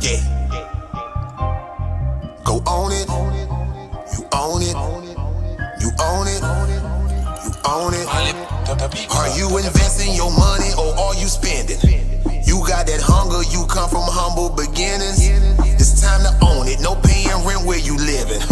Yeah. Go own it. You own it. You own it. You own it. Are you investing your money or are you spending? You got that hunger, you come from humble beginnings. It's time to own it, no paying rent where you living.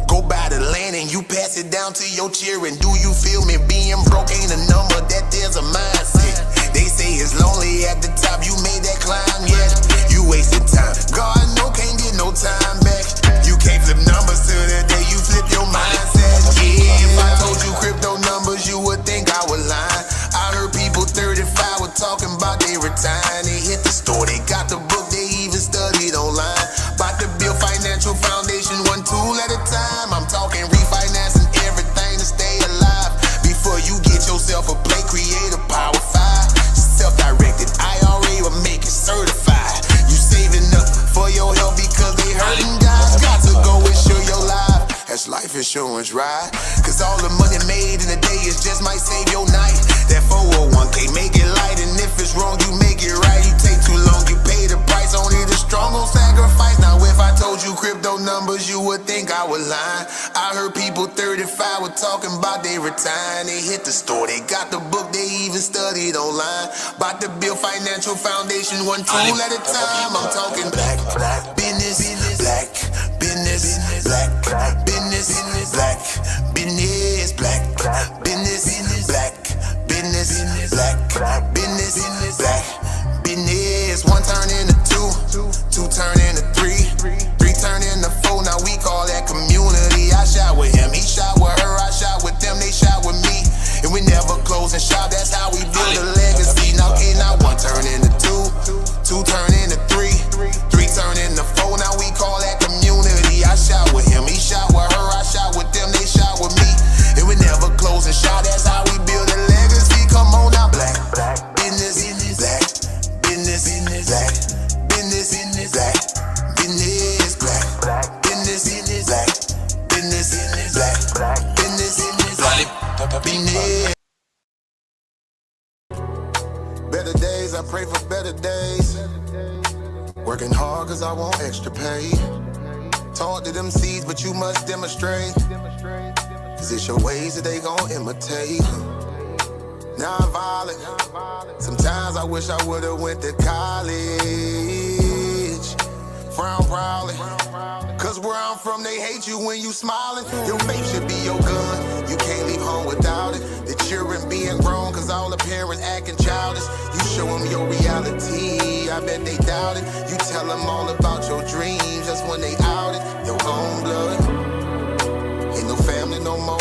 Go buy the land and you pass it down to your children. Do you feel me? Being broke ain't a number, that there's a mindset. They say it's lonely at the top, you made that climb yet. You wasted time, God no can't get no time back. You can't flip numbers till the day you flip your mindset. Yeah, if I told you crypto numbers, you would think I was lying. I heard people 35 were talking about they retiring. They hit the store, they got the book, they even studied online. About to build financial foundation, one tool at a time. I'm talking refinancing everything to stay alive. Before you get yourself a play, create a Power 5. Self-directed IRA will make it certified. You saving up for your health because they hurting guys. Got to go insure your life. That's life insurance, right? Cause all the money made in a day is just might save your night. That 401k, make it light, and if it's wrong, you make it right. You take too long, you pay the price. Only the strong gon' sacrifice. Now if I told you crypto numbers, you would think I was lying. I heard people 35 were talking about they retiring. They hit the store, they got the book, they even studied online. About to build financial foundation, one tool at a time. I'm talking black business, black business, black business, black business, black business, black business, black business, black business. One turn into two turn into three turn into four. Now we call that community. I shot with him, he shot with her, I shot with them, they shot with me. And we never close and shop, that's how we build a legacy. Now okay, now one turn into two turn into three turn into four. Now we call that community. I shot with him, he shot with her, I shot with them, they shot with me. And we never close and shop, that's how we build a legacy. Come on now, black business, black business, black business, black business, black business, black business, black business, black business. Better days, I pray for better days. Working hard cause I want extra pay. Talk to them seeds, but you must demonstrate. Cause it's your ways that they gon' imitate. Non-violent. Sometimes I wish I would've went to college. Frown proudly. Cause where I'm from, they hate you when you smiling. Your faith should be your gun. You can't leave home without it. The children being grown cause all the parents acting childish. You show them your reality, I bet they doubt it. You tell them all about your dreams just when they out it. Your own blood. Ain't no family no more.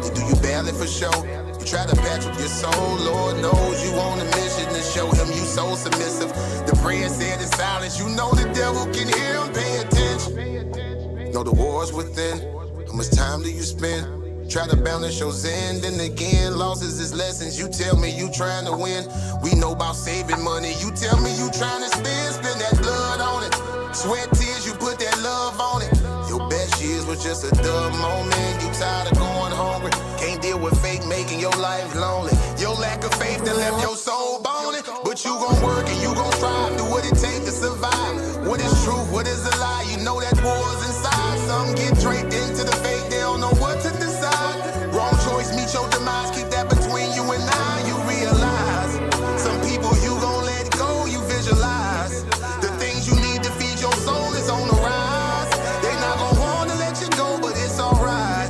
They do you badly for show. You try to patch up your soul. Lord knows you on a mission to show him you so submissive. The prayer said in silence. You know the devil can hear him. Pay attention. Know the war's within. How much time do you spend? Try to balance your zen, then again, losses is lessons. You tell me you trying to win. We know about saving money. You tell me you trying to spend that blood on it. Sweat, tears, you put that love on it. Your best years was just a dumb moment. You tired of going hungry. Can't deal with fake making your life lonely. Your lack of faith that left your soul bony. But you gon' work and you gon' strive. Do what it takes to survive. What is truth? What is a lie? You know that war's inside. Some get draped into the fake. They don't know what to decide. Wrong choice, meet your demise. Keep that between you and I. You realize some people you gon' let go. You visualize the things you need to feed your soul is on the rise. They not gon' wanna let you go, but it's alright.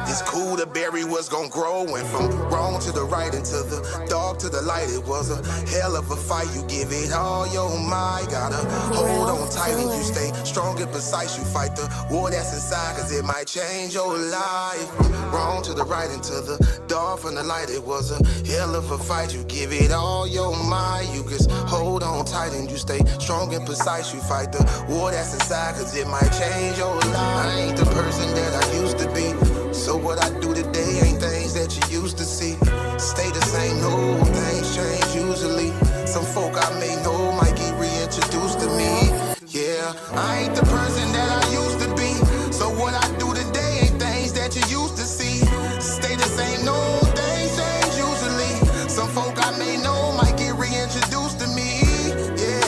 It's cool to bury what's gon' grow. Went from wrong to the right and to the dark to the light. It was a hell of a fight. You give it all your might. Gotta hold on tight and you stay strong and precise. You fight the war that's inside cause it might change your life. From wrong to the right and to the dark from the light. It was a hell of a fight. You give it all your might. You just hold on tight and you stay strong and precise. You fight the war that's inside cause it might change your life. I ain't the person that I used to be. So what I do today ain't things that you used to see. Stay the same, no things change usually. Some folk I may know might get reintroduced to me. Yeah, I ain't the person that I used to be. So what I do today ain't things that you used to see. Stay the same, no things change usually. Some folk I may know might get reintroduced to me. Yeah.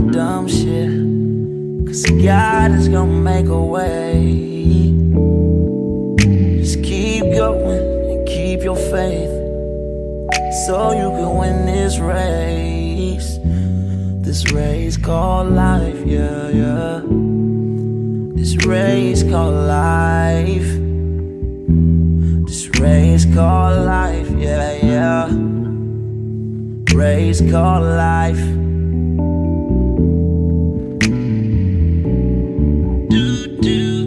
the dumb shit, 'cause God is gonna make a way. Just keep going and keep your faith, so you can win this race. This race called life, yeah, yeah. This race called life. This race called life, yeah, yeah. Race called life.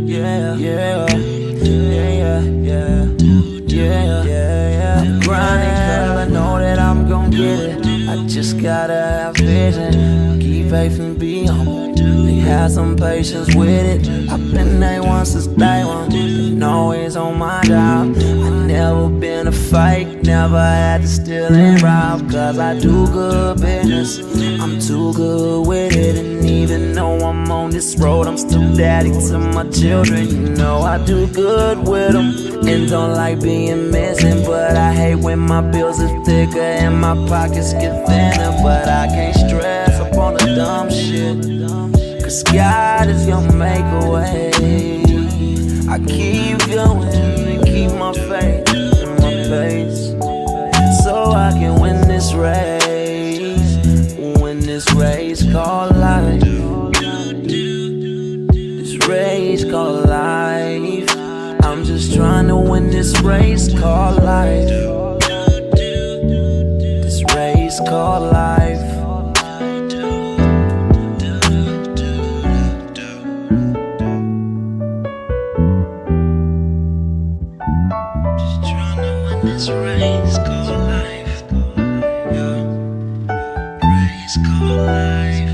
Yeah, yeah, yeah, yeah, yeah, yeah. I'm grinding 'cause I know that I'm gon' get it. I just gotta have vision, keep faith and be humble. Have some patience with it. I've been there once since day one, been always on my job. I never been a fake, never had to steal and rob, 'cause I do good business, I'm too good with it. And even though I'm on this road, I'm still daddy to my children. You know I do good with them, and don't like being missing. But I hate when my bills is thicker and my pockets get thinner. But I can't stress up on the dumb shit, 'cause God is gonna make a way. I keep going and keep my faith in my pace, so I can win this race. Win this race called life. This race called life. I'm just trying to win this race called life. This race called life. This race called life, yeah. Race called life.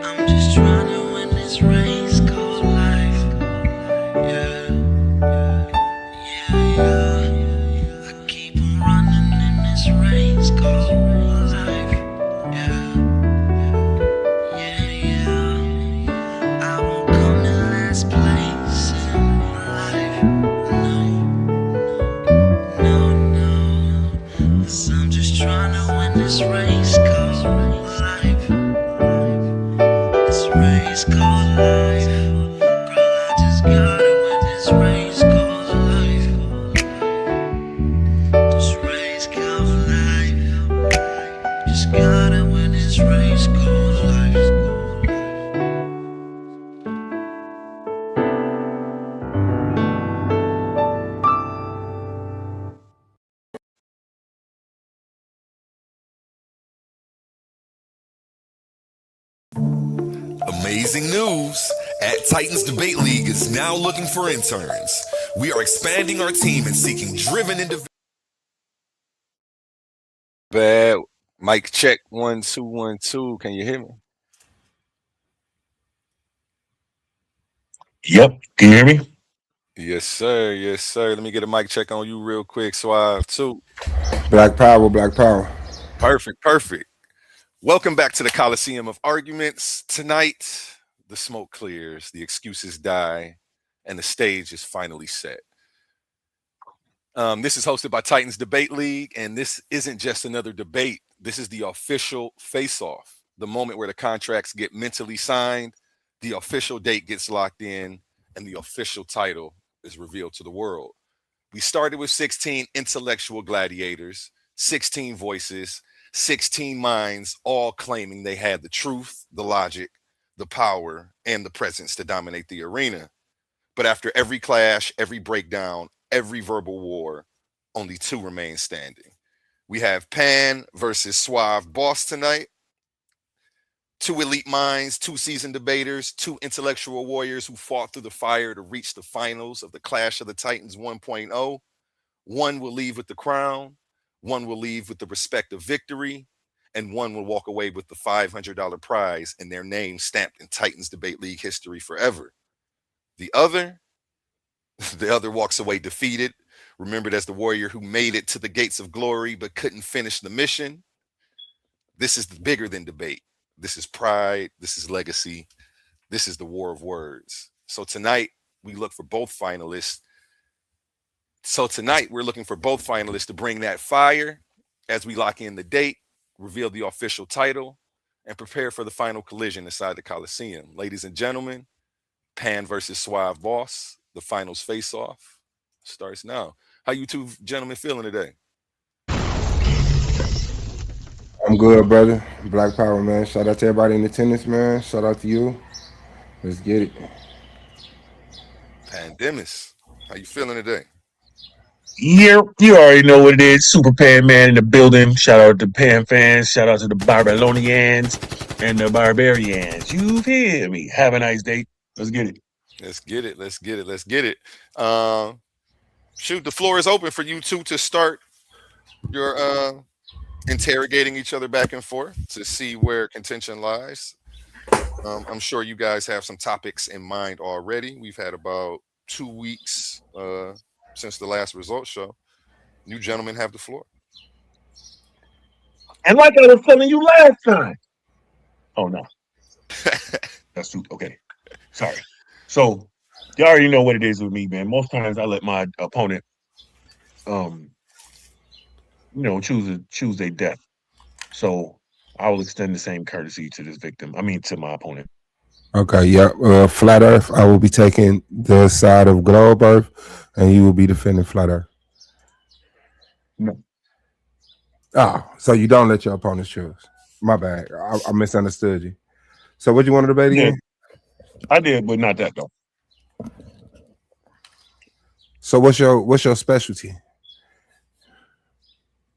I'm just trying to win this race called life, yeah, yeah, yeah. I keep on running in this race called life, yeah, yeah, yeah. I won't come in last place in life, no. Cause I'm just trying to win this race called life. This race called life. Girl, I just gotta win this race called life. This race called life. Just gotta win this race called life. Amazing news! At Titans Debate League is now looking for interns. We are expanding our team and seeking driven individuals. Bad. Mic check 1 2 1 2. Can you hear me? Yep. Can you hear me? Yes, sir. Yes, sir. Let me get a mic check on you real quick. Suave 2. Black power, black power. Perfect. Perfect. Welcome back to the Coliseum of Arguments. Tonight, the smoke clears, the excuses die, and the stage is finally set. This is hosted by Titans Debate League, and this isn't just another debate. This is the official face-off, the moment where the contracts get mentally signed, the official date gets locked in, and the official title is revealed to the world. We started with 16 intellectual gladiators, 16 voices, 16 minds, all claiming they had the truth, the logic, the power, and the presence to dominate the arena. But after every clash, every breakdown, every verbal war, only two remain standing. We have Pan versus Suave B.O.S tonight. Two elite minds, two seasoned debaters, two intellectual warriors who fought through the fire to reach the finals of the Clash of the Titans 1.0. One will leave with the crown, one will leave with the respect of victory, and one will walk away with the $500 prize and their name stamped in Titans Debate League history forever. The other walks away defeated, remembered as the warrior who made it to the gates of glory but couldn't finish the mission. This is bigger than debate. This is pride. This is legacy. This is the war of words. So tonight, we look for both finalists. We're looking for both finalists to bring that fire as we lock in the date, reveal the official title, and prepare for the final collision inside the Coliseum. Ladies and gentlemen, Pan versus Suave B.O.S. The finals face-off starts now. How you two gentlemen feeling today? I'm good, brother. Black Power, man. Shout out to everybody in attendance, man. Shout out to you. Let's get it. Pandemus, how you feeling today? Yeah, you already know what it is. Super Pan Man in the building. Shout out to Pan fans. Shout out to the Babylonians and the Barbarians. You hear me? Have a nice day. Let's get it. Let's get it. Let's get it. Let's get it. Shoot, the floor is open for you two to start your interrogating each other back and forth to see where contention lies. I'm sure you guys have some topics in mind already. We've had about 2 weeks since the last results show. You gentlemen have the floor. And like I was telling you last time. Oh no. That's too okay. Sorry. So you already know what it is with me, man. Most times I let my opponent choose their death. So I will extend the same courtesy to this victim. I mean to my opponent. Okay, yeah. Flat Earth, I will be taking the side of Globe Earth, and you will be defending Flat Earth. No. Ah, so you don't let your opponents choose. My bad. I misunderstood you. So what you want to debate again? I did, but not that though. So what's your specialty?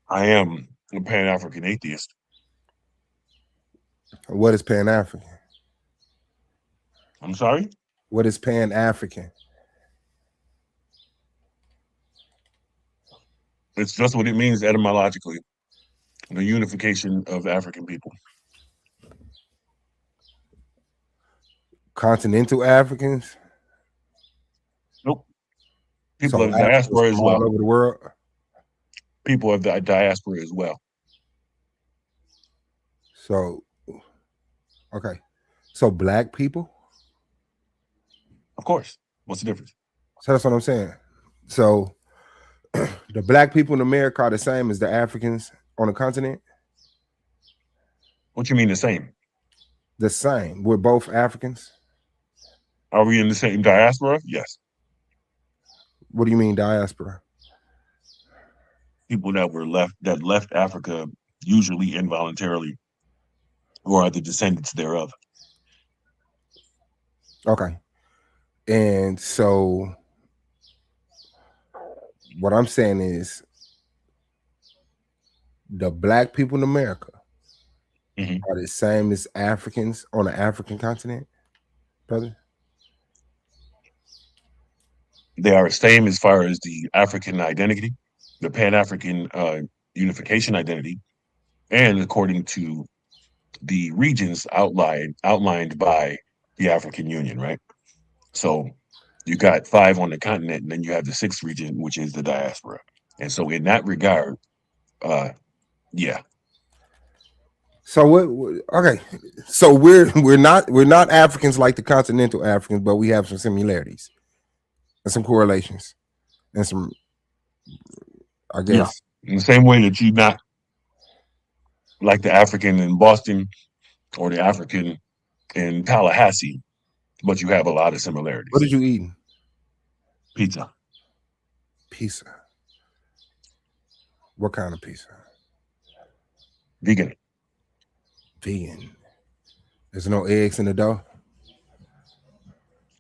I am a Pan-African atheist. What is Pan-African? I'm sorry? What is Pan-African? It's just what it means etymologically. The unification of African people. Continental Africans? Nope. People So of the diaspora as well. All over the world? People of the diaspora as well. So, okay. So black people? Of course. What's the difference? So that's what I'm saying. So the black people in America are the same as the Africans on the continent? What you mean the same? The same. We're both Africans? Are we in the same diaspora? Yes. What do you mean diaspora? People that left Africa, usually involuntarily, or are the descendants thereof. Okay. And so what I'm saying is the black people in America are the same as Africans on the African continent, brother? They are the same as far as the African identity, the Pan-African unification identity, and according to the regions outlined by the African Union, right? So you got 5 on the continent, and then you have the 6th region, which is the diaspora. And so in that regard, yeah. So what? Okay, so we're not Africans like the continental Africans, but we have some similarities and some correlations and some, I guess. Yeah. In the same way that you not like the African in Boston or the African in Tallahassee, but you have a lot of similarities. What did you eat? Pizza. Pizza. What kind of pizza? Vegan. Vegan. There's no eggs in the dough?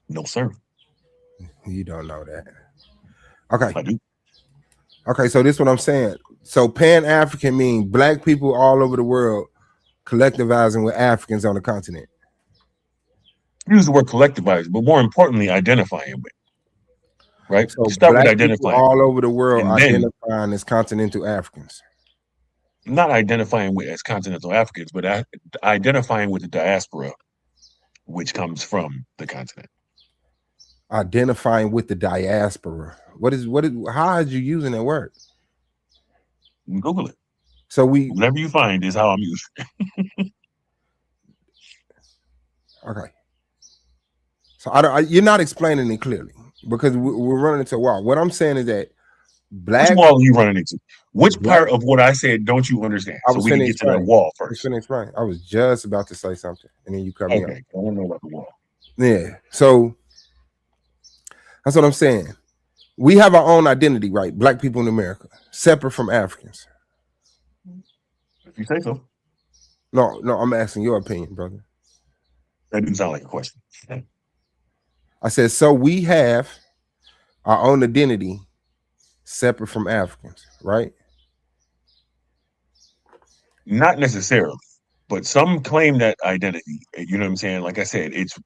No, sir. You don't know that. Okay. I do. Okay, so this is what I'm saying. So Pan-African means black people all over the world collectivizing with Africans on the continent. Use the word collectivizing, but more importantly, identifying with. Right? So Start black with identifying. people all over the world And identifying as continental Africans. Not identifying with as continental Africans, but identifying with the diaspora, which comes from the continent. Identifying with the diaspora. How are you using that word? Google it. So whatever you find is how I'm using. Okay. So you're not explaining it clearly because we're running into a wall. What I'm saying is that Black. Which wall are you running into? Which Black. part of what I said don't you understand? I So was we can finna get to that explain. wall I was first. finna explain. I was just about to say something, and then you cut me off. Okay, I want to know about the wall. Yeah. So that's what I'm saying. We have our own identity, right? Black people in America, separate from Africans. If you say so. No, I'm asking your opinion, brother. That didn't sound like a question. I said, so we have our own identity separate from Africans, right? Not necessarily, but some claim that identity. You know what I'm saying? Like I said, it's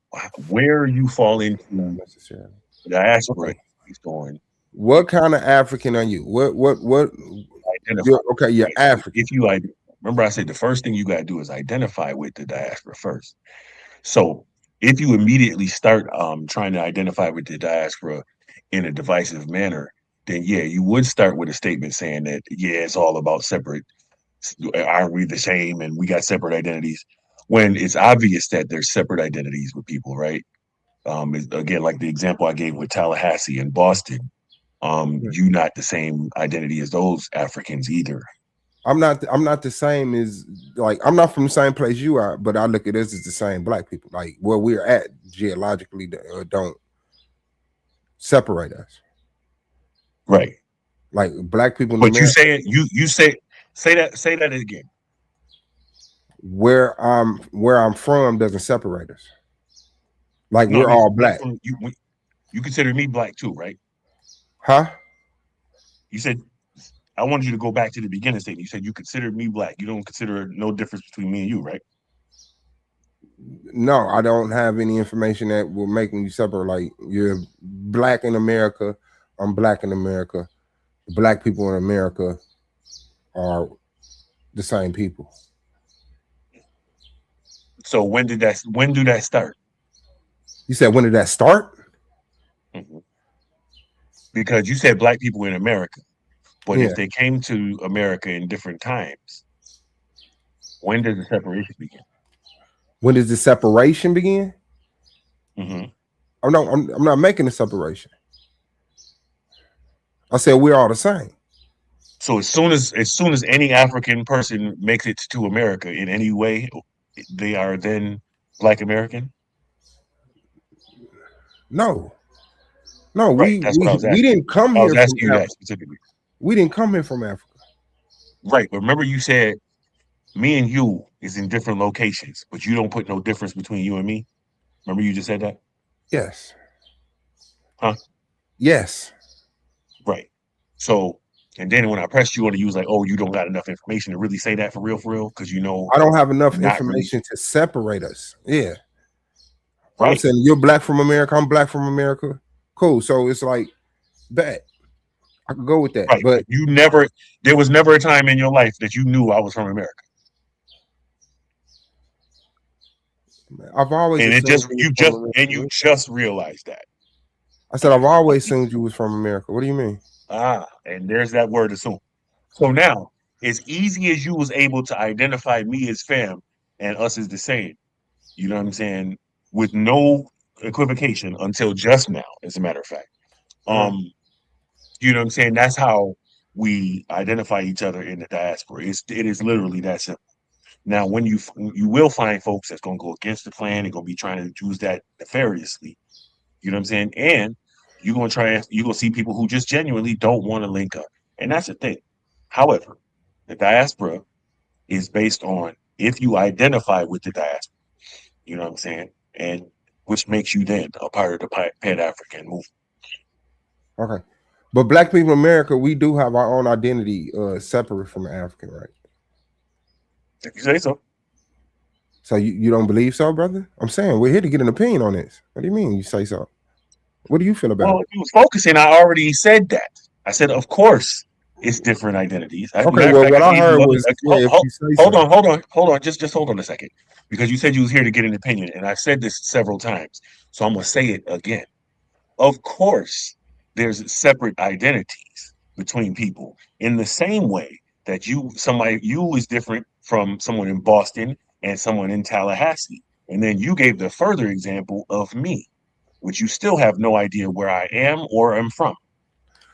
where you fall into Not necessarily. the diaspora Okay. based on What kind of African are you? What identify. okay, you're Right? So African. if you remember, I said the first thing you got to do is identify with the diaspora first. So if you immediately start trying to identify with the diaspora in a divisive manner, then yeah, you would start with a statement saying that yeah, it's all about separate. Aren't we the same? And we got separate identities. When it's obvious that there's separate identities with people, right? Again, like the example I gave with Tallahassee and Boston, you not the same identity as those Africans either. I'm not the same as, like, I'm not from the same place you are, but I look at us as the same black people. Like where we're at geologically don't separate us. Right. Like black people in But you America, say that again. where I'm from doesn't separate us. Like No, I we're mean all black. you consider me black too, right? Huh? You said I wanted you to go back to the beginning statement. You said you considered me black. You don't consider no difference between me and you, right? No, I don't have any information that will make me separate. Like you're black in America, I'm black in America. Black people in America are the same people. So when do that start? You said, when did that start? Mm-hmm. Because you said black people in America, but Yeah. if they came to America in different times, when does the separation begin? When does the separation begin? Mm-hmm. I'm not making a separation. I said we're all the same. So as soon as any African person makes it to America in any way, they are then Black American. No, Right. That's what I was we asking. didn't come I was here from asking you that Africa. specifically. We didn't come here from Africa. Right. But remember, you said me and you is in different locations, but you don't put no difference between you and me. Remember, you just said that. Yes. Huh? Yes. Right. So, and then when I pressed you on it, you was like, "Oh, you don't got enough information to really say that for real, because you know I don't have enough not really information to separate us. Yeah. I'm right." saying you're black from America. I'm black from America. Cool. So it's like that. I could go with that. Right. But There was never a time in your life that you knew I was from America. I've always And assumed you just realized that. I said I've always assumed you was from America. What do you mean? And there's that word assume. So now, as easy as you was able to identify me as fam and us as the same, you know what I'm saying, with no equivocation until just now, as a matter of fact. You know what I'm saying? That's how we identify each other in the diaspora. It is literally that simple. Now, when you will find folks that's gonna go against the plan, they're gonna be trying to use that nefariously. You know what I'm saying? And you're gonna see people who just genuinely don't want to link up. And that's the thing. However, the diaspora is based on if you identify with the diaspora, you know what I'm saying? And which makes you then a part of the Pan-African movement. Okay. But black people in America, we do have our own identity separate from African, right? If you say so. So you don't believe so, brother? I'm saying we're here to get an opinion on this. What do you mean you say so? What do you feel about Well, it? if you was focusing, I already said that. I said, of course, it's different identities. As a Okay, matter of well, fact, what I I gave heard you other. was, yeah, if you say Hold so. on. Just hold on a second, because you said you was here to get an opinion, and I've said this several times, so I'm gonna say it again. Of course, there's separate identities between people in the same way that you is different from someone in Boston and someone in Tallahassee, and then you gave the further example of me, which you still have no idea where I am or am from.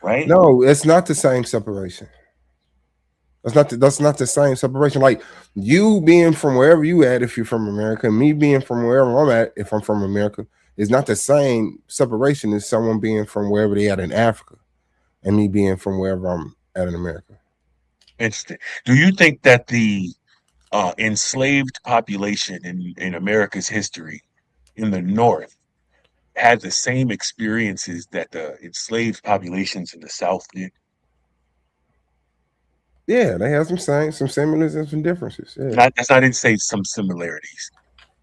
right? No, it's not the same separation. That's not the same separation. Like you being from wherever you at, if you're from America, and me being from wherever I'm at, if I'm from America, is not the same separation as someone being from wherever they at in Africa, and me being from wherever I'm at in America. Interesting. Do you think that the enslaved population in America's history in the North had the same experiences that the enslaved populations in the South did? Yeah, they have some similarities and some differences. Yeah. I didn't say some similarities.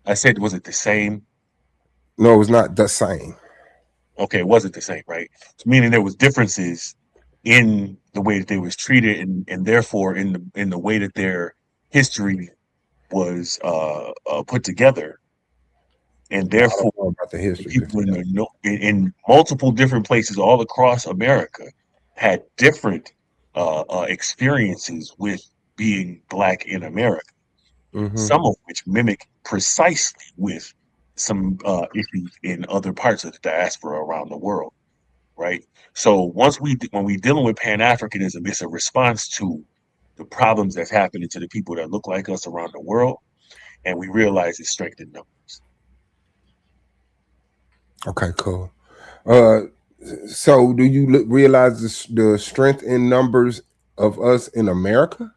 I said, was it the same? No, it's not the same. Okay, it wasn't the same, right? So meaning there was differences in the way that they was treated, and therefore in the way that their history was put together, and I don't therefore know about the the history. people in multiple different places all across America had different experiences with being black in America, Mm-hmm. some of which mimic precisely with some issues in other parts of the diaspora around the world, right? So when we dealing with Pan-Africanism, it's a response to the problems that's happening to the people that look like us around the world, and we realize it's strength in numbers. Okay, cool. Uh, so do you realize the strength in numbers of us in America?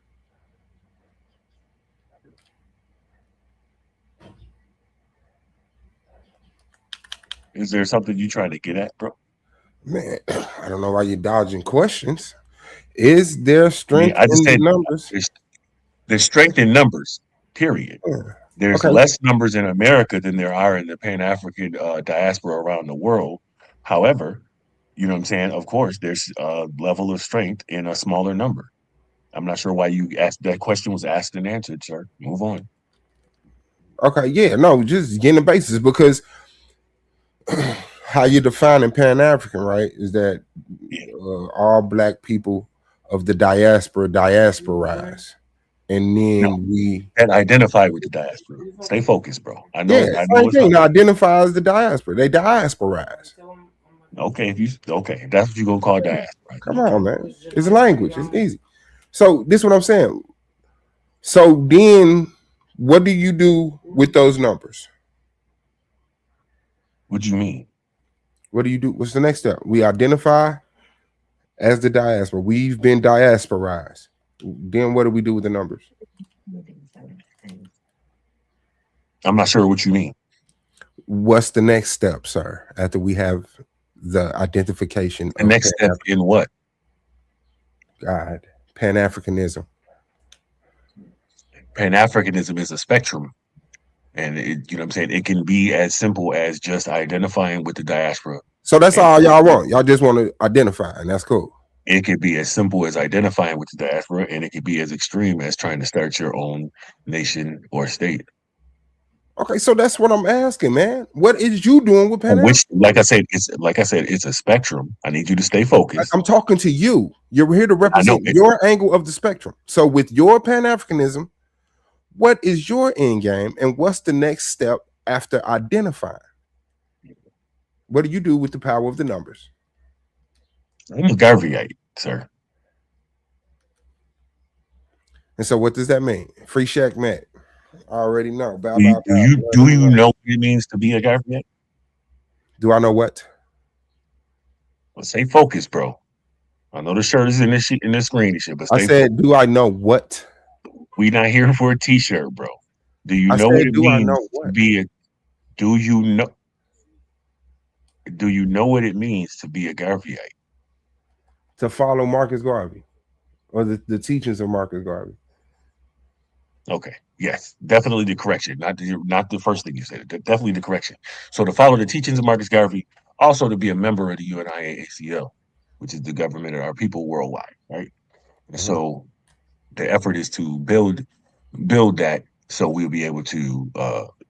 Is there something you trying to get at, bro? Man, I don't know why you're dodging questions. Is there Yeah, strength I just in the said numbers? there's strength in numbers, period. Yeah. There's Okay. less numbers in America than there are in the Pan-African diaspora around the world. However, you know what I'm saying? Of course, there's a level of strength in a smaller number. I'm not sure why you asked that question was asked and answered, sir. Move on. Okay. Yeah. No, just getting the basis because how you defining Pan African, right? Is that Yeah. all black people of the diasporize, and No, then we and identify with the diaspora. Stay focused, bro. yeah, I know same it's thing. hard. Identify as the diaspora. They diasporize. Okay, if that's what you're gonna call diaspora. Come on, man. It's a language. It's easy. So this is what I'm saying. So then, what do you do with those numbers? What do you mean? What do you do? What's the next step? We identify as the diaspora. We've been diasporized. Then what do we do with the numbers? I'm not sure what you mean. What's the next step, sir? After we have the identification The of next step in what? God, Pan-Africanism. Pan-Africanism is a spectrum. And you know what I'm saying? It can be as simple as just identifying with the diaspora. So that's And all y'all want. Y'all just want to identify, and that's cool. it could be as simple as identifying with the diaspora, and it could be as extreme as trying to start your own nation or state. Okay, so that's what I'm asking, man. What is you doing with Pan Which, Africanism? like I said, it's a spectrum. I need you to stay focused. I'm talking to you. You're here to I know represent your angle of the spectrum. So with your Pan Africanism, what is your end game, and what's the next step after identifying? What do you do with the power of the numbers? I'm a Garveyite, sir. And so, what does that mean? Free Shack Mac. I already know. Bow, Do you bow, do bow. you, do you know what it means to be a Garveyite? Do I know what? Well, stay focused, bro. I know the shirt is in this screen and shit, but I stay said, focused. do I know what? We not here for a t-shirt, bro. Do you I know what said, it do I means know to what? be a do you know what it means to be a Garveyite? To follow Marcus Garvey or the teachings of Marcus Garvey. Okay. Yes, definitely the correction. Not the first thing you said. Definitely the correction. So to follow the teachings of Marcus Garvey, also to be a member of the UNIACL, which is the government of our people worldwide, right? And so the effort is to build that so we'll be able to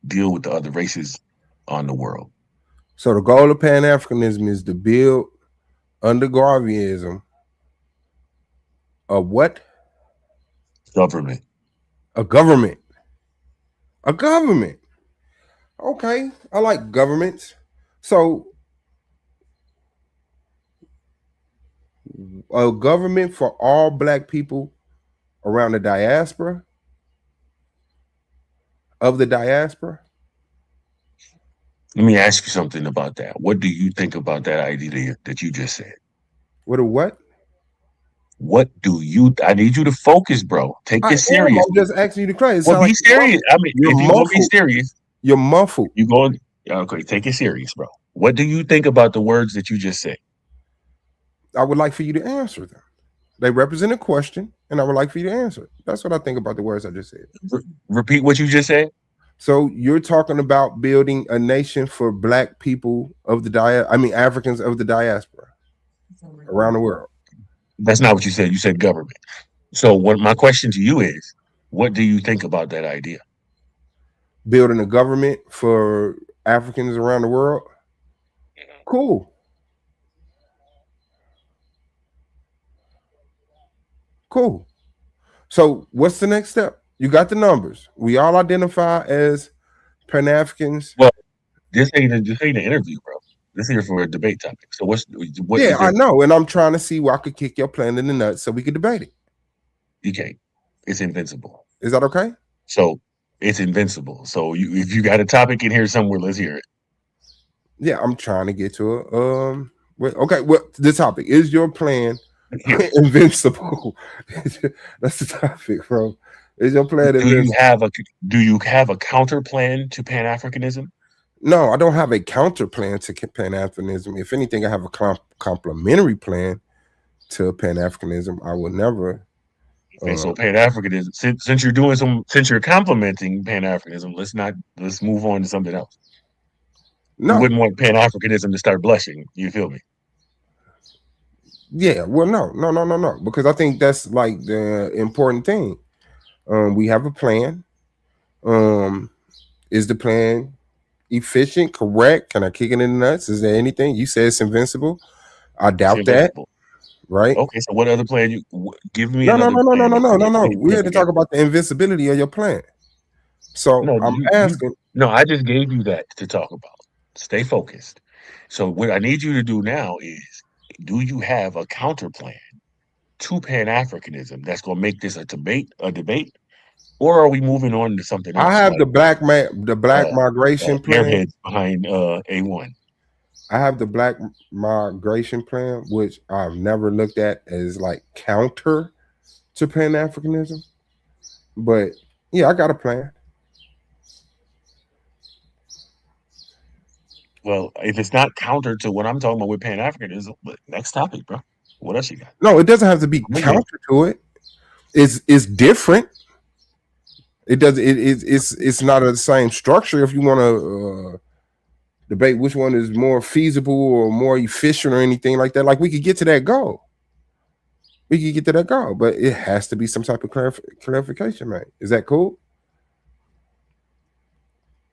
deal with the other races on the world. So the goal of Pan-Africanism is to build under Garveyism a what? Government. A government. A government. Okay, I like governments. So a government for all black people around the diaspora of the diaspora. Let me ask you something about that. What do you think about that idea that you just said? What a what? What do you? I need you to focus, bro. Take I this am. serious. I'm just asking you to clarify. It Well, sounds be like serious. I mean, you're if you're gonna be muffled. serious, You're muffled. you go. Okay, take it serious, bro. What do you think about the words that you just said? I would like for you to answer them. They represent a question, and I would like for you to answer it. That's what I think about the words I just said. Repeat what you just said. So you're talking about building a nation for black people of the Africans of the diaspora around the world. That's not what you said. You said government. So, what my question to you is, what do you think about that idea? Building a government for Africans around the world. Cool. Cool. So what's the next step? You got the numbers. We all identify as Pan-Africans. Well, this ain't an interview, bro. This is here for a debate topic. So what? Yeah, I know, and I'm trying to see where I could kick your plan in the nuts so we could debate it. You can't. It's invincible. Is that okay? So it's invincible. So if you got a topic in here somewhere, let's hear it. Yeah, I'm trying to get to it. Okay, well, the topic is your plan invincible. That's the topic, bro. Is your plan invincible? Do you have a counter plan to Pan-Africanism? No, I don't have a counter plan to Pan-Africanism. If anything, I have a complementary plan to Pan-Africanism. I will never. Okay, so Pan-Africanism. Since you're complimenting Pan-Africanism, let's move on to something else. No, you wouldn't want Pan-Africanism to start blushing. You feel me? Yeah. Well, no, because I think that's like the important thing. We have a plan. Is the plan efficient? Correct? Can I kick it in the nuts? Is there anything you say it's invincible? I doubt that. Right? Okay. So what other plan you give me? No. We're here to talk about the invincibility of your plan. So I'm asking. I just gave you that to talk about. Stay focused. So what I need you to do now is, do you have a counter plan to Pan-Africanism that's going to make this a debate, or are we moving on to something else? I have the black migration plan. Airheads behind A1. I have the black migration plan, which I've never looked at as like counter to Pan-Africanism. But yeah, I got a plan. Well, if it's not counter to what I'm talking about with Pan-Africanism, next topic, bro. What else you got? No, it doesn't have to be counter to it. It's different. It does. It's not the same structure. If you want to debate which one is more feasible or more efficient or anything like that, like we could get to that goal. We could get to that goal, but it has to be some type of clarification, man. Is that cool?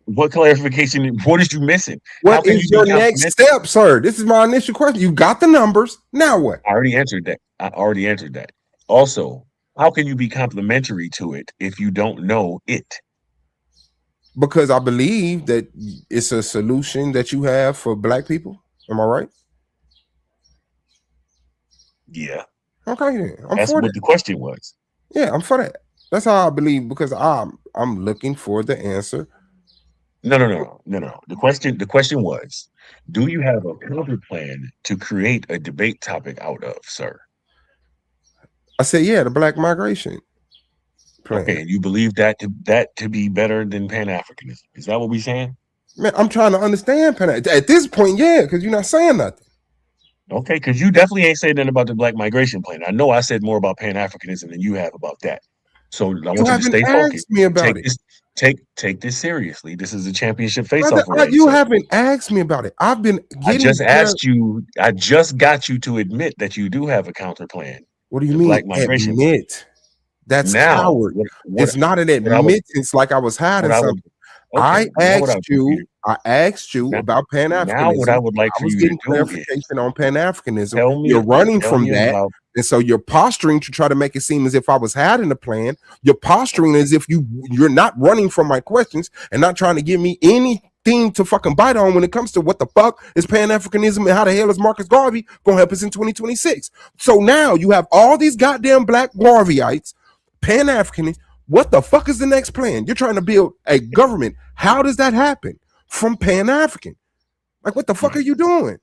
What clarification? What is you missing? What is your next step, sir? This is my initial question. You got the numbers. Now what? I already answered that. Also, how can you be complimentary to it if you don't know it? Because I believe that it's a solution that you have for black people. Am I right? Yeah. Okay, then. That's what the question was. Yeah, I'm for that. That's how I believe, because I'm looking for the answer. No. The question was, do you have a counter plan to create a debate topic out of, sir? I said, yeah, the black migration plan. Okay, and you believe that to be better than Pan-Africanism. Is that what we're saying? Man, I'm trying to understand at this point, yeah, because you're not saying nothing. Okay, because you definitely ain't saying nothing about the black migration plan. I know I said more about Pan-Africanism than you have about that. So I want you to stay focused. Me about it. Take this seriously. This is a championship face-off. You haven't asked me about it. I've been I just asked you. I just got you to admit that you do have a counter plan. What do you mean? Black migration admit plan. That's now, coward. It's not an admittance like I was hiding something. I asked you about Pan-Africanism. Now what I would like for you to do clarification on Pan-Africanism. You're running from that. And so you're posturing to try to make it seem as if I was hiding a plan. You're posturing as if you're not running from my questions and not trying to give me any thing to fucking bite on when it comes to what the fuck is Pan-Africanism and how the hell is Marcus Garvey gonna help us in 2026. So now you have all these goddamn black Garveyites, Pan-Africanists. What the fuck is the next plan? You're trying to build a government. How does that happen from Pan-African? Like, what the fuck are you doing?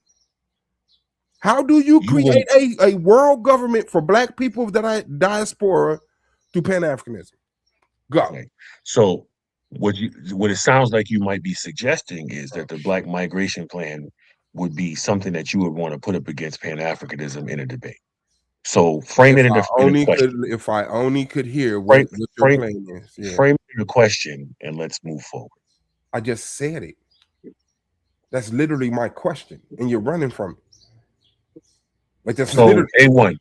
How do you create a world government for black people that are diaspora through Pan-Africanism? Go. Okay. So what it sounds like you might be suggesting is that the black migration plan would be something that you would want to put up against Pan-Africanism in a debate. So frame it in a question. If I only could hear what your plan is. Yeah. Frame it in a question and let's move forward. I just said it. That's literally my question, and you're running from it. Like that's so A1.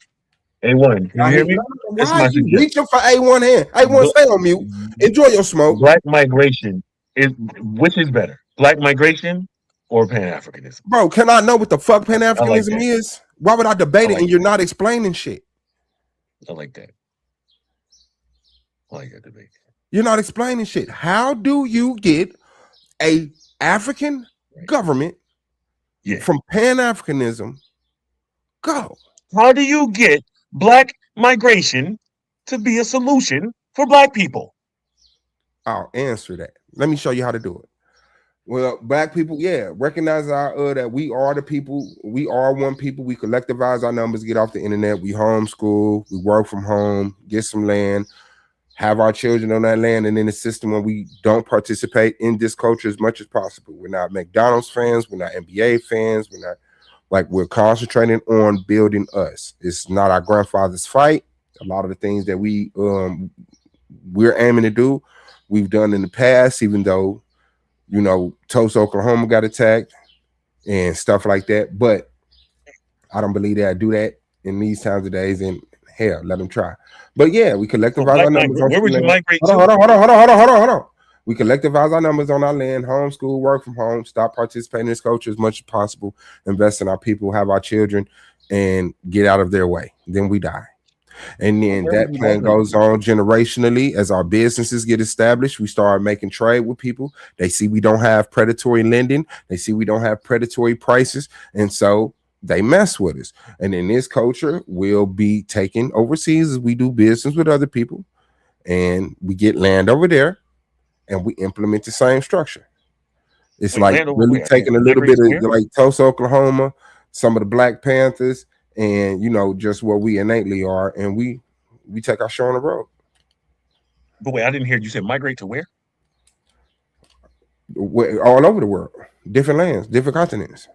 A1, can you hear me? Why are you reaching for A1 hand? A1, stay on mute. Enjoy your smoke. Black migration which is better? Black migration or Pan-Africanism? Bro, can I know what the fuck Pan-Africanism is? Why would I debate it and you're not explaining shit? I like that. I like that debate. You're not explaining shit. How do you get a African government from Pan-Africanism? Go. How do you get black migration to be a solution for black people? I'll answer that. Let me show you how to do it. Well, black people, recognize that we are the people. We are one people. We collectivize our numbers, get off the internet. We homeschool. We work from home, get some land, have our children on that land, and in a system where we don't participate in this culture as much as possible. We're not McDonald's fans. We're not NBA fans. We're not. Like, we're concentrating on building us. It's not our grandfather's fight. A lot of the things that we're aiming to do, we've done in the past, even though, Tulsa, Oklahoma got attacked and stuff like that. But I don't believe that I do that in these times of days. And hell, let them try. But yeah, we collectivize our numbers. Where would you migrate to? Hold on. We collectivize our numbers on our land, homeschool, work from home, stop participating in this culture as much as possible, invest in our people, have our children, and get out of their way. Then we die. And then that plan goes on generationally as our businesses get established. We start making trade with people. They see we don't have predatory lending. They see we don't have predatory prices. And so they mess with us. And in this culture, we'll be taken overseas as we do business with other people. And we get land over there. And we implement the same structure. It's like really taking a little bit of like Tulsa, Oklahoma, some of the Black Panthers, and just what we innately are, and we take our show on the road. But wait, I didn't hear you say migrate to where? All over the world, different lands, different continents.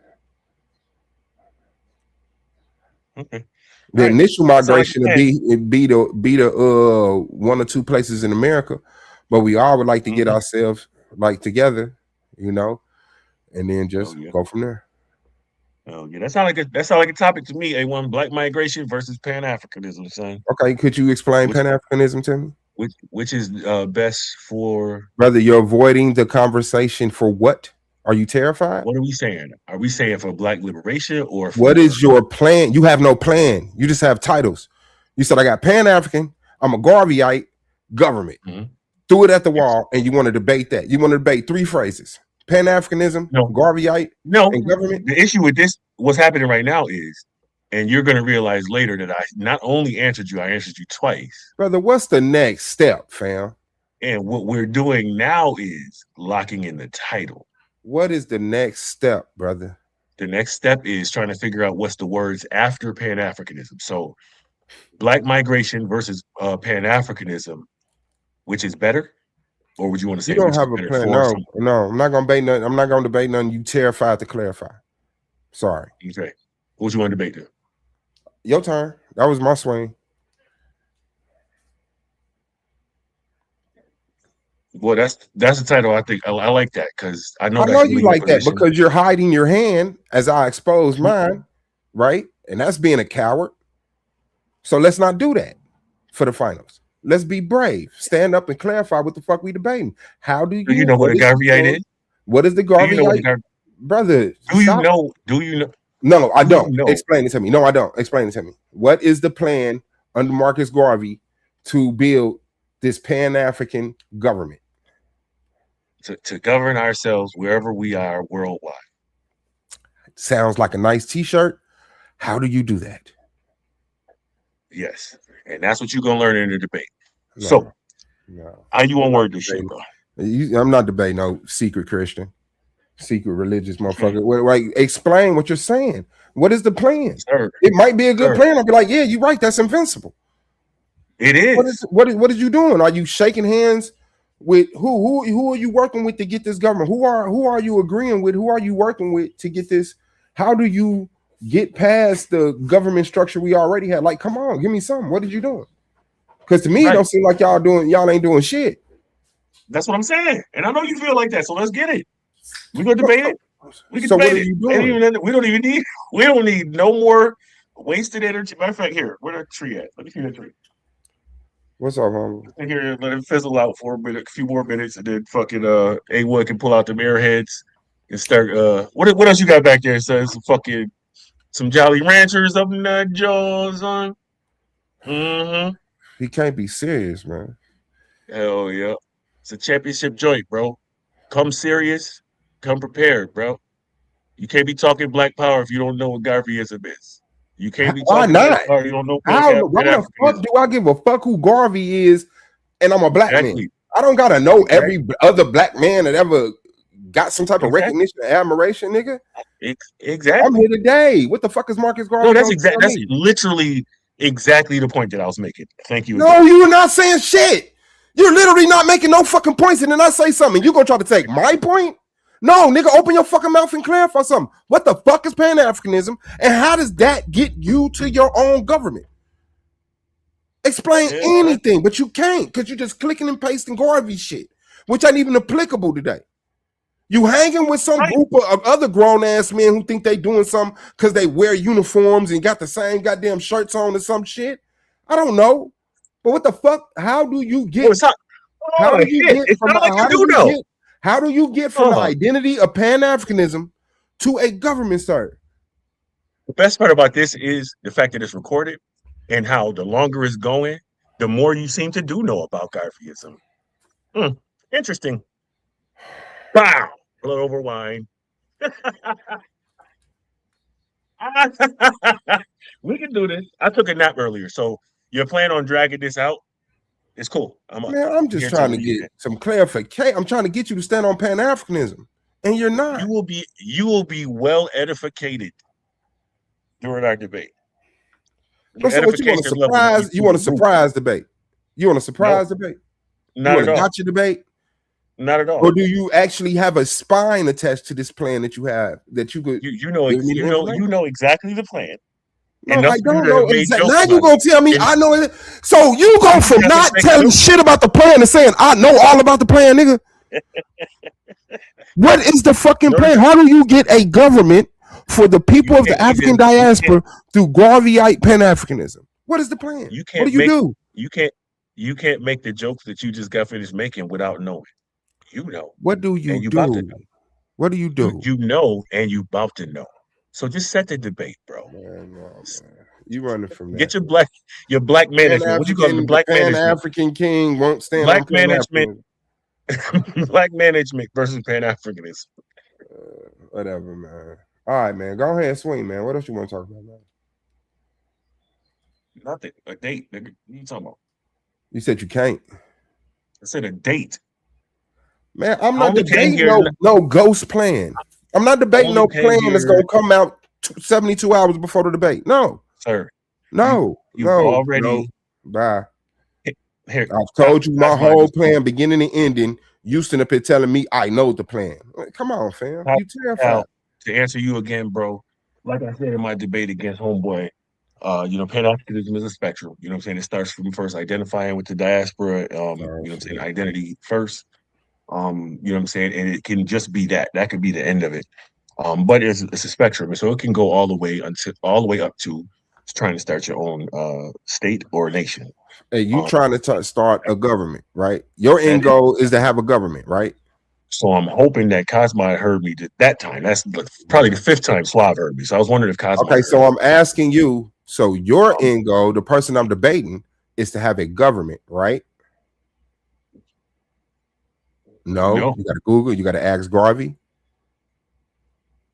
Okay. The initial migration would be the one or two places in America. But we all would like to get ourselves together, and then just go from there. Oh yeah, that sounds like a topic to me. A1, black migration versus Pan-Africanism, son. Okay, could you explain Pan-Africanism to me? Which is best for? Brother, you're avoiding the conversation for what? Are you terrified? What are we saying? Are we saying for black liberation or for what is your plan? You have no plan. You just have titles. You said I got Pan-African. I'm a Garveyite government. Threw it at the wall, and you want to debate that. You want to debate three phrases: Pan-Africanism, Garveyite, and government. The issue with this, what's happening right now is, and you're going to realize later that I not only answered you, I answered you twice. Brother, what's the next step, fam? And what we're doing now is locking in the title. What is the next step, brother? The next step is trying to figure out what's the words after Pan-Africanism. So black migration versus Pan-Africanism. Which is better, or would you want to say you don't have a plan? No, I'm not gonna debate nothing. I'm not gonna debate nothing. You terrified to clarify. Sorry. Okay. What you want to debate then? Your turn. That was my swing. Well, that's the title. I think I like that because I know you like that because you're hiding your hand as I expose mine, right? And that's being a coward. So let's not do that for the finals. Let's be brave. Stand up and clarify what the fuck we debating. How do you know what a Garveyite is? What is the Garveyite? Brother, do you know? No, I don't. Explain it to me. No, I don't. Explain it to me. What is the plan under Marcus Garvey to build this Pan-African government? to govern ourselves wherever we are worldwide. Sounds like a nice T-shirt. How do you do that? Yes, and that's what you're gonna learn in the debate. No, So, no. how you gonna word this shit, bro? I'm not debating no secret Christian, secret religious motherfucker. Like, explain what you're saying. What is the plan? Sir, It might be a good sir. plan. I'll be like, yeah, you're right. That's invincible. It is. What is you doing? Are you shaking hands with who are you working with to get this government? Who are you agreeing with? Who are you working with to get this? How do you get past the government structure we already had? Like, come on, give me something. What did you doing? Because to me, Right. it don't seem like y'all ain't doing shit. That's what I'm saying, and I know you feel like that. So let's get it. We gonna debate it. We can So debate what are it. you doing? We don't need no more wasted energy. Matter of fact, here, where the tree at? Let me see that tree. What's up, homie? And here, let it fizzle out for a few more minutes, and then fucking A1 can pull out the airheads and start. What else you got back there? So some Jolly Ranchers up in that jaws on. Mm-hmm. He can't be serious, man. Hell yeah, it's a championship joint, bro. Come serious, come prepared, bro. You can't be talking Black Power if you don't know what Garveyism is. You can't be Why talking not? Black Power. You don't know Why the fuck do I give a fuck who Garvey is? And I'm a black man. I don't gotta know every other black man that ever got some type of recognition and admiration, nigga. Exactly. I'm here today. What the fuck is Marcus Garvey? No, that's literally exactly the point that I was making. Thank you. No, you were not saying shit. You're literally not making no fucking points, and then I say something. You gonna try to take my point? No, nigga, open your fucking mouth and clarify something. What the fuck is pan-Africanism, and how does that get you to your own government? Explain anything, but you can't because you're just clicking and pasting Garvey shit, which ain't even applicable today. You hanging with some group of other grown-ass men who think they doing something because they wear uniforms and got the same goddamn shirts on or some shit. I don't know. But what the fuck? How do you get? How do you get from the identity of Pan-Africanism to a government, sir? The best part about this is the fact that it's recorded and how the longer it's going, the more you seem to do know about Garveyism. Interesting. Wow. Blood over wine. We can do this. I took a nap earlier, so you're planning on dragging this out? It's cool. I'm just trying to get some clarification. I'm trying to get you to stand on Pan-Africanism, and you're not. You will be well edificated during our debate. So what, you want a surprise? You want a surprise debate? You want a surprise debate? Not at all. Gotcha debate? Not at all. Or do you actually have a spine attached to this plan that you have that you could? You know exactly the plan. No, I don't know exactly. Now you gonna tell me I know it. So you go from not telling shit about the plan to saying I know all about the plan, nigga. What is the fucking plan? How do you get a government for the people of the African diaspora through Garveyite Pan-Africanism? What is the plan? What do you do? You can't make the jokes that you just got finished making without knowing. You know. What do you do? What do you do? You know, and you about to know. So just set the debate, bro. Man. You running from that. Get your black management. What you call it? The black management. Pan-African king won't stand black on management. Black management versus Pan-Africanism. Whatever, man. All right, man. Go ahead, swing, man. What else you want to talk about, man? Nothing. A date, nigga. What you talking about? You said you can't. I said a date. Man, I'm not debating no ghost plan. I'm not debating no plan that's gonna come out 72 hours before the debate. No, sir. No. Bye. Here, I've told you my whole plan, beginning and ending. Houston up here telling me I know the plan. Come on, fam. You terrified. To answer you again, bro. Like I said in my debate against homeboy, Pan-Africanism is a spectrum. You know what I'm saying? It starts from first identifying with the diaspora. You know what I'm saying? Identity first. You know what I'm saying? And it can just be that. That could be the end of it. But it's a spectrum, and so it can go all the way up to trying to start your own state or nation. Hey, you trying to start a government, right? Your end goal is to have a government, right? So I'm hoping that Cosmo heard me that time. That's probably the 5th time Suave heard me. So I was wondering if Cosmo. Okay, so I'm asking you. So your end goal, the person I'm debating, is to have a government, right? No, you got to Google. You got to ask Garvey.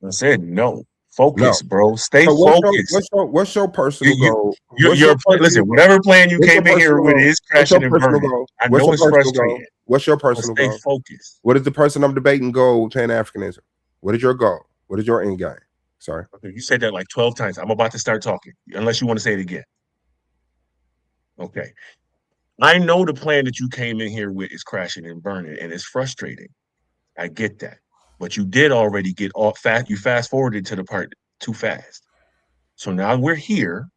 I said no. Focus, No. bro. Stay So focused. what's your personal goal? Listen, whatever plan you What's your came in here personal with goal? is What's your crashing and personal burning. goal? I What's know your it's personal goal? frustrating. What's your But personal stay goal? focused. What is the person I'm debating goal with Pan-Africanism? What is your goal? What is your end game? Sorry. Okay, you said that like 12 times. I'm about to start talking, unless you want to say it again. Okay. I know the plan that you came in here with is crashing and burning, and it's frustrating. I get that. But you did already get off fast. You fast forwarded to the part too fast. So now we're here.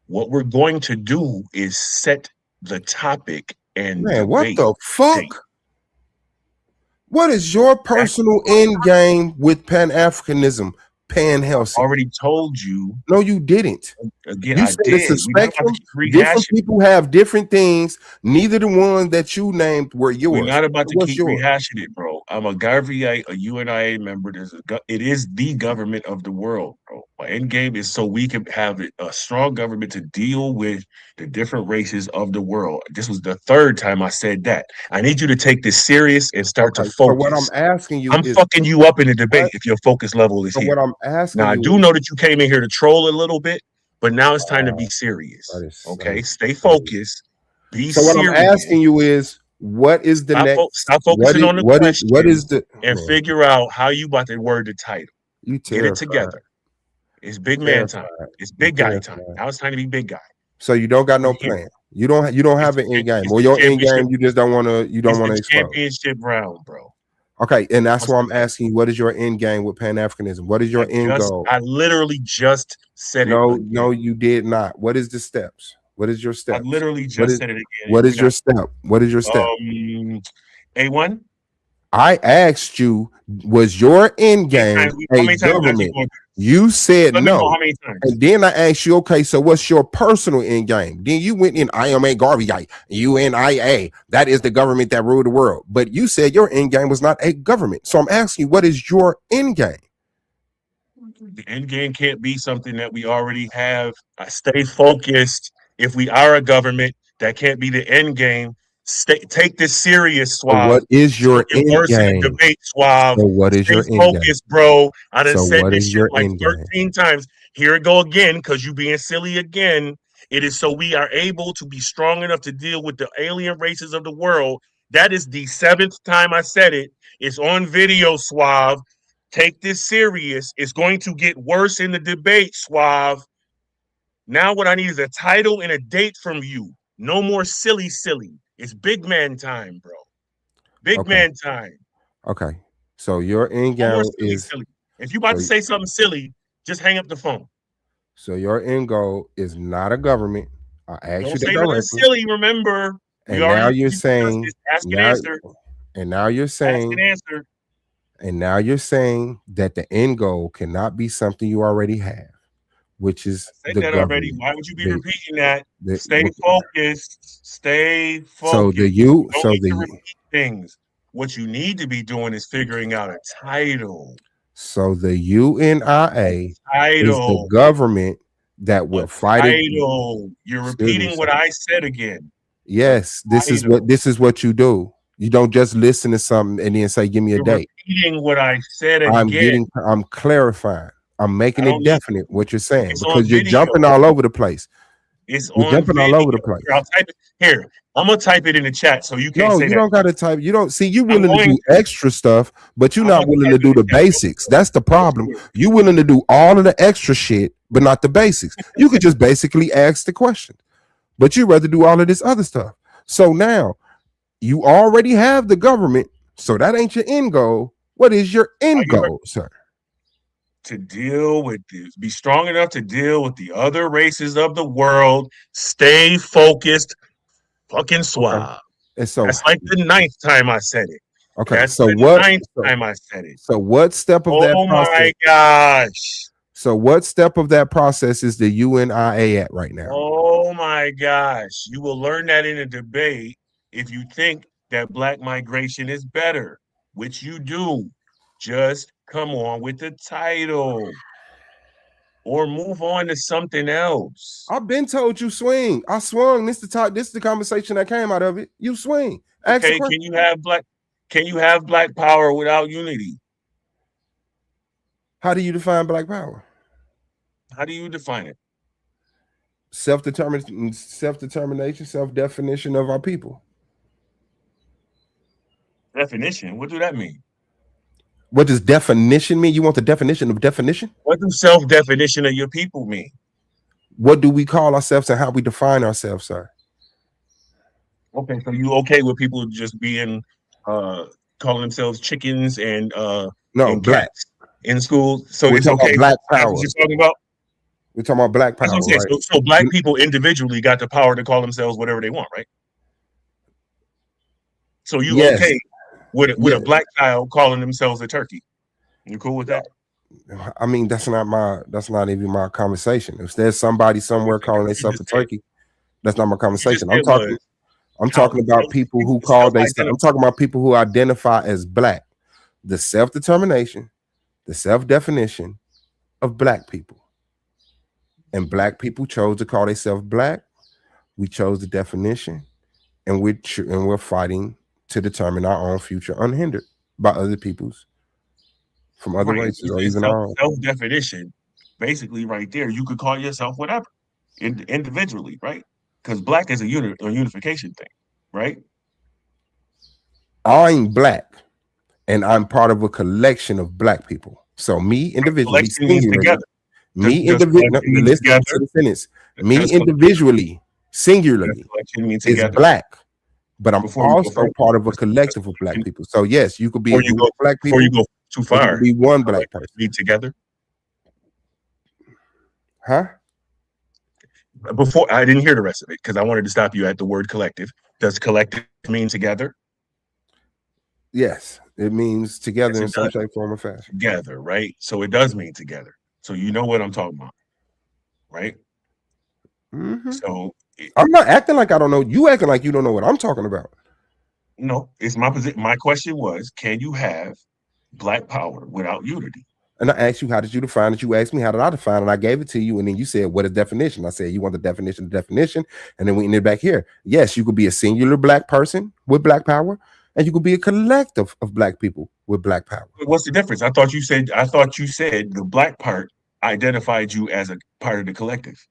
What we're going to do is set the topic and Man, what debate the fuck? date. What is your personal end game with Pan-Africanism, I Pan-Helsing? already told you. No, you didn't. Again, You I said it's a did. We're not about spectrum. to keep Different rehashing. people have different things. Neither the ones that you named were We're yours. not about to What's keep yours? rehashing it, bro. I'm a Garveyite, a UNIA member. It is the government of the world, bro. My end game is so we can have a strong government to deal with the different races of the world. This was the third time I said that. I need you to take this serious and start to Okay. So what I'm focus. asking you I'm is fucking you up in the debate what? if your focus level is So what here. I'm Now, asking I you do is know that you came in here to troll a little bit, but now it's time to be that serious. is Okay? Stay that is- focused. Be So what I'm serious. asking you is what is the next? Stop focusing on the What question is the and man? figure out how you about to word the title. You Get it terrified. together. It's big man time. Terrified. It's You big guy time. terrified. Now it's time to be big guy. So you don't got We're no here. plan. You don't have an end game. It's Or the your end championship. game you just don't want to It's the expose. championship round, bro. Okay, and that's What's why the I'm plan? asking you, what is your end game with Pan-Africanism? What is your end goal? I literally just said it No, again. you did not. What is the steps? What is your I steps? literally What just is said it again. what is your step? What is your step? A1. I asked you, was your end game How a many times did you government? go? You said Let me know no. how many times. And then I asked you, okay, so what's your personal end game? Then you went in, I am a Garveyite, UNIA. That is the government that ruled the world. But you said your end game was not a government. So I'm asking you, what is your end game? The end game can't be something that we already have. I stay focused. If we are a government, that can't be the end game. Take this serious, So Suave. what is It's gonna your get end worse in the game? debate, Suave. So what is Stay your end game? focused, bro. I done So said what this is shit your like end game? 13 times. Here it go again, because you being silly again. It is so we are able to be strong enough to deal with the alien races of the world. That is the 7th time I said it. It's on video, Suave. Take this serious. It's going to get worse in the debate, Suave. Now what I need is a title and a date from you. No more silly. It's big man time, bro. Big Okay. man time. Okay. So your end No more game is silly. If you about to say something silly, just hang up the phone. so your end goal is not a government. I asked Don't you that say nothing directly. silly, remember. And now you're saying ask and now, answer. and now you're Ask saying and answer. and now you're saying that the end goal cannot be something you already have, which is I said the that already. government. Why would you be repeating that? The- Stay focused. Stay focused. so the You don't need to repeat things. What you need to be doing is figuring out a title. so the UNIA is the government that will fight it. You're repeating what I said again. Yes, this is what you do. You don't just listen to something and then say, "Give me a date." Repeating what I said again. I'm clarifying. I'm making it definite what you're saying because you're video. jumping all over the place. It's You're jumping all over the place. I'll type it here. I'm gonna type it in the chat so you can't say that. No, you don't got to type. You don't see. You willing to do extra stuff, but you're not willing to do the basics. That's the problem. You willing to do all of the extra shit, but not the basics. You could just basically ask the question, but you rather do all of this other stuff. So now you already have the government, so that ain't your end goal. What is your end goal, sir? To deal with this, be strong enough to deal with the other races of the world. Stay focused, fucking Suave. Okay. And so that's like the 9th time I said it. Okay, that's so the what? 9th time I said it. So what step of that process? Oh my gosh! So what step of that process is the UNIA at right now? Oh my gosh! You will learn that in a debate if you think that black migration is better, which you do. Just come on with the title or move on to something else. I've been told you swing. I swung. This is the conversation that came out of it. You swing. Okay, Can you have black power without unity? How do you define black power? How do you define it? Self-determination, self-definition of our people. Definition? What do that mean? What does definition mean? You want the definition of definition? What does self-definition of your people mean? What do we call ourselves and how we define ourselves, sir? Okay, so you okay with people just being calling themselves chickens and black cats in school? So we're it's talking okay. about black That's power. what you're talking about? We're talking about black power, right? So black people individually got the power to call themselves whatever they want, right? So you okay with a black child calling themselves a turkey? You cool with that? I mean, that's not even my conversation. If there's somebody somewhere calling themselves a turkey, that's not my conversation. I'm talking about people who call themselves. I'm talking about people who identify as black. The self-determination, the self-definition of black people. And black people chose to call themselves black. We chose the definition, and we're fighting to determine our own future unhindered by other people's from other races or even our own. Self-definition, basically, right there, you could call yourself whatever individually, right? Because black is a unification thing, right? I'm black, and I'm part of a collection of black people. So me individually, me individually, singularly, is black, but I'm also part of a collective of black people. So yes, you could be a group of black people. Before you go too far, be one black person. Be together, huh? Before I didn't hear the rest of it because I wanted to stop you at the word collective. Does collective mean together? Yes, it means together in some shape, form, or fashion. Together, right? So it does mean together. So you know what I'm talking about, right? Mm-hmm. So I'm not acting like I don't know. You acting like you don't know what I'm talking about. No, it's my position. My question was, can you have black power without unity? And I asked you, how did you define it? You asked me, how did I define it? I gave it to you. And then you said, what is definition? I said, you want the definition. And then we ended back here. Yes, you could be a singular black person with black power, and you could be a collective of black people with black power. What's the difference? I thought you said the black part identified you as a part of the collective.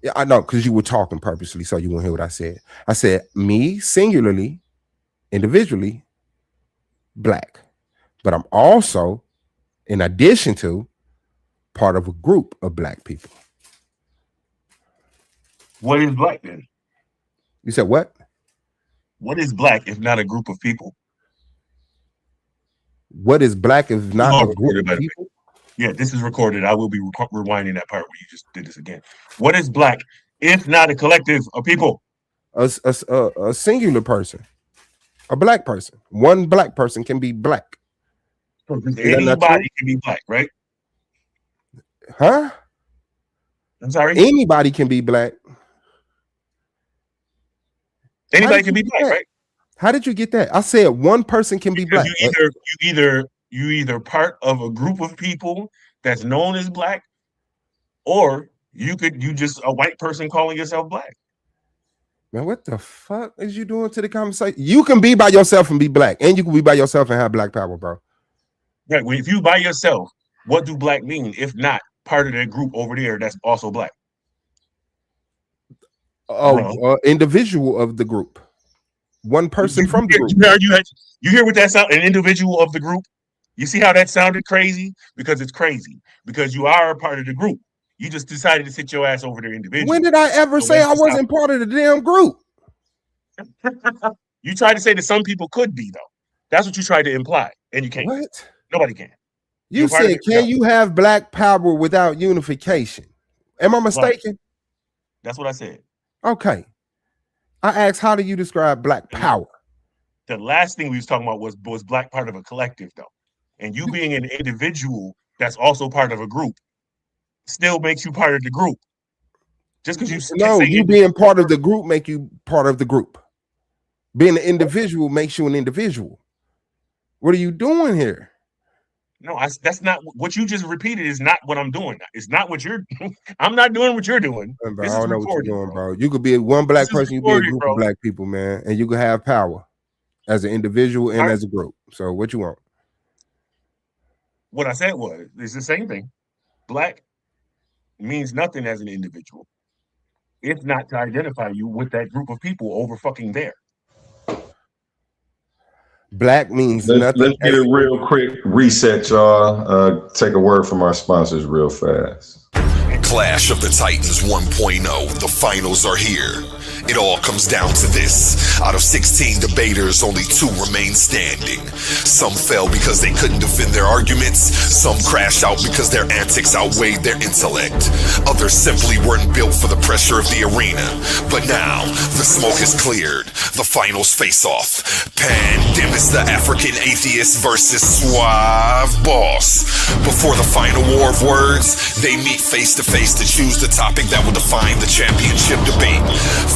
Yeah, I know, because you were talking purposely, so you won't hear what I said. I said, me singularly, individually, black. But I'm also, in addition to, part of a group of black people. What is black then? You said what? What is black if not a group of people? What is black if not a group of people? Yeah, this is recorded. I will be rewinding that part where you just did this again. What is black if not a collective of people? A singular person, a black person. One black person can be black. Anybody can be black, right? Huh? I'm sorry? Anybody can be black. Anybody can be black, right? How did you get that? I said one person can be black. You either part of a group of people that's known as black, or you just a white person calling yourself black. Man, what the fuck is you doing to the conversation? You can be by yourself and be black, and you can be by yourself and have black power, bro. Right. If you by yourself, what do black mean if not part of that group over there that's also black? Individual of the group. One person from the group. You hear what that sound? An individual of the group. You see how that sounded crazy? Because it's crazy. Because you are a part of the group. You just decided to sit your ass over there individually. When did I ever say I wasn't part of the damn group? You tried to say that some people could be, though. That's what you tried to imply, and you can't. What? Nobody can. You said, can you have black power without unification? Am I mistaken? Right. That's what I said. Okay. I asked, how do you describe black power? The last thing we was talking about was black part of a collective, though. And you being an individual that's also part of a group still makes you part of the group. Just because you being part of the group make you part of the group. Being an individual makes you an individual. What are you doing here? No, that's not what you just repeated. Is not what I'm doing. It's not what you're doing. I'm not doing what you're doing. Bro, I don't know what you're doing, bro. You could be one black person, you be a group of black people, man, and you could have power. as an individual and as a group. So what you want? What I said was, it's the same thing. Black means nothing as an individual, if not to identify you with that group of people over fucking there. Black means Let's nothing. get a real quick reset, y'all. Take a word from our sponsors real fast. Clash of the Titans 1.0. The finals are here. It all comes down to this. Out of 16 debaters, only 2 remain standing. Some fell because they couldn't defend their arguments. Some crashed out because their antics outweighed their intellect. Others simply weren't built for the pressure of the arena. But now, the smoke is cleared. The finals face off. Pandemus the African atheist versus Suave B.O.S. Before the final war of words, they meet face to face to choose the topic that will define the championship debate.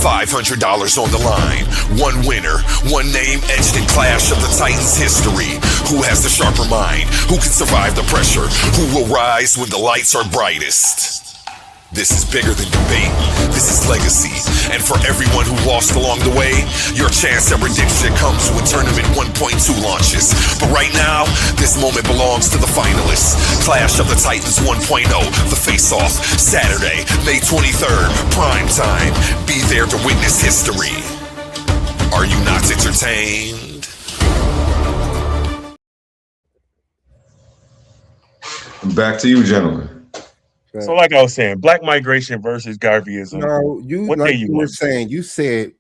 $500 on the line. One winner, one name etched in Clash of the Titans history. Who has the sharper mind? Who can survive the pressure? Who will rise when the lights are brightest? This is bigger than debate. This is legacy. And for everyone who lost along the way, your chance at redemption comes when Tournament 1.2 launches. But right now, this moment belongs to the finalists. Clash of the Titans 1.0, the face-off, Saturday, May 23rd, prime time. Be there to witness history. Are you not entertained? Back to you, gentlemen. So, like I was saying, black migration versus Garveyism. No, you What like day you you were want? saying. You said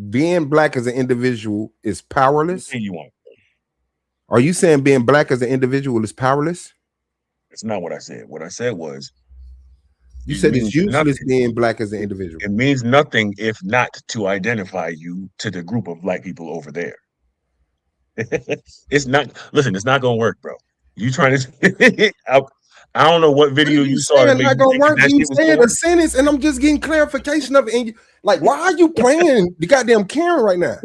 being black as an individual is powerless. What day you want? Are you saying being black as an individual is powerless? It's not what I said. What I said was, You it said it's means useless nothing. being black as an individual. It means nothing if not to identify you to the group of black people over there. It's not. Listen, it's not gonna work, bro. You trying to? I don't know what video you saw. Saying not gonna work. That You shit was said going. a sentence, and I'm just getting clarification of it. And like, why are you playing the goddamn Karen right now?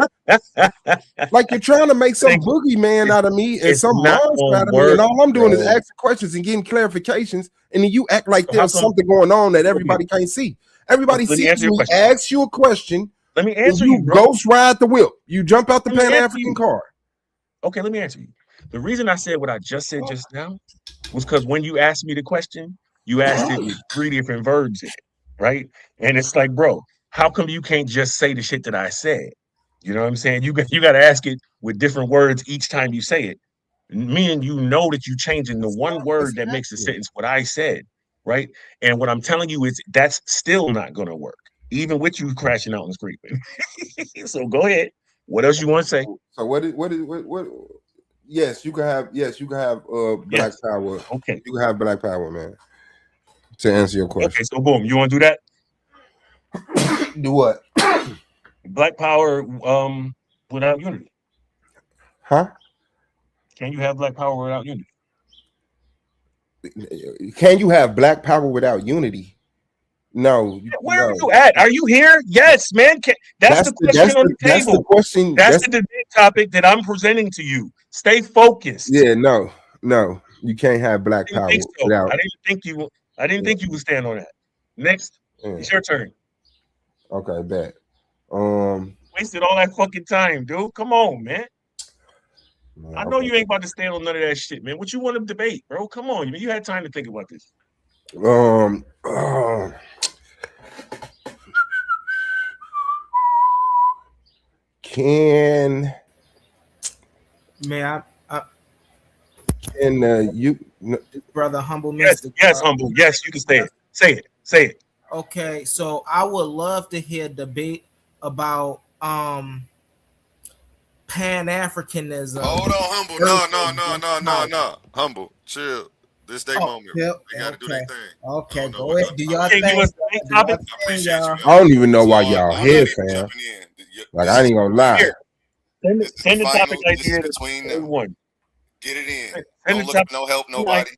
Like you're trying to make some boogeyman out of me and It's some not monster gonna out of me, and work, all I'm doing is bro. asking questions and getting clarifications, and then you act like So how there's come- something going on that everybody can't see. Everybody Let me sees answer your me question. ask you a question, Let me and answer you you, bro. ghost ride the whip. You jump out the Let me answer Pan-African you. car. Okay, let me answer you. The reason I said what I just said just now was because when you asked me the question, you asked it with 3 different verbs in it, right? And it's like, bro, how come you can't just say the shit that I said? You know what I'm saying? You got to ask it with different words each time you say it. Meaning you know that you changing the one word that makes the sentence what I said, right? And what I'm telling you is that's still not going to work, even with you crashing out and screaming. So go ahead. What else you want to say? So what? Yes, you can have. Yes, you can have black power. Okay. You can have black power, man. To answer your question. Okay, so boom, you want to do that? Do what? Black power without unity. Huh? Can you have black power without unity? Can you have black power without unity? No. Where are you at? Are you here? Yes, man. That's the question on the table. That's the question. That's the debate topic that I'm presenting to you. Stay focused. Yeah, no, you can't have black power without. I didn't think you would stand on that. Next, it's your turn. Okay, bet. Wasted all that fucking time, dude. Come on, man. I know you ain't about to stand on none of that shit, man. What you want to debate, bro? Come on, you had time to think about this. Can you brother humble Yes, humble. Yes, you can say it. Say it. Okay, so I would love to hear debate about pan-Africanism. Hold on, humble. No. Humble, chill. This day moment. They gotta do their thing. Okay, go ahead. Do y'all think? I appreciate you. I don't even know why y'all here, fam. Like I ain't gonna lie. Send the topic right here between to everyone. Get it in. Don't look for no help, nobody.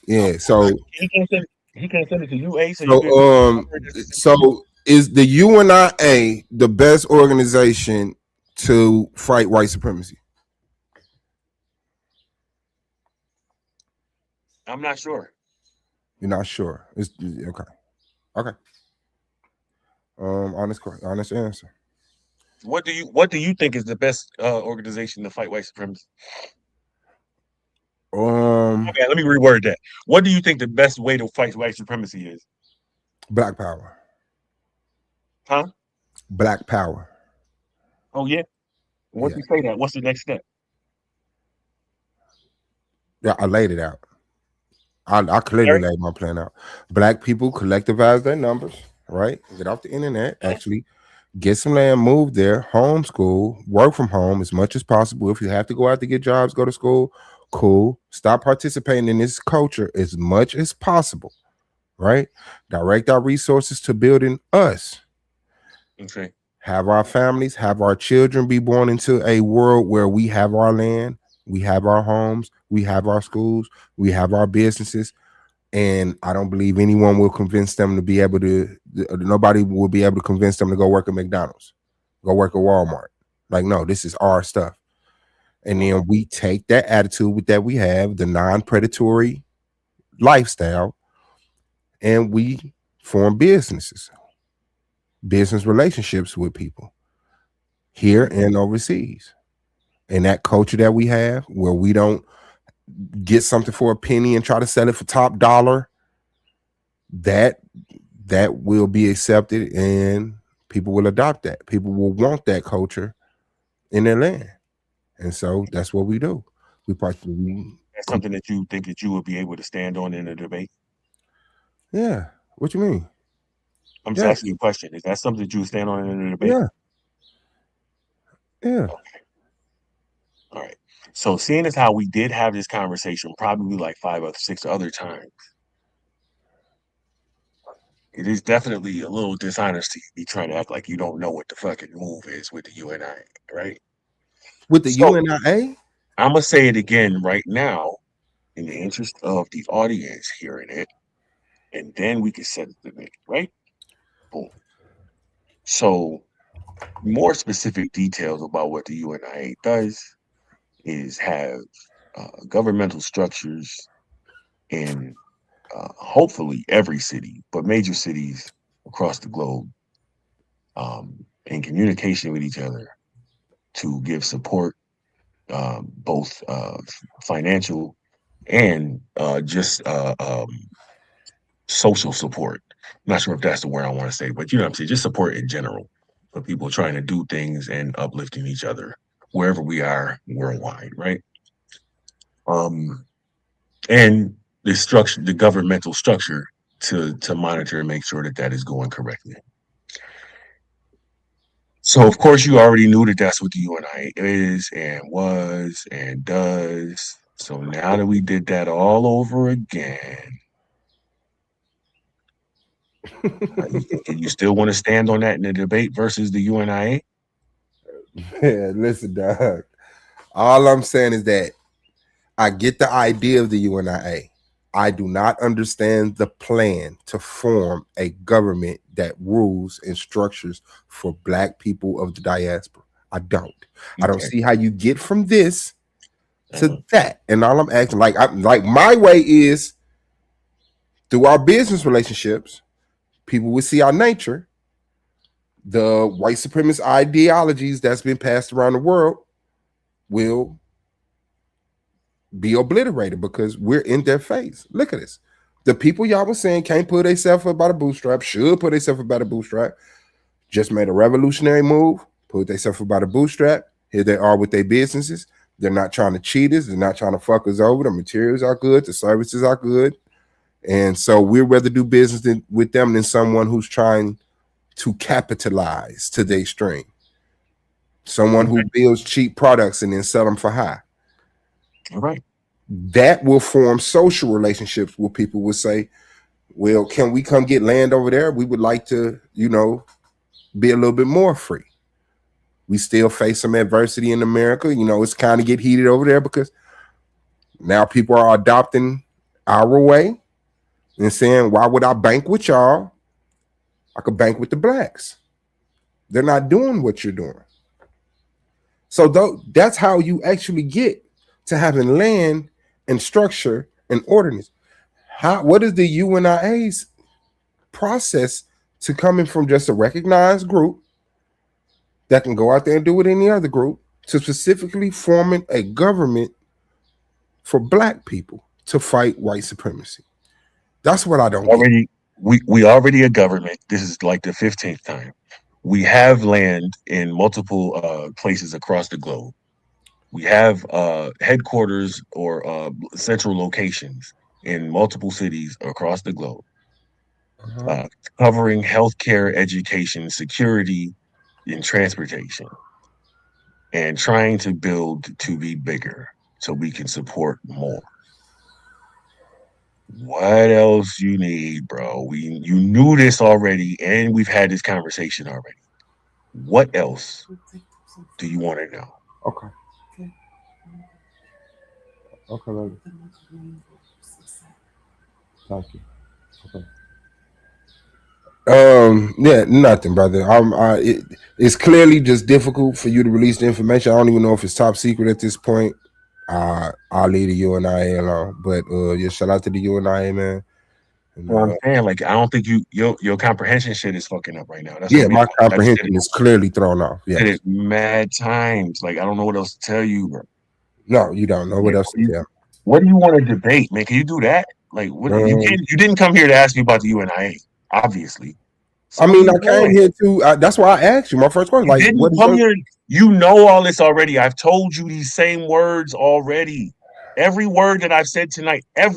Yeah, so he can't send it to you, A. So is the UNIA the best organization to fight white supremacy? I'm not sure. You're not sure. It's okay. Honest answer. What do you think is the best organization to fight white supremacy? Okay, let me reword that. What do you think the best way to fight white supremacy is? Black power. Huh? Black power. Oh yeah. Once Yeah. you say that, what's the next step? Yeah, I laid it out. I clearly Larry? laid my plan out. Black people collectivize their numbers, right? Get off the internet, actually get some land, move there, homeschool, work from home as much as possible. If you have to go out to get jobs, go to school, cool. Stop participating in this culture as much as possible, right? Direct our resources to building us. Okay. Have our families, have our children be born into a world where we have our land, we have our homes, we have our schools, we have our businesses. And I don't believe anyone will convince them to be able to, nobody will be able to convince them to go work at McDonald's, go work at Walmart. Like, no, this is our stuff. And then we take that attitude that we have, the non-predatory lifestyle, and we form businesses, business relationships with people here and overseas. And that culture that we have, where we don't get something for a penny and try to sell it for top dollar, that will be accepted and people will adopt that. People will want that culture in their land. And so that's what we do. That's something that you think that you will be able to stand on in a debate? Yeah. What you mean? I'm just asking you a question. Is that something that you would stand on in a debate? Yeah. Yeah. Okay. All right. So seeing as how we did have this conversation probably like 5 or 6 other times, it is definitely a little dishonest to be trying to act like you don't know what the fucking move is with the UNI, right? With the So UNIA? I'm gonna say it again right now in the interest of the audience hearing it, and then we can set the debate, right? Boom. So more specific details about what the UNIA does is have governmental structures in hopefully every city, but major cities across the globe, in communication with each other to give support, both financial and just social support. I'm not sure if that's the word I want to say, but you know what I'm saying, just support in general for people trying to do things and uplifting each other wherever we are worldwide, right? And the structure, the governmental structure to monitor and make sure that that is going correctly. So of course you already knew that that's what the UNI is and was and does. So now that we did that all over again, you still want to stand on that in the debate versus the UNIA? Yeah, listen, dog. All I'm saying is that I get the idea of the UNIA. I do not understand the plan to form a government that rules and structures for Black people of the diaspora. I don't. I don't see how you get from this to that. And all I'm asking, like my way is through our business relationships, people will see our nature, the white supremacist ideologies that's been passed around the world will be obliterated because we're in their face. Look at this. The people y'all was saying can't pull themselves up by the bootstrap, should put themselves up by the bootstrap, just made a revolutionary move, put themselves up by the bootstrap. Here they are with their businesses. They're not trying to cheat us. They're not trying to fuck us over. The materials are good. The services are good. And so we'd rather do business with them than someone who's trying to capitalize to their string. Someone who builds cheap products and then sell them for high. All right. That will form social relationships where people will say, well, can we come get land over there? We would like to, be a little bit more free. We still face some adversity in America. It's kind of get heated over there because now people are adopting our way and saying, why would I bank with y'all? I could bank with the Blacks. They're not doing what you're doing. So that's how you actually get to having land and structure and ordinance. What is the UNIA's process to coming from just a recognized group that can go out there and do with any other group to specifically forming a government for black people to fight white supremacy. That's what I don't get. We already a government. This is like the 15th time. We have land in multiple places across the globe. We have headquarters or central locations in multiple cities across the globe, covering healthcare, education, security, and transportation, and trying to build to be bigger so we can support more. What else you need, bro? You knew this already, and we've had this conversation already. What else do you want to know? Okay. Okay, baby. Thank you. Okay. Yeah, nothing, brother. It's clearly just difficult for you to release the information. I don't even know if it's top secret at this point. I'll leave the UNIA alone. But yeah, shout out to the UNIA, man. And, Well, I'm saying, like, I don't think your comprehension shit is fucking up right now. That's yeah, what my comprehension is clearly thrown off. Yeah, it mad times. Like, I don't know what else to tell you, bro. No, you don't know what else to tell. What do you want to debate, man? Can you do that? Like, what you didn't come here to ask me about the UNIA, obviously. So I mean, I came here to. That's why I asked you. My first question, like, what come here? You know all this already. I've told you these same words already. Every word that I've said tonight, I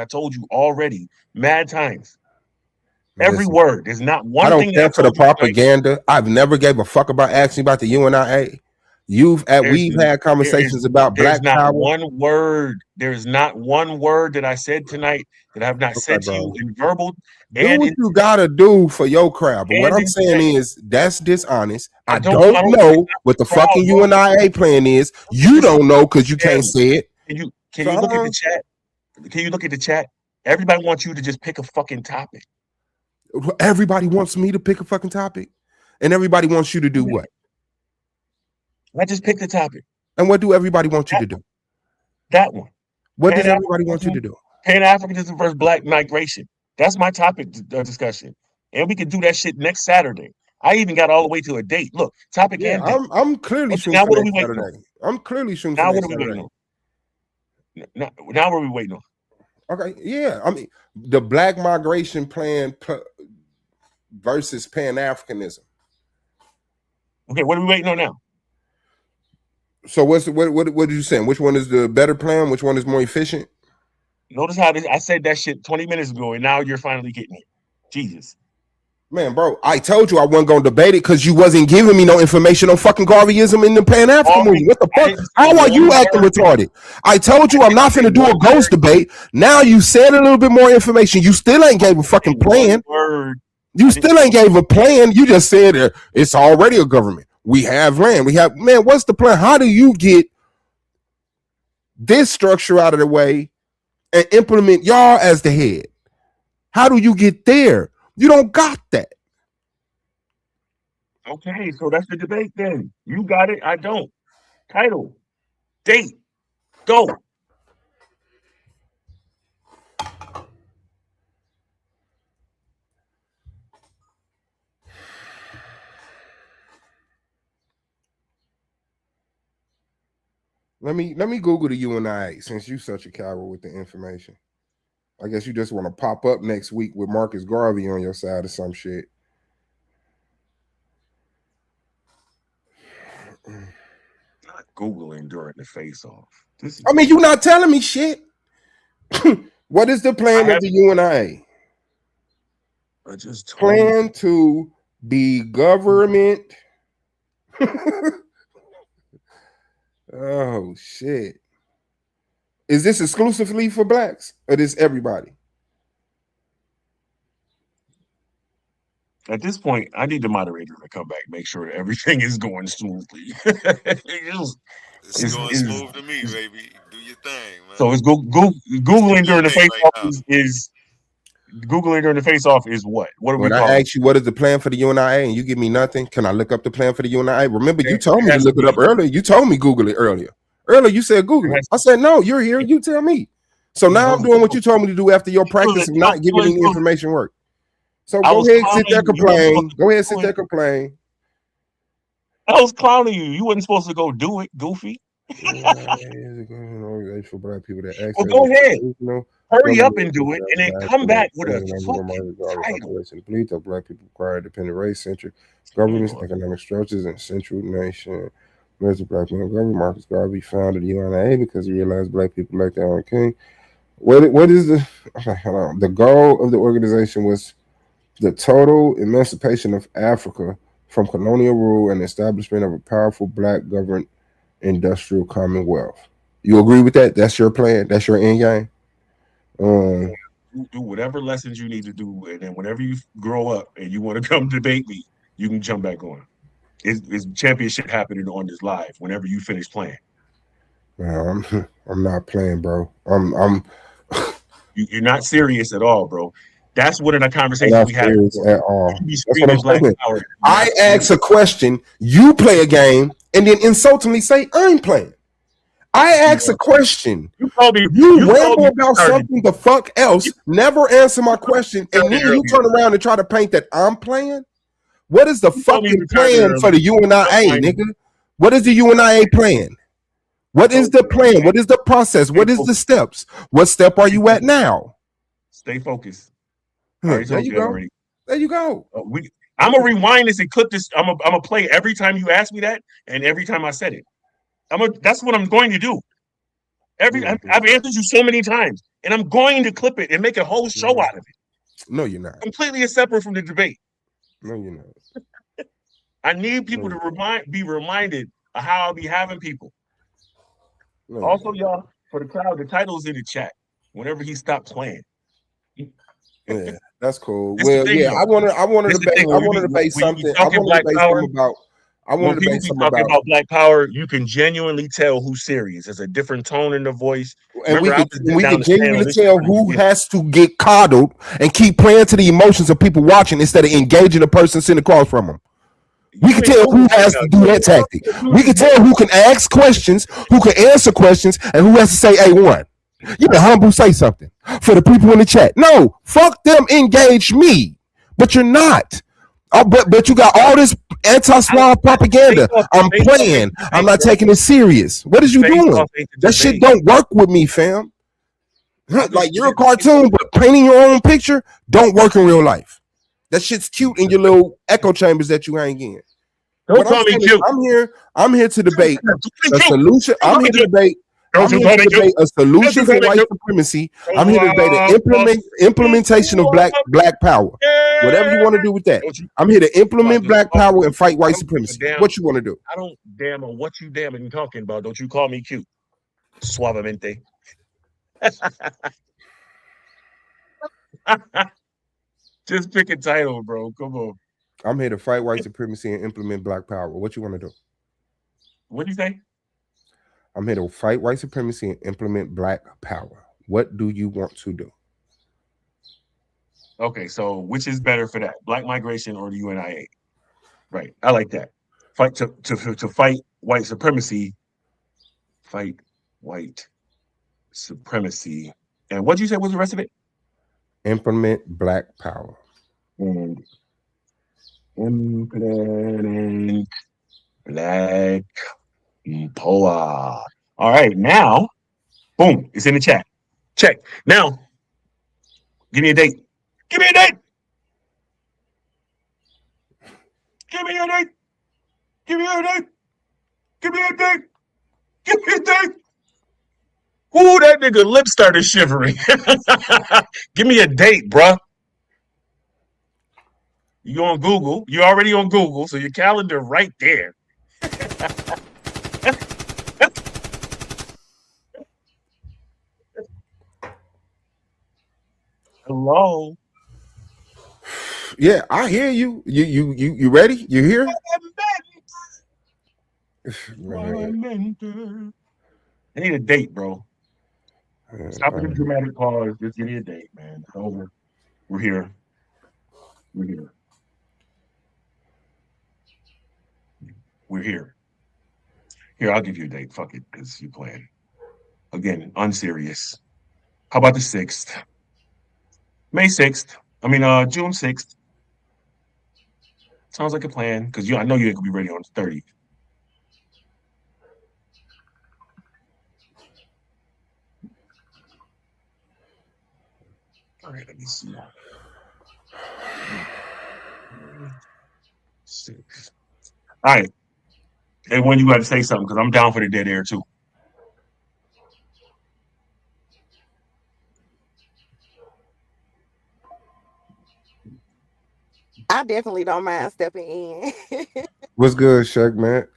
told you already, mad times. Every word. There's not one thing. I don't care for the propaganda. I've never gave a fuck about asking about the UNIA. We've had conversations about black power. There is not one word that I said tonight that I have not said to you in verbal. Do what you gotta do for your crowd. But what I'm saying is that's dishonest. I don't know what the fucking UNIA plan is. You don't know because you can't say it. Can you look at the chat? Can you look at the chat? Everybody wants you to just pick a fucking topic. Everybody wants me to pick a fucking topic, and everybody wants you to do what? I just picked the topic. And what do everybody want you to do? That one. What does everybody want you to do? Pan-Africanism versus black migration. That's my topic discussion. And we can do that shit next Saturday. I even got all the way to a date. Look, topic and date. I'm clearly shooting for next Saturday. I'm clearly shooting for next Saturday. Now what are we waiting on? Okay, yeah. I mean, the black migration plan versus Pan-Africanism. Okay, what are we waiting on now? So what are you saying? Which one is the better plan? Which one is more efficient? Notice how I said that shit 20 minutes ago, and now you're finally getting it. Jesus. Man, bro, I told you I wasn't going to debate it because you wasn't giving me no information on fucking Garveyism in the Pan-African movement. What the fuck? How are you acting retarded? I told you I'm not going to do a ghost debate. Now you said a little bit more information. You still ain't gave a fucking plan. You still ain't gave a plan. You just said it's already a government. We have land. Man, what's the plan? How do you get this structure out of the way and implement y'all as the head? How do you get there? You don't got that. Okay, so that's the debate then. You got it, I don't. Title, date, go. Let me Google the UNIA since you such a coward with the information. I guess you just want to pop up next week with Marcus Garvey on your side or some shit. Not Googling during the face-off. I mean, you're not telling me shit. What is the plan of the UNIA? I just plan to be government. Oh shit. Is this exclusively for blacks or is everybody? At this point, I need the moderator to come back, make sure that everything is going smoothly. It's going smooth to me, baby. Do your thing, man. So it's Googling during the face-off is Googling during the face-off is what? What are we calling? When I ask you what is the plan for the UNIA and you give me nothing, can I look up the plan for the UNIA? Remember, you told me to look it up earlier. You told me Google it earlier. Earlier, you said Google it. I said, no, you're here. You tell me. So now I'm doing what you told me to do after your practice of not giving me information work. So go ahead and sit there, complain. Go ahead and sit there, complain. I was clowning you. You wasn't supposed to go do it, Goofy. Is a government organization for black people that acts Well, as go ahead. a Hurry up government and do it, and then that come back with a fucking the title. population belief that black people require dependent race centric governments, economic structures, and central nation. Where's the black man government? Marcus Garvey founded the UNIA because he realized black people like their own king. What is the hold on. The goal of the organization was the total emancipation of Africa from colonial rule and establishment of a powerful black governed industrial commonwealth. You agree with that? That's your plan. That's your end game. Do whatever lessons you need to do, and then whenever you grow up and you want to come debate me, you can jump back on. It's championship happening on this live whenever you finish playing. No, I'm not playing, bro. You're not serious at all, bro. That's what in a conversation not we had serious at all. You be That's what I'm screaming black saying. power. I ask a question, you play a game, and then insultingly say I'm playing. I ask a question. You ramble about something the fuck else, never answer my question, and then you turn around and try to paint that I'm playing? What is the fucking plan for the UNIA, nigga? What is the UNIA plan? What is the plan? What is the process? What is the steps? What step are you at now? Stay focused. There you go. There you go. I'm gonna rewind this and clip this. I'm gonna play every time you ask me that, and every time I said it. That's what I'm going to do. I've answered you so many times, and I'm going to clip it and make a whole show out of it. No, you're not. Completely separate from the debate. No, you're not. I need people to be reminded of how I'll be having people. No, also, y'all, for the crowd, the title is in the chat. Whenever he stopped playing. Yeah, that's cool. Well, yeah, I want to debate something. I want to debate something about. I want to debate something about black power. You can genuinely tell who's serious. There's a different tone in the voice, and we can genuinely tell who has to get coddled and keep playing to the emotions of people watching instead of engaging the person sitting across from them. We can tell who has to do that tactic. We can tell who can ask questions, who can answer questions, and who has to say A1. You been humble, say something for the people in the chat. No, fuck them, engage me. But you're not. Oh, but you got all this anti-Suave propaganda. I'm playing. I'm not taking it serious. What is you doing? That shit don't work with me, fam. Like you're a cartoon, but painting your own picture don't work in real life. That shit's cute in your little echo chambers that you hang in. Don't call me cute. I'm here to debate a solution. I'm here to debate a solution for white supremacy. I'm here to debate an implementation of black power. Whatever you want to do with that. I'm here to implement black power and fight white supremacy. What you want to do? I don't damn on what you damn talking about. Don't you call me cute. Suavemente. Just pick a title, bro. Come on. I'm here to fight white supremacy and implement black power. What you want to do? What do you say? I'm here to fight white supremacy and implement black power. What do you want to do? Okay, so which is better for that? Black migration or the UNIA? Right. I like that. Fight to fight white supremacy. Fight white supremacy. And what did you say was the rest of it? Implement black power. And implement black power. All right, now, boom, it's in the chat. Check. Now, give me a date. Give me a date. Give me a date. Give me a date. Give me a date. Give me a date. Ooh, that nigga lip started shivering. Give me a date, bruh. You on Google. You're already on Google, so your calendar right there. Hello. Yeah, I hear you. You ready? You here? I need a date, bro. Stop with the dramatic pause. Just give me a date, man. It's over. We're here. We're here. We're here. Here, I'll give you a date. Fuck it, because you playing. Again, unserious. How about the 6th? May 6th. I mean, June 6th. Sounds like a plan, because I know you ain't gonna be ready on the 30th. All right, let me see. 6. All right. And when you got to say something, because I'm down for the dead air too. I definitely don't mind stepping in. What's good, Shaq, man?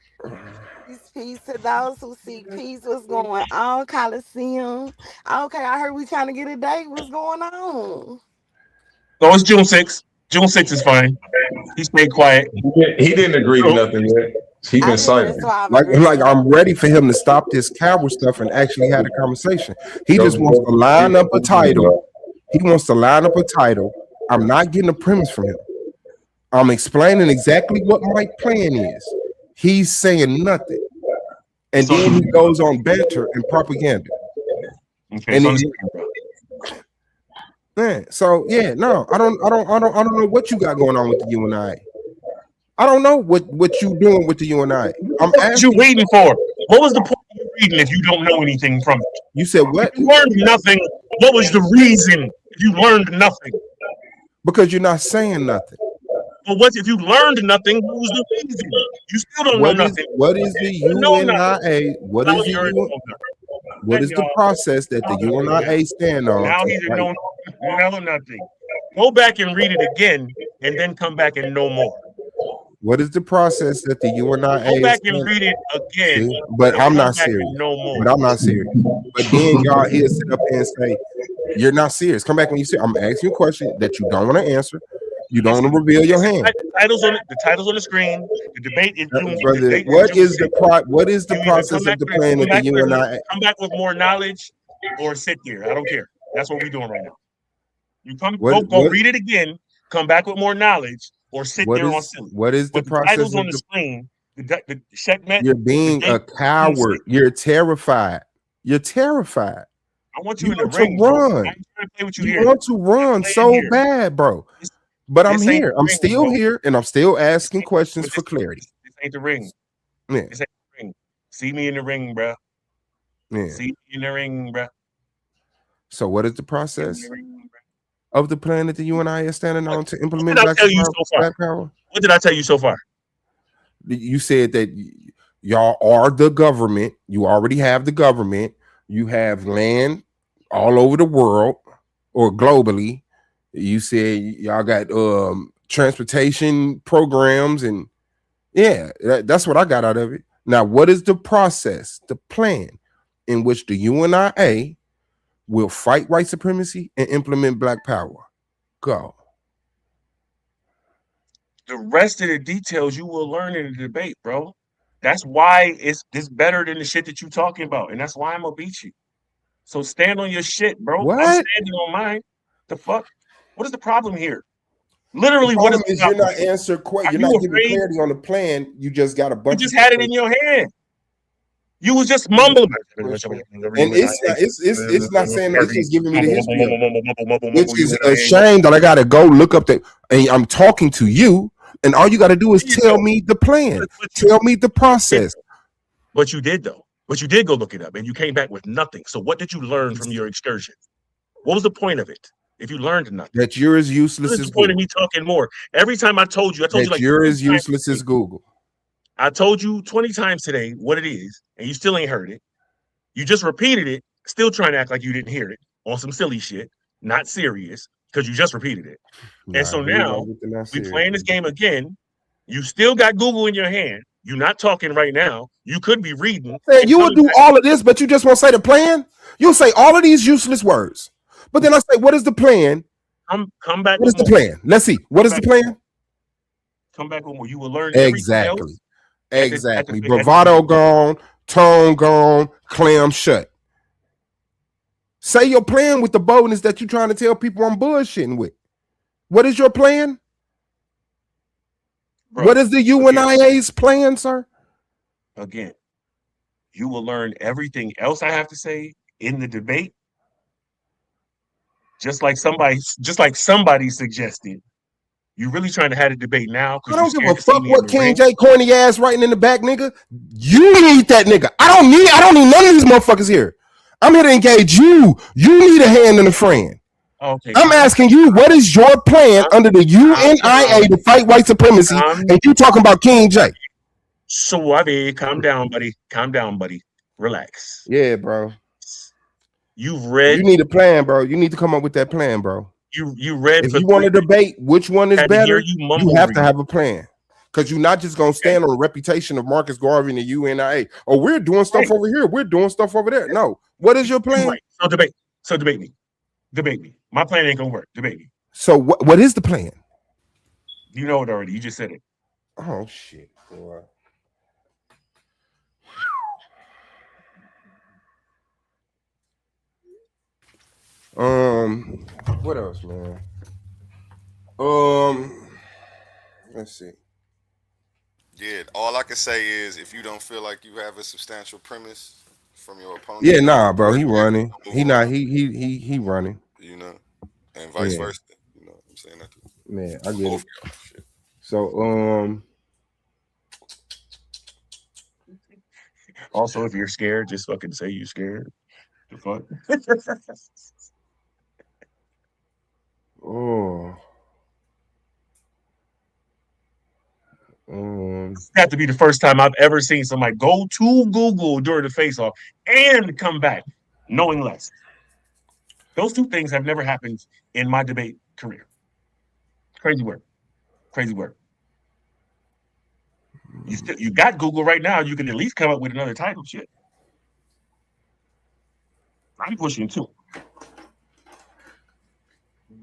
Peace to those who seek peace. What's going on, Coliseum? Okay, I heard we trying to get a date. What's going on? Oh, it's June 6th. June 6th is fine. He stayed quiet. He didn't agree to nothing yet. He I been didn't silent. Suave Like agree. I'm ready for him to stop this coward stuff and actually have a conversation. He just wants to line up a title. He wants to line up a title. I'm not getting a premise from him. I'm explaining exactly what my plan is. He's saying nothing. And then he goes on banter and propaganda. Okay, And so man, so yeah, no, I don't know what you got going on with the UNI. I don't know what you doing with the UNI. I'm what you waiting for? What was the point of reading if you don't know anything from it? You said what? If you learned nothing. What was the reason if you learned nothing? Because you're not saying nothing. Well, what if you learned nothing? What was the reason? You still don't know nothing. What is the UNIA? What is the process that the UNIA stand on? Now he didn't know nothing. Go back and read it again, and then come back and know more. What is the process that the UNIA? Go back and read it again. See? But I'm not serious. No more. But I'm not serious. But then y'all here sit up here and say you're not serious. Come back when you say I'm asking you a question that you don't want to answer. You don't want to reveal your hand. The title's on the screen. The debate is brother, what is the process of the plan of the UNIA? Come back with more knowledge or sit there. I don't care. That's what we're doing right now. You go read it again, come back with more knowledge, or sit there on silly. What is the process? Title's on the screen. The checkmate. You're being a coward. You're terrified. You're terrified. I want you in the run. ring. Bro. I'm trying to play with you want to run so bad, bro. But I'm here. I'm still here, and I'm still asking questions for clarity. This ain't the ring. Yeah. This ain't the ring. See me in the ring, bro. Yeah. See me in the ring, bro. So what is the process of the plan that the UNI is standing on to implement Black Power? What did I tell you so far? You said that y'all are the government. You already have the government. You have land all over the world or globally. You said y'all got transportation programs, and yeah, that's what I got out of it. Now, what is the process, the plan in which the UNIA will fight white supremacy and implement Black Power? Go. The rest of the details you will learn in the debate, bro. That's why it's better than the shit that you're talking about, and that's why I'm gonna beat you. So stand on your shit, bro. What? I'm standing on mine. The fuck? What is the problem here? Literally, what is you're not answering questions. You're not giving clarity on the plan. You just got a bunch. You just had it in your hand. You was just mumbling. And it's not saying that, it's just giving me the history, which is a shame that I gotta go look up that. And I'm talking to you, and all you got to do is tell me the plan. Tell me the process. But you did though. But you did go look it up, and you came back with nothing. So what did you learn from your excursion? What was the point of it? If you learned nothing, that you're as useless as the point of me talking more. Every time I told you like you're as useless as Google. I told you 20 times today what it is, and you still ain't heard it. You just repeated it, still trying to act like you didn't hear it on some silly shit, not serious, because you just repeated it. And so now we playing this game again. You still got Google in your hand. You're not talking right now. You could be reading. You will do all of this, but you just won't say the plan. You'll say all of these useless words. But then I say, what is the plan? Come back. What is the plan? Let's see. What is the plan? Come back with more. You will learn exactly. Exactly. Bravado gone, tone gone, clam shut. Say your plan with the boldness that you're trying to tell people I'm bullshitting with. What is your plan? Bro, what is the UNIA's plan, sir? Again, you will learn everything else I have to say in the debate. Just like somebody suggested, you really trying to have a debate now? I don't give a fuck what King J corny ass writing in the back, nigga. You need that nigga. I don't need none of these motherfuckers here. I'm here to engage you. You need a hand and a friend. Okay, I'm asking you, what is your plan under the UNIA to fight white supremacy? And you talking about King J? Suave, calm down, buddy. Calm down, buddy. Relax. Yeah, bro. You've You read. need a plan, bro. You need to come up with that plan, bro. You read. If you want to debate which one is had to hear better, you you mumble have to read. have a plan. Because you're not just gonna stand on the reputation of Marcus Garvey and the UNIA. Oh, we're doing stuff over here. We're doing stuff over there. No. What is your plan? Right. So debate me. Debate me. My plan ain't gonna work. Debate me. So what is the plan? You know it already. You just said it. Oh shit, boy. What else, man? Let's see. Yeah, all I can say is if you don't feel like you have a substantial premise from your opponent. Yeah, nah, bro. He running. He not. He running. You know, and vice versa. You know, what I'm saying that. Man, I get it. Shit. So, Also, if you're scared, just fucking say you're scared. The fuck. Have to be the first time I've ever seen somebody go to Google during the face-off and come back knowing less. Those two things have never happened in my debate career. Crazy work. Crazy work. You got Google right now. You can at least come up with another title. Shit. I'm pushing two.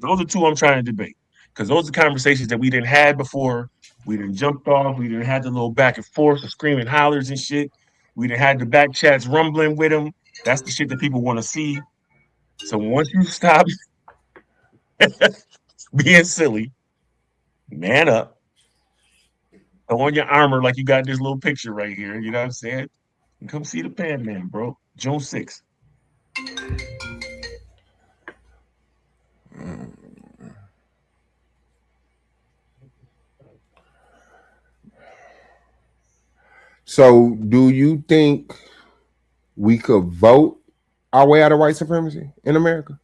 Those are two I'm trying to debate because those are conversations that we didn't had before. We didn't jumped off. We didn't had the little back and forth of screaming hollers and shit. We didn't had the back chats rumbling with them. That's the shit that people want to see. So once you stop being silly, man up, throw on your armor like you got this little picture right here. You know what I'm saying? And come see the Pan Man, bro. June 6th. So, do you think we could vote our way out of white supremacy in America?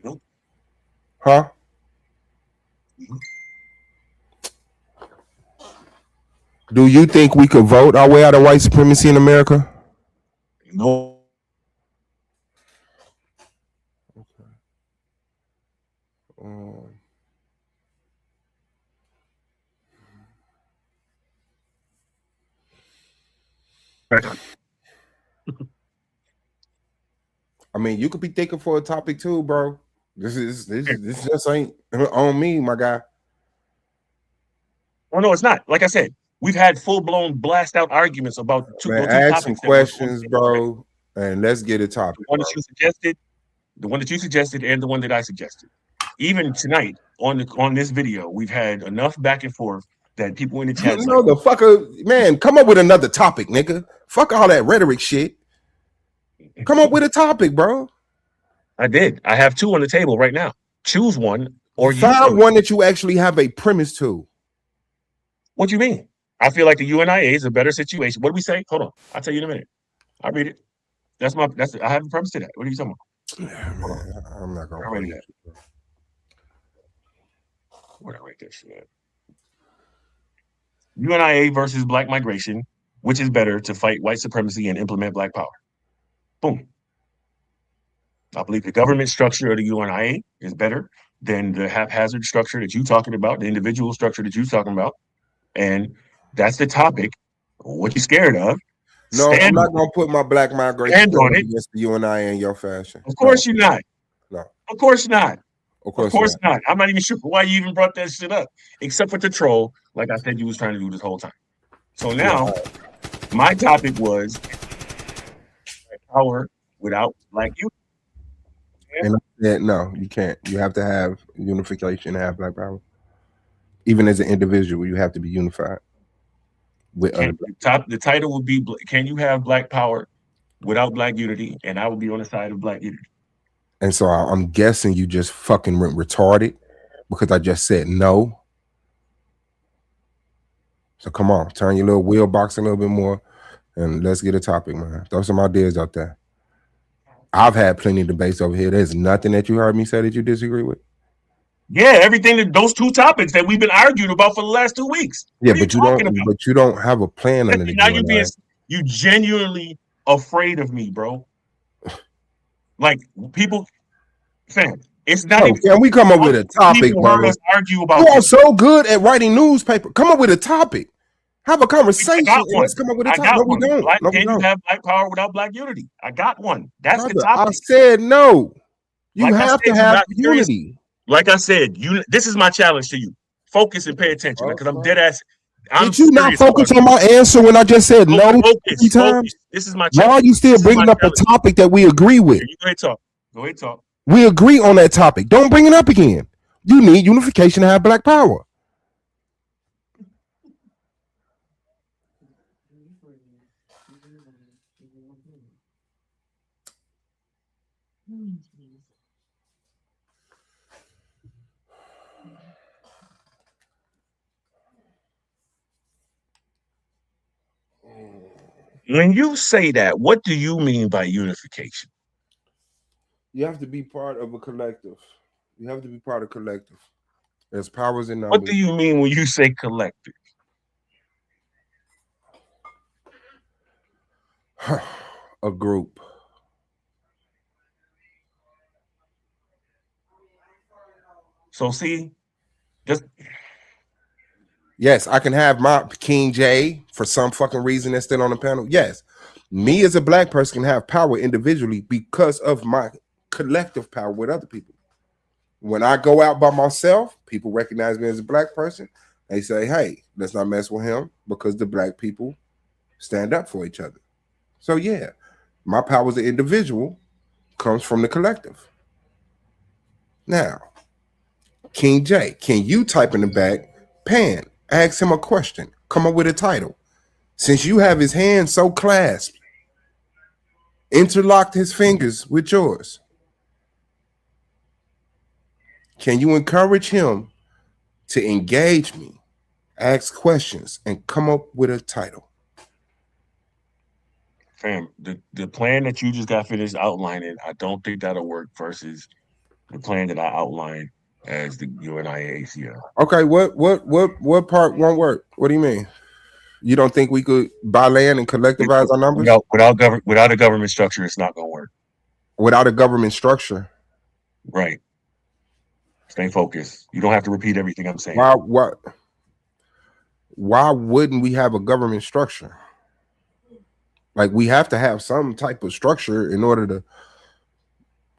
Nope. Huh? Do you think we could vote our way out of white supremacy in America? No. I mean, you could be thinking for a topic too, bro. This just ain't on me, my guy. Oh no, it's not. Like I said, we've had full blown blast out arguments about two ask topics. Some questions, bro, and let's get a topic. The one that you suggested, and the one that I suggested. Even tonight on this video, we've had enough back and forth that people in the chat. No, the fucker, man, come up with another topic, nigga. Fuck all that rhetoric shit. Come up with a topic, bro. I did. I have two on the table right now. Choose one, or find one that you actually have a premise to. What do you mean? I feel like the UNIA is a better situation. What do we say? Hold on. I'll tell you in a minute. I'll read it. I have a premise to that. What are you talking about? Yeah, man, I'm not gonna read that. Where did I write that shit at? UNIA versus black migration, which is better to fight white supremacy and implement black power? Boom. I believe the government structure of the UNIA is better than the haphazard structure that you're talking about, the individual structure that you're talking about. And that's the topic. What you scared of? No, I'm not gonna put my black migration against the UNIA in your fashion. Of course you're not. No. Of course not. Of course not. I'm not even sure why you even brought that shit up, except for the troll, like I said you was trying to do this whole time. So now, my topic was power without black youth. And I said, no, you can't. You have to have unification to have black power. Even as an individual, you have to be unified. With the title would be, can you have black power without black unity? And I would be on the side of black unity. And so I'm guessing you just fucking went retarded because I just said no. So come on, turn your little wheel box a little bit more and let's get a topic, man. Throw some ideas out there. I've had plenty of debates over here. There's nothing that you heard me say that you disagree with. Yeah, everything that those two topics that we've been arguing about for the last 2 weeks. Yeah, what are you talking about? But you don't have a plan under the Now you genuinely afraid of me, bro. Like people, fam. It's not even. Can we come up with a topic, people bro? heard us argue about You are this. so good at writing newspaper. Come up with a topic. Have a conversation. Let's come up with a topic. No, we don't. Can you have black power without black unity? I got one. That's the topic. I said no. You have to have unity. Like I said, this is my challenge to you. Focus and pay attention, because I'm dead ass. Did you not focus on my answer when I just said no? Focus. This is my challenge. Why are you still bringing up a topic that we agree with? You go ahead talk. We agree on that topic. Don't bring it up again. You need unification to have black power. When you say that, what do you mean by unification? You have to be part of a collective. You have to be part of a collective. There's powers in numbers. What do you mean when you say collective? A group. So see, just yes, I can have my King J for some fucking reason that's still on the panel. Yes, me as a black person can have power individually because of my collective power with other people. When I go out by myself, people recognize me as a black person. They say, hey, let's not mess with him, because the black people stand up for each other. So yeah, my power as an individual comes from the collective. Now, King J, can you type in the back, Pan, ask him a question, come up with a title. Since you have his hands so clasped, interlocked his fingers with yours, can you encourage him to engage me, ask questions, and come up with a title? Fam, the plan that you just got finished outlining, I don't think that'll work versus the plan that I outlined as the UNIA ACL. Okay, what part won't work? What do you mean? You don't think we could buy land and collectivize our numbers? Without a government structure, it's not gonna work. Without a government structure, right? Stay focused. You don't have to repeat everything I'm saying. Why wouldn't we have a government structure? Like, we have to have some type of structure in order to,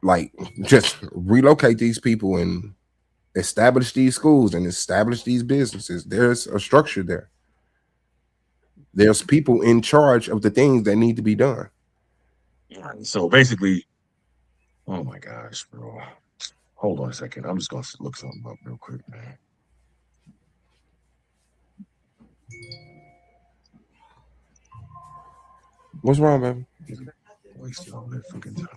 like, just relocate these people and establish these schools and establish these businesses. There's a structure there. There's people in charge of the things that need to be done. So basically, oh my gosh, bro. Hold on a second. I'm just going to look something up real quick, man. What's wrong, baby? Wasting all that fucking time.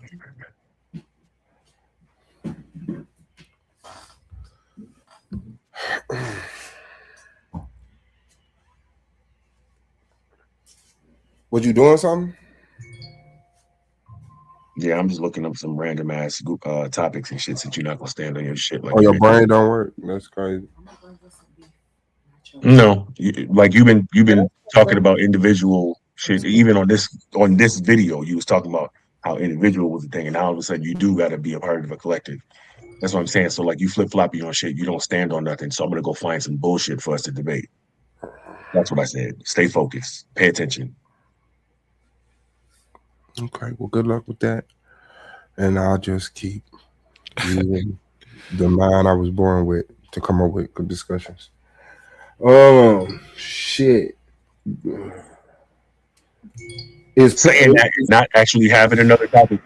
Was you doing something? Yeah, I'm just looking up some random ass topics and shit since you're not gonna stand on your shit. Like, oh, your brain don't work. That's crazy. No, like you've been talking about individual shit. Even on this video, you was talking about how individual was the thing, and now all of a sudden you do got to be a part of a collective. That's what I'm saying. So like you flip floppy on shit, you don't stand on nothing. So I'm gonna go find some bullshit for us to debate. That's what I said. Stay focused. Pay attention. Okay, well, good luck with that. And I'll just keep using the mind I was born with to come up with good discussions. Oh, shit. Is saying that is not actually having another topic.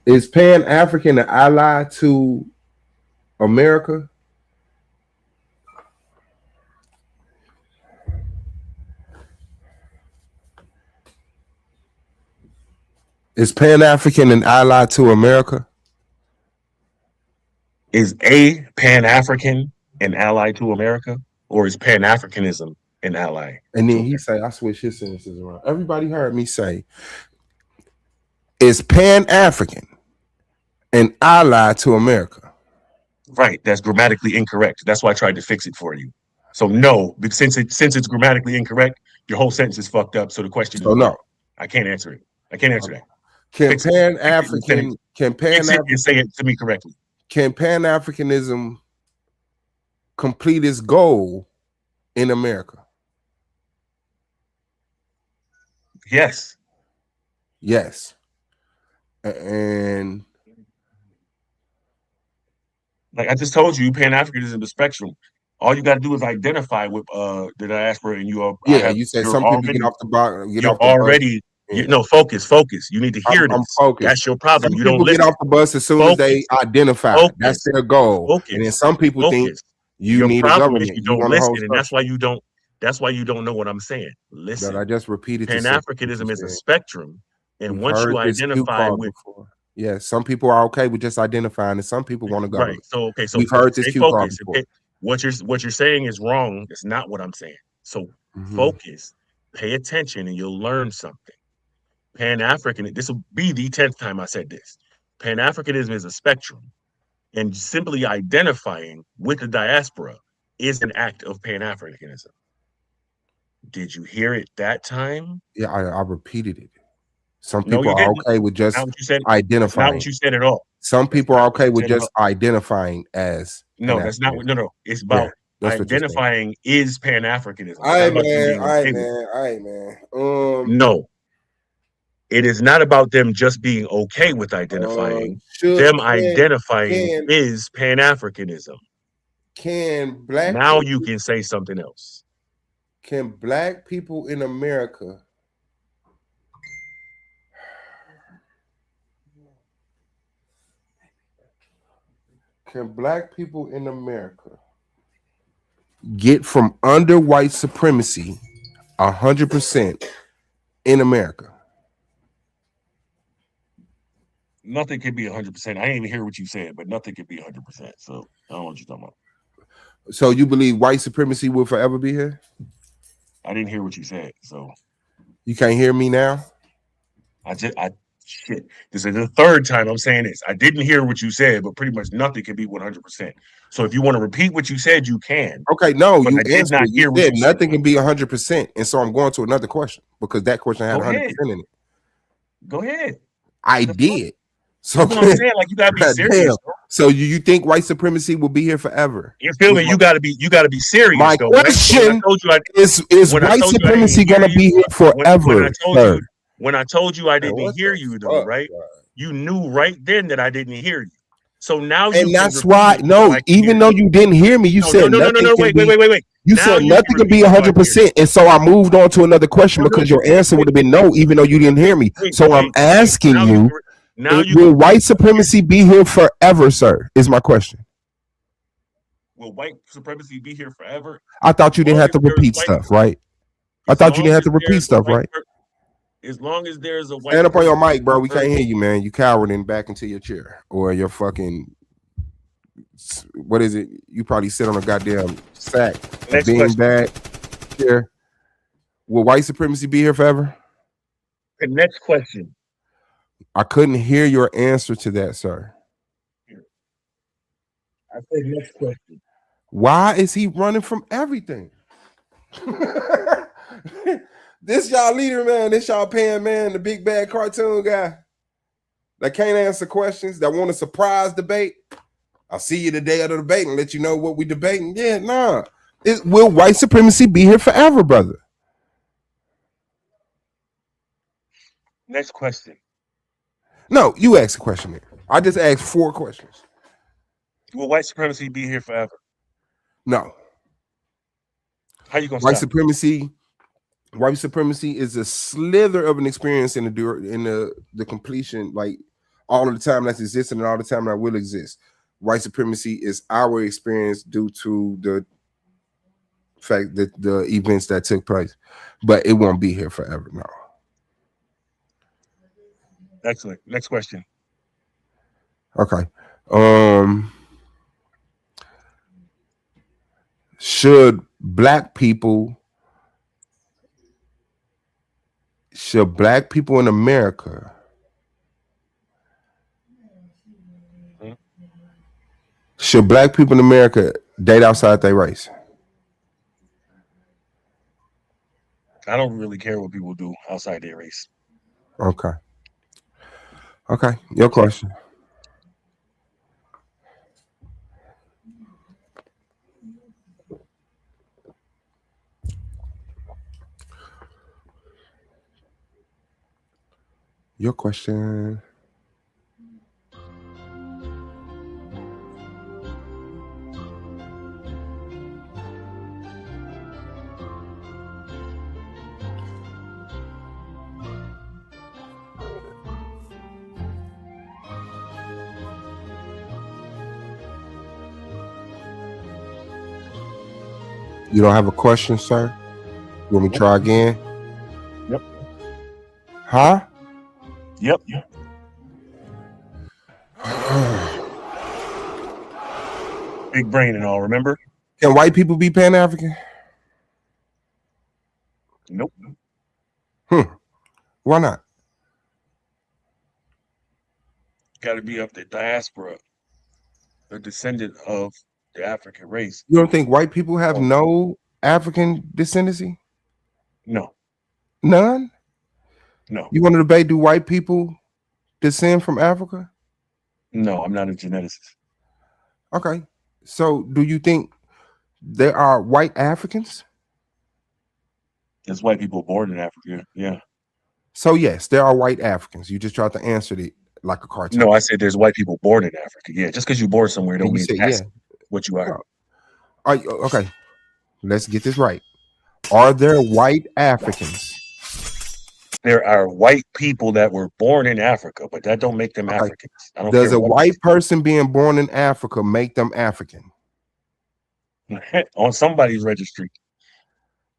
Is Pan-African an ally to America? Is Pan-African an ally to America? Is a Pan-African an ally to America? Or is Pan-Africanism an ally? And then he say, I switch his sentences around. Everybody heard me say, is Pan-African an ally to America. Right. That's grammatically incorrect. That's why I tried to fix it for you. So no, because since it's grammatically incorrect, your whole sentence is fucked up. So the question So is no. I can't answer it. I can't answer that. Can Fix it. Pan-African Fix it and say it to me correctly. Can Pan-Africanism complete its goal in America? Yes. Yes. And like I just told you, Pan-Africanism is a spectrum. All you got to do is identify with the diaspora, and you said some people get off the box. You're already focus. You need to hear this. I'm focused. That's your problem. Some You don't people listen. get off the bus as soon as they identify. That's their goal. And then some people think you need a government. You don't listen, and that's why you don't. That's why you don't know what I'm saying. Listen, but I just repeated. Pan-Africanism is a spectrum, and once you identify with, some people are okay with just identifying, and some people want to go. Right. So we've heard this cue card before. What you're saying is wrong. It's not what I'm saying. So focus, pay attention, and you'll learn something. Pan-African. This will be the 10th time I said this. Pan-Africanism is a spectrum, and simply identifying with the diaspora is an act of Pan-Africanism. Did you hear it that time? Yeah, I repeated it. Some people are okay with just identifying. Not what you said at all. Some people are okay with just identifying as. No, that's not what. No. It's about identifying is Pan-Africanism. All right, man. No. It is not about them just being okay with identifying. Identifying is Pan-Africanism. Now you can say something else. Can black people in America get from under white supremacy 100% in America? Nothing can be 100%. I didn't even hear what you said, but nothing can be 100%. So I don't know what you're talking about. So you believe white supremacy will forever be here? I didn't hear what you said. So you can't hear me now? Shit. This is the third time I'm saying this. I didn't hear what you said, but pretty much nothing can be 100%. So if you want to repeat what you said, you can. Okay, no, you answered. You said nothing can be 100%, and so I'm going to another question because that question had 100% in it. Go ahead. I did. So that's what I'm saying, like you gotta be serious. So you think white supremacy will be here forever? You feel me? You gotta be serious. My question is white supremacy gonna be here forever? When I told you I didn't hear you, though, right? You knew right then that I didn't hear you. So now that's why. No, even though you didn't hear me, you said nothing. No. Wait. You said nothing could be 100%, and so I moved on to another question because your answer would have been no, even though you didn't hear me. So I'm asking you. Will white supremacy be here forever, sir? Is my question. Will white supremacy be here forever? I thought you didn't have to repeat stuff, right? I thought you didn't have to repeat stuff, right? As long as there's a white. Stand up on your mic, bro. We can't hear you, man. You cowering back into your chair or your fucking. What is it? You probably sit on a goddamn sack, bean bag here. Will white supremacy be here forever? The next question. I couldn't hear your answer to that, sir. I said next question. Why is he running from everything? This y'all leader, man. This y'all Pan man, the big bad cartoon guy that can't answer questions, that want a surprise debate. I'll see you the day of the debate and let you know what we debating. Yeah, nah. Will white supremacy be here forever, brother? Next question. No, you asked a question, man. I just asked 4 questions. Will white supremacy be here forever? No. How you gonna white stop? White supremacy is a slither of an experience in the completion, like all of the time that's existing and all the time that will exist. White supremacy is our experience due to the fact that the events that took place, but it won't be here forever. No. Excellent. Next question. Okay. Should black people in America Should black people in America date outside their race? I don't really care what people do outside their race. Okay. Okay. Your question. Your question. You don't have a question, sir? You want me to try again? Yep. Huh? Yep. Big brain and all, remember? Can white people be Pan-African? Nope. Why not? Got to be of the diaspora, a descendant of the African race. You don't think white people have no African descendancy? No. None? No. You want to debate, do white people descend from Africa? No, I'm not a geneticist. Okay. So do you think there are white Africans? There's white people born in Africa, yeah. So yes, there are white Africans. You just tried to answer it like a cartoon. No, I said there's white people born in Africa. Yeah, just because you're born somewhere don't You mean said, that's yeah. what you are. Okay. Let's get this right. Are there white Africans? There are white people that were born in Africa, but that don't make them Africans. I don't Does care a white person being born in Africa make them African? On somebody's registry.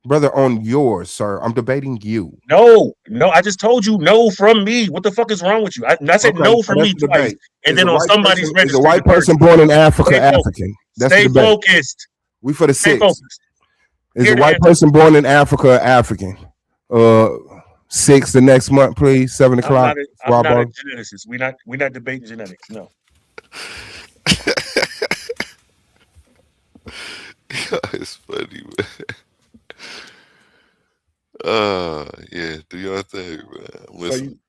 Brother, on yours, sir. I'm debating you. No, I just told you no from me. What the fuck is wrong with you? I said no from me twice, and then on somebody's registry. Is a white person born in Africa African? That's the debate. Focused. We for the six. Focused. Is a white person born in Africa African? 6 the next month, please. 7 o'clock. I'm not a geneticist. We're not debating genetics. No. It's funny, man. Yeah, do your thing, man. Listen.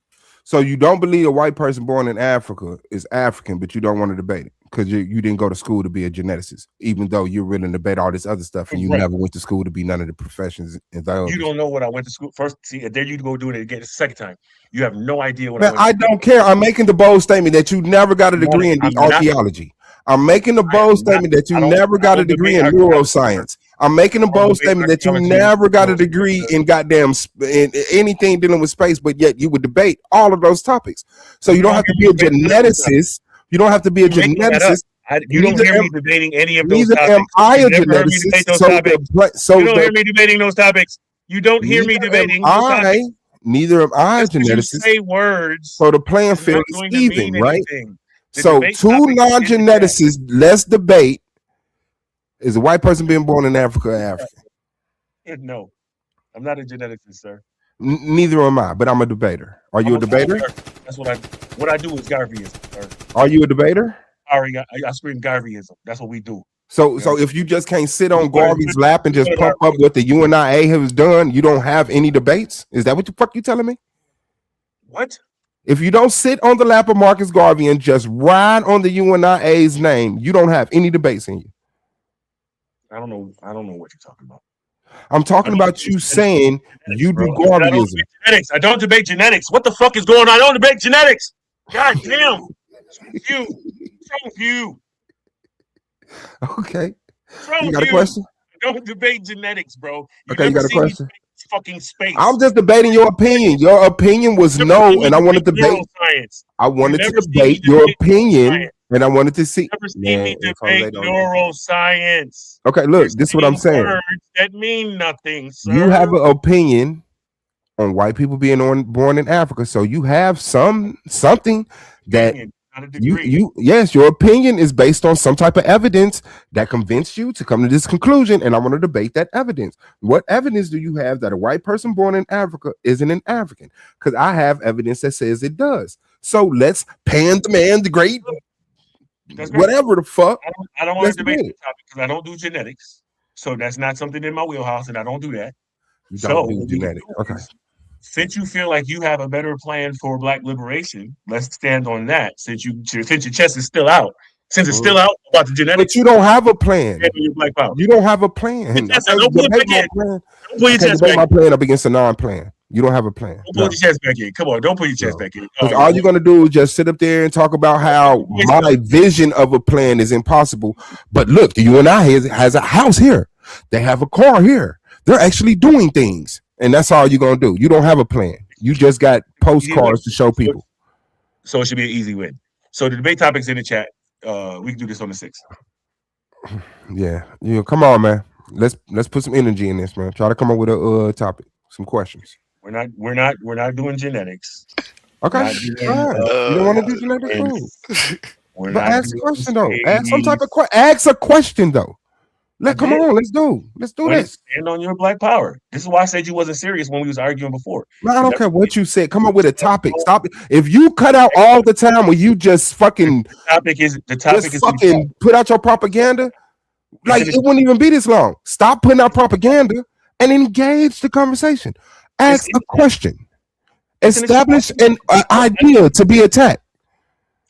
So you don't believe a white person born in Africa is African, but you don't want to debate it because you didn't go to school to be a geneticist, even though you're willing to debate all this other stuff and you never went to school to be none of the professions in those. You don't know what I went to school first. See, there you go doing it again. The second time, you have no idea what I don't care. I'm making the bold statement that you never got a degree in archaeology. I'm making the bold statement that you never got a degree in neuroscience. I'm making a bold statement that you never got a degree in goddamn in anything dealing with space, but yet you would debate all of those topics. So you don't have to be a geneticist. You don't have to be a geneticist. You don't hear me debating any of those topics. Neither am I a geneticist. So you don't hear me debating those topics. You don't hear me debating those topics. Neither am I a geneticist. Say words. So the playing field is even, right? So two non-geneticists, let's debate. Is a white person being born in Africa African? No, I'm not a geneticist, sir. Neither am I, but I'm a debater. Are you a debater? That's what I do is Garveyism, sir. Are you a debater? I scream Garveyism. That's what we do. So if you just can't sit on Garvey's lap and just pump up what the UNIA has done, you don't have any debates? Is that what the fuck you telling me? What? If you don't sit on the lap of Marcus Garvey and just ride on the UNIA's name, you don't have any debates in you. I don't know what you're talking about. I'm talking about you saying you do Garveyism. I don't debate genetics. What the fuck is going on? I don't debate genetics. God damn. What's wrong with you? Okay. You got a question? I don't debate genetics, bro. Okay, you got a question? Fucking space. I'm just debating your opinion. Your opinion was no, and I wanted to debate. I wanted to debate your opinion, and I wanted to see. Never seen me debate neuroscience. Okay, look, this is what I'm saying. Words that mean nothing, sir. You have an opinion on white people being born in Africa, so you have something that yes, your opinion is based on some type of evidence that convinced you to come to this conclusion, and I want to debate that evidence. What evidence do you have that a white person born in Africa isn't an African? Because I have evidence that says it does. So let's pan the man, the great That's great. whatever the fuck. I don't want Let's to debate get the it. topic because I don't do genetics. So that's not something in my wheelhouse, and I don't do that. You So don't do what we can genetics. do Okay. is, since you feel like you have a better plan for Black liberation, let's stand on that. Since your chest is still out, since it's still out about the But genetics, you don't have a plan. stand on your Black power. You don't have a plan. I Don't can't pull it debate back my in. plan. Don't pull I your can't chest debate back my in. plan up against a non-plan. You don't have a plan. Don't pull your chest back in. Come on, don't pull your chest back in. Because all you're gonna do is just sit up there and talk about how my vision of a plan is impossible. But look, the UNI has a house here. They have a car here. They're actually doing things, and that's all you're gonna do. You don't have a plan. You just got postcards to show people. So it should be an easy win. So the debate topic's in the chat. We can do this on the 6th. Yeah, come on, man. Let's put some energy in this, man. Try to come up with a topic, some questions. We're not doing genetics. Okay, you don't want to do genetics? Cool. But ask a question though. Ask some type of ask a question though. Come on, let's do this. Stand on your Black power. This is why I said you wasn't serious when we was arguing before. No, I don't care what you said. Come up with a topic. Stop it. If you cut out all the time where you just fucking the topic is fucking put out your propaganda, like it wouldn't even be this long. Stop putting out propaganda and engage the conversation. Ask a question. Establish an idea to be attacked.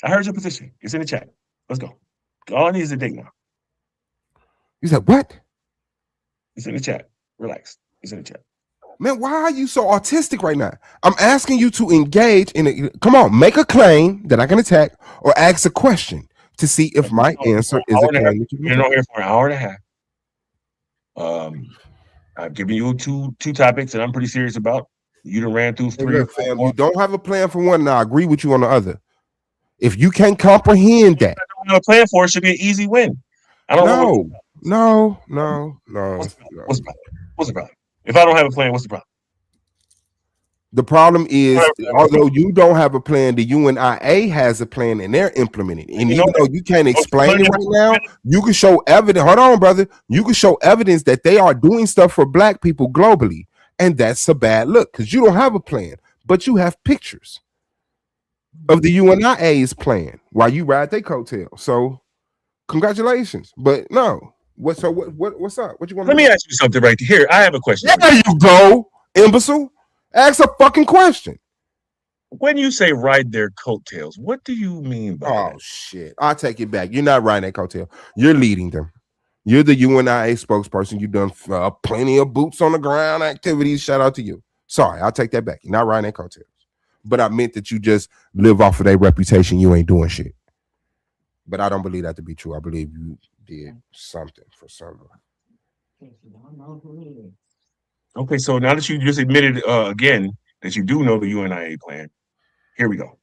I heard your position. It's in the chat. Let's go. All I need is a date now. You said what? It's in the chat. Relax. It's in the chat. Man, why are you so autistic right now? I'm asking you to engage in it. Come on, make a claim that I can attack or ask a question to see if my answer is a claim that you can. You're not here for an hour and a half. I've given you two topics that I'm pretty serious about. You done ran through 3 or 4. You don't have a plan for one, and I agree with you on the other. If you can't comprehend that, I don't have a plan for it. Should be an easy win. I don't know. No. What's the problem? If I don't have a plan, what's the problem? The problem is, although you don't have a plan, the UNIA has a plan and they're implementing it. And even though you can't explain it right now, you can show evidence. Hold on, brother. You can show evidence that they are doing stuff for Black people globally. And that's a bad look because you don't have a plan, but you have pictures of the UNIA's plan while you ride their coattail. So congratulations. But no. What's up? What you want? Let me ask you something right here. I have a question. There you go, imbecile. Ask a fucking question. When you say ride their coattails, what do you mean by that? Oh shit! I'll take it back. You're not riding that coattail. You're leading them. You're the UNIA spokesperson. You've done plenty of boots on the ground activities. Shout out to you. Sorry, I'll take that back. You're not riding that coattails. But I meant that you just live off of their reputation. You ain't doing shit. But I don't believe that to be true. I believe you did something for someone. Okay, so now that you just admitted again that you do know the UNIA plan, here we go.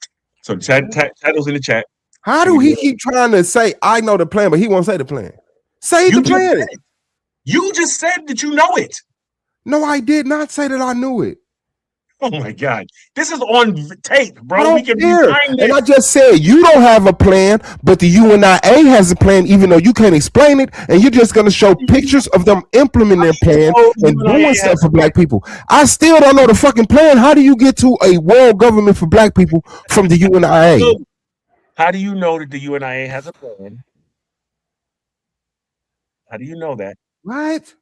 So the title's in the chat. How do he keep trying to say I know the plan, but he won't say the plan? Say the plan. You just said that you know it. No, I did not say that I knew it. Oh my God. This is on tape, bro. I don't care. And I just said you don't have a plan, but the UNIA has a plan, even though you can't explain it, and you're just going to show pictures of them implementing their plan and doing stuff for Black people. I still don't know the fucking plan. How do you get to a world government for Black people from the UNIA? How do you know that the UNIA has a plan? How do you know that? What?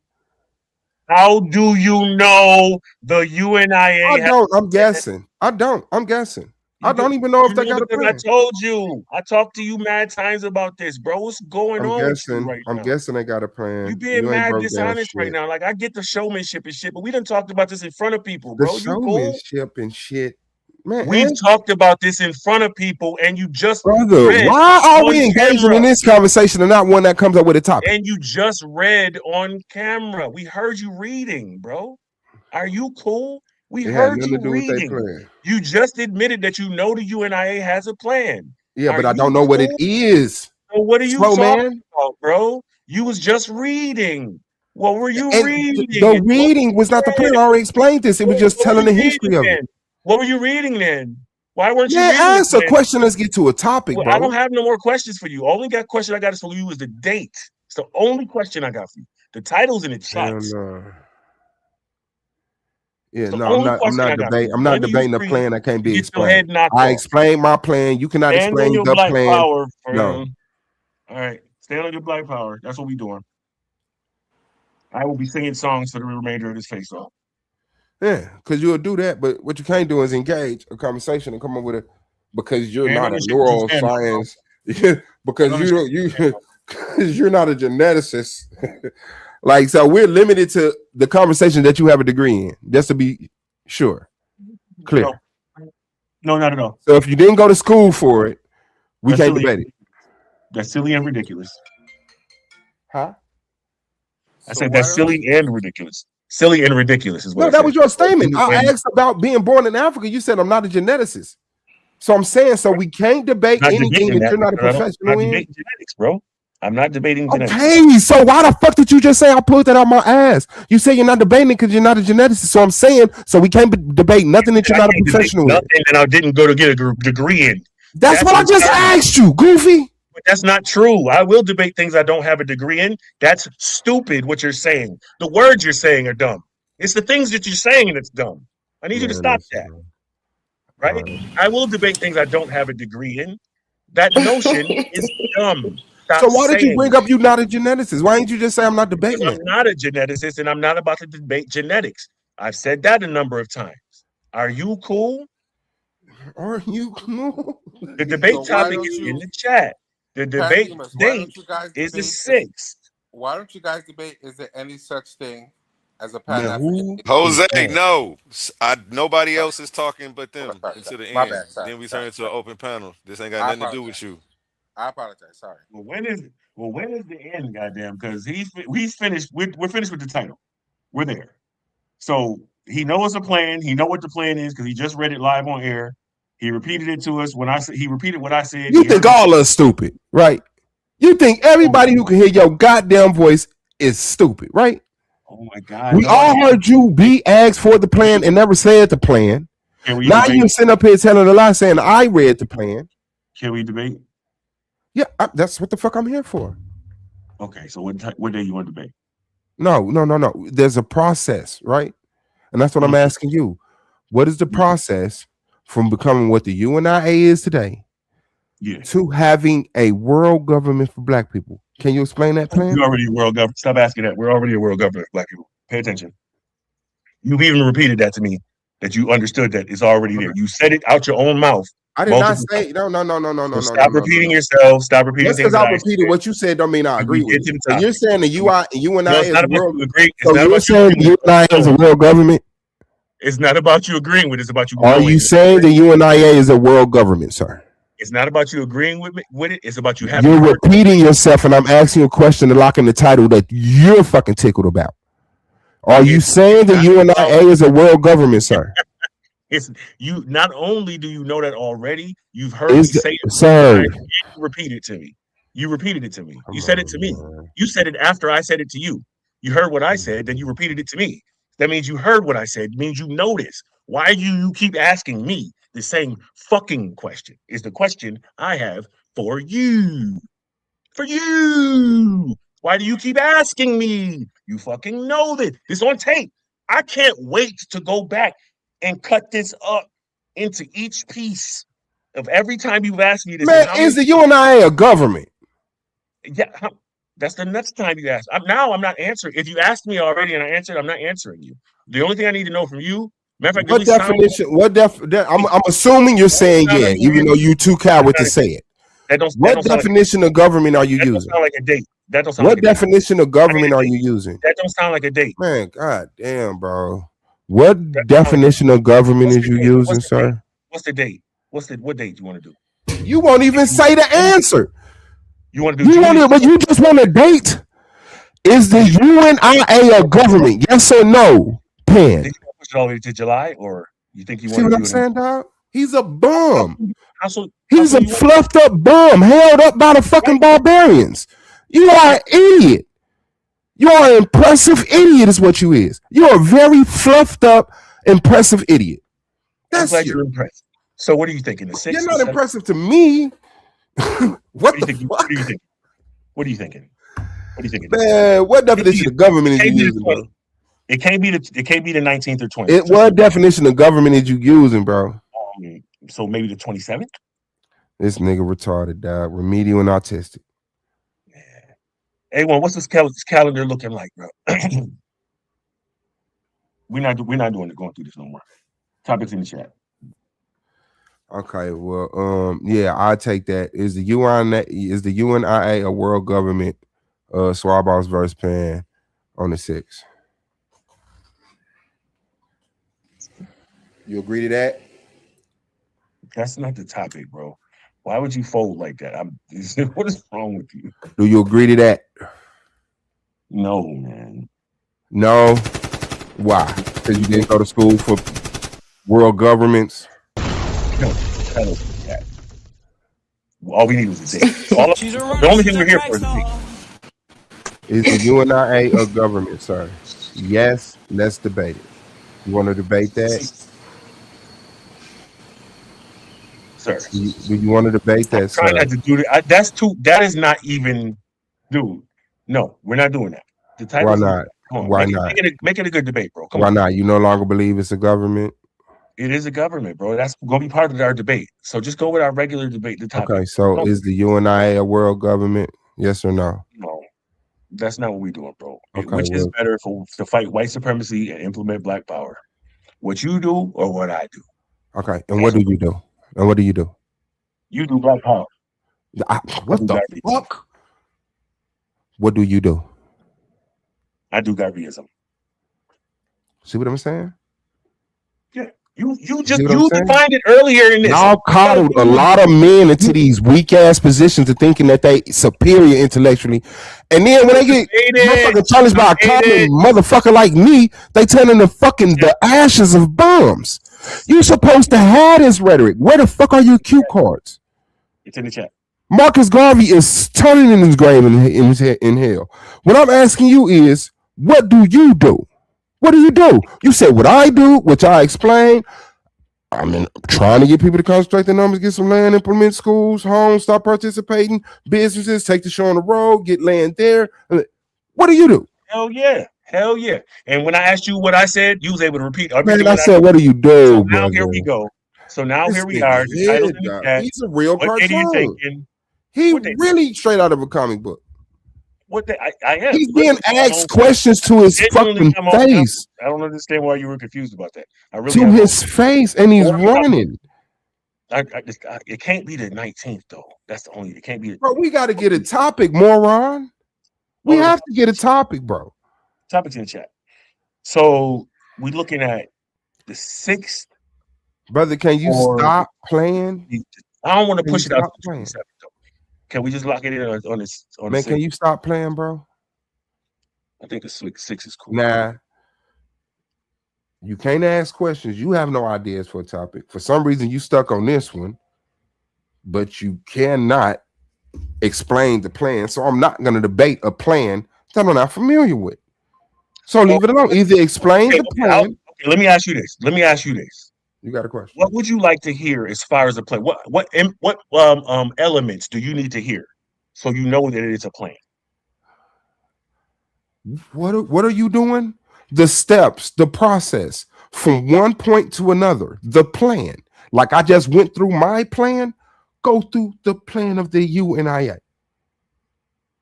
How do you know the UNIA? I don't. I'm guessing. I don't even know if they got a plan. I told you. I talked to you mad times about this, bro. What's going on with you right now? I'm guessing they got a plan. You being mad dishonest right now. Like, I get the showmanship and shit, but we done talked about this in front of people, bro. The showmanship and shit. Man, we've talked about this in front of people, and you just why are we engaging in this conversation and not one that comes up with a topic? And you just read on camera. We heard you reading, bro. Are you cool? We heard you reading. You just admitted that you know the UNIA has a plan. Yeah, but I don't know what it is. So what are you talking about, bro? You was just reading. What were you reading? The reading was not the plan. I already explained this. It was just telling the history of it. What were you reading then? Why weren't you reading? Answer a question. Let's get to a topic, bro. I don't have no more questions for you. Only question I got for you is the date. It's the only question I got for you. The title's in the chat. Yeah, no, I'm not debating. I'm not debating a plan that can't be explained. I explained my plan. You cannot explain the plan. No. All right. Stand on your black power. That's what we doing. I will be singing songs for the remainder of this face off. Yeah, because you'll do that, but what you can't do is engage a conversation and come up with a because you're not a neuroscience, because you don't because you're not a geneticist. Like, so we're limited to the conversation that you have a degree in, just to be sure, clear. No, not at all. So if you didn't go to school for it, we can't debate it. That's silly and ridiculous. Huh? I said that's silly and ridiculous. Silly and ridiculous is what. No, that was your statement. I asked about being born in Africa. You said I'm not a geneticist. So I'm saying, so we can't debate anything that you're not a professional in. Genetics, bro. I'm not debating genetics. Okay, so why the fuck did you just say I pulled that out my ass? You say you're not debating it because you're not a geneticist. So I'm saying, so we can't debate nothing that you're not a professional in. Nothing that I didn't go to get a degree in. That's what I just asked you, goofy. But that's not true. I will debate things I don't have a degree in. That's stupid what you're saying. The words you're saying are dumb. It's the things that you're saying that's dumb. I need you to stop that. Right? I will debate things I don't have a degree in. That notion is dumb. So why did you bring up you're not a geneticist? Why didn't you just say I'm not debating it? I'm not a geneticist, and I'm not about to debate genetics. I've said that a number of times. Are you cool? Are you cool? The debate topic is in the chat. The debate date is the 6th. Why don't you guys debate? Is there any such thing as a pan-African? Jose, no. Nobody else is talking but them until the end. Then we turn into an open panel. This ain't got nothing to do with you. I apologize. Sorry. Well, when is the end, goddamn? Because he's finished. We're finished with the title. We're there. So he knows the plan. He know what the plan is because he just read it live on air. He repeated it to us when he repeated what I said. You think all of us stupid, right? You think everybody who can hear your goddamn voice is stupid, right? Oh my God! We all heard you be asked for the plan and never said the plan. Now you're sitting up here telling a lie, saying I read the plan. Can we debate? Yeah, that's what the fuck I'm here for. Okay, so what day you want to debate? No. There's a process, right? And that's what I'm asking you. What is the process from becoming what the UNIA is today to having a world government for black people? Can you explain that plan? You're already a world government. Stop asking that. We're already a world government for black people. Pay attention. You've even repeated that to me, that you understood that it's already there. You said it out your own mouth. I did not say no. Stop repeating yourself. Stop repeating things. Just because I repeated what you said don't mean I agree with you. So you're saying the UNIA is a world. So you're saying the UNIA is a world government? It's not about you agreeing with it. It's about you. Are you saying the UNIA is a world government, sir? It's not about you agreeing with it. It's about you having. You're repeating yourself, and I'm asking you a question to lock in the title that you're fucking tickled about. Are you saying the UNIA is a world government, sir? It's you. Not only do you know that already, you've heard me say it. Sir, you repeat it to me. You repeated it to me. You said it to me. You said it after I said it to you. You heard what I said, then you repeated it to me. That means you heard what I said. It means you know this. Why do you keep asking me the same fucking question? Is the question I have for you. For you. Why do you keep asking me? You fucking know this. This on tape. I can't wait to go back and cut this up into each piece of every time you've asked me this. Man, is the UNIA a government? Yeah, that's the next time you ask. I'm not answering. If you asked me already and I answered, I'm not answering you. The only thing I need to know from you, matter of fact, what definition? I'm assuming you're saying yeah, even though you too coward to say it. What definition of government are you using? That don't sound like a date. That don't sound what definition of government are you using? That don't sound like a date. Man, god damn, bro. What definition of government is you using, sir? What's the date? What date you want to do? You won't even say the answer. You want to do? But you just want a date. Is the UNIA a government? Yes or no? Pan. Did you push it all the way to July, or you think you want to? See what I'm saying, dog? He's a bum. He's a fluffed up bum held up by the fucking barbarians. You are an idiot. You are an impressive idiot is what you is. You're a very fluffed up, impressive idiot. That's like you're impressed. So what are you thinking? You're not impressive to me. What do you think? What are you thinking? What are you thinking? What are you thinking? Man, what definition of government is you using, bro? It can't be the 19th or 20th. What definition of government is you using, bro? So maybe the 27th? This nigga retarded, dog. Remedial and autistic. A1, what's this calendar looking like, bro? we're not going through this no more. Topics in the chat. Okay, well, yeah, I take that. Is the UNIA a world government? Suave B.O.S versus Pan on the 6th. You agree to that? That's not the topic, bro. Why would you fold like that? What is wrong with you? Do you agree to that? No, man. No. Why? Because you didn't go to school for world governments. No, all we need was a date. The only thing we're here for is a date. Is the UNIA a government, sir? Yes, let's debate it. You want to debate that? Sir. Do you want to debate that, sir? Try not to do that. That is not even, dude. No, we're not doing that. The Why not? Why not? Make it a good debate, bro. Why not? You no longer believe it's a government? It is a government, bro. That's going to be part of our debate. So just go with our regular debate. The topic. Okay, so is the UNIA a world government? Yes or no? No, that's not what we're doing, bro. Okay, Which is better to fight white supremacy and implement black power? What you do or what I do? Okay, and what do you do? And what do you do? You do black power. What the fuck? What do you do? I do Garveyism. See what I'm saying? Yeah. You defined it earlier in this. Y'all coddled a lot of men into these weak ass positions of thinking that they superior intellectually, and then when they get motherfucking challenged by a common motherfucker like me, they turn into fucking the ashes of bombs. You supposed to have this rhetoric. Where the fuck are your cue cards? It's in the chat. Marcus Garvey is turning in his grave in hell. What I'm asking you is, what do you do? What do you do? You said what I do, which I explained. I'm trying to get people to concentrate their numbers, get some land, implement schools, homes, stop participating, businesses, take the show on the road, get land there. What do you do? Hell yeah. Hell yeah. And when I asked you what I said, you was able to repeat everything. Man, I said, what do you do? So now here we go. So now here we are. The title's in the chat. He's a real cartoon. He really straight out of a comic book. I am. He's being asked questions to his fucking face. I don't understand why you were confused about that. I really to his face, and he's running. It can't be the 19th though. That's the only. It can't be. Bro, we got to get a topic, moron. We have to get a topic, bro. Topics in the chat. So we're looking at the 6th. Brother, can you stop playing? I don't want to push it out to the 27th though. Can we just lock it in on this? Man, can you stop playing, bro? I think the 6 is cool. Nah. You can't ask questions. You have no ideas for a topic. For some reason, you stuck on this one, but you cannot explain the plan. So I'm not going to debate a plan that I'm not familiar with. So leave it alone. Either explain the plan. Let me ask you this. You got a question? What would you like to hear as far as a plan? What elements do you need to hear so you know that it's a plan? What are you doing? The steps, the process from one point to another, the plan. Like I just went through my plan, go through the plan of the UNIA.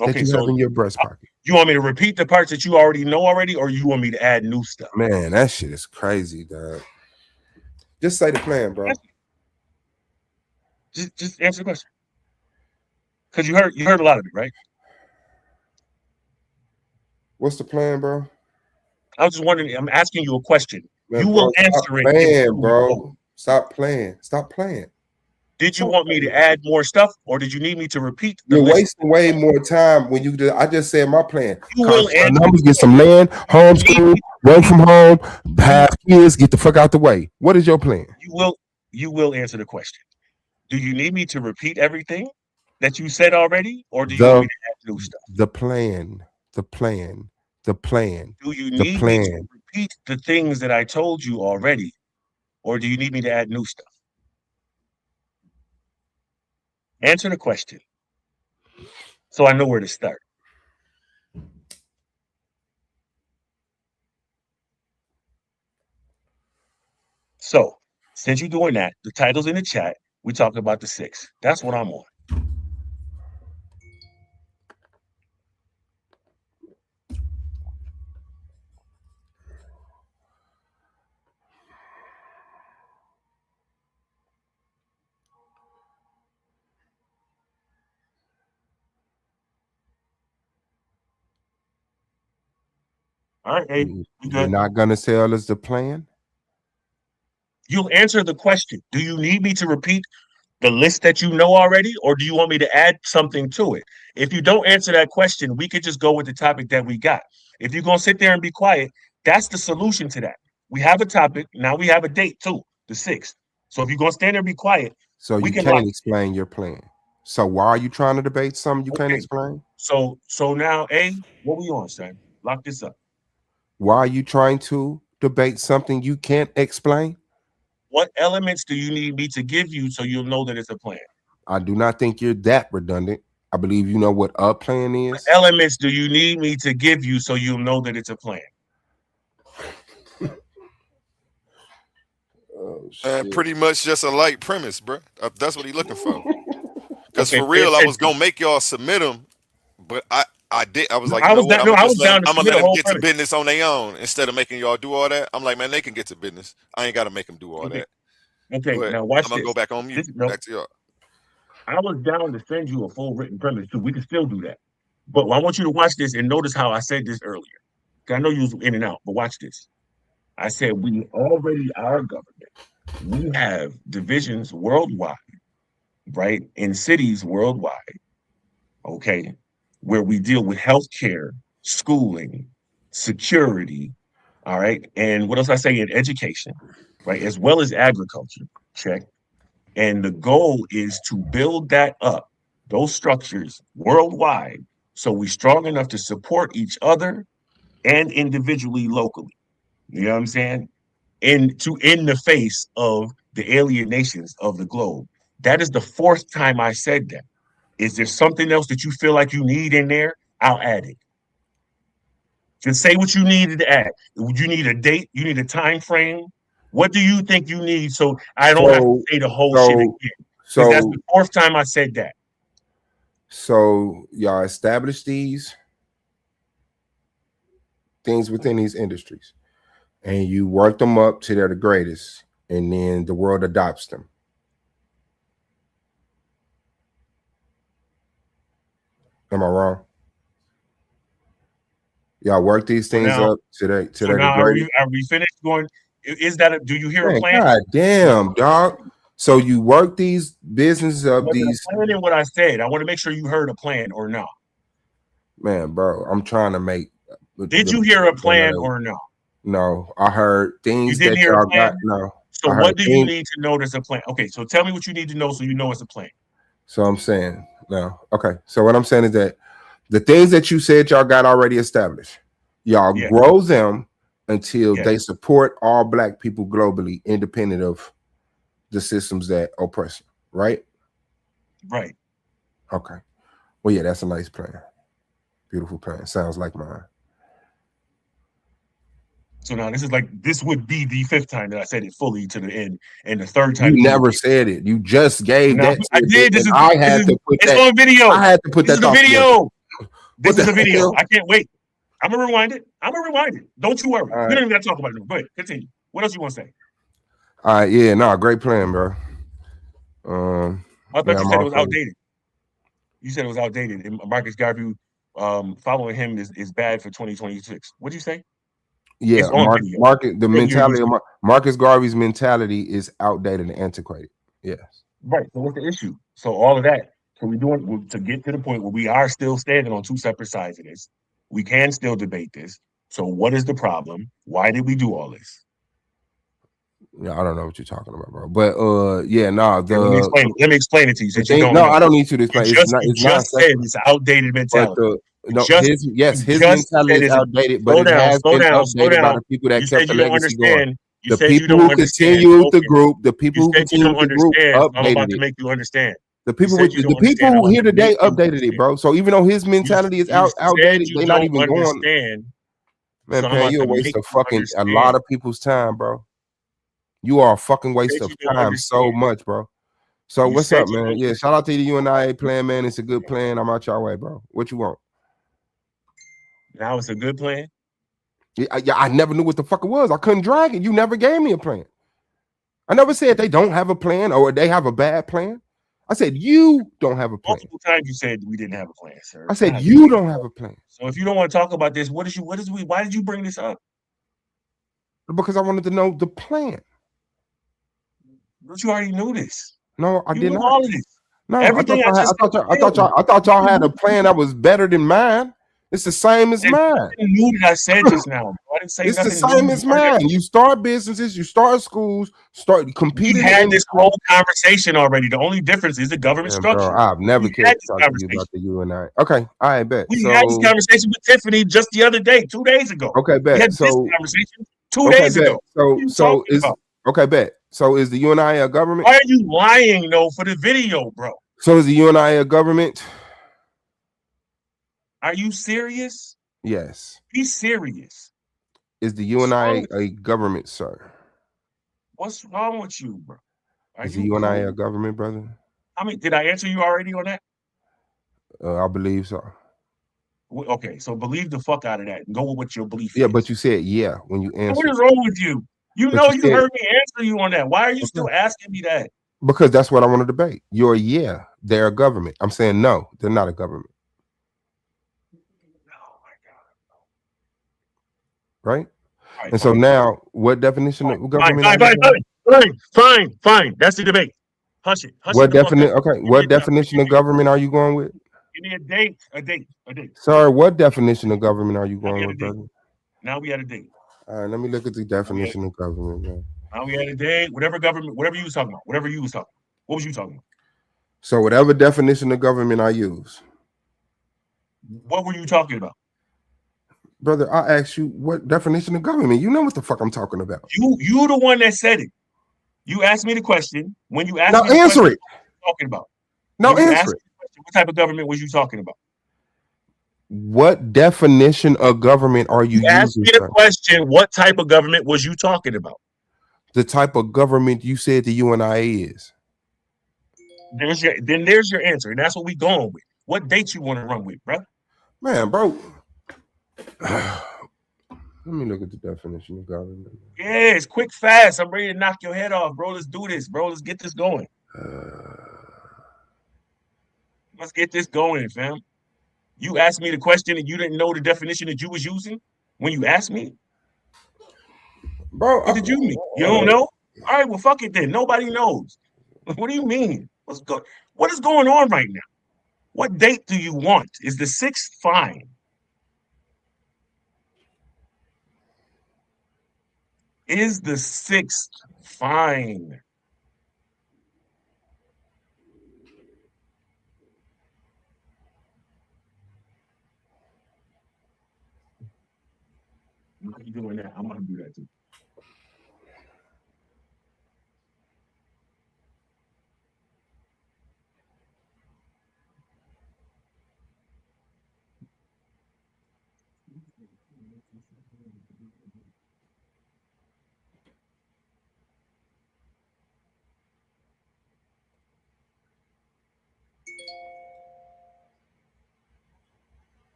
Okay, so in your breast pocket. You want me to repeat the parts that you already know already, or you want me to add new stuff? Man, that shit is crazy, dog. Just say the plan, bro. Just answer the question. Because you heard a lot of it, right? What's the plan, bro? I was just wondering. I'm asking you a question. Man, you will answer it. Playing, bro. Stop playing. Stop playing. Did you want me to add more stuff, or did you need me to repeat? You're wasting way more time when you did. I just said my plan. You will numbers, get some land, homeschool, work from home, have kids, get the fuck out the way. What is your plan? You will answer the question. Do you need me to repeat everything that you said already, or do you want me to add new stuff? The plan. Do you need me to repeat the things that I told you already, or do you need me to add new stuff? Answer the question so I know where to start. So, since you're doing that, the title's in the chat. We talk about the 6. That's what I'm on. All right, hey, we You're good. not gonna tell us the plan. You'll answer the question. Do you need me to repeat the list that you know already, or do you want me to add something to it? If you don't answer that question, we could just go with the topic that we got. If you're gonna sit there and be quiet, that's the solution to that. We have a topic, now we have a date too, the 6th. So if you're gonna stand there and be quiet, So we you can lock. can't explain your plan. So why are you trying to debate something you can't Okay. explain? So now, what we on, son? Lock this up. Why are you trying to debate something you can't explain? What elements do you need me to give you so you'll know that it's a plan? I do not think you're that redundant. I believe you know what a plan is. What elements do you need me to give you so you'll know that it's a plan? And pretty much just a light premise, bro. That's what he looking for. Because Okay, for real, I was gonna make y'all submit them, but I did. I was like, I you know was what? down, I'm no, gonna I just was let them. down to I'm gonna submit let a them whole get to premise. business on their own instead of making y'all do all that. I'm like, man, they can get to business. I ain't gotta make them do all Okay. that. Okay, But now watch I'm gonna this. go back on mute. No, Back to y'all. I was down to send you a full written premise too. We can still do that. But I want you to watch this and notice how I said this earlier. I know you was in and out, but watch this. I said we already, our government, we have divisions worldwide, right? In cities worldwide, okay, where we deal with healthcare, schooling, security, all right, and what else I say in education, right, as well as agriculture. Check. And the goal is to build that up, those structures worldwide, so we're strong enough to support each other and individually locally. You know what I'm saying? In the face of the alien nations of the globe. That is the 4th time I said that. Is there something else that you feel like you need in there? I'll add it. Just say what you needed to add. You need a date, you need a time frame. What do you think you need so I don't have to say the whole shit again? Because that's the 4th time I said that. So y'all establish these things within these industries and you work them up to the greatest, and then the world adopts them. Am I wrong? Y'all work these things up to the greatest. Are we finished going? Is that do you hear Man, a plan? God damn, dog. So you work these businesses up, these plan in what I said. I want to make sure you heard a plan or not. Man, bro, I'm trying to make. Did you hear a plan or no? No, I heard things you didn't that hear y'all a plan? got. No. So what do you need to know there's a plan? Okay, so tell me what you need to know so you know it's a plan. So I'm saying no. Okay, so what I'm saying is that the things that you said y'all got already established, y'all grow them until they support all Black people globally, independent of the systems that oppress them, right? Right. Okay. Well, yeah, that's a nice plan. Beautiful plan. Sounds like mine. So now this would be the 5th time that I said it fully to the end, and the 3rd time you never said it. You just gave that. I did. I had to put it's that on video. I had to put this that. Is the video. This is the a video. hell? I can't wait. I'm gonna rewind it. Don't you worry. We don't even got to talk about it. Go ahead. Continue. What else you want to say? All right. Yeah. No. Great plan, bro. I thought you said it was outdated. You said it was outdated. And Marcus Garvey, following him is bad for 2026. What'd you say? Yeah, the mentality of Marcus Garvey's mentality is outdated and antiquated. Yes. Right. So what's the issue? So all of that. So we're doing to get to the point where we are still standing on 2 separate sides of this. We can still debate this. So what is the problem? Why did we do all this? Yeah, I don't know what you're talking about, bro. But yeah, no. Let me explain it to you. Since you don't know. I don't need you to explain. You just said it's an outdated mentality. His mentality is outdated, but it has been updated by the people that kept the legacy going. The people who continue the group, the people who continue the group updated I'm about to make you understand. The people who here today updated it, bro. So even though his mentality is outdated, they're not even going. Man, Pan, you're a waste of fucking a lot of people's time, bro. You are a fucking waste of time so much, bro. So what's up, man? Yeah, shout out to the UNIA plan, man. It's a good plan. I'm out your way, bro. What you want? Now it's a good plan? Yeah, I never knew what the fuck it was. I couldn't drag it. You never gave me a plan. I never said they don't have a plan or they have a bad plan. I said you don't have a plan. Multiple times you said we didn't have a plan, sir. I said you don't have a plan. So if you don't want to talk about this, why did you bring this up? Because I wanted to know the plan. But you already knew this. No, I did not. All of this. No, Everything I thought y'all had a plan that was better than mine. It's the same as mine. New that I said just now. I didn't say it's the nothing same new. as mine. You start businesses, you start schools, start competing. We had this whole conversation already. The only difference is the government structure. Bro, I've never cared to talk to you about the UNI. Okay, I bet. We had this conversation with Tiffany just the other day, 2 days ago. Okay, bet. We had this conversation 2 days ago. So is okay, bet. So is the UNI a government? Why are you lying though for the video, bro? So is the UNI a government? Are you serious? Yes. Be serious. Is the UNI a government, sir? What's wrong with you, bro? Is the UNI a government, brother? I mean, did I answer you already on that? I believe so. Okay, so believe the fuck out of that and go with what your belief is. Yeah, but you said yeah when you answered. What is wrong with you? You know you heard me answer you on that. Why are you still asking me that? Because that's what I want to debate. You're they're a government. I'm saying no, they're not a government. Right? And so now, what definition of government? Fine. That's the debate. Hush it. What definition? Okay, what definition of government are you going with? Give me a date. Sorry, what definition of government are you going with, brother? Now we had a date. All right, let me look at the definition of government, man. Now we had a date. Whatever you was talking about. What was you talking about? So whatever definition of government I use. What were you talking about? Brother, I asked you what definition of government. You know what the fuck I'm talking about. You the one that said it. You asked me the question. When you asked now me the answer question, it. what were you talking about? No, answer it. What type of government was you talking about? What definition of government are you using? Ask me the question. What type of government was you talking about? The type of government you said the UNI is. There's your answer, and that's what we going with. What date you want to run with, bro? Man, bro. Let me look at the definition of government. Yeah, it's quick, fast. I'm ready to knock your head off, bro. Let's do this, bro. Let's get this going. Let's get this going, fam. You asked me the question and you didn't know the definition that you was using when you asked me? Bro, what did you mean? You don't know? All right, well, fuck it then. Nobody knows. What do you mean? What is going on right now? What date do you want? Is the 6th fine? Is the 6th fine? You doing that? I'm gonna do that too.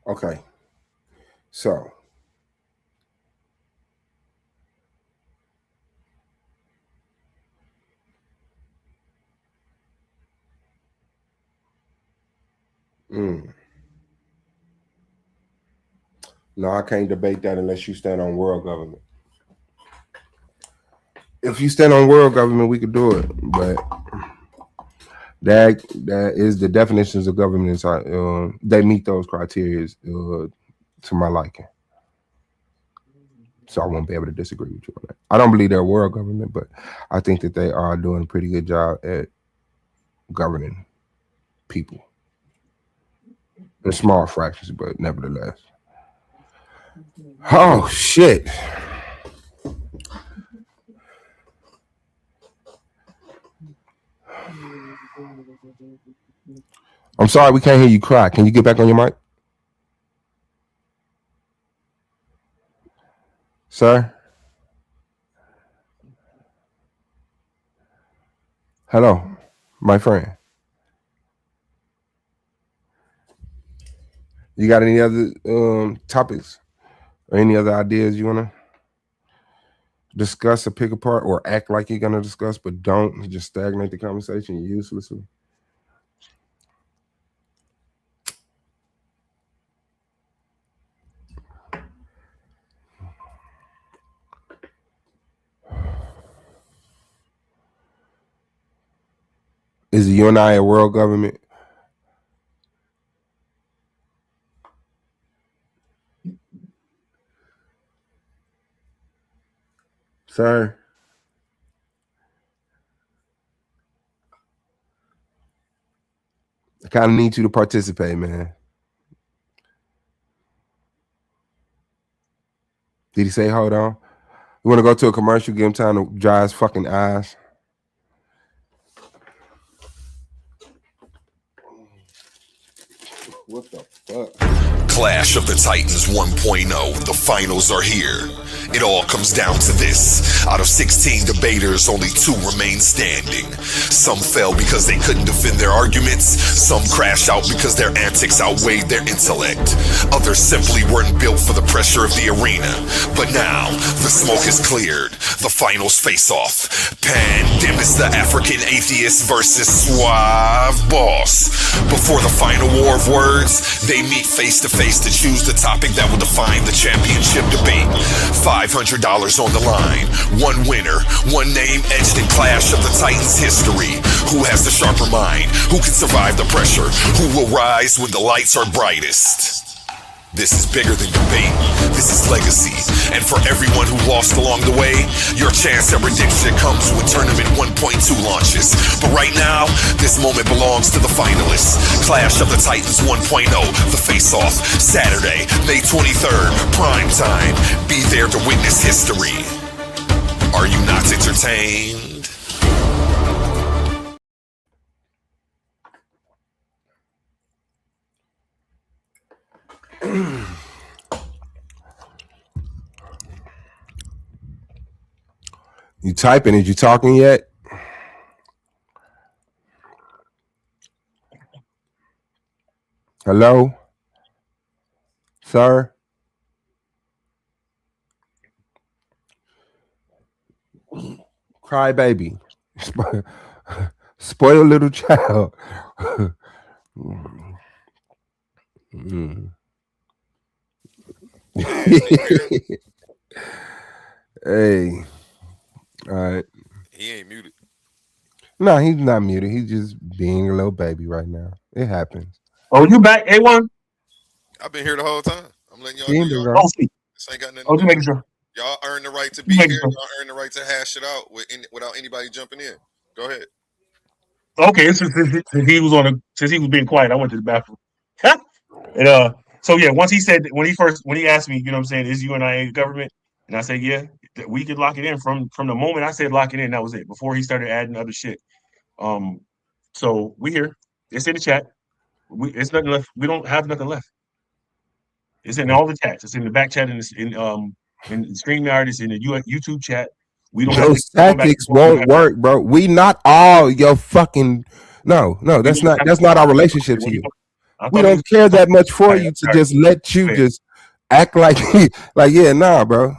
Okay. So no, I can't debate that unless you stand on world government. If you stand on world government, we could do it, but that is the definitions of government. They meet those criteria to my liking. So I won't be able to disagree with you on that. I don't believe they're a world government, but I think that they are doing a pretty good job at governing people in small fractions, but nevertheless. Oh shit. I'm sorry we can't hear you cry. Can you get back on your mic? Sir? Hello, my friend. You got any other topics or any other ideas you want to discuss or pick apart or act like you're going to discuss, but don't just stagnate the conversation uselessly? Is the UNI a world government? Sir? I kind of need you to participate, man. Did he say hold on? You want to go to a commercial, give him time to dry his fucking eyes? What the fuck? Clash of the Titans 1.0. The finals are here. It all comes down to this. Out of 16 debaters, only 2 remain standing. Some fell because they couldn't defend their arguments. Some crashed out because their antics outweighed their intellect. Others simply weren't built for the pressure of the arena. But now, the smoke is cleared. The finals face off. Pandemus the African atheist versus Suave B.O.S. Before the final war of words, they meet face to face to choose the topic that will define the championship debate. $500 on the line. One winner, one name etched in Clash of the Titans history. Who has the sharper mind? Who can survive the pressure? Who will rise when the lights are brightest? This is bigger than debate. This is legacy. And for everyone who lost along the way, your chance at redemption comes when Tournament 1.2 launches. But right now, this moment belongs to the finalists. Clash of the Titans 1.0, the face-off. Saturday, May 23rd, prime time. Be there to witness history. Are you not entertained? You typing? Is you talking yet? Hello? Sir? Cry baby. Spoil little child. Hey. All right. He ain't muted. No, he's not muted. He's just being a little baby right now. It happens. Oh, you back, A1? I've been here the whole time. I'm letting y'all He know ain't been y'all. gone. Oh, see. This ain't got nothing Oh, to you do. making sure. Y'all earn the right to be here. Y'all earn the right to hash it out without anybody jumping in. Go ahead. Okay, since he was since he was being quiet, I went to the bathroom. And so yeah, once he said when he asked me, you know what I'm saying, is UNIA government? And I said, yeah, we could lock it in from the moment I said lock it in, that was it. Before he started adding other shit. So we here. It's in the chat. It's nothing left. We don't have nothing left. It's in all the chats. It's in the back chat in StreamYard. It's in the YouTube chat. We don't have Those to go back and tactics forth. won't work, bro. We not all your fucking no, that's not our relationship to you. We don't care that much for you to just let you just act like like yeah, nah, bro.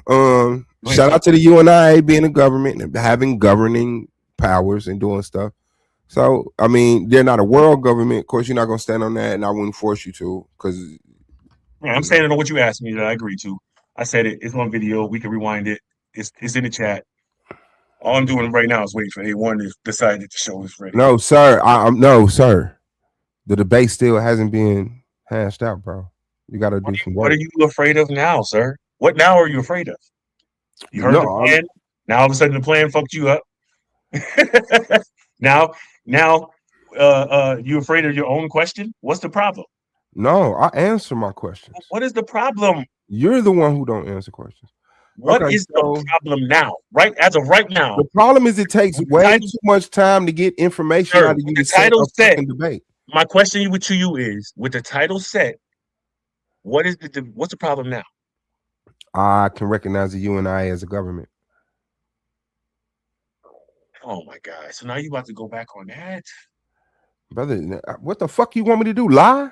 Shout out to the UNIA being a government and having governing powers and doing stuff. So I mean, they're not a world government. Of course, you're not gonna stand on that, and I wouldn't force you to, because yeah, I'm standing on what you asked me that I agree to. I said it. It's on video. We can rewind it. It's in the chat. All I'm doing right now is waiting for A1 to decide that the show is ready. No, sir. I'm no, sir. The debate still hasn't been hashed out, bro. You got to do some work. What are you afraid of now, sir? What now are you afraid of? You heard the plan. Now all of a sudden the plan fucked you up. now, you afraid of your own question? What's the problem? No, I answer my questions. What is the problem? You're the one who don't answer questions. What is the problem now? Right as of right now. The problem is it takes way too much time to get information out of you to set a fucking debate. My question to you is, with the title set, what's the problem now? I can recognize the UNI as a government. Oh my God! So now you about to go back on that, brother? What the fuck you want me to do? Lie?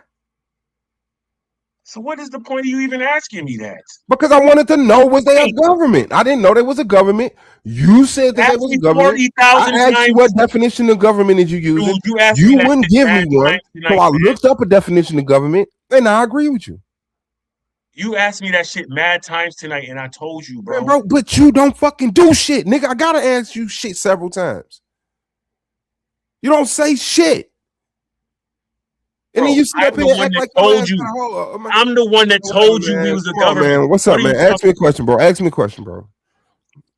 So what is the point of you even asking me that? Because I wanted to know, was they a government? I didn't know there was a government. You said that they was a government. 40,000 I asked you what definition of government did you using. Dude, you wouldn't give me one. So I looked up a definition of government, and I agree with you. You asked me that shit mad times tonight, and I told you, bro. Man, bro, but you don't fucking do shit, nigga. I gotta ask you shit several times. You don't say shit. And then you sit up here and act like told you. I'm the one that told you we was a government. Man, what's up, man? Ask me a question, bro. Ask me a question, bro.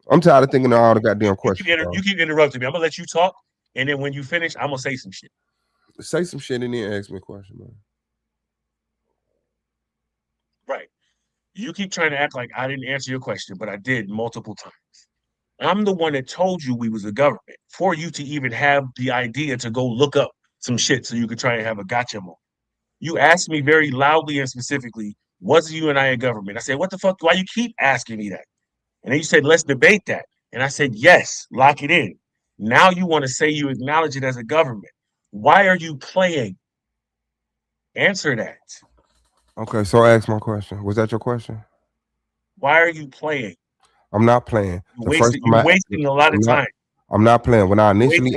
I'm tired of thinking of all the goddamn questions. You keep interrupting me. I'm gonna let you talk, and then when you finish, I'm gonna say some shit. Say some shit and then ask me a question, man. Right. You keep trying to act like I didn't answer your question, but I did multiple times. I'm the one that told you we was a government for you to even have the idea to go look up some shit so you could try and have a gotcha moment. You asked me very loudly and specifically, was you and I a government? I said, what the fuck? Why you keep asking me that? And then you said, let's debate that. And I said, yes, lock it in. Now you want to say you acknowledge it as a government. Why are you playing? Answer that. Okay, so ask my question. Was that your question? Why are you playing? I'm not playing. You're wasting a lot of time. I'm not playing. When I initially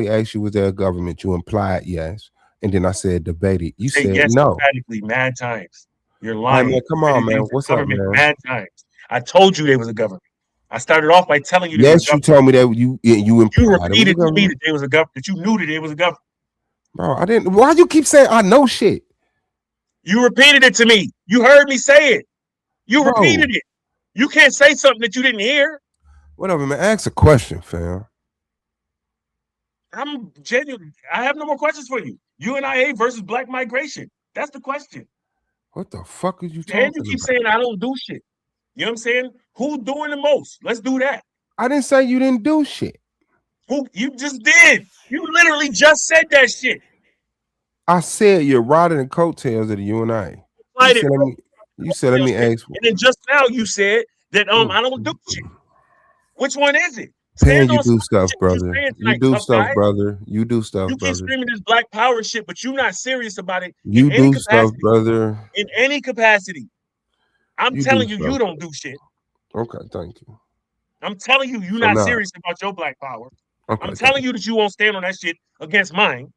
asked you, was there a government? You implied yes, and then I said debate it. You said yes, no. Emphatically, mad times. You're lying. Man, come on, man. What's up, man? Mad times. I told you they was a government. I started off by telling you. Yes, you told me that you repeated to me that they was a government. That you knew that they was a government. Bro, I didn't. Why you keep saying I know shit? You repeated it to me. You heard me say it. You repeated it. You can't say something that you didn't hear. Whatever, man. Ask a question, fam. I'm genuine. I have no more questions for you. UNIA versus black migration. That's the question. What the fuck are you talking about? And you keep saying I don't do shit. You know what I'm saying? Who's doing the most? Let's do that. I didn't say you didn't do shit. Who? You just did. You literally just said that shit. I said you're riding the coattails of the UNIA. You said let me ask. And then just now you said that I don't do shit. Which one is it? Pan, you do stuff, brother. You do stuff, brother. You do stuff, brother. You keep screaming this black power shit, but you're not serious about it. You do stuff, brother. In any capacity. I'm telling you, you don't do shit. Okay, thank you. I'm telling you, you're not serious about your black power. Okay, I'm telling you that you won't stand on that shit against mine.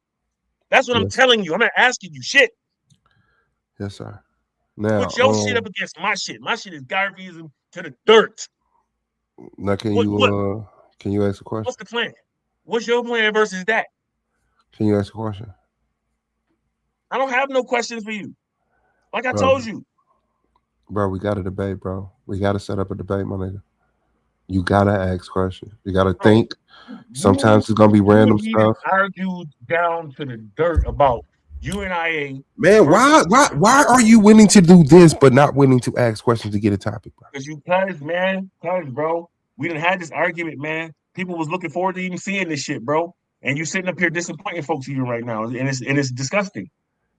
That's what I'm telling you. I'm not asking you shit. Yes, sir. Now put your shit up against my shit. My shit is Garveyism to the dirt. Now can you ask a question? What's the plan? What's your plan versus that? Can you ask a question? I don't have no questions for you. Like I told you. Bro, we got to debate, bro. We got to set up a debate, my nigga. You got to ask questions. You got to think. Sometimes it's going to be random stuff. Argued down to the dirt about UNIA. Man, why are you willing to do this but not willing to ask questions to get a topic, bro? Because bro, we done had this argument, man. People was looking forward to even seeing this shit, bro. And you sitting up here disappointing folks even right now, and it's disgusting.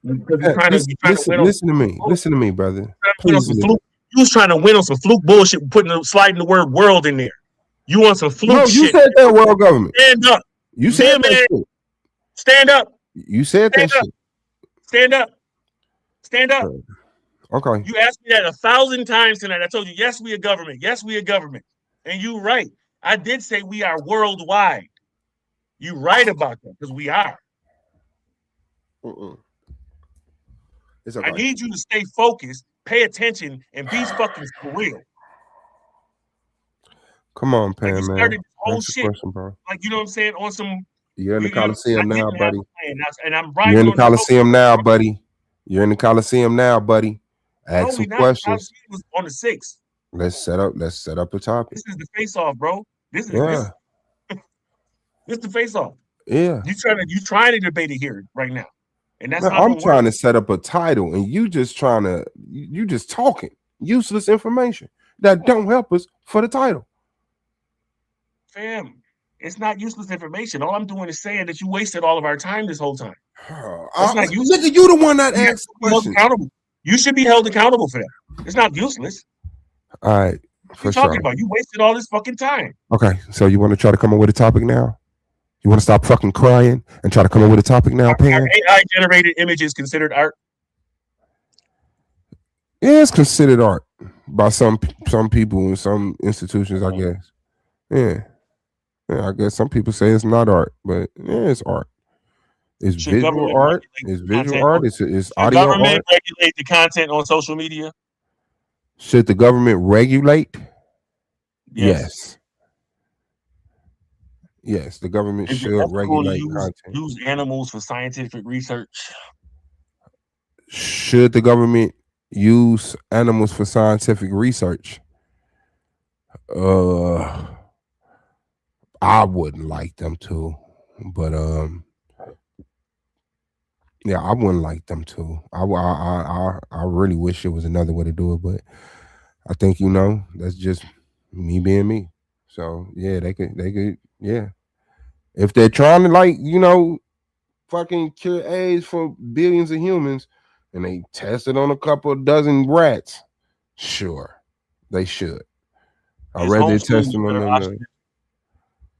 Listen to me, brother. You was trying to win on some fluke bullshit, sliding the word world in there. You want some fluke shit. You said that world government. Stand up. You said that shit. Stand up. You said that shit. Stand up. Stand up. Okay. You asked me that 1,000 times tonight. I told you, yes, we a government. Yes, we a government. And you right. I did say we are worldwide. You right about that because we are. Okay. I need you to stay focused, pay attention, and be fucking for real. Come on, Pan, man. Started this whole shit, bro. Like, you know what I'm saying? On some. You're in the Coliseum now, buddy. And I'm You're in the Coliseum now, buddy. You're in the Coliseum now, buddy. Ask some questions. Was on the 6th. Let's set up a topic. This is the face-off, bro. This is the face-off. Yeah. You trying to debate it here right now. And that's I'm trying to set up a title, and you just talking useless information that don't help us for the title. Fam, it's not useless information. All I'm doing is saying that you wasted all of our time this whole time. Nigga, you the one that asked questions. You should be held accountable for that. It's not useless. All right, what are you talking about? You wasted all this fucking time. Okay, so you want to try to come up with a topic now? You want to stop fucking crying and try to come up with a topic now, Pan? AI-generated images considered art? It's considered art by some people in some institutions, I guess. Yeah. Yeah, I guess some people say it's not art, but yeah, it's art. It's Should visual government art. regulate It's the visual content? art. It's Should audio government art. regulate the content on social media? Should the government regulate? Yes. Yes. Yes, the government Is it should ethical to regulate content. use animals for scientific research? Should the government use animals for scientific research? I wouldn't like them to, but yeah, I wouldn't like them to. I really wish there was another way to do it, but I think that's just me being me. So yeah, they could yeah. If they're trying to fucking cure AIDS for billions of humans, and they tested on a couple of dozen rats, sure, they should. I'd Is rather homeschooling test a them on better them. option?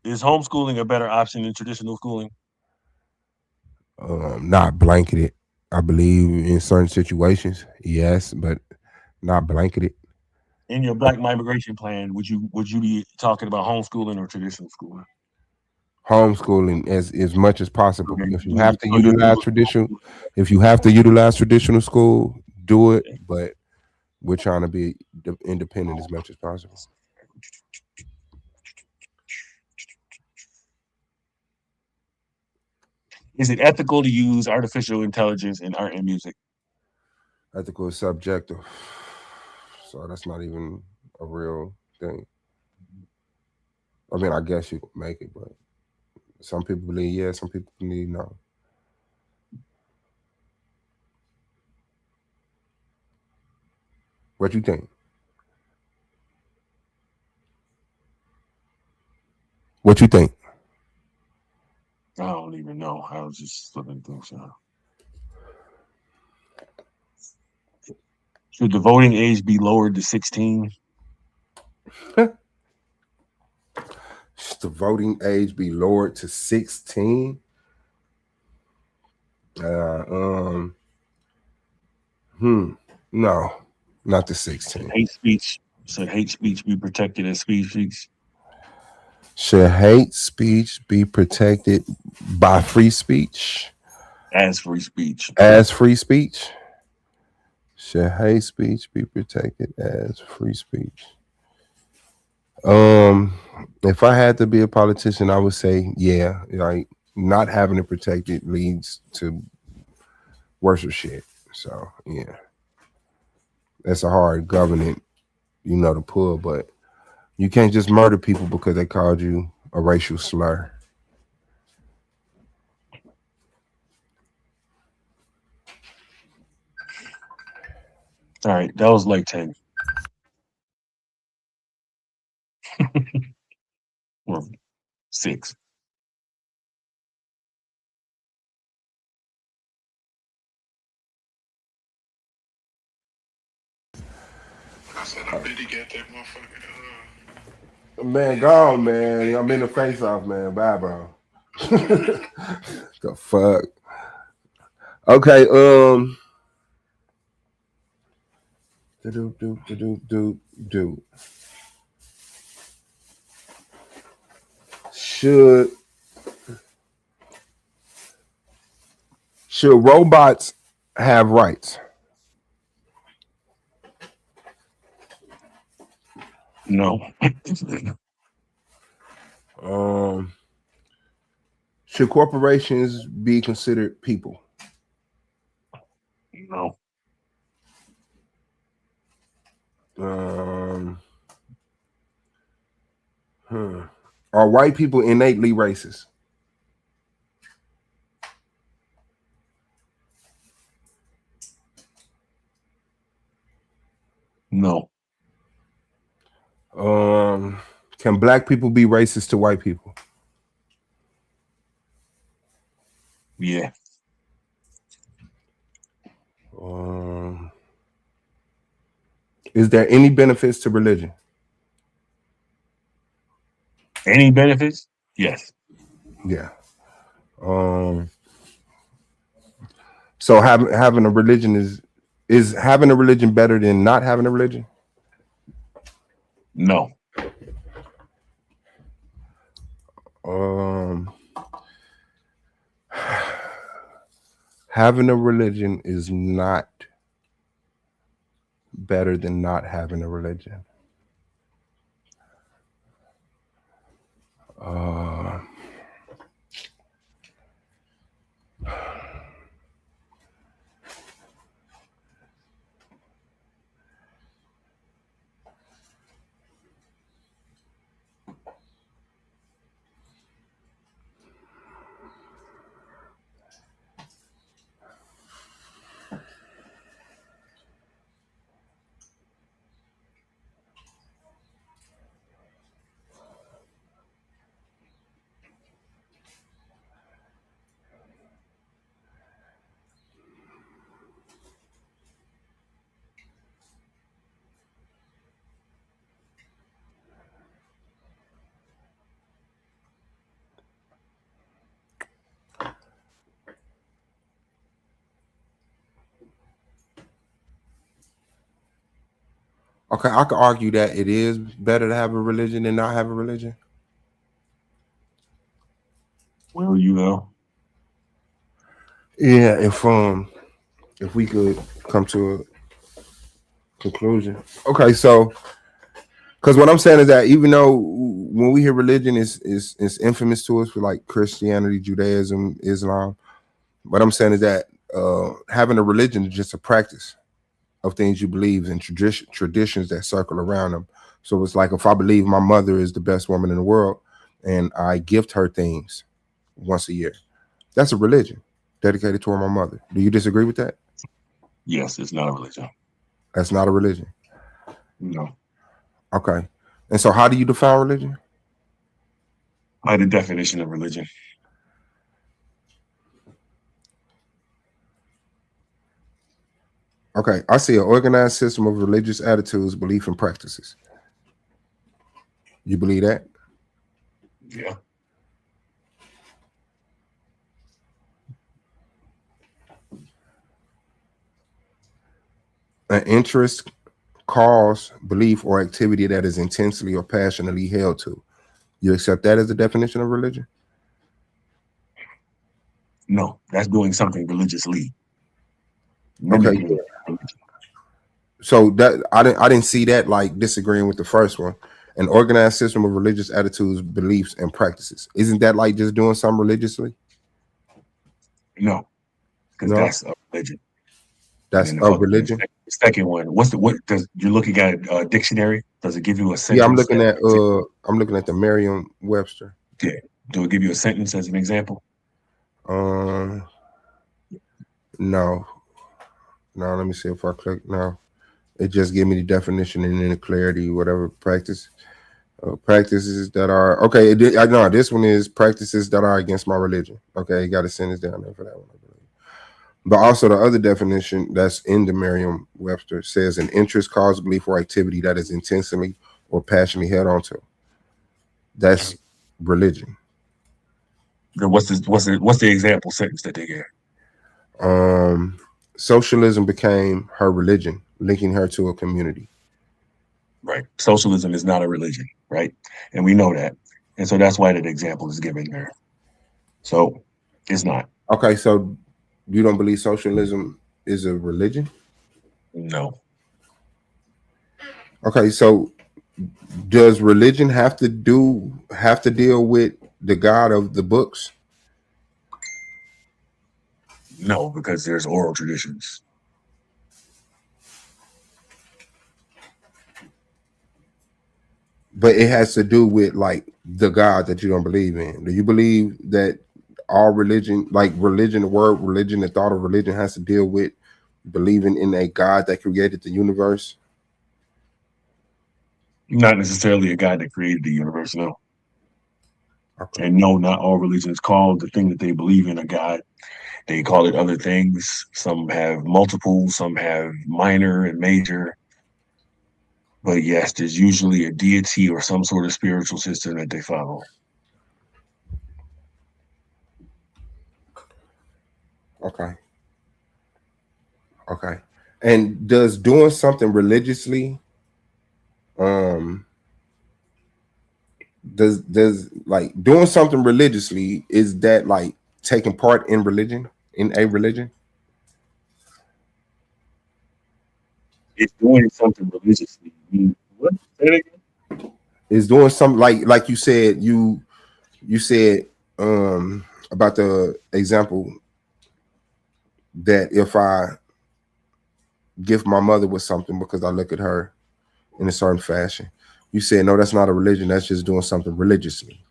Is homeschooling a better option than traditional schooling? Not blanketed. I believe in certain situations, yes, but not blanketed. In your Black migration plan, would you be talking about homeschooling or traditional schooling? Homeschooling as much as possible. Okay. If you have to utilize traditional school, do it. But we're trying to be independent as much as possible. Is it ethical to use artificial intelligence in art and music? Ethical is subjective, so that's not even a real thing. I mean, I guess you could make it, but some people believe yes, some people believe no. What you think? What you think? I don't even know. I was just looking at things. Should the voting age be lowered to 16? Should the voting age be lowered to 16? No, not to 16. Should hate speech be protected as speech? Should hate speech be protected by free speech? As free speech. As free speech? Should hate speech be protected as free speech? If I had to be a politician, I would say, yeah, like not having it protected leads to worse shit. So yeah. That's a hard government, to pull, but you can't just murder people because they called you a racial slur. All right, that was like 10. Or 6. I said, I bet he got that motherfucker. Man, gone, man. I'm in the face off, man. Bye, bro. The fuck. Okay, do. Should robots have rights? No. Should corporations be considered people? No. Are white people innately racist? No. Can black people be racist to white people? Yeah. Is there any benefits to religion? Any benefits? Yes. Yeah. So having a religion is Is having a religion better than not having a religion? No. Having a religion is not better than not having a religion. Okay, I could argue that it is better to have a religion than not have a religion. Where will you go? Yeah, if we could come to a conclusion. Okay, so because what I'm saying is that even though when we hear religion is infamous to us for like Christianity, Judaism, Islam, what I'm saying is that having a religion is just a practice of things you believe in, traditions that circle around them. So it's like if I believe my mother is the best woman in the world and I gift her things once a year, that's a religion dedicated toward my mother. Do you disagree with that? Yes, it's not a religion. That's not a religion. No. Okay. And so how do you define religion? By the definition of religion. Okay. I see an organized system of religious attitudes, belief, and practices. You believe that? Yeah. An interest, cause, belief, or activity that is intensely or passionately held to. You accept that as the definition of religion? No, that's doing something religiously. Okay. Mimicking religion. So that I didn't see that like disagreeing with the first one. An organized system of religious attitudes, beliefs, and practices. Isn't that like just doing something religiously? No, because No, that's a religion. And that's then a religion. the second one, what does you're looking at a dictionary? Does it give you a Yeah, sentence? I'm looking at the Merriam-Webster. Yeah. Do it give you a sentence as an example? Um, no, no. Let me see if I click. No, it just give me the definition and then the clarity, whatever practice. Practices that are okay. I know this one is practices that are against my religion. Okay, you got a sentence down there for that one, I believe. But also the other definition that's in the Merriam-Webster says an interest, cause, belief, or activity that is intensely or passionately held onto. That's religion. Then what's the example sentence that they gave? Socialism became her religion, linking her to a community. Right. Socialism is not a religion, right? And we know that. And so that's why that example is given there. So it's not. Okay, so you don't believe socialism is a religion? No. Okay, so does religion have to deal with the God of the books? No, because there's oral traditions. But it has to do with like the God that you don't believe in. Do you believe that all religion, like religion, the word religion, the thought of religion has to deal with believing in a God that created the universe? Not necessarily a God that created the universe, no. Okay. And no, not all religions call the thing that they believe in a God. They call it other things. Some have multiple, some have minor and major. But yes, there's usually a deity or some sort of spiritual system that they follow. Okay. Okay. And does doing something religiously, does like doing something religiously, is that like taking part in religion, in a religion? It's doing something religiously. What? Say it again? Is doing something like you said, you said about the example that if I gift my mother with something because I look at her in a certain fashion, you said no, that's not a religion, that's just doing something religiously.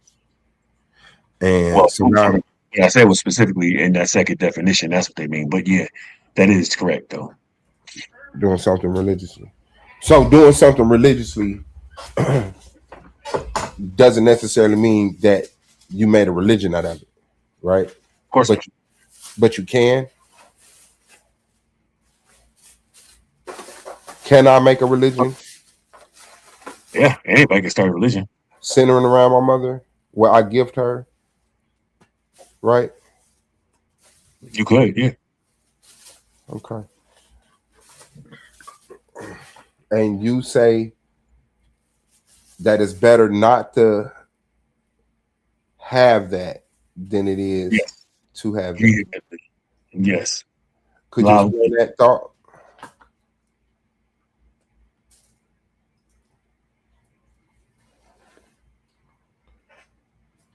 And Well, so now I said was specifically in that second definition. That's what they mean. But yeah, that is correct though. doing something religiously. So doing something religiously doesn't necessarily mean that you made a religion out of it, right? Of course not. But you can. Can I make a religion Yeah, anybody can start a religion. centering around my mother where I gift her, right? You could, yeah. Okay. And you say that it's better not to have that than it is Yes. to have that. Yes. Could you explain that thought?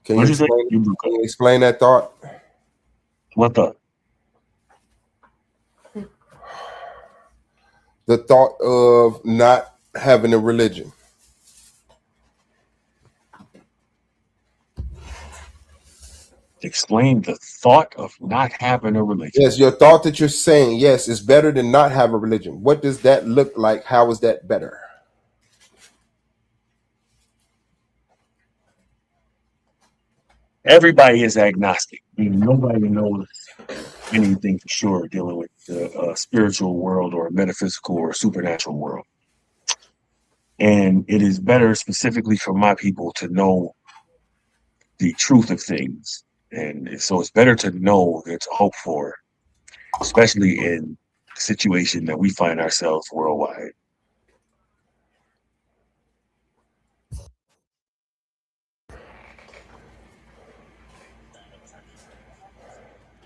Can you explain that thought? What thought? The thought of not having a religion. Explain the thought of not having a religion. Yes, your thought that you're saying, yes, it's better than not have a religion. What does that look like? How is that better? Everybody is agnostic. Nobody knows anything for sure dealing with the spiritual world or metaphysical or supernatural world. And it is better specifically for my people to know the truth of things. And so it's better to know than to hope for, especially in the situation that we find ourselves worldwide.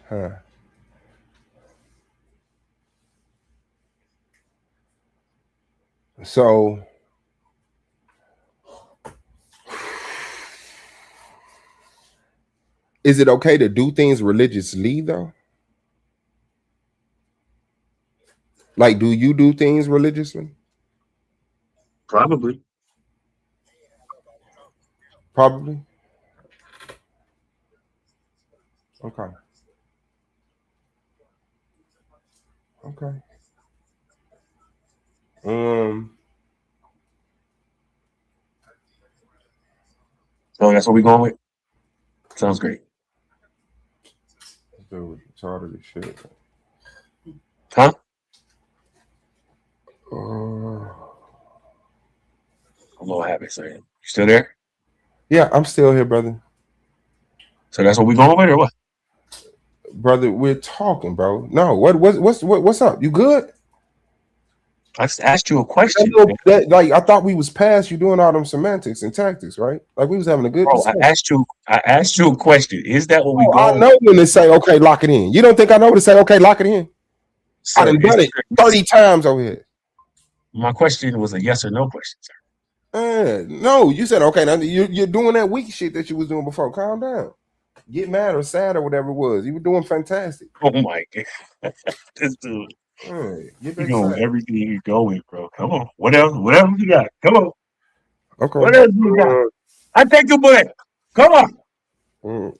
Huh. So is it okay to do things religiously though? Like, do you do things religiously? Probably. Probably. Okay. Okay. So that's what we're going with. Sounds great. Dude, retarded as shit. Huh? I don't know what happened, sir. You still there? Yeah, I'm still here, brother. So that's what we're going with, or what? Brother, we're talking, bro. No, what's up? You good? I just asked you a question. Like I thought we was past you doing all them semantics and tactics, right? Like we was having a good discussion. I asked you a question. Is that what we going? I know when to say okay, lock it in. You don't think I know to say okay, lock it in? Sir, I done done it 30 times over here. My question was a yes or no question, sir. No, you said okay. Now you're doing that weak shit that you was doing before. Calm down. Get mad or sad or whatever it was. You were doing fantastic. Oh my god, this dude. You know everything you go with, bro. Come on. Whatever you got. Come on. Okay. What else you got? I take your butt. Come on.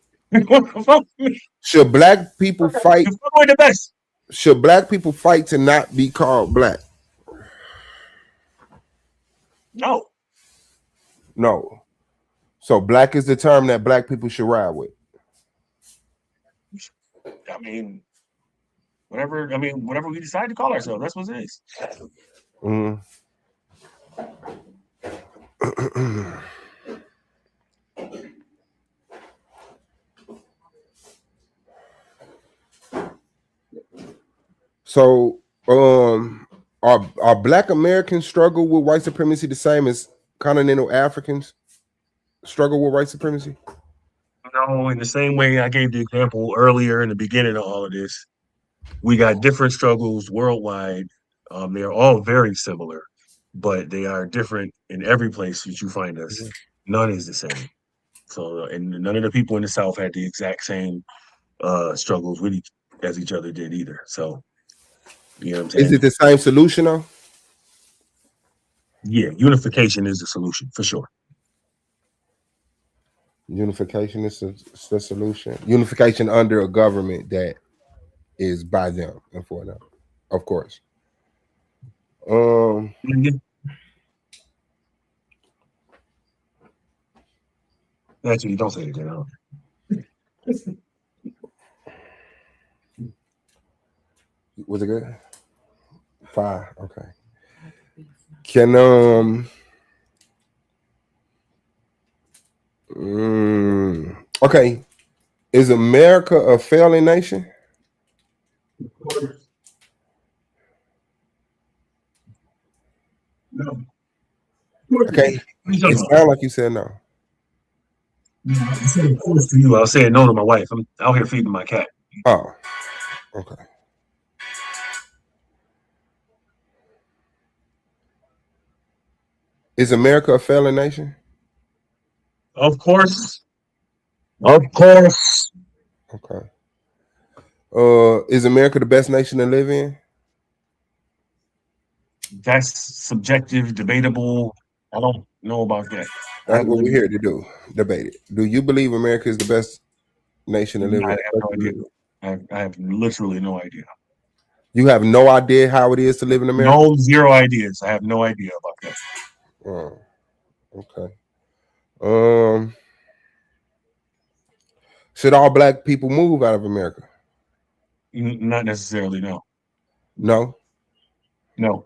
Should black people fight? You fuck with the best. Should black people fight to not be called black? No. No. So black is the term that black people should ride with. I mean, whatever we decide to call ourselves, that's what it is. So Um, are Black Americans struggle with white supremacy the same as continental Africans struggle with white supremacy? No, in the same way I gave the example earlier in the beginning of all of this, we got different struggles worldwide. They're all very similar, but they are different in every place that you find us. None is the same. So, and none of the people in the South had the exact same struggles with each other did either. So, you know what I'm Is saying? it the same solution though? Yeah, unification is the solution for sure. Unification is the solution. Unification under a government that is by them and for them, of course. Actually, don't say it again. Was it good? 5. Okay. Can okay. Is America a failing nation? No. Okay. It sounds like you said no. I said of course to you. I'll say no to my wife. I'm out here feeding my cat. Oh, okay. Is America a failing nation? Of course. Of course. Okay. Is America the best nation to live in? That's subjective, debatable. I don't know about that. That's what we're here to do. Debate it. Do you believe America is the best nation to live I in? have no idea. I have literally no idea. You have no idea how it is to live in America? No, zero ideas. I have no idea about that. Oh, okay. Should all Black people move out of America? Not necessarily, no. No. No.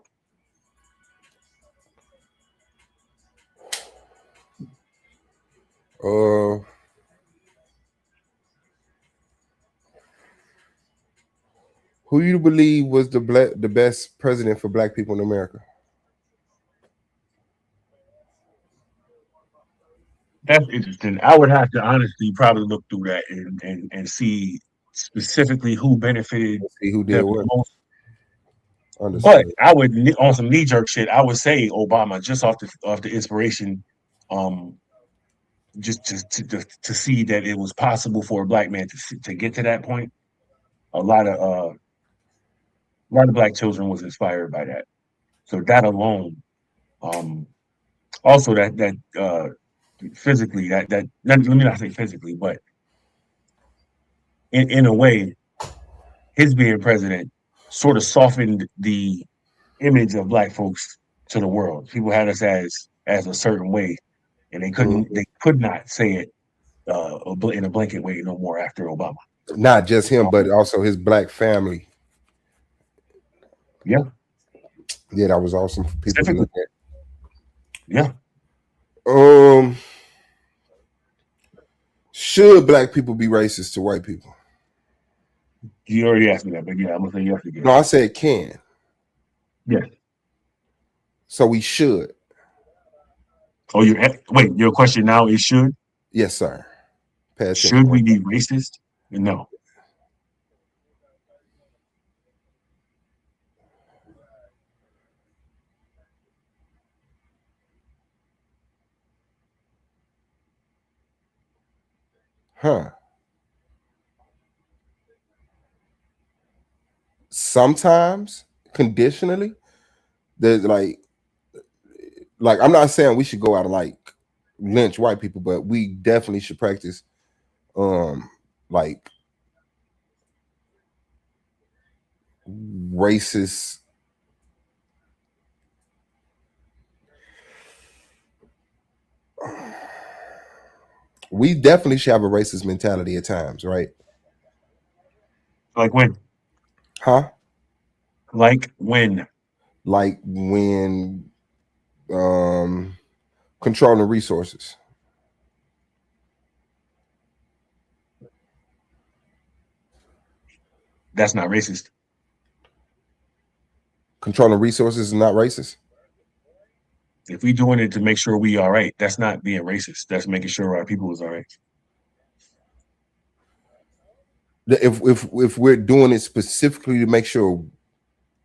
Who you believe was the best president for Black people in America? That's interesting. I would have to honestly probably look through that and see specifically who benefited See who did them what. the most. But Understood. I would, on some knee jerk shit, I would say Obama just off the inspiration, just to see that it was possible for a Black man to get to that point. A lot of Black children was inspired by that. So that alone, also that physically that let me not say physically, but in a way, his being president sort of softened the image of Black folks to the world. People had us as a certain way, and they could not say it in a blanket way no more after Obama. Not just him, but also his Black family. Yeah. Yeah, that was awesome for people to look at. Yeah. Should Black people be racist to white people? You already asked me that, but yeah, I'm gonna say yes again. No, I said can. Yes. So we should. Oh, wait, your question now is should? Yes, sir. Should we be racist? No. Huh. Sometimes conditionally, there's like I'm not saying we should go out and like lynch white people, but we definitely should practice like racist we definitely should have a racist mentality at times, right? Like when? Huh? Like when? Like when controlling resources. That's not racist. Controlling resources is not racist. If we doing it to make sure we all right, that's not being racist. That's making sure our people is all right. If we're doing it specifically to make sure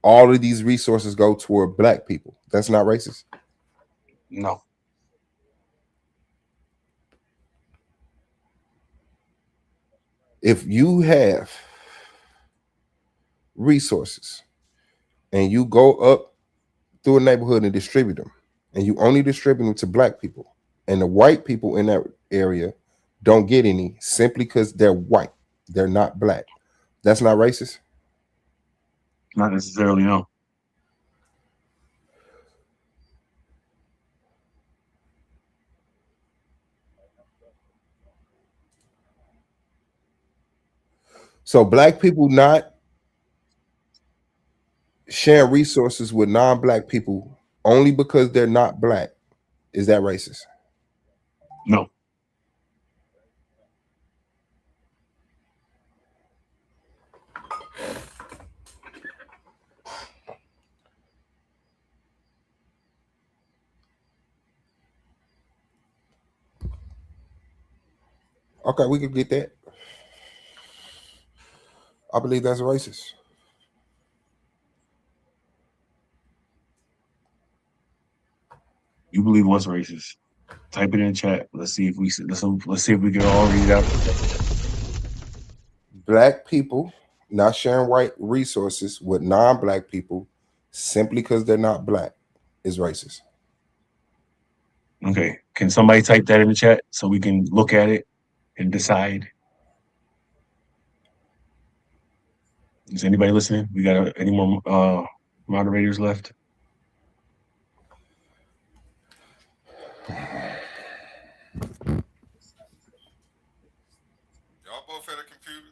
all of these resources go toward black people, that's not racist. No. If you have resources and you go up through a neighborhood and distribute them, and you only distribute them to black people, and the white people in that area don't get any simply because they're white, they're not black, that's not racist. Not necessarily, no. So black people not sharing resources with non-black people only because they're not black, is that racist? No. Okay, we could get that. I believe that's racist. You believe what's racist? Type it in the chat. Let's see if we can all read it out. Black people not sharing white resources with non-black people simply because they're not black is racist. Okay. Can somebody type that in the chat so we can look at it and decide? Is anybody listening? We got any more moderators left? Y'all both at a computer?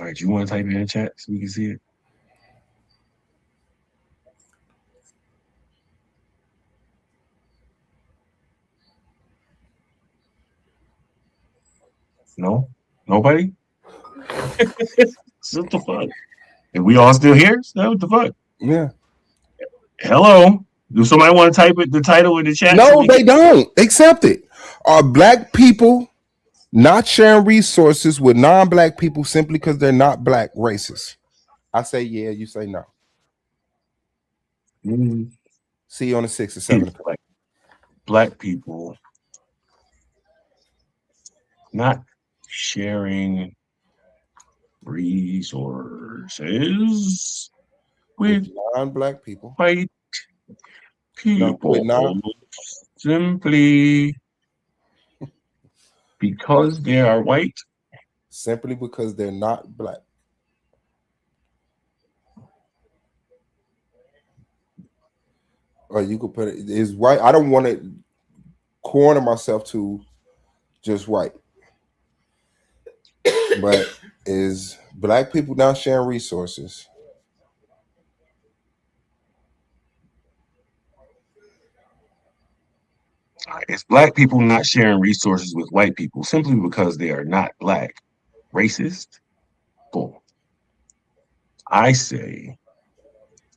All right, you want to type it in the chat so we can see it? No? Nobody? What the fuck? And we all still here? So what the fuck? Yeah. Hello? Do somebody want to type it, the title in the chat? No, they don't. Accept it. Are black people not sharing resources with non-black people simply because they're not black racist? I say yeah, you say no. See you on the 6 or 7 o'clock. Black people not sharing resources with non-black people. White people. No, simply because they are white. Simply because they're not black. Or you could put it is white. I don't want to corner myself to just white. But is black people not sharing resources? It's black people not sharing resources with white people simply because they are not black. Racist? Boom. I say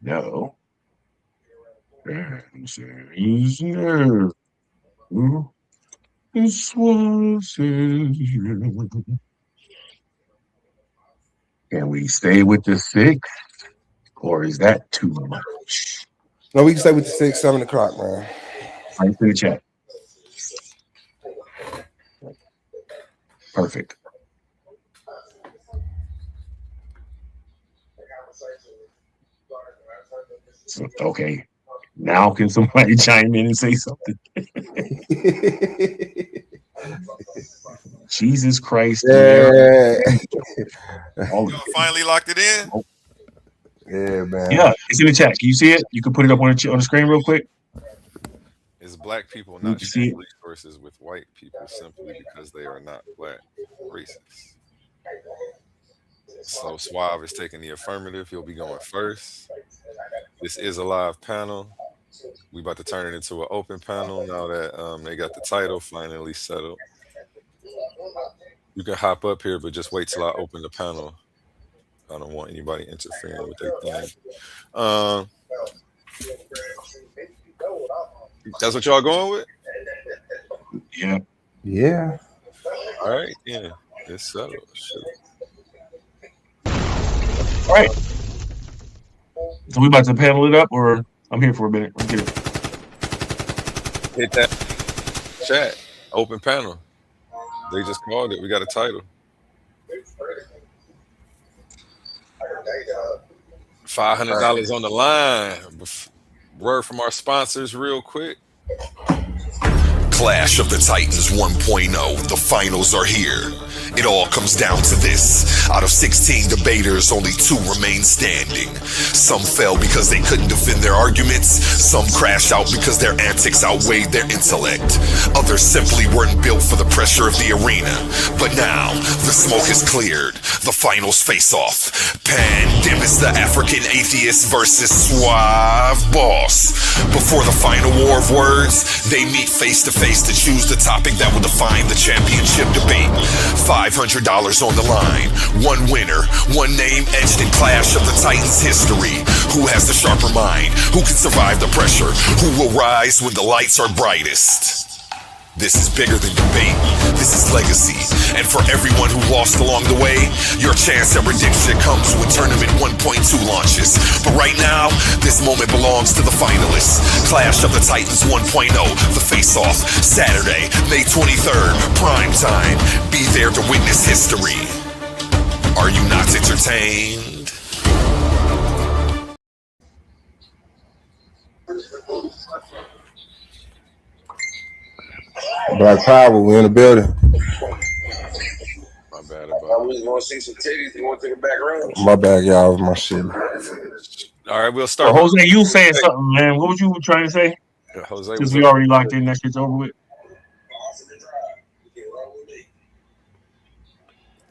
no. This was Can we stay with the 6, or is that too much? No, we can stay with the 6, 7 o'clock, man. Type in the chat. Perfect. So, okay. Now can somebody chime in and say something? Jesus Christ. Yeah. Finally locked it in? Yeah, man. Yeah, it's in the chat. Can you see it? You can put it up on the screen real quick. Is black people not sharing resources with white people simply because they are not black racists? So Suave is taking the affirmative. He'll be going first. This is a live panel. We about to turn it into an open panel now that they got the title finally settled. You can hop up here, but just wait till I open the panel I don't want anybody interfering with their thing. That's what y'all going with? Yeah. Yeah. All right. Yeah. It's so. Shoot. All right. So we about to panel it up, or I'm here for a minute. Let's get it. Hit that chat. Open panel. They just called it. We got a title. $500 on the line. Word from our sponsors, real quick. Clash of the Titans 1.0. The finals are here. It all comes down to this. Out of 16 debaters, only 2 remain standing. Some fell because they couldn't defend their arguments. Some crashed out because their antics outweighed their intellect. Others simply weren't built for the pressure of the arena. But now, the smoke is cleared. The finals face off. Pandemus, the African atheist, versus Suave B.O.S. Before the final war of words, they meet face to face to choose the topic that will define the championship debate. $500 on the line. One winner, one name etched in Clash of the Titans history. Who has the sharper mind? Who can survive the pressure? Who will rise when the lights are brightest? This is bigger than debate. This is legacy. And for everyone who lost along the way, your chance at redemption comes when Tournament 1.2 launches. But right now, this moment belongs to the finalists. Clash of the Titans 1.0, the face-off. Saturday, May 23rd, prime time. Be there to witness history. Are you not entertained? Black Power, we in the building. My bad about we want to see some titties. You want to take it back around? My bad, y'all. My shit. All right, we'll start. Jose, you saying something, man? What was you trying to say? Yeah, Jose, since we already locked in, that shit's over with.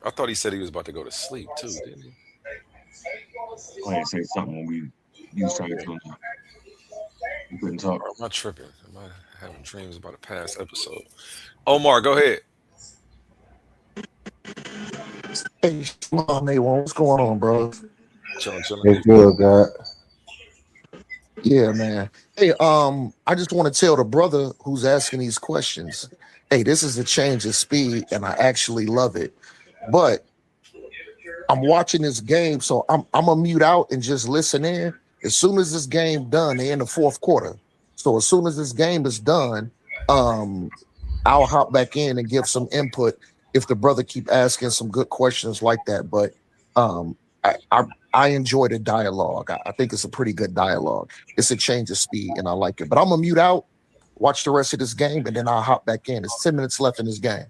I thought he said he was about to go to sleep too, didn't he? Go ahead and say something when we was trying to. We couldn't talk. Am I tripping? Am I having dreams about a past episode? Omar, go ahead. Hey, what's going on, bro? Chilling. It's good, God. Yeah, man. Hey, I just want to tell the brother who's asking these questions, hey, this is a change of speed, and I actually love it. But I'm watching this game, so I'm gonna mute out and just listen in. As soon as this game done, they're in the fourth quarter. So as soon as this game is done, I'll hop back in and give some input if the brother keep asking some good questions like that. But I enjoy the dialogue. I think it's a pretty good dialogue. It's a change of speed, and I like it. But I'm gonna mute out, watch the rest of this game, and then I'll hop back in. There's 10 minutes left in this game.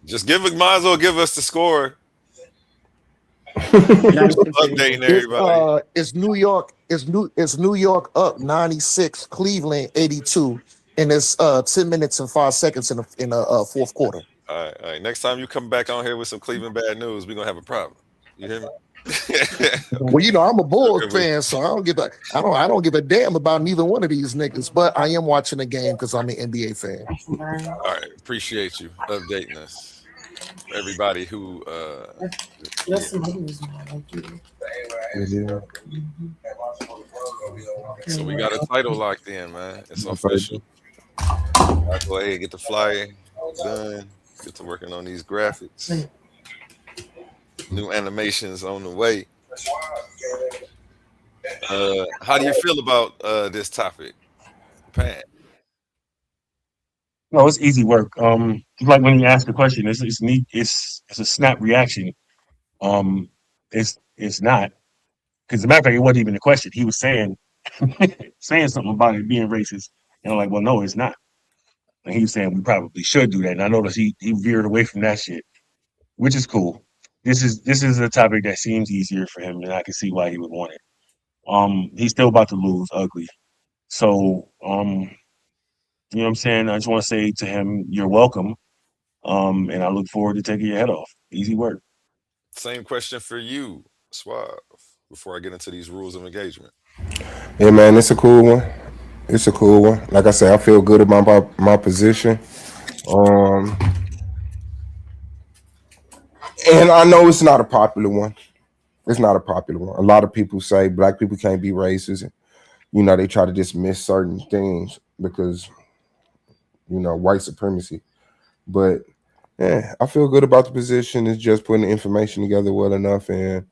Just might as well give us the score. Updating everybody. It's New York. It's New York up 96, Cleveland 82, and it's 10 minutes and 5 seconds in the fourth quarter. All right. Next time you come back on here with some Cleveland bad news, we're gonna have a problem. You hear me? Well, you know, I'm a Bulls fan, so I don't give a damn about neither one of these niggas. But I am watching the game because I'm an NBA fan. All right, appreciate you updating us. Everybody who So we got a title locked in, man. It's official. I'll go ahead and get the flyer done. Get to working on these graphics. New animations on the way. How do you feel about this topic, Pat? No, it's easy work. Like when you ask a question, it's neat. It's a snap reaction. It's not, because as a matter of fact, it wasn't even a question. He was saying something about it being racist, and I'm like, well, no, it's not. And he was saying we probably should do that. And I noticed he veered away from that shit, which is cool. This is a topic that seems easier for him, and I can see why he would want it. He's still about to lose ugly. So, you know what I'm saying? I just want to say to him, you're welcome. And I look forward to taking your head off. Easy work. Same question for you, Suave, before I get into these rules of engagement. Yeah, man, it's a cool one. It's a cool one. Like I said, I feel good about my position. And I know it's not a popular one. It's not a popular one. A lot of people say black people can't be racist. And, they try to dismiss certain things because, white supremacy. But yeah, I feel good about the position. It's just putting the information together well enough and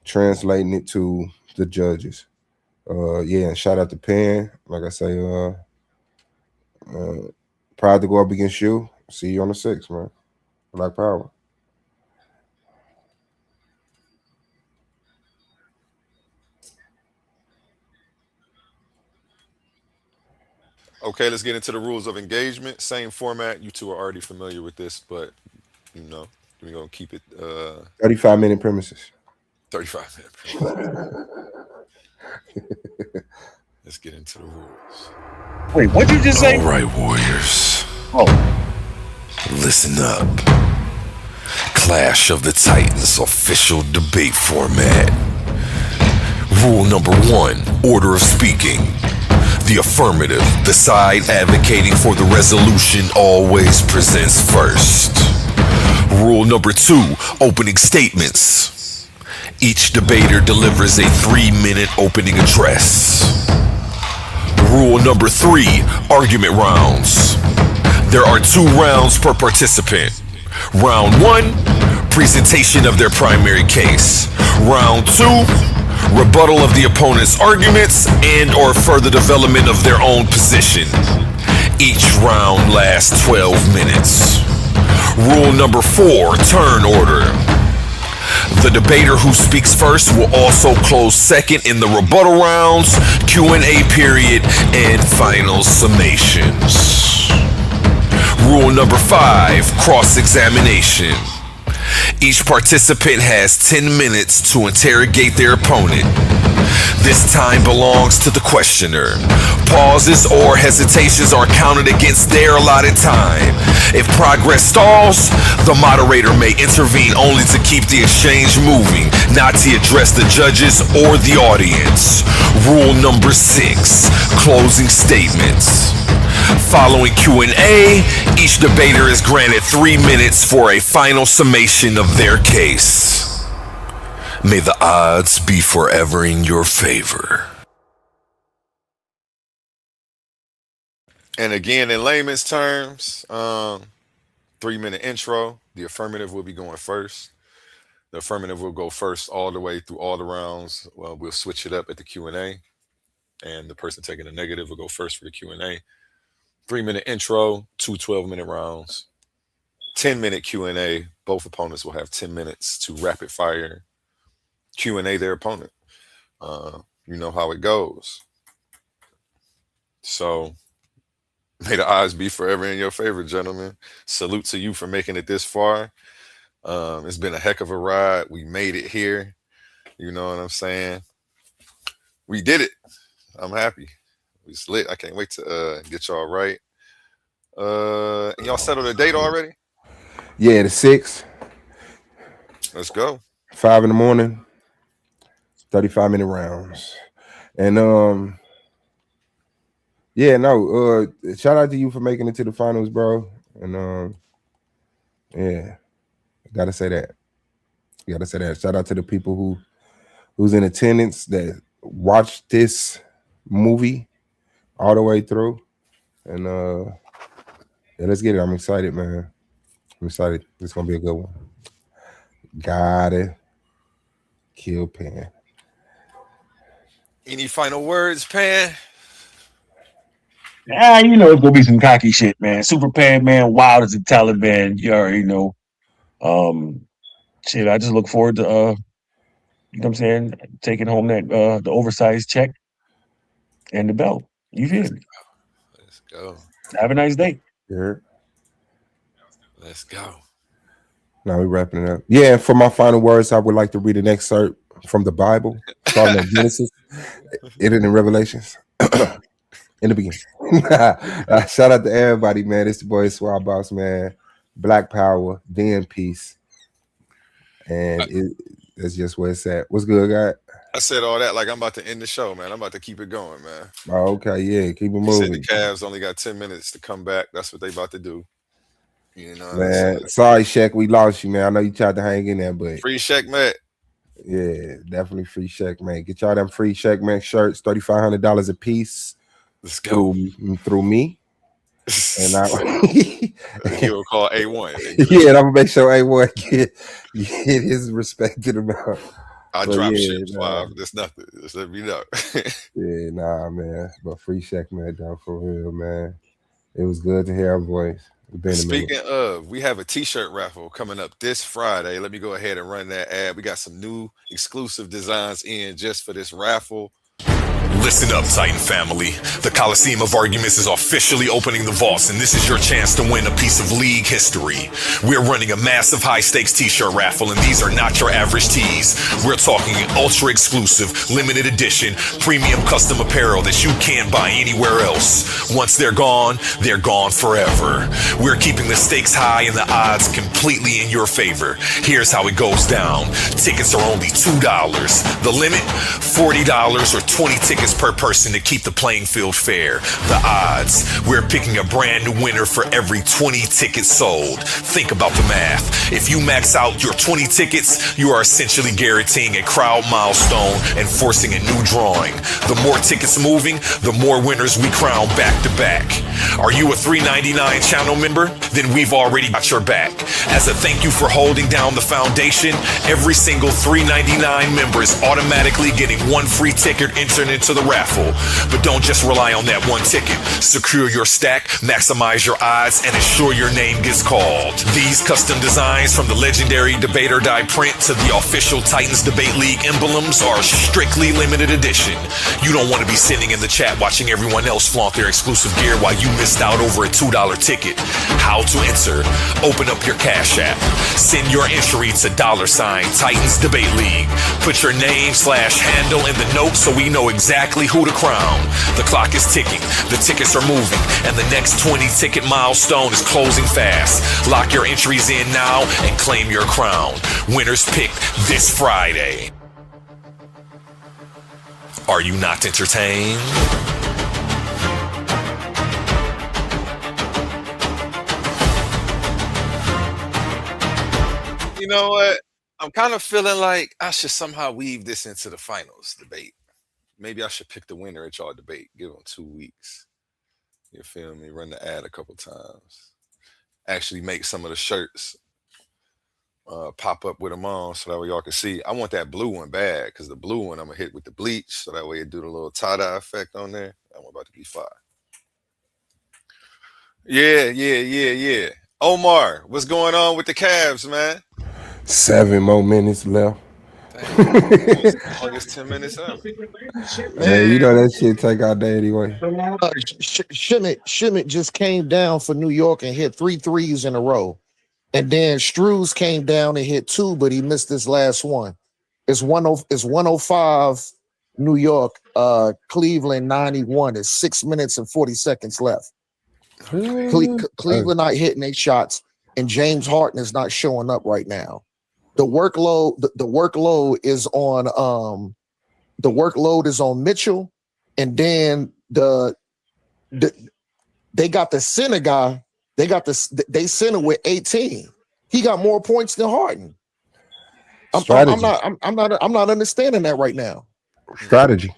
translating it to the judges. Yeah, and shout out to Penn. Like I say, proud to go up against you. See you on the 6th, man. Black Power. Okay, let's get into the rules of engagement. Same format. You two are already familiar with this, but we're gonna keep it 35-minute premises. 35-minute premises. Let's get into the rules. Wait, what'd you just say? All right, warriors. Oh, Listen up. Clash of the Titans official debate format. Rule number 1, order of speaking. The affirmative, the side advocating for the resolution, always presents first. Rule number 2, opening statements. Each debater delivers a 3-minute opening address. Rule number 3, argument rounds. There are 2 rounds per participant. Round 1, presentation of their primary case. Round 2, rebuttal of the opponent's arguments and or further development of their own position. Each round lasts 12 minutes. Rule number 4, turn order. The debater who speaks first will also close second in the rebuttal rounds, Q&A period, and final summations. Rule number 5, cross-examination. Each participant has 10 minutes to interrogate their opponent. This time belongs to the questioner. Pauses or hesitations are counted against their allotted time. If progress stalls, the moderator may intervene only to keep the exchange moving, not to address the judges or the audience. Rule number 6, closing statements. Following Q&A, each debater is granted 3 minutes for a final summation of their case. May the odds be forever in your favor. And again, in layman's terms, 3-minute intro. The affirmative will be going first. The affirmative will go first all the way through all the rounds. Well, we'll switch it up at the Q&A, and the person taking the negative will go first for the Q&A. 3-minute intro, 2 12-minute rounds, 10-minute Q&A. Both opponents will have 10 minutes to rapid fire Q&A their opponent. You know how it goes. So may the odds be forever in your favor, gentlemen. Salute to you for making it this far. It's been a heck of a ride. We made it here. You know what I'm saying? We did it. I'm happy. We lit. I can't wait to get y'all right. And y'all settled a date already? Yeah, the 6th. Let's go. 5 in the morning. 35-minute rounds. And shout out to you for making it to the finals, bro. And yeah, gotta say that. Shout out to the people who's in attendance that watched this movie all the way through. And yeah, let's get it. I'm excited, man. I'm excited. It's gonna be a good one. Gotta kill Pan. Any final words, Pan? It's gonna be some cocky shit, man. Super Pan, man, wild as a Taliban. You already know. Shit, I just look forward to you know what I'm saying, taking home that the oversized check and the belt. You feel me? Let's go. Have a nice day. Yeah. Let's go. Now we're wrapping it up. Yeah, and for my final words, I would like to read an excerpt from the Bible, starting at Genesis, ending in Revelations. In the beginning. Shout out to everybody, man. It's the boy Suave B.O.S, man. Black Power, then peace. And it's just where it's at. What's good, guy? I said all that like I'm about to end the show, man. I'm about to keep it going, man. Oh, okay, yeah, keep it You moving. said the Cavs only got 10 minutes to come back. That's what they about to do. You know what I'm saying? Man, sorry, Shaq, we lost you, man. I know you tried to hang in there, but Free check, man. yeah, definitely free check, man. Get y'all them free check, man. Shirts, $3,500 a piece. Let's go. Through me. And he'll call A1. Yeah, and I'm gonna make sure A1 get his respected amount. I drop shit 5. That's nothing. Just let me know. Yeah, nah, man. But free check, man, down for real, man. It was good to hear our voice. Speaking of, we have a t-shirt raffle coming up this Friday. Let me go ahead and run that ad. We got some new exclusive designs in just for this raffle. Listen up, Titan family. The Coliseum of Arguments is officially opening the vaults, and this is your chance to win a piece of league history. We're running a massive high-stakes t-shirt raffle, and these are not your average tees. We're talking ultra-exclusive, limited edition, premium custom apparel that you can't buy anywhere else. Once they're gone forever. We're keeping the stakes high and the odds completely in your favor. Here's how it goes down. Tickets are only $2. The limit, $40 or 20 tickets per person to keep the playing field fair. The odds, we're picking a brand new winner for every 20 tickets sold. Think about the math. If you max out your 20 tickets, you are essentially guaranteeing a crowd milestone and forcing a new drawing. The more tickets moving, the more winners we crown back to back. Are you a $3.99 channel member? Then we've already got your back. As a thank you for holding down the foundation, every single $3.99 member is automatically getting one free ticket entered into the raffle. But don't just rely on that one ticket. Secure your stack, maximize your odds, and ensure your name gets called. These custom designs, from the legendary Debate or Die print to the official Titans Debate League emblems, are strictly limited edition. You don't want to be sitting in the chat watching everyone else flaunt their exclusive gear while you missed out over a $2 ticket. How to enter? Open up your Cash App. Send your entry to $Titans Debate League. Put your name/handle in the note so we know exactly who to crown. The clock is ticking, the tickets are moving, and the next 20 ticket milestone is closing fast. Lock your entries in now and claim your crown. Winners picked this Friday. Are you not entertained? You know what? I'm kind of feeling like I should somehow weave this into the finals debate. Maybe I should pick the winner at y'all debate. Give them 2 weeks. You feel me? Run the ad a couple times. Actually make some of the shirts pop up with them on so that way y'all can see. I want that blue one bad because the blue one I'm going to hit with the bleach so that way it do the little tie-dye effect on there. That one about to be fire. Yeah. Omar, what's going on with the Cavs, man? 7 more minutes left. August 10 minutes out. Man, you know that shit take our day anyway. Schmidt just came down for New York and hit 3 threes in a row. And then Struz came down and hit 2, but he missed this last one. It's 105 New York, Cleveland 91. It's 6 minutes and 40 seconds left. Cleveland not hitting 8 shots, and James Harden is not showing up right now. The workload is on Mitchell, and then they got the center guy. They center with 18. He got more points than Harden. I'm not understanding that right now. Strategy.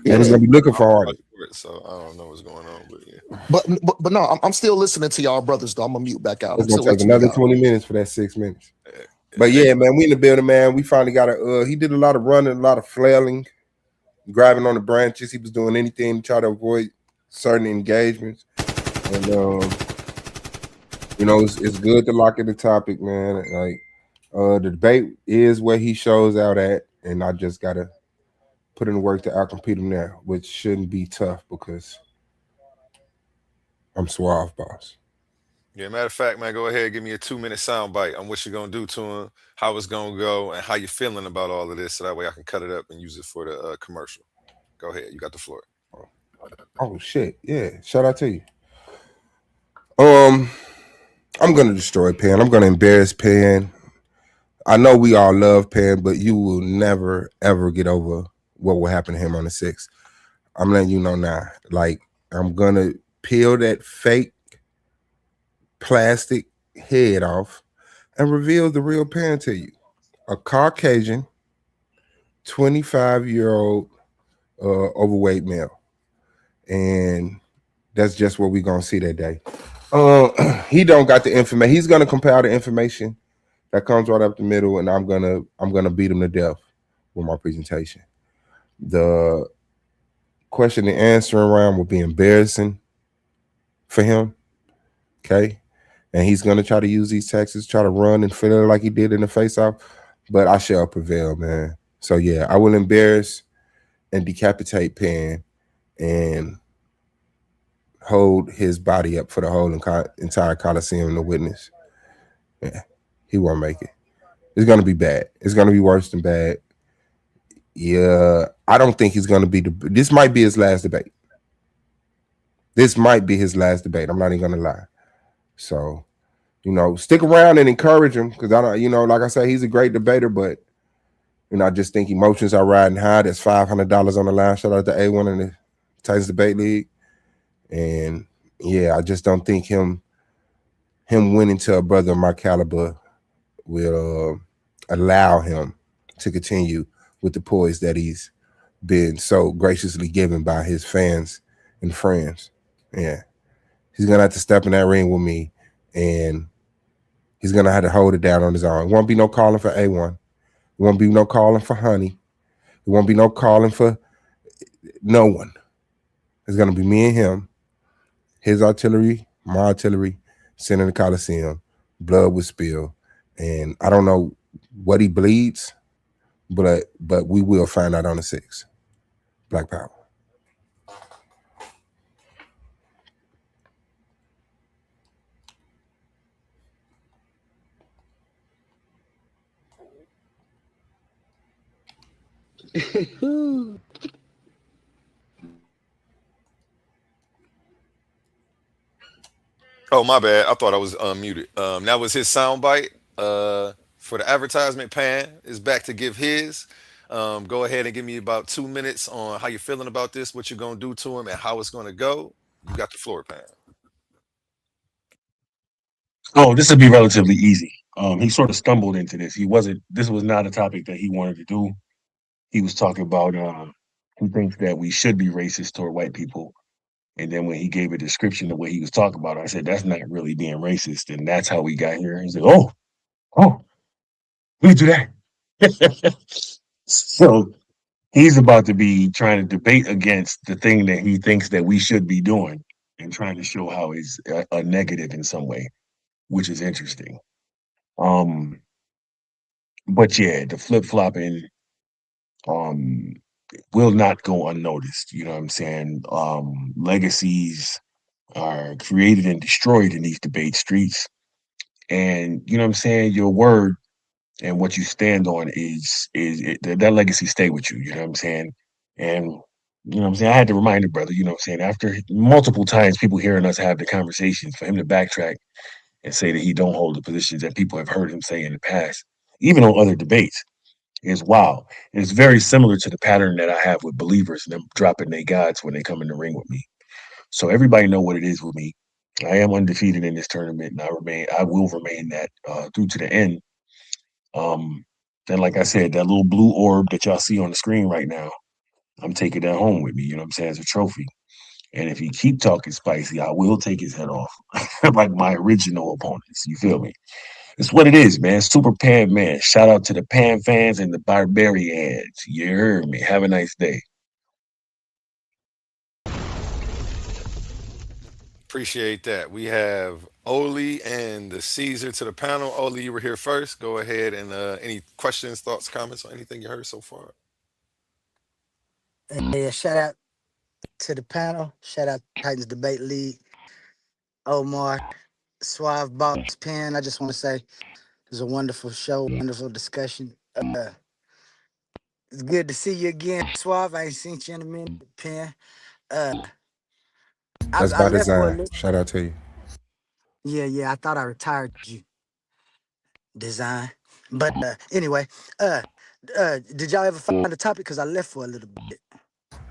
Yeah. And he's gonna be looking for Harden. So I don't know what's going on, but yeah. But no, I'm still listening to y'all brothers though. I'm gonna mute back out. It's gonna take another 20 minutes for that 6 minutes. But yeah, man, we in the building, man. We finally got he did a lot of running, a lot of flailing, grabbing on the branches. He was doing anything to try to avoid certain engagements. And it's good to lock in the topic, man. Like the debate is where he shows out at, and I just gotta put in the work to outcompete him there, which shouldn't be tough because I'm Suave B.O.S. Yeah, matter of fact, man, go ahead, give me a 2-minute sound bite on what you're gonna do to him, how it's gonna go, and how you're feeling about all of this, so that way I can cut it up and use it for the commercial. Go ahead, you got the floor. Oh shit, yeah! Shout out to you. I'm gonna destroy Pan. I'm gonna embarrass Pan. I know we all love Pan, but you will never ever get over what will happen to him on the 6th. I'm letting you know now. Like, I'm gonna peel that fake plastic head off and reveals the real parent to you. A Caucasian, 25-year-old overweight male. And that's just what we're gonna see that day. He don't got the information. He's gonna compile the information that comes right up the middle, and I'm gonna beat him to death with my presentation. The question and answering round will be embarrassing for him. Okay. And he's gonna try to use these taxes, try to run and fill it like he did in the face off. But I shall prevail, man. So yeah, I will embarrass and decapitate Pan and hold his body up for the whole entire Coliseum to witness. Yeah, he won't make it. It's gonna be bad. It's gonna be worse than bad. Yeah, I don't think he's gonna be. This might be his last debate. This might be his last debate. I'm not even gonna lie. So, stick around and encourage him because I don't. Like I said, he's a great debater, but I just think emotions are riding high. There's $500 on the line. Shout out to A1 in the Titans Debate League, and yeah, I just don't think him winning to a brother of my caliber will allow him to continue with the poise that he's been so graciously given by his fans and friends. Yeah. He's going to have to step in that ring with me, and he's going to have to hold it down on his own. It won't be no calling for A1. It won't be no calling for Honey. It won't be no calling for no one. It's going to be me and him, his artillery, my artillery, sitting in the Coliseum. Blood will spill. And I don't know what he bleeds, but we will find out on the 6th. Black Power. Oh, my bad. I thought I was unmuted. That was his soundbite. For the advertisement, Pan is back to give his. Go ahead and give me about 2 minutes on how you're feeling about this, what you're gonna do to him, and how it's gonna go. You got the floor, Pan. Oh, this would be relatively easy. He sort of stumbled into this. This was not a topic that he wanted to do. He was talking about he thinks that we should be racist toward white people. And then when he gave a description of what he was talking about, I said, that's not really being racist. And that's how we got here. He said, oh, we do that. So he's about to be trying to debate against the thing that he thinks that we should be doing and trying to show how it's a negative in some way, which is interesting. But yeah, the flip flopping um will not go unnoticed. You know what I'm saying? Legacies are created and destroyed in these debate streets. And you know what I'm saying? Your word and what you stand on that legacy stay with you. You know what I'm saying? And you know what I'm saying? I had to remind the brother, you know what I'm saying, after multiple times people hearing us have the conversations, for him to backtrack and say that he don't hold the positions that people have heard him say in the past, even on other debates, is wow. It's very similar to the pattern that I have with believers, them dropping their gods when they come in the ring with me. So everybody know what it is with me. I am undefeated in this tournament, and I will remain that through to the end. Um, and like I said, that little blue orb that y'all see on the screen right now, I'm taking that home with me. You know what I'm saying, as a trophy. And if he keep talking spicy, I will take his head off, like my original opponents. You feel me? It's what it is, man. Super Pan Man. Shout out to the Pan fans and the Barbarians. You heard me. Have a nice day. Appreciate that. We have Oli and the Caesar to the panel. Oli, you were here first. Go ahead and any questions, thoughts, comments on anything you heard so far? Yeah, shout out to the panel. Shout out to Titans Debate League. Omar, Suave B.O.S. Pen. I just want to say it was a wonderful show, wonderful discussion. It's good to see you again, Suave. I ain't seen you in a minute, Pen. Uh, That's I by left for a design. little. Shout out to you. Yeah. I thought I retired you, design. But anyway, did y'all ever find a topic? Because I left for a little bit.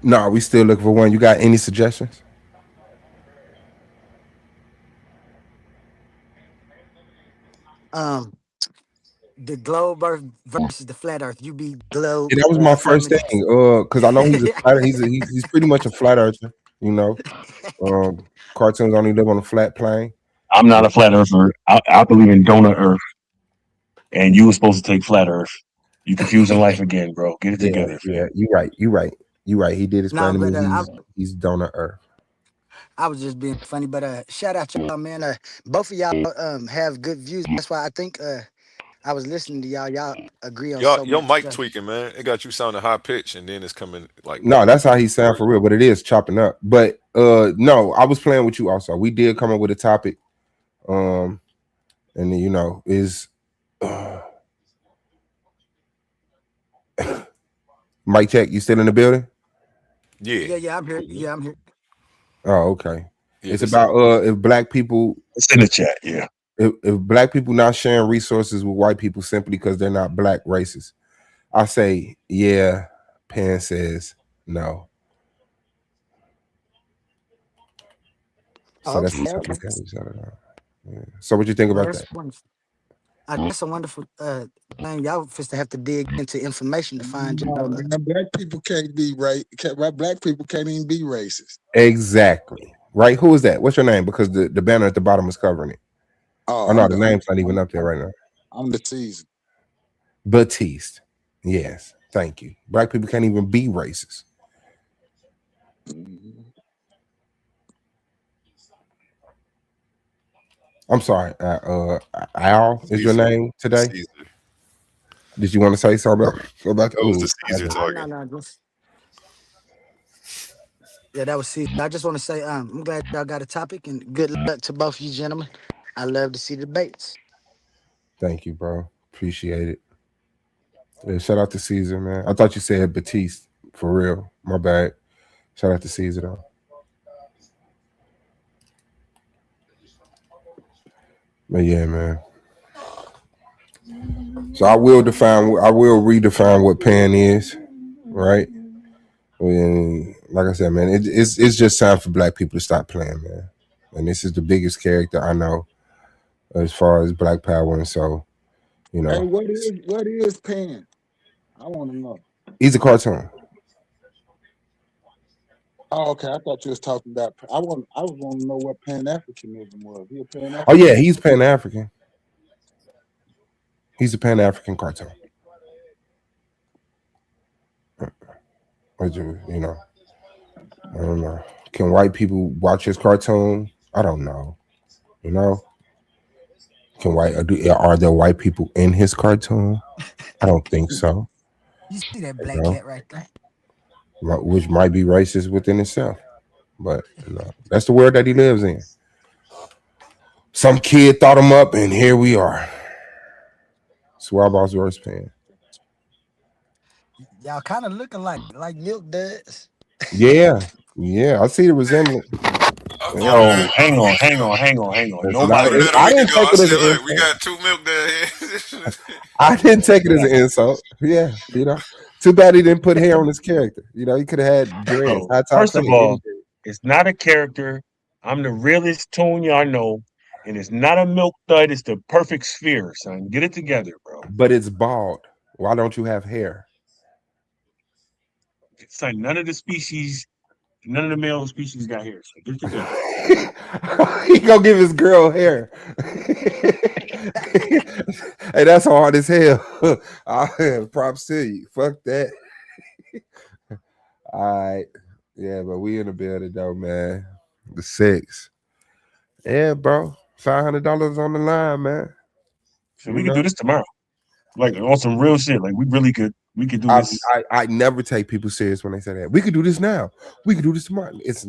No, we still looking for one. You got any suggestions? Um, the globe Earth versus the flat Earth. You be globe. And that was my first affirmative. thing. Because I know he's a flat. He's pretty much a flat earther. You know, cartoons only live on a flat plane. I'm not a flat earther. I believe in donut Earth, and you were supposed to take flat Earth. You confusing life again, bro. Get it together, Yeah, fam. you right. You right. He did explain Nah, to but me he's donut Earth. I was just being funny. But shout out y'all, man. Both of y'all have good views. That's why I think I was listening to y'all. Y'all agree on so Your much mic stuff. tweaking, man. It got you sounding high pitched, and then it's coming like No, low. that's how he sound for real, but it is chopping up. But no, I was playing with you also. We did come up with a topic. And then, you know, is Mike check, you still in the building? Yeah. Yeah, I'm here. Yeah, I'm here. Oh, okay. Yeah, It's this about if black people It's in the chat. Yeah. if black people not sharing resources with white people simply because they're not black racists. I say, yeah. Pan says no. So that's the Okay, okay. topic that we started on. Yeah. So what you think Well, about that's that? wonderful. That's a wonderful thing. Y'all just have to dig into information to find No, y'all. man, black people can't be right. Black people can't even be racist. Exactly. Right? Who is that? What's your name? Because the banner at the bottom is covering it. Oh, Oh no, the name's not even up there right now. I'm the season. Batiste. Yes. Thank you. Black people can't even be racist. I'm sorry. Al is your Caesar. name today? Caesar. Did you want to say something about That was the Caesar No, talking. yeah, that was Caesar. I just want to say, I'm glad y'all got a topic and good luck to both of you gentlemen. I love to see the debates. Thank you, bro. Appreciate it. Yeah, shout out to Caesar, man. I thought you said Batiste for real. My bad. Shout out to Caesar though. But yeah, man. So I will redefine what pan is, right? And like I said, man, it's just time for black people to stop playing, man. And this is the biggest character I know as far as black power, and so you Hey, know, what is Pan? I want to know. he's a cartoon. Oh, okay. I thought you was talking about. I want to know what Pan Africanism was. He a Pan Oh yeah, African? he's Pan African. He's a Pan African cartoon. You know, I don't know. Can white people watch his cartoon? I don't know. You know, are there white people in his cartoon? I don't think so. You see that You black know, cat right there? which might be racist within itself. But you know, that's the world that he lives in. Some kid thought him up, and here we are. Suave B.O.S. Pan. Y'all kind of looking like Milk does. Yeah, I see the resemblance. Yo, hang on. Nobody. I didn't take it as an Look, we insult. got 2 milk down here. I didn't take it as an insult. Yeah, you know. Too bad he didn't put hair on his character. You know, he could have had dreads. Bro, first of all, it's not a character. I'm the realest tune y'all know, and it's not a milk dud. It's the perfect sphere, son. Get it together, bro. But it's bald. Why don't you have hair? Son, none of the male species got hair. So get it together. He gonna give his girl hair. Hey, that's hard as hell. Props to you. Fuck that. All right. Yeah, but we in the building though, man. The 6. Yeah, bro. $500 on the line, man. So we can do this tomorrow. Like on some real shit. Like we could do this. I never take people serious when they say that. We could do this now. We could do this tomorrow. It's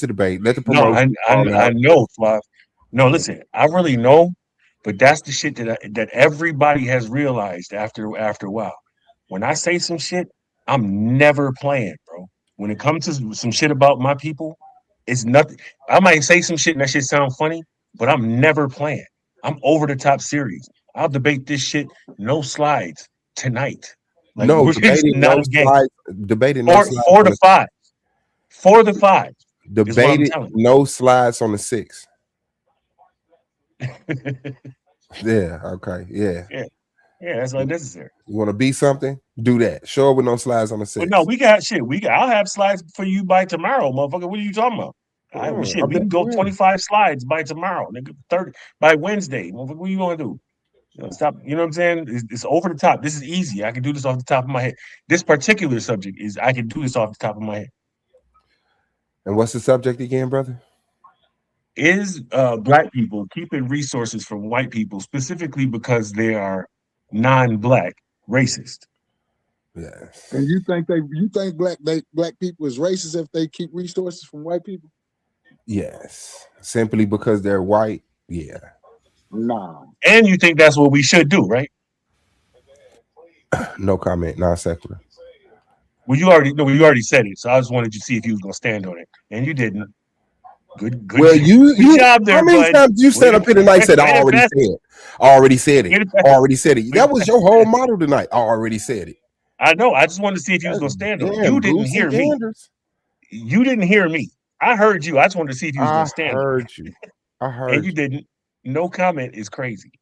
a debate. Let the promotion. I know, Flav. No, listen, I really know, but that's the shit that everybody has realized after a while. When I say some shit, I'm never playing, bro. When it comes to some shit about my people, it's nothing. I might say some shit and that shit sound funny, but I'm never playing. I'm over the top serious. I'll debate this shit, no slides tonight. Like No, it's debating not no a game. slides. Debating no slides. 4 to 5. 4 to 5. Debated no slides on the 6. Yeah. Okay. Yeah. Yeah, that's unnecessary. You want to be something? Do that. Show up with no slides on the But 6th. no, we got shit. I'll have slides for you by tomorrow, motherfucker. What are you talking about? Shit, we can go 25 slides by tomorrow, nigga. 30 by Wednesday. Motherfucker, what you gonna do? Stop. You know what I'm saying? It's over the top. This is easy. I can do this off the top of my head. This particular subject is I can do this off the top of my head. And what's the subject again, brother? Is black people keeping resources from white people specifically because they are non-black racist? Yes. And you think black people is racist if they keep resources from white people? Yes. Simply because they're white. Yeah. Nah. And you think that's what we should do, right? No comment. Non sequitur. Well, you already said it, so I just wanted to see if you was gonna stand on it, and you didn't. Good. Well, good job there, how many bud. times you stand up here tonight and said, I already said it. Already said it. Already said it. That was your whole model tonight. I already said it. I know. I just wanted to see if you was gonna stand on it. You didn't hear me. You didn't hear me. I heard you. I just wanted to see if you was gonna stand on it. I heard you. I heard and you didn't. No comment is crazy.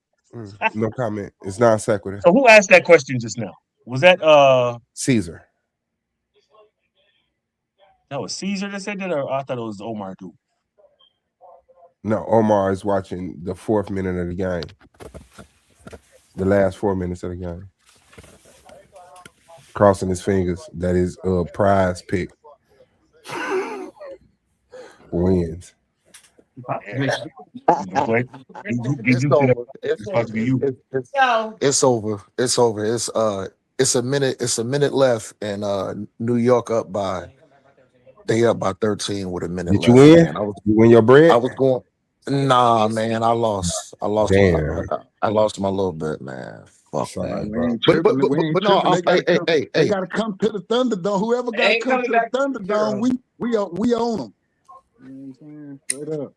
No comment. It's non sequitur. So who asked that question just now? Was that Caesar? No, was Caesar that said that, or I thought it was Omar too. No, Omar is watching the 4th minute of the game. The last 4 minutes of the game. Crossing his fingers that his prize pick wins. It's over. It's a minute left, and New York up by 13 with a minute left. Did you win? You win your bread? I was going. Nah, man, I lost. Damn. I lost my little bit, man. Fuck, man. But no, they gotta come to the Thunderdome. Whoever gotta come to the Thunderdome, we own them. You know what I'm saying? Straight up.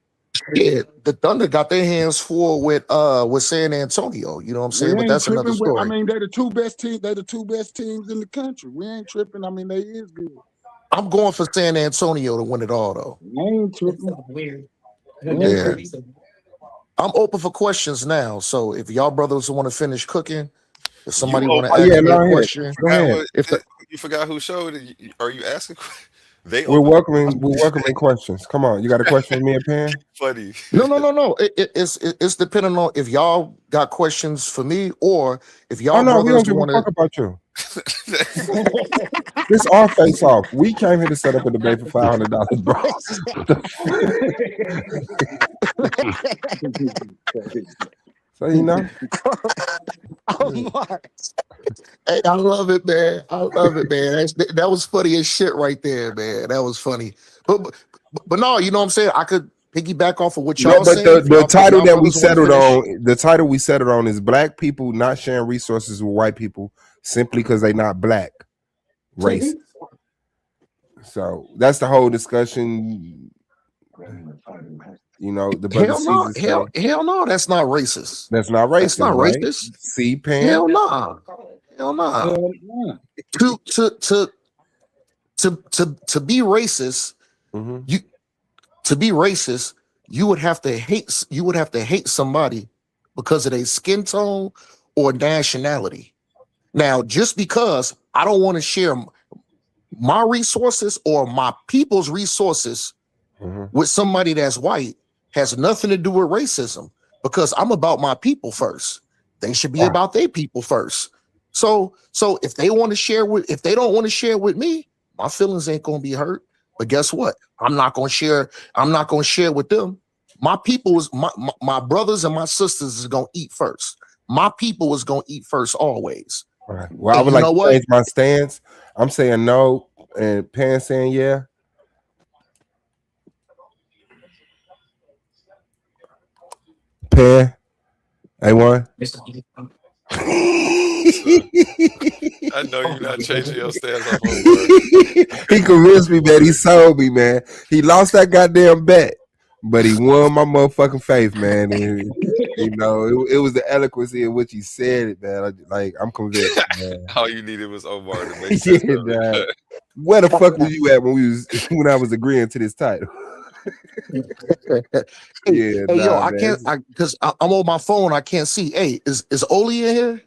Yeah, the Thunder got their hands full with San Antonio. You know what I'm saying? But that's another story. I mean, they're the two best teams. They're the two best teams in the country. We ain't tripping. I mean, they is good. I'm going for San Antonio to win it all, though. I ain't tripping. Weird. Yeah. I'm open for questions now. So if y'all brothers want to finish cooking, if somebody want to ask me a question, You forgot who showed it. Are you asking? We're welcoming questions. Come on, you got a question for me and Pan? Funny. No. It's depending on if y'all got questions for me or if y'all we don't brothers give want a fuck about you. This our face off. We came here to set up a debate for $500, bro. So you know. Hey, I love it, man. That was funny as shit right there, man. That was funny. But no, you know what I'm saying? I could piggyback off of what y'all saying. But the title that we settled on, is black people not sharing resources with white people simply because they're not black. Race. So that's the whole discussion. You know, the hell no, that's not racist. That's not racist. That's not right? racist. See, Pan? Hell no. To be racist, you would have to hate somebody because of their skin tone or nationality. Now, just because I don't want to share my resources or my people's resources with somebody that's white has nothing to do with racism, because I'm about my people first. They should be about their people first. So if they don't want to share with me, my feelings ain't gonna be hurt. But guess what? I'm not gonna share with them. My people is my brothers and my sisters is gonna eat first. My people is gonna eat first always. Right. Well, I would like to change my stance. I'm saying no, and Pan saying yeah. Pan, A1. I know you're not changing your stance up. He convinced me, man. He sold me, man. He lost that goddamn bet, but he won my motherfucking faith, man. And, you know, it was the eloquence in which he said it, man. I'm convinced, man. All you needed was Omar to make sense. Where the fuck was you at when I was agreeing to this title? Yeah, hey, yo, nah, I man. can't, because I'm on my phone. I can't see. Hey, is Oli in here?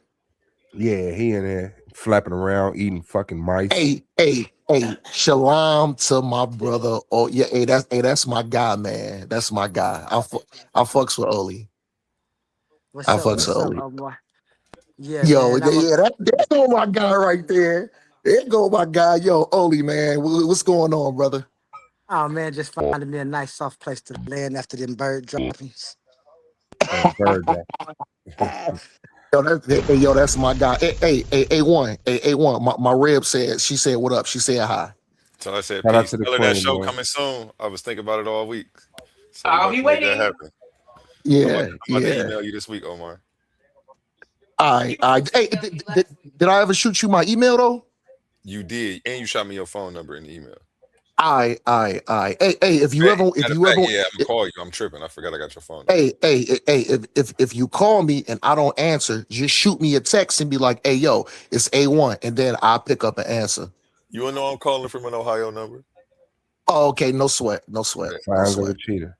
Yeah, he in there flapping around, eating fucking mice. Hey, shalom to my brother. Oh yeah, that's my guy, man. That's my guy. I fucks with Oli. What's I up? fucks with What's up, Oli. boy? Yeah, Yo, man. I'm a there go my guy right there. There go my guy. Yo, Oli, man. What's going on, brother? oh man, just finding me a nice soft place to land after them bird droppings. Bird dog. Yo, that's my guy. Hey, A1. My rib said, she said, what up? She said hi. So I said, Shout out peace. to the Tell her that queen, show man. coming soon. I was thinking about it all week. So we're gonna make that happen. Yeah, I'm about to email you this week, Omar. Hey, did I ever shoot you my email though? You did, and you shot me your phone number in the email. Hey, if you ever, yeah, I'm gonna call you. I'm tripping. I forgot I got your phone number. Hey, if you call me and I don't answer, just shoot me a text and be like, hey, yo, it's A1, and then I'll pick up and answer. You wanna know I'm calling from an Ohio number? Oh, okay, no sweat. Signs of a cheater.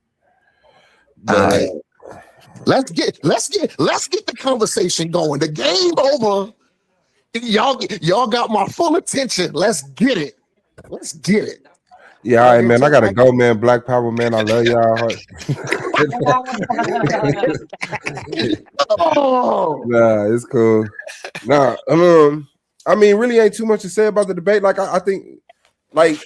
All right. Let's get the conversation going. The game over. Y'all got my full attention. Let's get it. Yeah, all right, man. I gotta go, man. Black Power, man. I love y'all. Nah, it's cool. Nah, I mean, really ain't too much to say about the debate. Like, I think, like,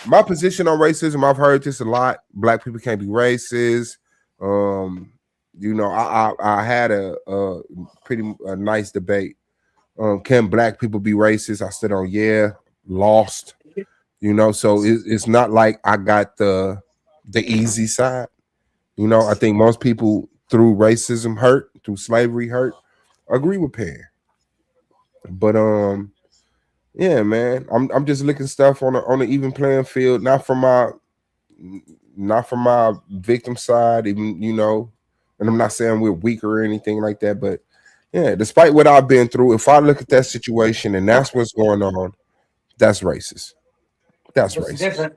my position on racism, I've heard this a lot. Black people can't be racist. You know, I had a pretty nice debate. Can black people be racist? I said, lost. You know, so it's not like I got the easy side. You know, I think most people through racism hurt, through slavery hurt, agree with Penn. But yeah, man, I'm just looking stuff on an even playing field, not from my victim side, even, you know, and I'm not saying we're weak or anything like that, but yeah, despite what I've been through, if I look at that situation and that's what's going on, that's racist. That's racist.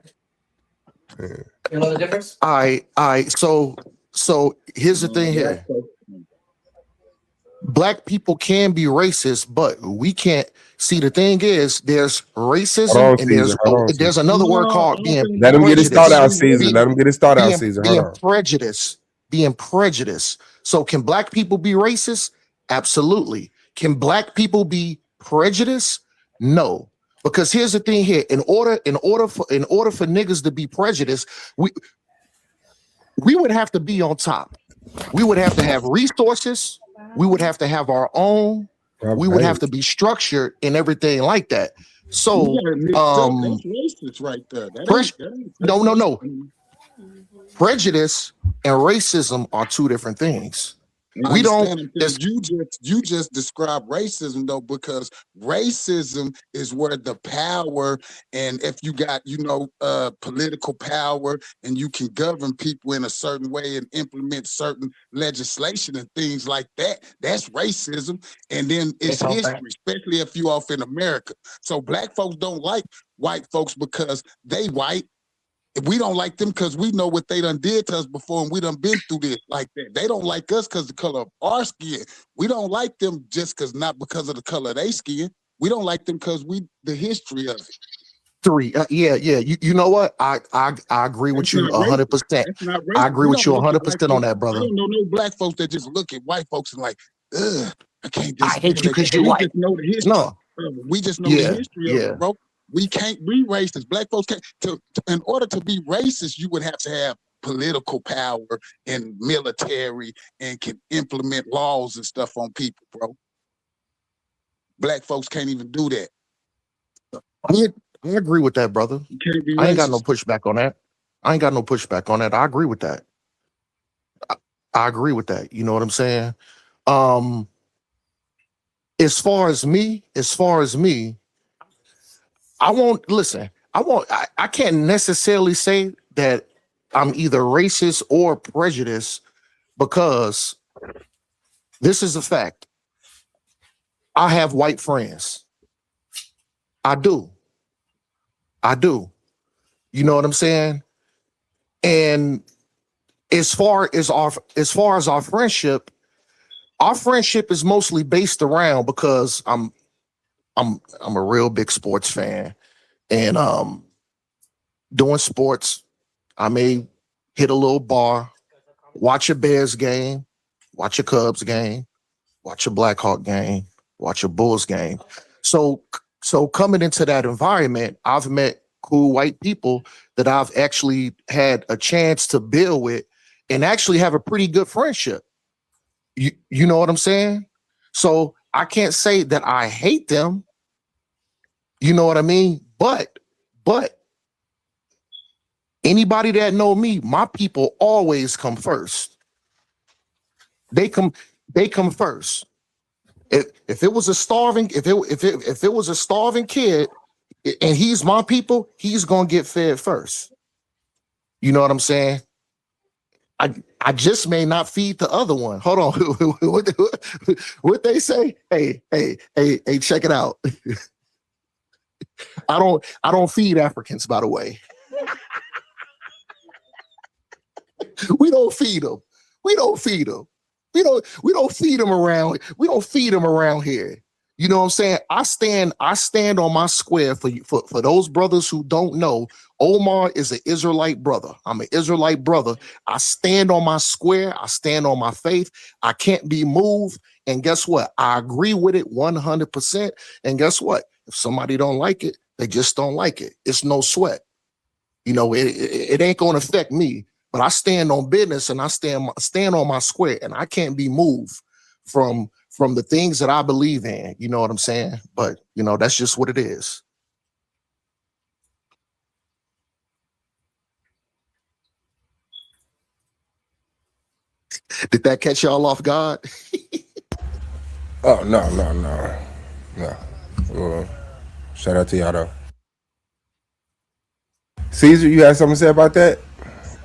Yeah. You know the difference? All right. So here's the thing here. Black people can be racist, but we can't. See, the thing is, there's racism and there's another word called being prejudice. Let him get his thought out, Caesar. Let him get his thought out, Caesar. Being prejudice. So can black people be racist? Absolutely. Can black people be prejudiced? No. Because here's the thing here. In order for niggas to be prejudiced, we would have to be on top. We would have to have resources. We would have to have our own. We would have to be structured and everything like that. So that's racist right there. No. Prejudice and racism are two different things. We don't. You just described racism though, because racism is where the power, and if you got political power and you can govern people in a certain way and implement certain legislation and things like that, that's racism. And then it's history, especially if you off in America. So black folks don't like white folks because they white. We don't like them because we know what they done did to us before, and we done been through this like that. They don't like us because the color of our skin. We don't like them just not because of the color of their skin. We don't like them because the history of it. Yeah. You know what? I agree with you 100%. I agree with you 100% on that, brother. I don't know no black folks that just look at white folks and like, ugh, I can't. I hate you because you white. Just know the history. No, we just know the history of it, bro. We can't be racist. Black folks can't. In order to be racist, you would have to have political power and military and can implement laws and stuff on people, bro. Black folks can't even do that. I agree with that, brother. I ain't got no pushback on that. I agree with that. I agree with that. You know what I'm saying? As far as me, I can't necessarily say that I'm either racist or prejudiced, because this is a fact. I have white friends. I do. You know what I'm saying? And as far as our friendship is mostly based around, because I'm a real big sports fan, and doing sports, I may hit a little bar, watch a Bears game, watch a Cubs game, watch a Blackhawk game, watch a Bulls game. So coming into that environment, I've met cool white people that I've actually had a chance to build with and actually have a pretty good friendship. You know what I'm saying? So I can't say that I hate them. You know what I mean? But anybody that know me, my people always come first. They come first. If it was a starving kid and he's my people, he's gonna get fed first. You know what I'm saying? I just may not feed the other one. Hold on. What they say? Hey, check it out. I don't feed Africans, by the way. We don't feed them. We don't feed them. We don't feed them around. We don't feed them around here. You know what I'm saying? I stand on my square for those brothers who don't know. Omar is an Israelite brother. I'm an Israelite brother. I stand on my square. I stand on my faith. I can't be moved. And guess what? I agree with it 100%. And guess what? If somebody don't like it, they just don't like it. It's no sweat. You know, it ain't gonna affect me. But I stand on business and I stand on my square, and I can't be moved from the things that I believe in. You know what I'm saying? But you know, that's just what it is. Did that catch y'all off guard? Oh no. Shout out to y'all though. Caesar, you had something to say about that?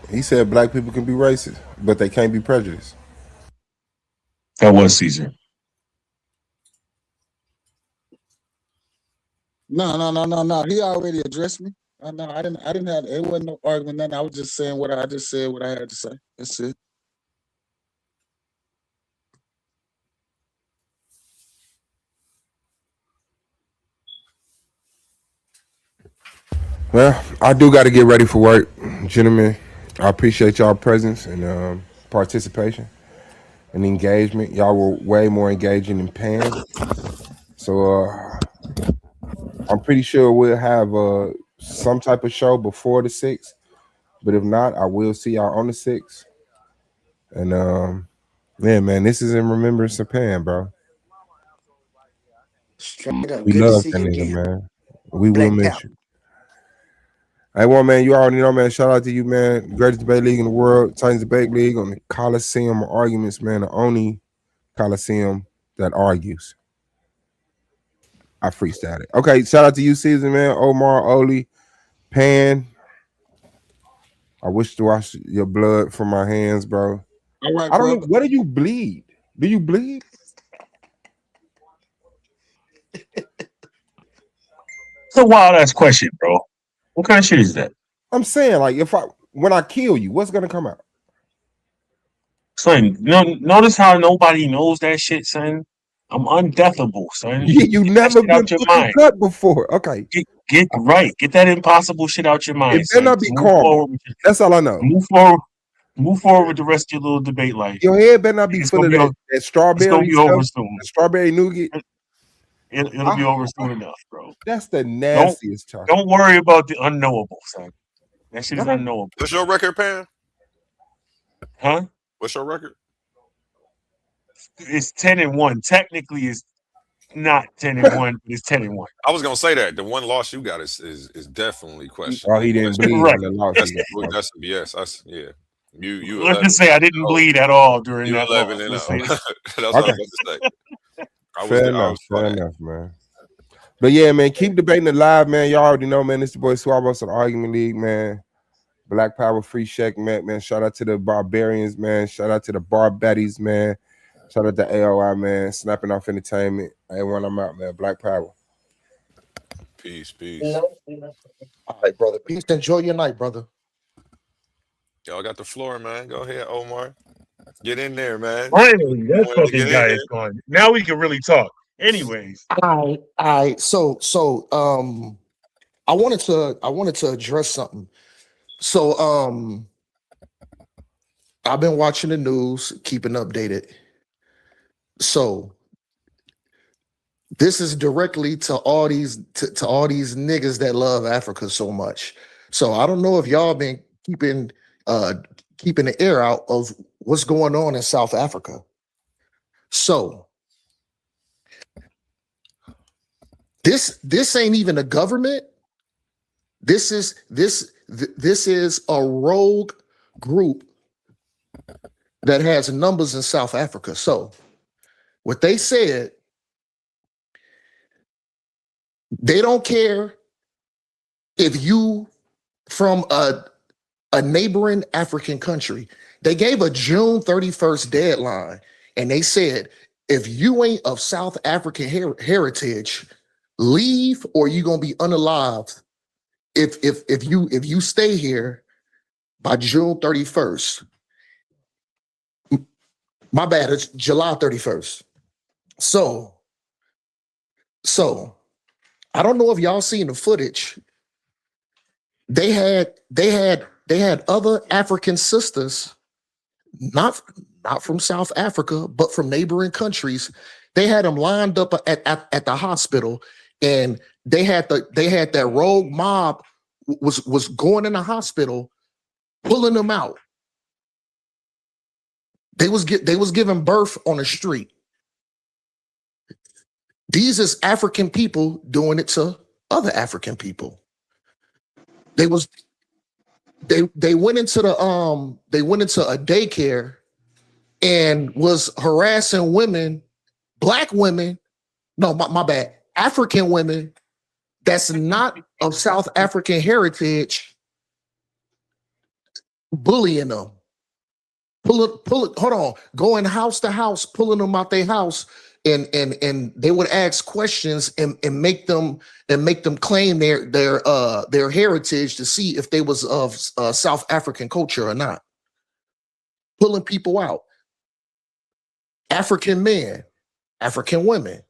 He said black people can be racist, but they can't be prejudiced. That was Caesar. No. He already addressed me. No, I didn't have, it wasn't no argument, nothing. I was just saying what I had to say. That's it. Well, I do got to get ready for work, gentlemen. I appreciate y'all presence and participation and engagement. Y'all were way more engaging than Pan. So I'm pretty sure we'll have some type of show before the 6th. But if not, I will see y'all on the 6th. And yeah, man, this is in remembrance of Pan, bro. Straight up. We Good to love see that you nigga, again. man. We will Black miss Panther. you. Hey, one man, you already know, man. Shout out to you, man. Greatest debate league in the world, Titans Debate League on the Coliseum of Arguments, man. The only Coliseum that argues. I freestyled it. Okay, shout out to you, Season, man. Omar, Oli, Pan. I wish to wash your blood from my hands, bro. All right, I don't know. brother. What do you bleed? Do you bleed? It's a wild ass question, bro. What kind of shit is that? I'm saying, like, when I kill you, what's gonna come out? Son, notice how nobody knows that shit, son. I'm undeathable, son. You Get that never shit out been your fucking mind. cut before. Okay. Get right. Get that impossible shit out your mind, It better son. not be Move karma. forward. That's all I know. Move forward with the rest of your little debate life. Your head better not be It's full gonna of be that it's strawberry gonna be stuff, over soon. the strawberry nougat. It'll be over soon enough, bro. That's the nastiest chocolate. Don't worry about the unknowable, son. That shit is unknowable. What's your record, Pan? Huh? What's your record? It's 10-1. Technically, it's not 10-1, but it's 10-1. I was gonna say that the one loss you got is definitely questionable. Oh, he didn't bleed Right. on the loss. That's BS. Yeah. You Let's just say I didn't bleed at all during you that 11 loss. and Let's 0. say That's what I was about to say. Fair enough, man. But yeah, man, keep debating it live, man. Y'all already know, man. It's the boy Suave B.O.S. on Argument League, man. Black Power Free Check, man. Shout out to the Barbarians, man. Shout out to the Barbaddies, man. Shout out to AOI, man. Snapping Off Entertainment. Everyone, I'm out, man. Black Power. Peace. All right, brother. Peace. Enjoy your night, brother. Y'all got the floor, man. Go ahead, Omar. Get in there, man. Finally, You that wanted to fucking get in guy there. is gone. Now we can really talk. Anyways, I I wanted to address something. So I've been watching the news, keeping updated. So this is directly to all these to all these niggas that love Africa so much. So I don't know if y'all been keeping the air out of what's going on in South Africa. So this ain't even a government. This is a rogue group that has numbers in South Africa. So what they said, they don't care if you from a neighboring African country. They gave a June 31st deadline, and they said, if you ain't of South African heritage, leave or you're gonna be unalived if you stay here by June 31st. My bad, it's July 31st. So I don't know if y'all seen the footage. They had other African sisters, not from South Africa, but from neighboring countries. They had them lined up at the hospital, and they had that rogue mob was going in the hospital, pulling them out. They was giving birth on the street. These is African people doing it to other African people. They went into a daycare and was harassing women, black women, no, my bad, African women that's not of South African heritage, bullying them. Hold on, going house to house, pulling them out their house, and they would ask questions and make them claim their heritage to see if they was of South African culture or not. Pulling people out. African men, African women,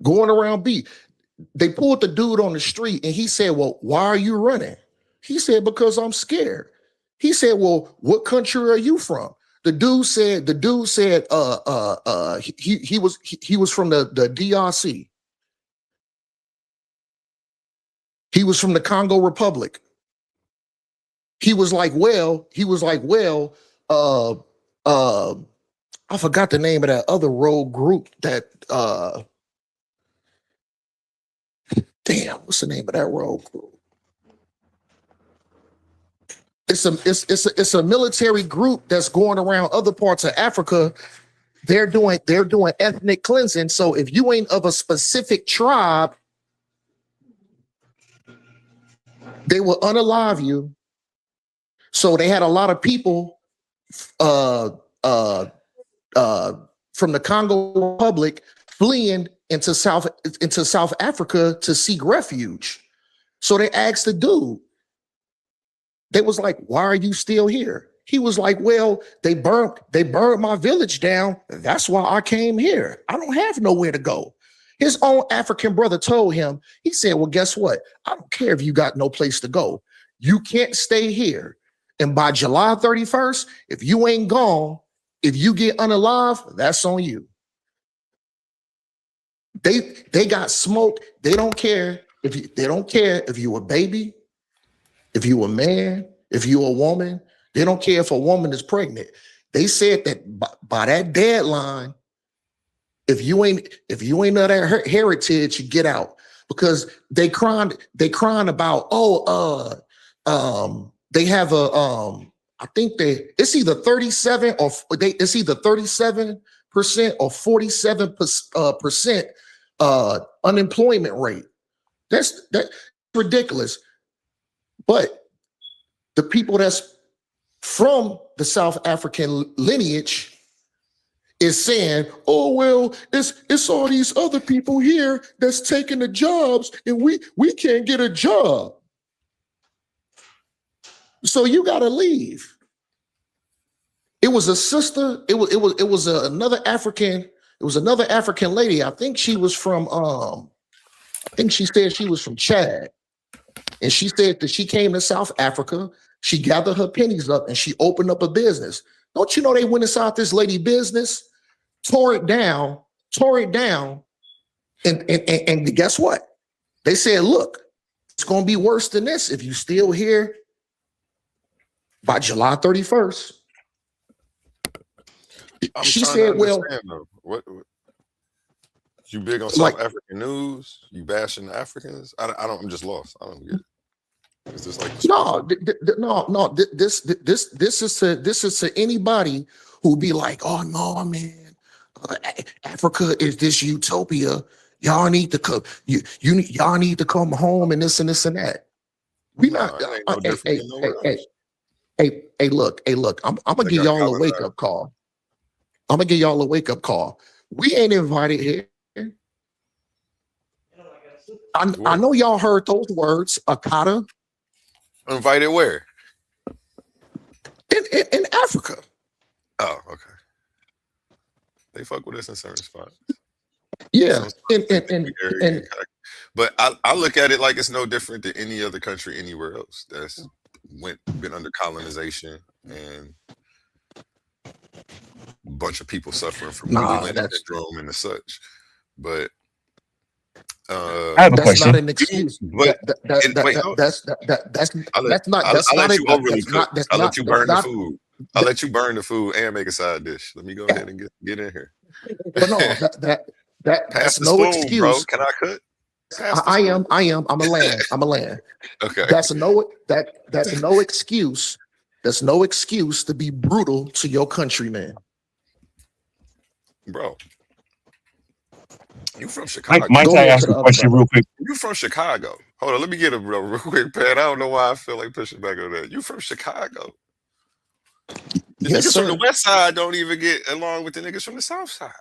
going around beat. They pulled the dude on the street and he said, well, why are you running? He said, because I'm scared. He said, well, what country are you from? The dude said, he was from the DRC. He was from the Congo Republic. He was like, I forgot the name of that other rogue group that damn, what's the name of that rogue group? It's a military group that's going around other parts of Africa. They're doing ethnic cleansing. So if you ain't of a specific tribe, they will unalive you. So they had a lot of people from the Congo Republic fleeing into South Africa to seek refuge. So they asked the dude, they was like, why are you still here? He was like, well, they burned my village down. That's why I came here. I don't have nowhere to go. His own African brother told him, he said, well, guess what? I don't care if you got no place to go. You can't stay here. And by July 31st, if you ain't gone, if you get unalive, that's on you. They got smoked. They don't care if you a baby, if you a man, if you a woman. They don't care if a woman is pregnant. They said that by that deadline, if you ain't of that heritage, you get out, because they crying about they have a I think it's either 37% or 47% unemployment rate. That's ridiculous. But the people that's from the South African lineage is saying, oh, well, it's all these other people here that's taking the jobs and we can't get a job. So you gotta leave. It was a sister. It was another African. It was another African lady. I think she was from. I think she said she was from Chad, and she said that she came to South Africa. She gathered her pennies up and she opened up a business. Don't you know they went inside this lady business, tore it down, and guess what? They said, look, it's gonna be worse than this if you still here by July 31st. She said, well, what you big on South African news? You bashing the Africans? I don't. I'm just lost. I don't get it. Is this like no? This is to anybody who be like, oh no, man, Africa is this utopia. Y'all need to come. Y'all need to come home and this and this and that. We not. Hey, look. I'm gonna give y'all a wake up call. We ain't invited here. I know y'all heard those words, Akata. Invited where? In Africa. Oh, okay. They fuck with us in certain spots. Yeah. But I look at it like it's no different than any other country anywhere else that's been under colonization and a bunch of people suffering from syndrome and such. But I have a question. Not an excuse. That's not. I'll let you burn the food. I'll let you burn the food and make a side dish. Let me go ahead and get in here. But no, that's no spoon, excuse. Bro. Can I cut? I am. I'm a land. Okay. That's no excuse. That's no excuse to be brutal to your countrymen. Bro. You from Chicago? Might I ask a question real quick? You from Chicago? Hold on, let me get a real quick, Pat. I don't know why I feel like pushing back on that. You from Chicago? The niggas from the West Side don't even get along with the niggas from the South Side,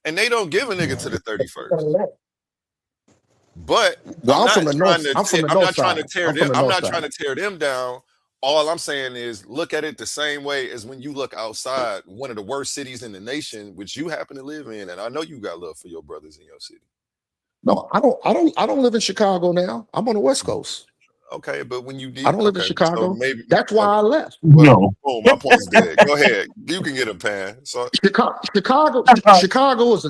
and they don't give a nigga to the 31st. But I'm from the North. I'm not trying to tear them down. All I'm saying is look at it the same way as when you look outside one of the worst cities in the nation, which you happen to live in, and I know you got love for your brothers in your city. No, I don't live in Chicago now. I'm on the West Coast. Okay, but when you did, I don't live in Chicago. So maybe that's why I left. No, my point's dead. Go ahead, you can get a pan. So Chicago is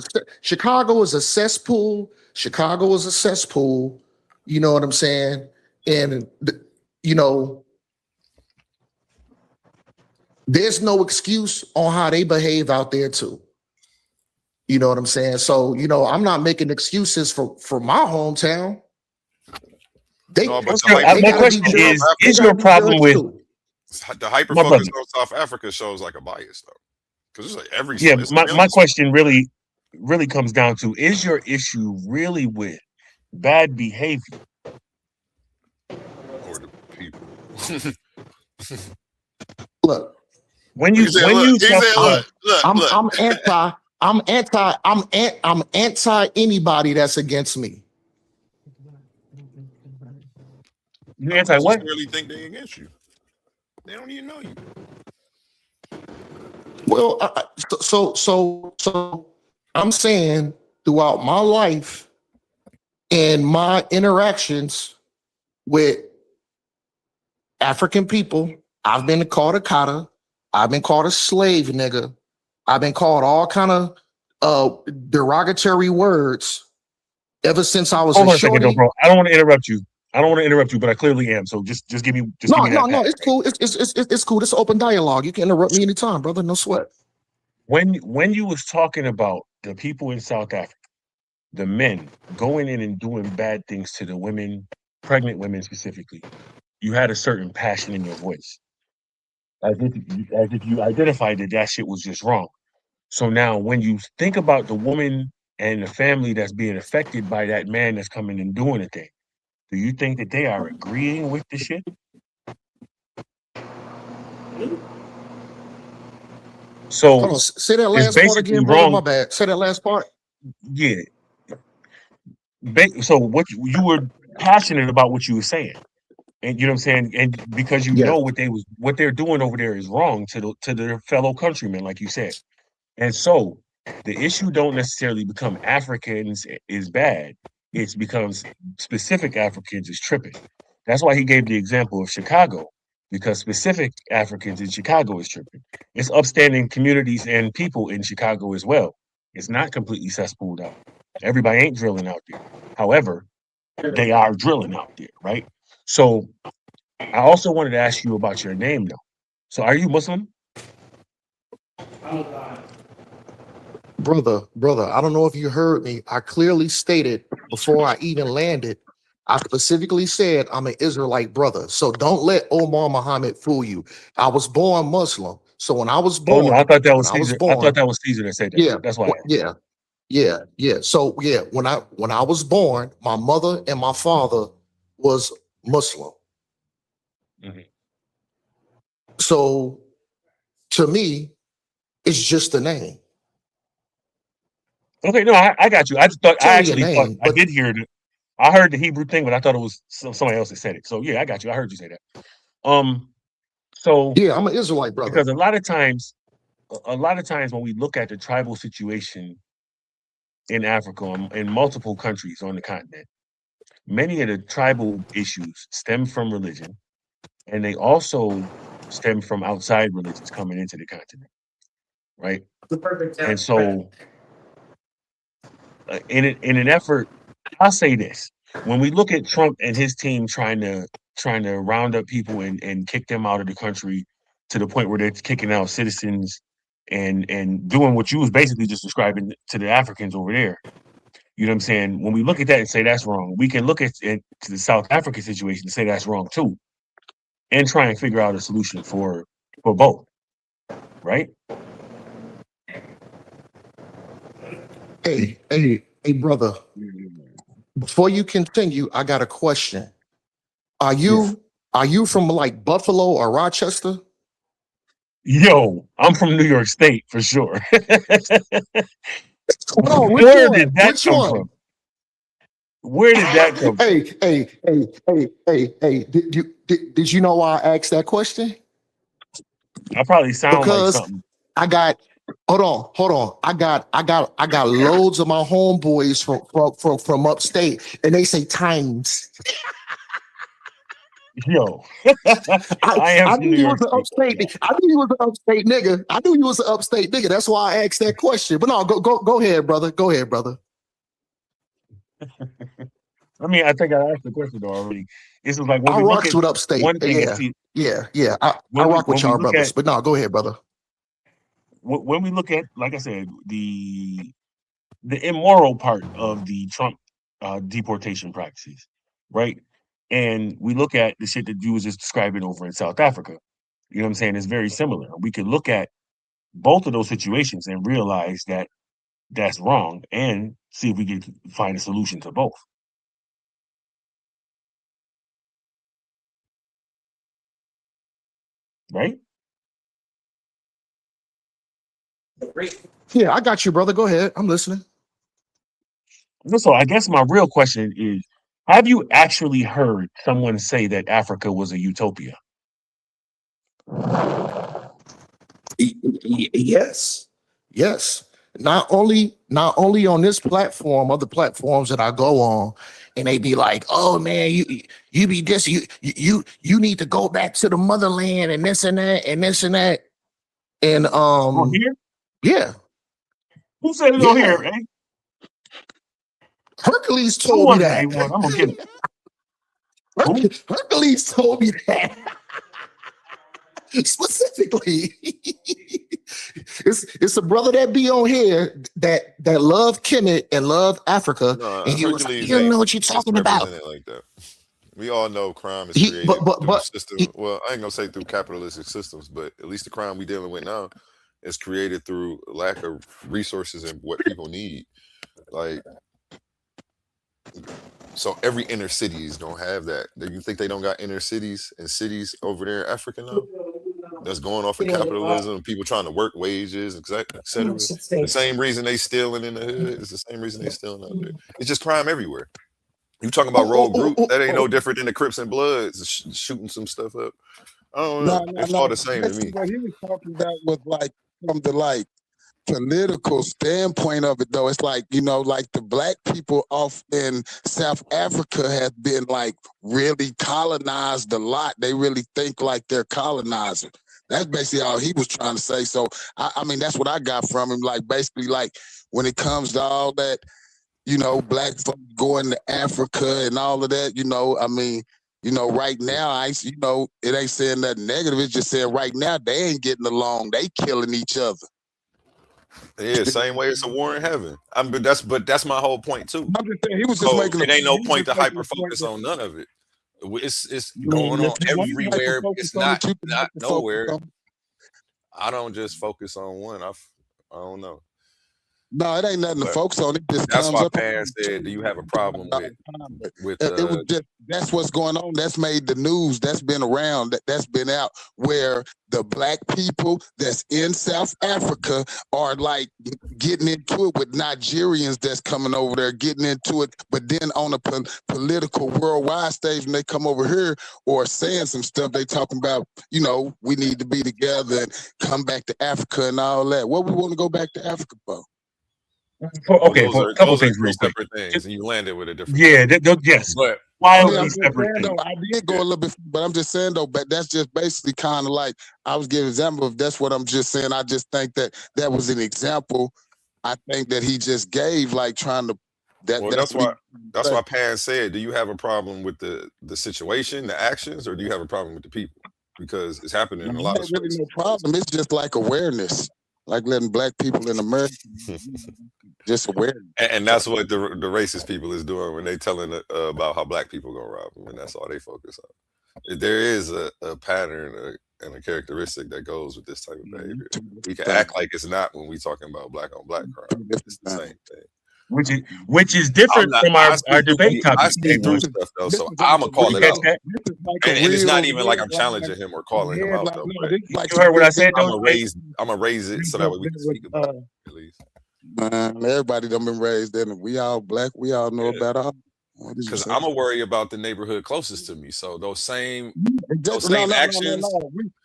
a cesspool. Chicago is a cesspool. You know what I'm saying? And you know, there's no excuse on how they behave out there too. You know what I'm saying? So, you know, I'm not making excuses for my hometown. My question is your problem with the hyper focus on South Africa shows like a bias though? Because it's like every my question really comes down to, is your issue really with bad behavior or the people? Look, I'm anti anybody that's against me. You anti what? I really think they against you. They don't even know you. Well, so I'm saying throughout my life and my interactions with African people, I've been called a kata. I've been called a slave nigga. I've been called all kind of derogatory words ever since I was a second, though, bro. I don't want to interrupt you. But I clearly am. So just give me No, it's cool. It's cool. It's an open dialogue. You can interrupt me anytime, brother. No sweat. When you was talking about the people in South Africa, the men going in and doing bad things to the women, pregnant women specifically, you had a certain passion in your voice, as if you identified that shit was just wrong. So now, when you think about the woman and the family that's being affected by that man that's coming and doing a thing, do you think that they are agreeing with the shit? So say that last part again, bro. My bad. Say that last part. Yeah. So what you were passionate about what you were saying. And you know what I'm saying? And because you Yes. know what they're doing over there is wrong to their fellow countrymen, like you said. And so the issue don't necessarily become Africans is bad. It becomes specific Africans is tripping. That's why he gave the example of Chicago, because specific Africans in Chicago is tripping. It's upstanding communities and people in Chicago as well. It's not completely cesspooled out. Everybody ain't drilling out there. However, they are drilling out there, right? So I also wanted to ask you about your name though. So are you Muslim? Brother, I don't know if you heard me. I clearly stated before I even landed, I specifically said I'm an Israelite brother. So don't let Omar Muhammad fool you. I was born Muslim. So when I was Oh no, I born, thought that when was I was Caesar. I thought born, that was Caesar that said that. yeah, That's why I asked. yeah. So yeah, when I was born, my mother and my father was Muslim. Mhm. So to me, it's just a name. Okay, no, I got you. I just thought It's I only a actually thought name, I but did hear it. I heard the Hebrew thing, but I thought it was somebody else that said it. So yeah, I got you. I heard you say that. Um, so yeah, I'm an Israelite brother. because a lot of times when we look at the tribal situation in Africa, in multiple countries on the continent, many of the tribal issues stem from religion, and they also stem from outside religions coming into the continent, right? And so, in an effort, I'll say this: when we look at Trump and his team trying to round up people and kick them out of the country to the point where they're kicking out citizens and doing what you was basically just describing to the Africans over there. You know what I'm saying? When we look at that and say that's wrong, we can look at the South African situation and say that's wrong too, and try and figure out a solution for both, right? Hey, brother. Before you continue, I got a question. Are you from like Buffalo or Rochester? Yo, I'm from New York State for sure. No, which Where one? did that Which come one? from? Where did that come from? Hey. Did you know why I asked that question? I probably sound like Because something. I got hold on. I got loads of my homeboys from upstate, and they say times. Yo, I, I am I from knew New you York was an State. upstate. I knew you was an upstate nigga. I knew you was an upstate nigga. That's why I asked that question. But no, go ahead, brother. Go ahead, brother. I mean, I think I asked the question though already. This is like when I we look rocks at with upstate. one thing and Yeah, see yeah. I rock when with we y'all look at brothers. But no, go ahead, brother. when we look at, like I said, the immoral part of the Trump deportation practices, right? And we look at the shit that you was just describing over in South Africa. You know what I'm saying? It's very similar. We could look at both of those situations and realize that that's wrong and see if we can find a solution to both. Right? Yeah, I got you, brother. Go ahead. I'm listening. So I guess my real question is, have you actually heard someone say that Africa was a utopia? Yes, yes. Not only on this platform, other platforms that I go on, and they be like, "Oh man, you be this, you need to go back to the motherland and this and that and this and that." And On here? yeah, Who said it on here, yeah. eh? Hercules Who told me was it, that. A1? I'm gonna get it. Who? Hercules told me that specifically. It's a brother that be on here that love Kemet and love Africa, No, and he was like, Hercules "You don't know ain't what you're talking about." misrepresented like that. We all know crime is He, created through system. he, Well, I ain't gonna say through capitalistic systems, but at least the crime we dealing with now is created through lack of resources and what people need. Like, so every inner city is gonna have that. Do you think they don't got inner cities and cities over there in Africa now? That's going off of capitalism, people trying to work wages, et cetera. The same reason they stealing in the hood is the same reason they stealing out there. It's just crime everywhere. You talking about rogue group? That ain't no different than the Crips and Bloods shooting some stuff up. I don't know. It's all the same to me. What he was talking about was like from the like political standpoint of it, though. It's like, you know, like the black people off in South Africa have been like really colonized a lot. They really think like they're colonizer. That's basically all he was trying to say. So I mean, that's what I got from him. Like basically, like when it comes to all that, you know, black folks going to Africa and all of that, you know, I mean, you know, right now, you know, it ain't saying nothing negative. It's just saying right now they ain't getting along. They killing each other. Yeah, same way it's a war in heaven. But that's my whole point too. I'm just saying he was just making. It ain't no point to hyper focus on none of it. It's going on everywhere. It's not nowhere. I don't just focus on one. I don't know. No, it ain't nothing to focus on. It just that's comes why up. Pan said, "Do you have a problem with?" It was just that's what's going on. That's made the news. That's been around. That's been out where the black people that's in South Africa are like getting into it with Nigerians that's coming over there, getting into it. But then on a political worldwide stage, when they come over here or saying some stuff, they talking about, you know, we need to be together and come back to Africa and all that. What we want to go back to Africa for? Okay, those a couple things three real quick. separate things, and you landed with a different. Yeah, yes. But wildly separate things. I did go a little bit, but I'm just saying though, but that's just basically kind of like I was giving an example of. That's what I'm just saying. I just think that was an example. I think that he just gave, like trying to. That's why Pan said, "Do you have a problem with the situation, the actions, or do you have a problem with the people?" Because it's happening in a lot of really no problem. It's just like awareness, like letting black people in America just aware. And that's what the racist people is doing when they telling about how black people gonna rob them, and that's all they focus on. There is a pattern and a characteristic that goes with this type of behavior. We can act like it's not when we talking about black on black crime. It's the same thing. Which is different from our debate topic. I see through stuff though, so I'm gonna call it out. And it's not even like I'm challenging him or calling him out though. You heard what I said though? I'm gonna raise it so that way we can speak about it at least. Man, everybody done been raised in it. We all black. We all know about all. Because I'm gonna worry about the neighborhood closest to me. So those same actions.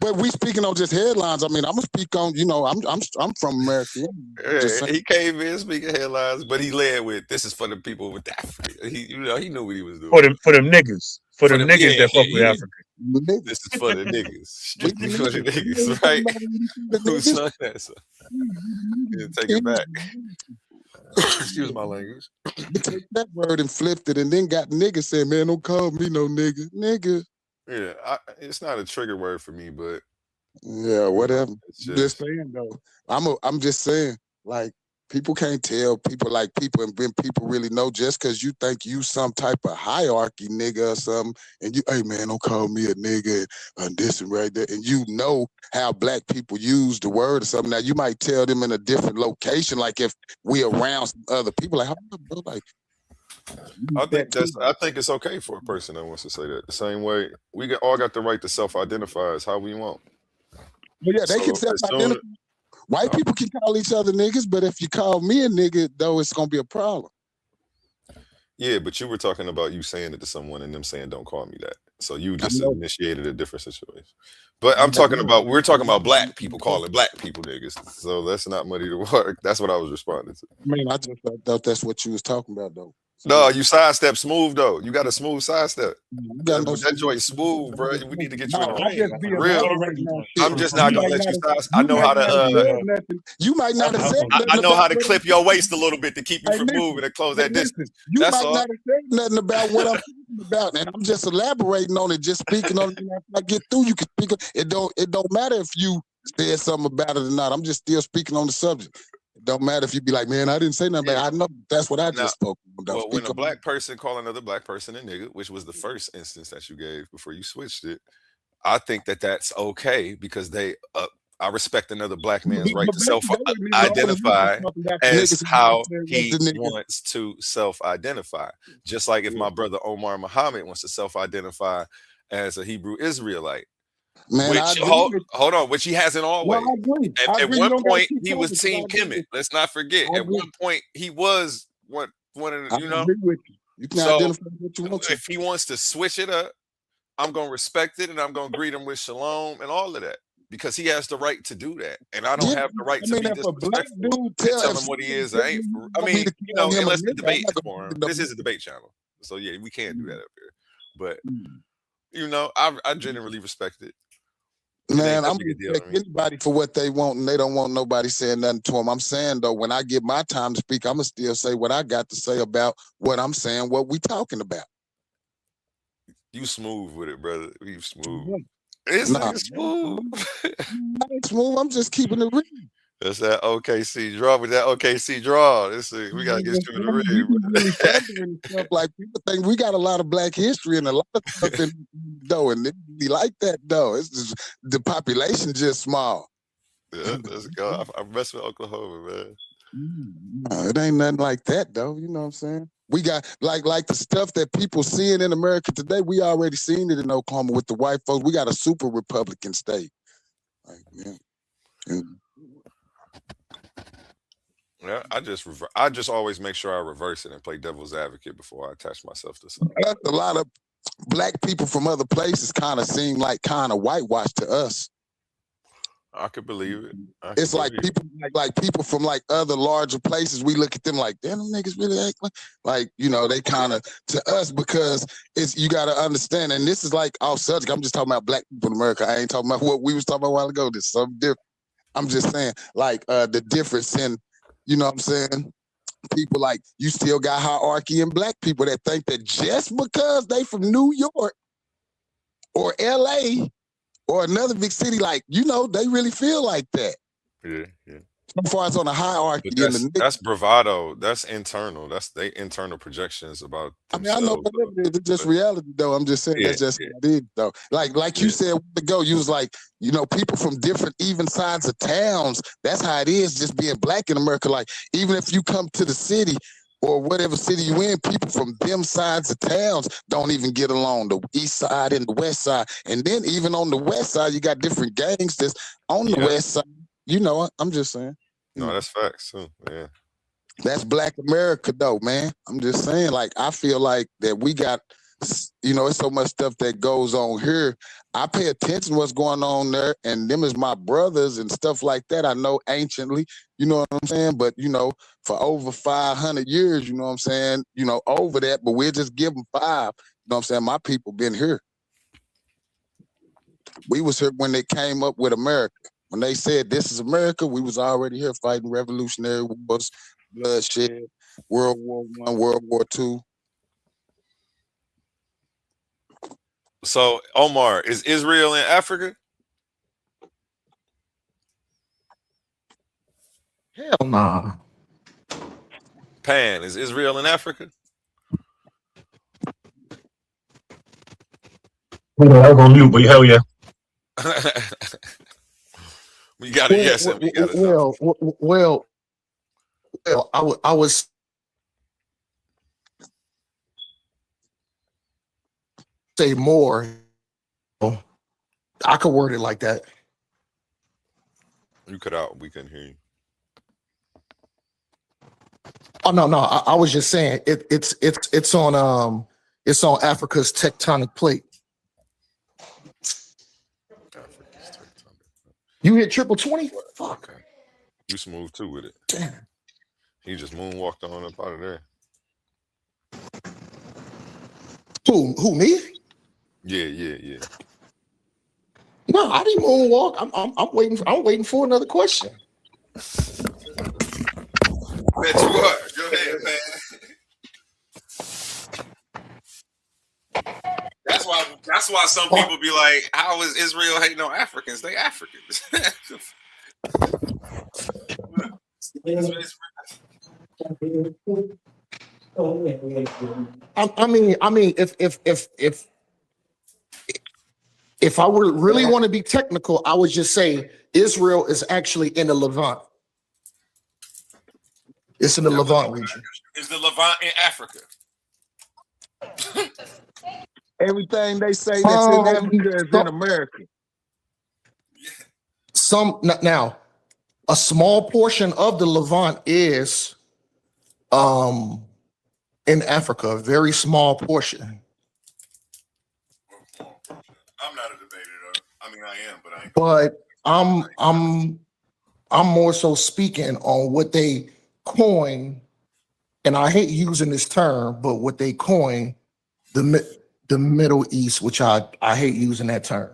But we speaking on just headlines. I mean, I'm gonna speak on. You know, I'm from America. He came in speaking headlines, but he led with, "This is for the people with Africa." He knew what he was doing. For them niggas. For them niggas that fuck with Africa. This is for the niggas. Strictly for the niggas, right? Who sung that song? Take it back. Excuse my language. You take that word and flipped it, and then got niggas saying, "Man, don't call me no nigga, nigga." Yeah, it's not a trigger word for me, but yeah, whatever. Just saying though, I'm just saying, like, people can't tell people like people, and when people really know, just because you think you some type of hierarchy nigga or something, and you, hey man, don't call me a nigga and this and right there, and you know how black people use the word or something. Now you might tell them in a different location, like if we around some other people, like, bro, like. I think it's okay for a person that wants to say that. The same way we all got the right to self-identify as how we want. Well, yeah, they can self-identify. White people can call each other niggas, but if you call me a nigga, though, it's gonna be a problem. Yeah, but you were talking about you saying it to someone and them saying, "Don't call me that." So you just initiated a different situation. But we're talking about black people calling black people niggas. So that's not muddy to water. That's what I was responding to. I mean, I just thought that's what you was talking about, though. No, you sidestep smooth though. You got a smooth sidestep. That joint smooth, bro. We need to get you in the ring. Real. I'm just not gonna let you sidestep. I know how to. You might not have said. I know how to clip your waist a little bit to keep you from moving and close that distance. You might not have said nothing about what I'm talking about, and I'm just elaborating on it, just speaking on it. If I get through, you can speak. It don't matter if you said something about it or not. I'm just still speaking on the subject. It don't matter if you be like, man, I didn't say nothing. I know that's what I just spoke about. Well, when a black person call another black person a nigga, which was the first instance that you gave before you switched it, I think that that's okay because I respect another black man's right to self-identify as how he wants to self-identify. Just like if my brother Omar Muhammad wants to self-identify as a Hebrew Israelite. Man, which he hasn't always. Well, at one point, he was Team Kemet. Let's not forget. At one point, he was one of the, You can So identify what you want to. if he wants to switch it up, I'm gonna respect it and I'm gonna greet him with shalom and all of that because he has the right to do that, and I don't Yeah, have the right I to mean, be if a black disrespectful dude and tell tell if him what he somebody is. tell I ain't. me you I want me mean, to you call know, him a unless the nigga, I'm debate not is gonna for him. do This it. is a debate channel, so yeah, we can't do that up here. But Mm. you know, I genuinely respect it. It ain't Man, that I'm big a gonna deal to respect me. anybody for what they want, and they don't want nobody saying nothing to them. I'm saying though, when I get my time to speak, I'm gonna still say what I got to say about what I'm saying, what we talking about. You smooth with it, brother. You smooth. This Nah, nigga smooth. I ain't smooth. I'm just keeping it real. That's that OKC draw with that OKC draw. This is, we gotta get you in the We ring. be really thundering and stuff. Like people think we got a lot of black history and a lot of stuff in though, and it be like that though. It's just the population just small. Yeah, let's go. I mess with Oklahoma, man. No, it ain't nothing like that though. You know what I'm saying? We got like the stuff that people seeing in America today. We already seen it in Oklahoma with the white folks. We got a super Republican state. Like, yeah. And Yeah, I just always make sure I reverse it and play devil's advocate before I attach myself to something. that's a lot of black people from other places kind of seem like kind of whitewashed to us. I could believe it. It's like people like people from like other larger places. We look at them like, damn, them niggas really act like you know, they kind of to us because it's you got to understand. And this is like off subject. I'm just talking about black people in America. I ain't talking about what we was talking about a while ago. This is something different. I'm just saying like the difference in, you know what I'm saying? People like you still got hierarchy in black people that think that just because they from New York or LA or another big city, like, you know, they really feel like that. Yeah, yeah. As far as on a hierarchy But in the that's bravado. That's internal. That's they internal projections about I mean, I know themselves. whatever it is, it's just reality though. I'm just saying that's just what it is though. Like you said to go, you was like, you know, people from different even sides of towns. That's how it is just being black in America. Like, even if you come to the city or whatever city you in, people from them sides of towns don't even get along. The east side and the west side. And then even on the west side, you got different gangs that's on the west side. You know, I'm just saying. No, that's facts too. Yeah. That's black America though, man. I'm just saying, like, I feel like that we got, you know, it's so much stuff that goes on here. I pay attention to what's going on there, and them is my brothers and stuff like that. I know anciently, you know what I'm saying? But, you know, for over 500 years, you know what I'm saying? You know, over that, but we'll just give them 5. You know what I'm saying? My people been here. We was here when they came up with America. When they said this is America, we was already here fighting revolutionary wars, bloodshed, World War I, World War II. So Omar, is Israel in Africa? Hell nah. Pan, is Israel in Africa? I was on mute, but hell yeah. We got a yes and we got a no. Well, I was say more. I could word it like that. You cut out. We couldn't hear you. Oh no, I was just saying it's on Africa's tectonic plate. You hit triple 20? Fuck. Okay. You smooth too with it. Damn. He just moonwalked on up out of there. Who me? Yeah. No, I didn't moonwalk. I'm waiting for another question. Bet you are. Go ahead, man. That's why some people be like, how is Israel hating on Africans? They Africans. I mean, if I were really want to be technical, I would just say Israel is actually in the Levant. It's in the Levant region. Is the Levant in Africa? Everything they say that's in Africa is in America. Now, a small portion of the Levant is in Africa, a very small portion. I'm not a debater though. I mean, I am, but I ain't. But I'm more so speaking on what they coin, and I hate using this term, but what they coin the Middle East, which I hate using that term.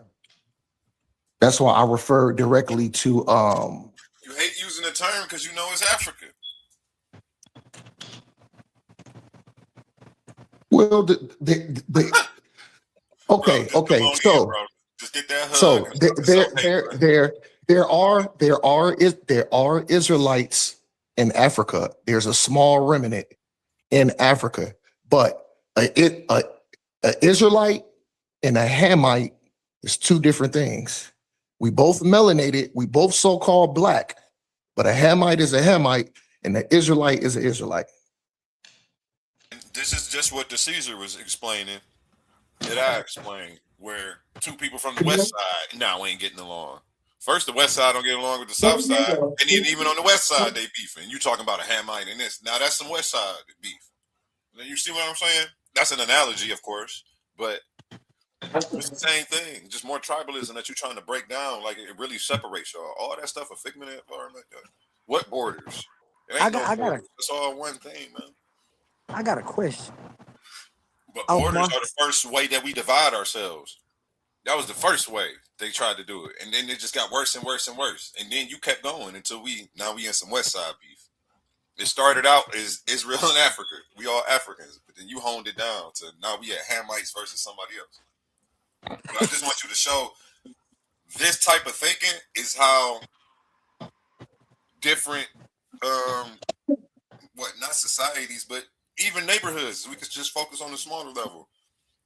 That's why I refer directly to You hate using the term because you know it's Africa. Well, okay, Bro, okay. in, So, bro. Just get that hug. so there are Israelites in Africa. There's a small remnant in Africa, but a Israelite and a Hamite is two different things. We both melanated, we both so-called black, but a Hamite is a Hamite and an Israelite is an Israelite. This is just what the Caesar was explaining that I explained, where two people from the west side now ain't getting along. First, the west side don't get along with the south side, and then even on the west side they beefing. You talking about a Hamite and this. Now that's some west side beef. You see what I'm saying? That's an analogy, of course, but it's the same thing. Just more tribalism that you're trying to break down. Like it really separates y'all. All that stuff a figment of environment. What borders? It ain't no borders. It's all one thing, man. I got a question. But borders are the first way that we divide ourselves. That was the first way they tried to do it, and then it just got worse and worse and worse. And then you kept going until now we in some West Side beef. It started out as Israel and Africa. We all Africans, but then you honed it down to now we at Hamites versus somebody else. But I just want you to show this type of thinking is how different, not societies, but even neighborhoods. We could just focus on the smaller level.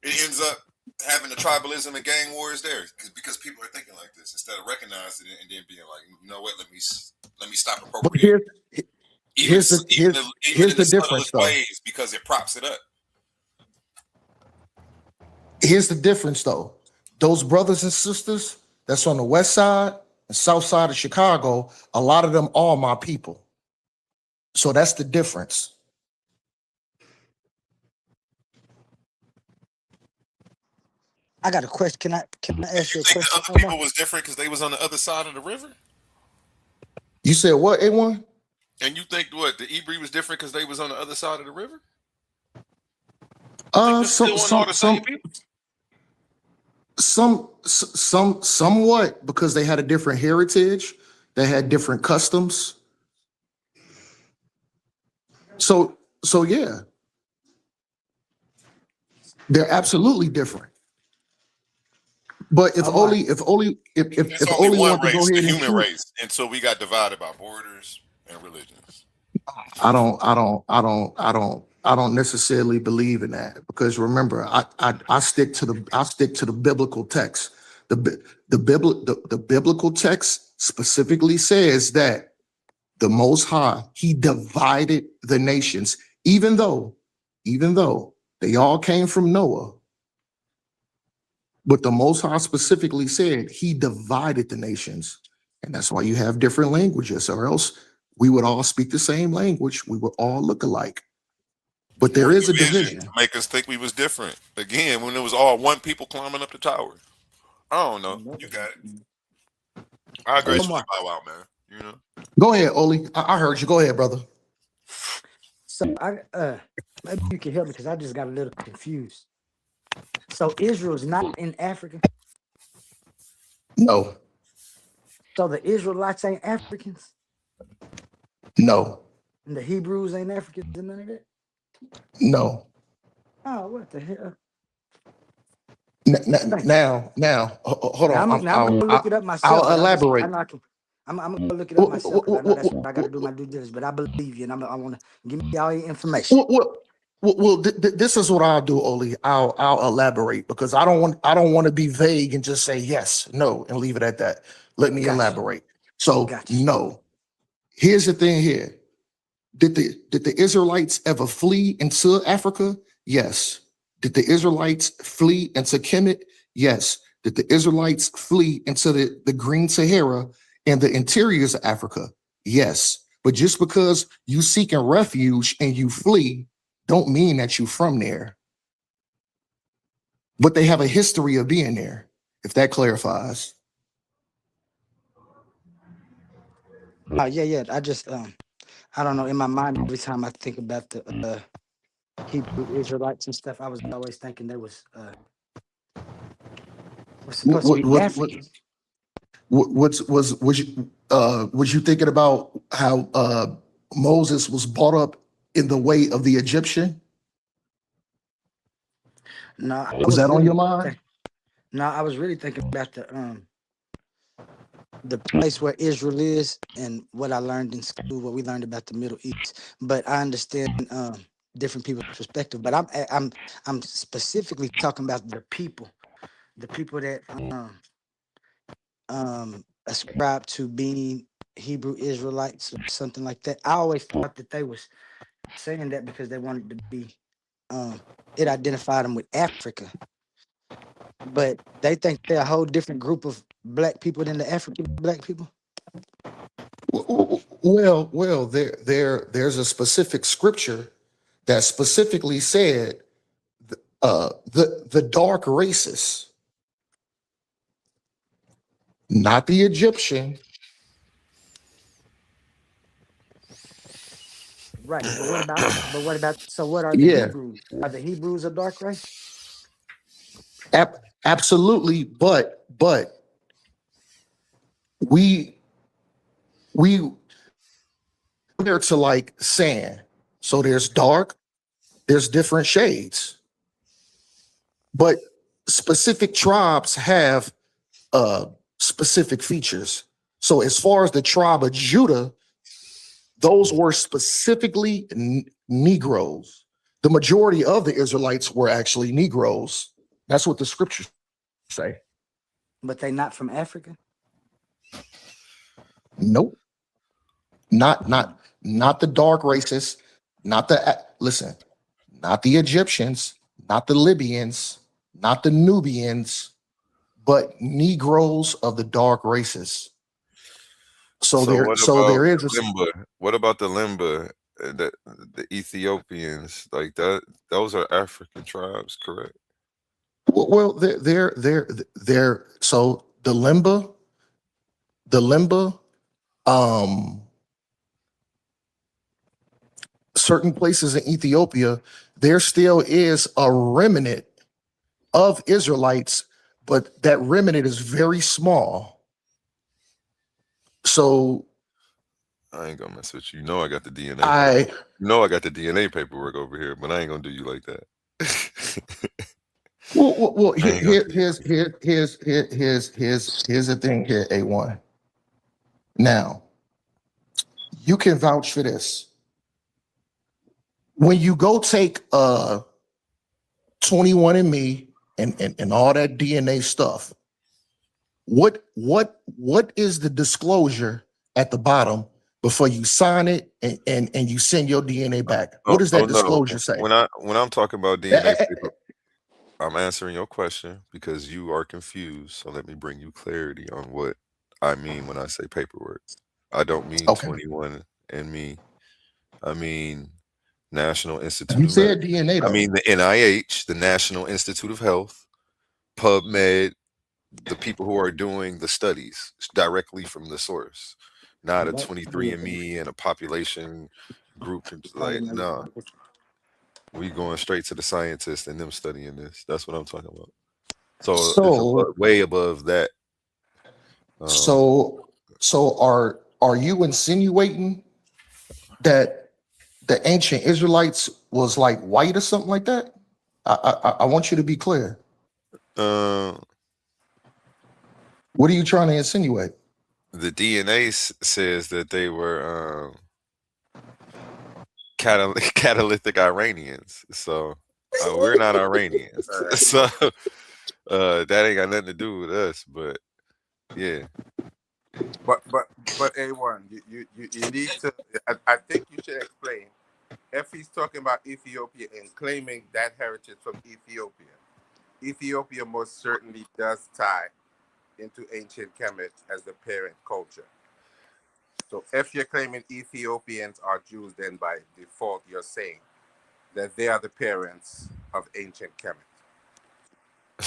It ends up having the tribalism and gang wars there because people are thinking like this instead of recognizing it and then being like, you know what? Let me stop appropriating. Here's the difference, though. Ways because it props it up. Here's the difference, though. Those brothers and sisters that's on the west side and south side of Chicago, a lot of them are my people. So that's the difference. I got a question. Can I ask you a question? The other people was different because they was on the other side of the river? You said what, A1? And you think what, the Hebrew was different because they was on the other side of the river? Somewhat, because they had a different heritage, they had different customs. So yeah, they're absolutely different. But if only only want race, to go the ahead and human race, and so we got divided by borders and religions. I don't necessarily believe in that, because remember, I stick to the biblical text. The biblical text specifically says that the Most High, he divided the nations, even though they all came from Noah. But the Most High specifically said he divided the nations. And that's why you have different languages, or else we would all speak the same language. We would all look alike. But there is a division. To make us think we was different. Again, when it was all one people climbing up the tower. I don't know. You got it. I agree with you, bow out, man. You know. Go ahead, Oli. I heard you. Go ahead, brother. So maybe you can help me, because I just got a little confused. So Israel's not in Africa? No. So the Israelites ain't Africans? No. And the Hebrews ain't Africans and none of that? No. Oh, what the hell? Now, hold on. I'm gonna look it up myself. I'll elaborate. I'm gonna look it up myself. I know that's what I gotta do, my due diligence. But I believe you, and I want to give me all your information. Well, this is what I'll do, Oli. I'll elaborate, because I don't want to be vague and just say yes, no, and leave it at that. Let me elaborate. So no. Here's the thing here. Did the Israelites ever flee into Africa? Yes. Did the Israelites flee into Kemet? Yes. Did the Israelites flee into the Green Sahara and the interiors of Africa? Yes. But just because you seeking refuge and you flee don't mean that you from there, but they have a history of being there, if that clarifies. Yeah. I just I don't know. In my mind, every time I think about the Hebrew Israelites and stuff, I was always thinking they was supposed to be African. Was you thinking about how Moses was brought up in the way of the Egyptian? No, I Was was that on really your mind? I was really thinking about the place where Israel is and what I learned in school, what we learned about the Middle East. But I understand different people's perspective. But I'm specifically talking about the people that ascribe to being Hebrew Israelites or something like that. I always thought that they was saying that because they wanted to be it identified them with Africa. But they think they're a whole different group of black people than the African black people. Well, there's a specific scripture that specifically said the dark races, not the Egyptian. Right. But what about so what are the Yeah, Hebrews? Are the Hebrews a dark race? absolutely. But we we compare to like sand. So there's dark, there's different shades, but specific tribes have specific features. So as far as the tribe of Judah, those were specifically Negroes. The majority of the Israelites were actually Negroes. That's what the scriptures say. But they not from Africa? Nope. Not the dark races, not the listen, not the Egyptians, not the Libyans, not the Nubians, but Negroes of the dark races. So So there what so about there is the Limba? What about the Limba? The Ethiopians like that? Those are African tribes, correct? well they're so the Limba, um certain places in Ethiopia, there still is a remnant of Israelites, but that remnant is very small. So I ain't gonna mess with you. You know I got the DNA paper. I You know I got the DNA paperwork over here, but I ain't gonna do you like that. well I ain't gonna do you here's like that. here's the thing here, A1. Now, you can vouch for this. When you go take 21 and Me and all that DNA stuff, what is the disclosure at the bottom before you sign it and you send your DNA back? Oh, What does oh that no. disclosure say? When I'm talking about Eh, DNA eh, paper, I'm answering your question because you are confused. So let me bring you clarity on what I mean when I say paperwork. I don't mean okay. 21 and Me. I mean National Institute You of Med. said DNA I though. mean the NIH, the National Institute of Health, PubMed, the people who are doing the studies directly from the source, not a 23 and Me and a population group. Like, no, we going straight to the scientists and them studying this. That's what I'm talking about. So it's So way above that. Um, so so are you insinuating that the ancient Israelites was like white or something like that? I want you to be clear. uh, What are you trying to insinuate? the DNA says that they were catalytic Iranians. So we're not Iranians. So that ain't got nothing to do with us. But yeah. But A1, you need to. I think you should explain if he's talking about Ethiopia and claiming that heritage from Ethiopia. Ethiopia most certainly does tie into ancient Kemet as the parent culture. So if you're claiming Ethiopians are Jews, then by default you're saying that they are the parents of ancient Kemet.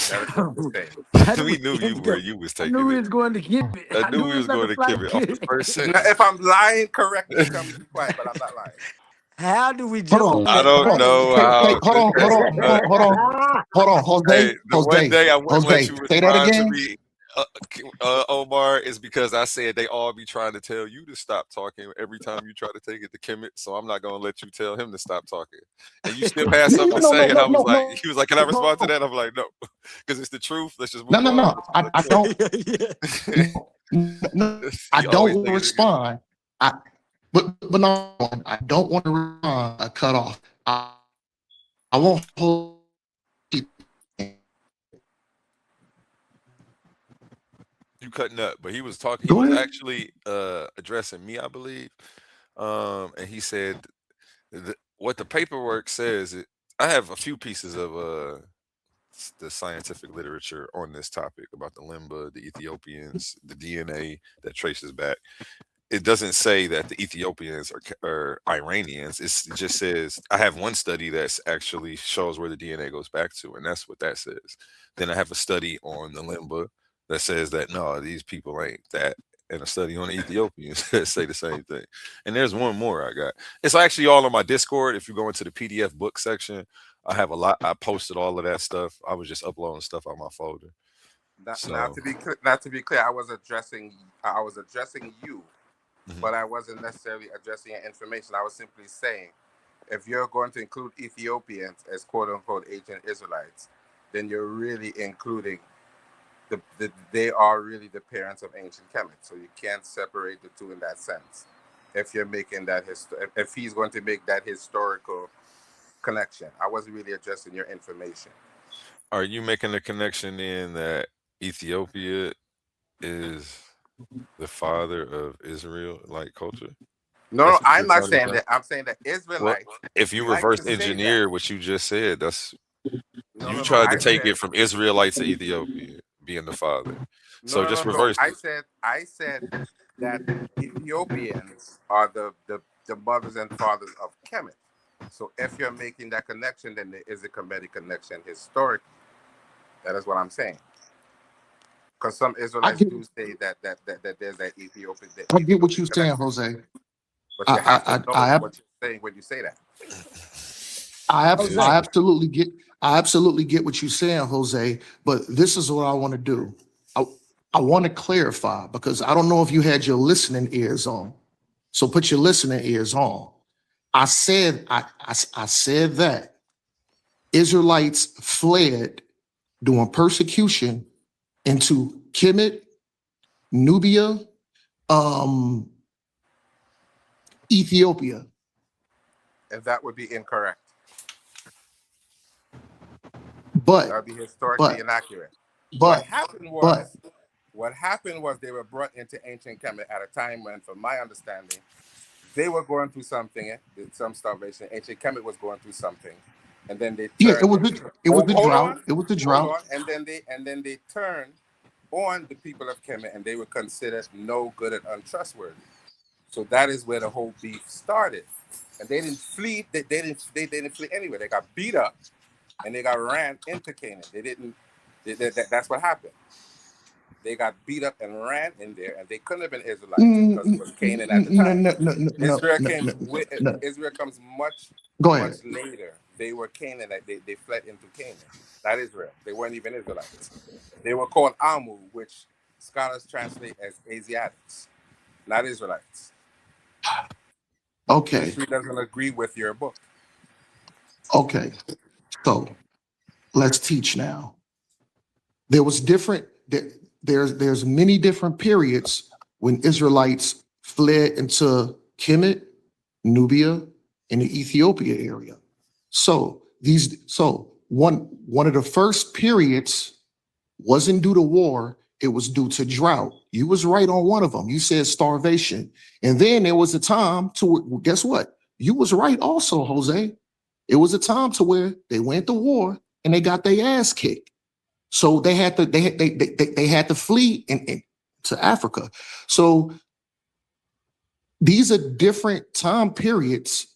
That is what we're saying. We knew you was I taking knew he it. was going to give it. I I knew knew we he was was about going to to fly give the it off the kid. first Now, sentence. if I'm lying, correct me. Tell me to be quiet, but I'm not lying. How do we Hold jump on, on I that don't hold know on, how. hold on, hold on, hold on, Hey, Jose, the one day I wouldn't let Jose, you say that respond to again. me, Omar, is because I said they all be trying to tell you to stop talking every time you try to take it to Kemet. So I'm not gonna let you tell him to stop talking. And you still had something to say, and I was like, he was like, "Can I respond to that?" I'm like, "No," because it's the truth. Let's just move on. No. I don't. No, I You don't always want to think it's good. respond. But no, I don't want to respond. I cut off. I won't hold. You cutting up, but he was talking. He Go was ahead. actually addressing me, I believe. And he said what the paperwork says. I have a few pieces of the scientific literature on this topic about the Limba, the Ethiopians, the DNA that traces back. It doesn't say that the Ethiopians are Iranians. It just says I have one study that's actually shows where the DNA goes back to, and that's what that says. Then I have a study on the Limba that says that no, these people ain't that, and a study on the Ethiopians that say the same thing. And there's one more I got. It's actually all on my Discord. If you go into the PDF book section, I have a lot. I posted all of that stuff. I was just uploading stuff on my folder. Not to be clear, I was addressing you, but I wasn't necessarily addressing your information. I was simply saying, if you're going to include Ethiopians as quote unquote ancient Israelites, then you're really including they are really the parents of ancient Kemet. So you can't separate the two in that sense. If you're making that if he's going to make that historical connection, I wasn't really addressing your information. Are you making the connection in that Ethiopia is the father of Israel like culture? No, That's what I'm you're not trying to saying say? that. I'm saying that Well, Israelites, if you you like to reverse say that. engineer what you just said, that's you No. tried to I take said it from Israelites to Ethiopia being the father. So just no. reverse it. I said that Ethiopians are the mothers and fathers of Kemet. So if you're making that connection, then there is a Kemetic connection historically. That is what I'm saying. Because some Israelites do say that there's that Ethiopian. I get what you're saying, Jose. But you have to know I what you're saying when you say that. I absolutely get what you're saying, Jose. But this is what I want to do. I want to clarify because I don't know if you had your listening ears on. So put your listening ears on. I said that Israelites fled during persecution into Kemet, Nubia, Ethiopia. And that would be incorrect. But that would be historically inaccurate. What happened was they were brought into ancient Kemet at a time when, from my understanding, they were going through something, some starvation. Ancient Kemet was going through something, and then they turned. It was the drought. It was the drought. Hold on, and then they turned on the people of Kemet, and they were considered no good and untrustworthy. So that is where the whole beef started. And they didn't flee. They didn't flee anywhere. They got beat up, and they got ran into Canaan. They didn't. That's what happened. They got beat up and ran in there, and they couldn't have been Israelites because it was Canaan at the time. Israel comes much later. They were Canaanite. They fled into Canaan, not Israel. They weren't even Israelites. They were called Amu, which scholars translate as Asiatics, not Israelites. Okay. History doesn't agree with your book. Okay. So let's teach now. There was different. There's many different periods when Israelites fled into Kemet, Nubia, and the Ethiopia area. So one of the first periods wasn't due to war, it was due to drought. You was right on one of them. You said starvation. And then there was a time to, guess what? You was right also, Jose. It was a time to where they went to war and they got their ass kicked. So they had to flee to Africa. So these are different time periods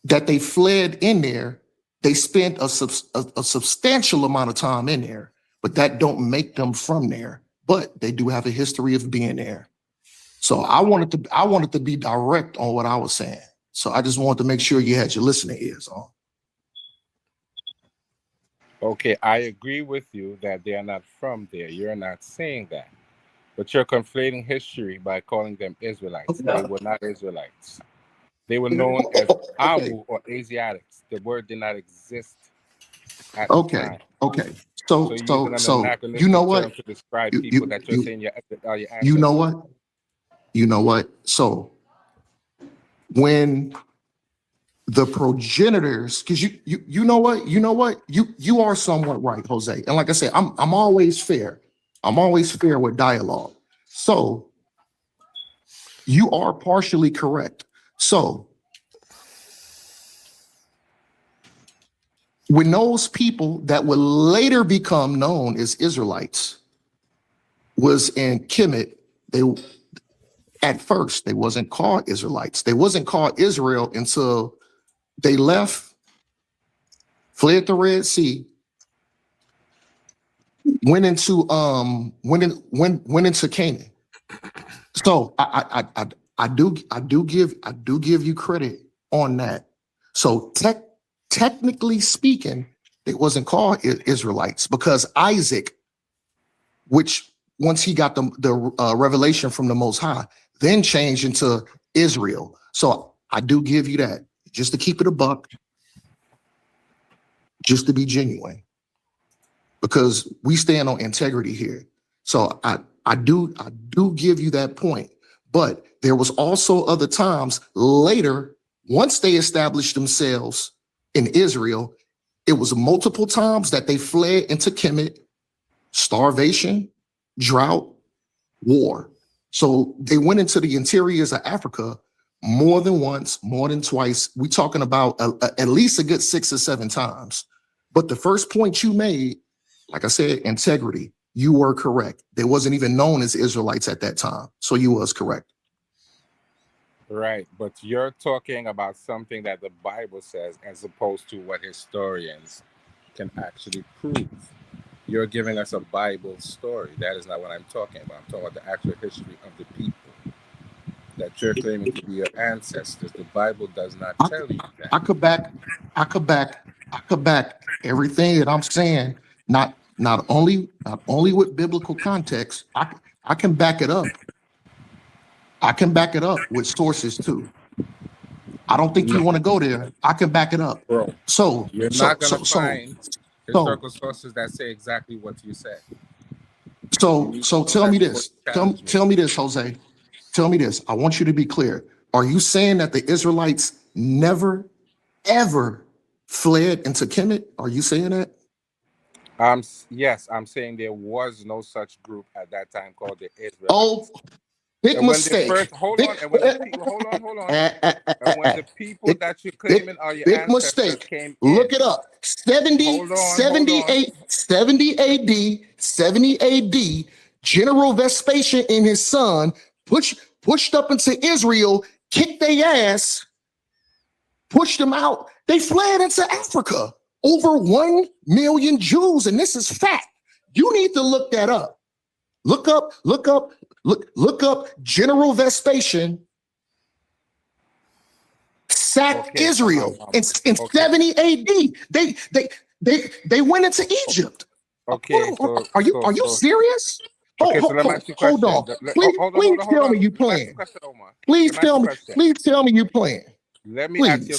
that they fled in there. They spent a substantial amount of time in there, but that don't make them from there. But they do have a history of being there. So I wanted to be direct on what I was saying. So I just wanted to make sure you had your listening ears on. Okay, I agree with you that they are not from there. You're not saying that. But you're conflating history by calling them Israelites. They were not Israelites. They were known as Amu or Asiatics. The word did not exist at the time. Okay. So you're using an anachronistic you know what? term to describe people that you're saying are your ancestors. You know what? You know what? So when the progenitors, because you know what, you are somewhat right, Jose. And like I said, I'm always fair. I'm always fair with dialogue. So you are partially correct. So when those people that would later become known as Israelites was in Kemet, at first they wasn't called Israelites. They wasn't called Israel until they left, fled the Red Sea, went into Canaan. So I do give you credit on that. So technically speaking, they wasn't called Israelites because Isaac, which once he got the revelation from the Most High, then changed into Israel. So I do give you that, just to keep it a buck, just to be genuine, because we stand on integrity here. So I do give you that point. But there was also other times later, once they established themselves in Israel, it was multiple times that they fled into Kemet, starvation, drought, war. So they went into the interiors of Africa more than once, more than twice. We're talking about at least a good 6 or 7 times. But the first point you made, like I said, integrity, you were correct. They wasn't even known as Israelites at that time. So you was correct. Right, but you're talking about something that the Bible says as opposed to what historians can actually prove. You're giving us a Bible story. That is not what I'm talking about. I'm talking about the actual history of the people that you're claiming to be your ancestors. The Bible does not tell you that. I could back everything that I'm saying, not only with biblical context. I can back it up. I can back it up with sources too. I don't think you want to go there. I can back it up. Bro, so you're not going to find historical sources that say exactly what you said. So tell me this. Tell me this, Jose. Tell me this. I want you to be clear. Are you saying that the Israelites never, ever fled into Kemet? Are you saying that? Yes, I'm saying there was no such group at that time called the Israelites. Oh, big mistake. Hold on. And when the people that you're claiming are your ancestors came in. Look it up. 70 AD, General Vespasian and his son pushed up into Israel, kicked their ass, pushed them out. They fled into Africa. Over 1 million Jews, and this is fact. You need to look that up. Look up General Vespasian sacked Israel in 70 AD. They went into Egypt. Okay, are you serious? Okay, so let me ask you a question. Hold on. Please tell me you playing. Please tell me you playing. Let me ask you a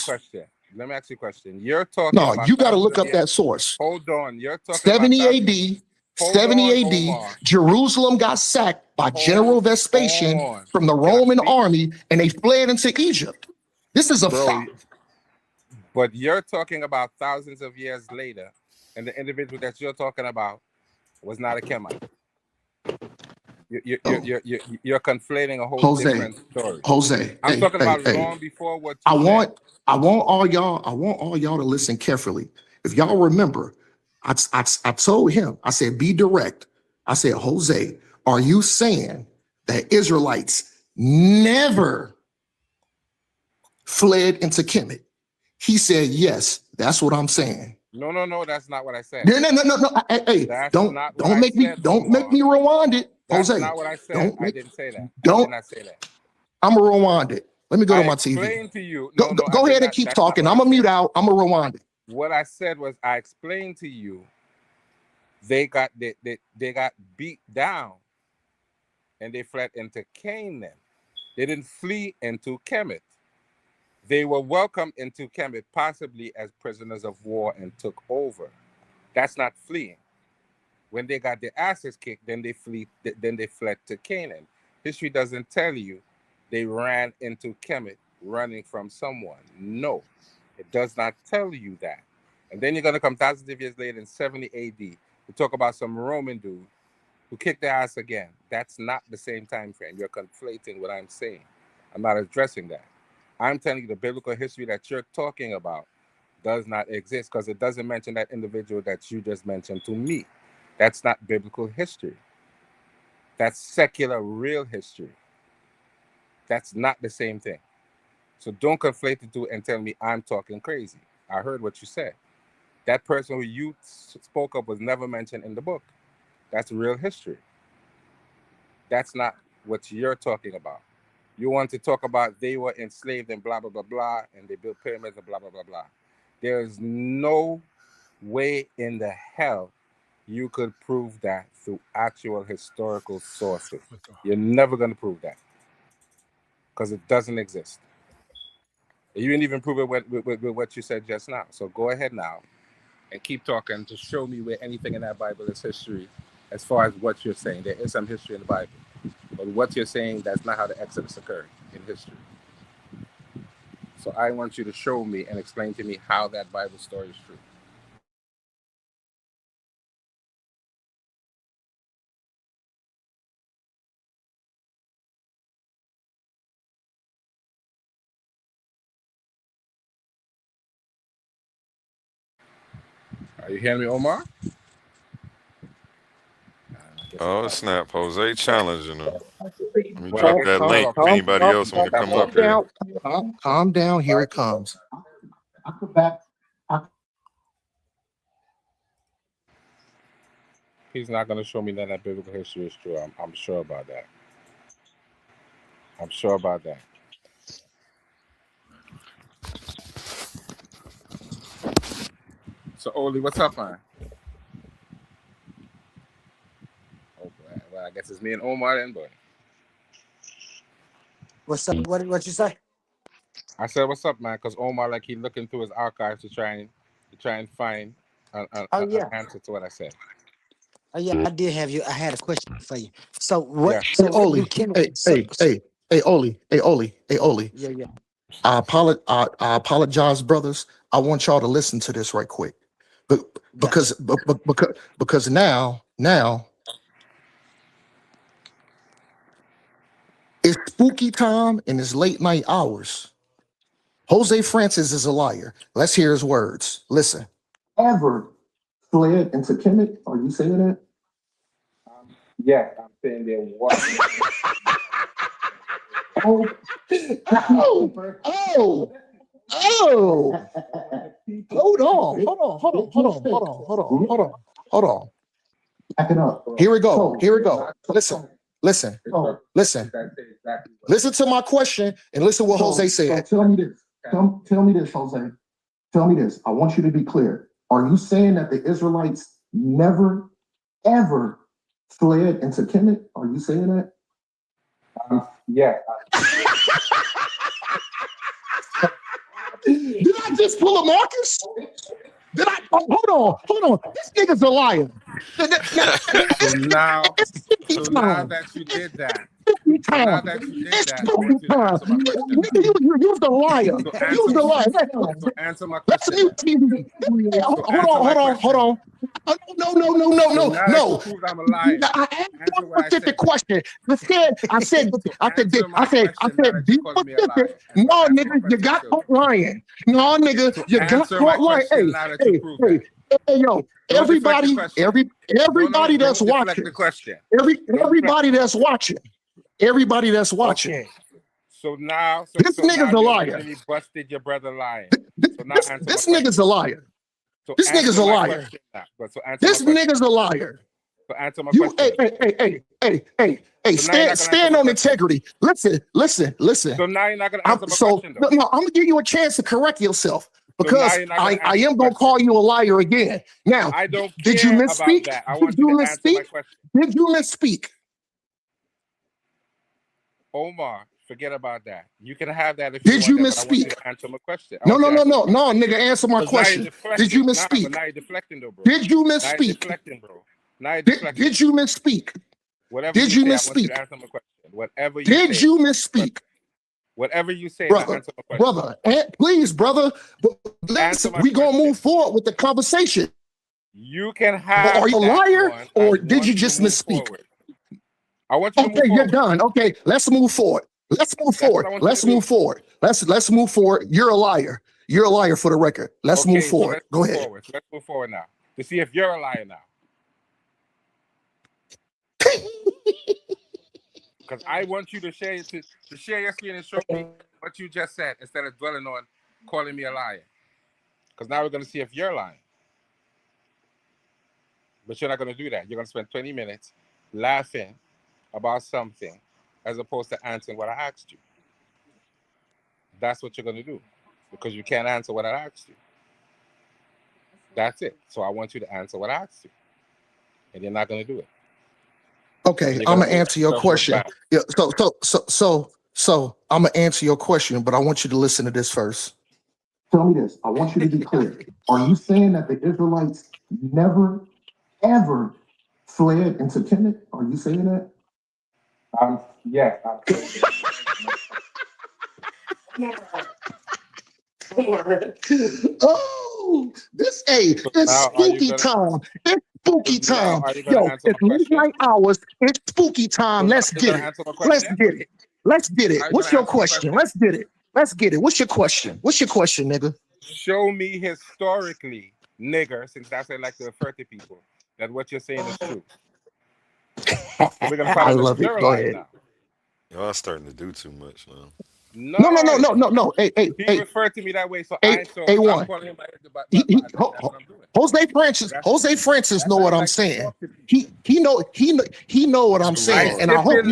question. You're talking about. No, you got to look up that source. Hold on. You're talking 70 AD. 70 AD, Jerusalem got sacked by General Vespasian from the Roman army, and they fled into Egypt. This is a fact. But you're talking about thousands of years later, and the individual that you're talking about was not a Kemite. You're conflating a whole different story. Jose, I'm talking about long before what you said. I want all y'all to listen carefully. If y'all remember, I told him, I said, be direct. I said, Jose, are you saying that Israelites never fled into Kemet? He said, yes, that's what I'm saying. No, that's not what I said. No. Hey, don't make me rewind it, That's Jose. not what I said. I didn't say that. I Don't. did not say that. I'm gonna rewind it. Let me go to my I TV. explained to you. Go ahead and keep talking. I'm gonna mute out. I'm gonna rewind it. What I said was, I explained to you. They got beat down, and they fled into Canaan. They didn't flee into Kemet. They were welcomed into Kemet, possibly as prisoners of war, and took over. That's not fleeing. When they got their asses kicked, then they fled to Canaan. History doesn't tell you they ran into Kemet running from someone. No, it does not tell you that. And then you're going to come thousands of years later in 70 AD to talk about some Roman dude who kicked their ass again. That's not the same time frame. You're conflating what I'm saying. I'm not addressing that. I'm telling you the biblical history that you're talking about does not exist because it doesn't mention that individual that you just mentioned to me. That's not biblical history. That's secular real history. That's not the same thing. So don't conflate the two and tell me I'm talking crazy. I heard what you said. That person who you spoke of was never mentioned in the book. That's real history. That's not what you're talking about. You want to talk about they were enslaved and blah, blah, blah, blah, and they built pyramids and blah, blah, blah, blah. There's no way in the hell you could prove that through actual historical sources. You're never going to prove that because it doesn't exist. You didn't even prove it with what you said just now. So go ahead now and keep talking to show me where anything in that Bible is history as far as what you're saying. There is some history in the Bible. But what you're saying, that's not how the Exodus occurred in history. So I want you to show me and explain to me how that Bible story is true. Are you hearing me, Omar? Oh, snap. Jose challenging him. Let me drop that link if anybody else want to come up here. Calm down. Here it comes. He's not going to show me that biblical history is true. I'm sure about that. I'm sure about that. So, Oli, what's up, man? Oh, boy. Well, I guess it's me and Omar then, boy. What's up? What you say? I said, what's up, man? Because Omar, like, he looking through his archives to try and find an answer to what I said. Oh yeah, I did have you. I had a question for you. So what? Yeah. So Oli, hey, Oli. Yeah. I apologize, brothers. I want y'all to listen to this right quick, because now it's spooky time and it's late night hours. Jose Francis is a liar. Let's hear his words. Listen. Ever fled into Kemet? Are you saying that? Yeah, I'm saying there was. Oh. Hold on. Back it up. Here we go. Listen. Listen to my question and listen what Jose said. Tell me this. Tell me this, Jose. Tell me this. I want you to be clear. Are you saying that the Israelites never, ever fled into Kemet? Are you saying that? Yeah. Did I just pull a Marcus? Did I? Hold on. This nigga's a liar. So now that you did that, you're the liar. You're the liar. So answer my question. Hold on. No. I'm a liar. I asked one specific question. I said, be specific. No, nigga, you got caught lying. No, nigga, you got caught lying. Hey, yo, everybody that's watching. Everybody that's watching. Okay. So now, this nigga's a liar. He busted your brother lying. So this nigga's a liar. So This nigga's a liar. This nigga's a liar. So answer my You, question. hey, stand on integrity. Listen. So now you're not gonna answer my question, though. No, I'm gonna give you a chance to correct yourself because So now I am gonna call you a liar again. Now, I don't did you care misspeak? about that. I want you to answer my question. Did you misspeak? Omar, forget about that. You can have that if Did you you want that, but I want you misspeak? to answer my question. No, nigga, answer my question. Did you But misspeak? now you're deflecting, though, bro. Did you Now you're misspeak? deflecting, bro. Now you're deflecting. Did you misspeak? Whatever Did you you say, I want you to misspeak? answer my question. Whatever you Did say. you misspeak? Whatever you say, now answer my question. Brother, please, brother. Answer my We gonna move forward with the conversation. You can have. Are you a liar, or did you just misspeak? Forward. I want you to move Okay, you're forward. done. Okay, let's move forward. Let's move forward. Let's move forward. Let's move forward. You're a liar. You're a liar for the record. Let's move forward. Go ahead. Let's move forward now to see if you're a liar now. Because I want you to share your screen and show me what you just said instead of dwelling on calling me a liar. Because now we're going to see if you're lying. But you're not going to do that. You're going to spend 20 minutes laughing about something as opposed to answering what I asked you. That's what you're going to do because you can't answer what I asked you. That's it. So I want you to answer what I asked you. And you're not going to do it. Okay, I'm gonna answer your question. Yeah, so I'm gonna answer your question, but I want you to listen to this first. Tell me this. I want you to be clear. Are you saying that the Israelites never, ever fled into Kemet? Are you saying that? Yeah. I'm Oh, it's spooky time. It's spooky time. Yo, it's midnight hours. It's spooky time. Let's get it. Let's get it. What's your question? Let's get it. What's your question? What's your question, nigga? Show me historically, nigger, since that's how I like to refer to people, that what you're saying is true. So we're gonna I love it. Go ahead. now. Y'all starting to do too much now. No. Hey. He referred to me that way, so I'm calling him Jose Francis know what I'm saying. He know what I'm saying, and I hope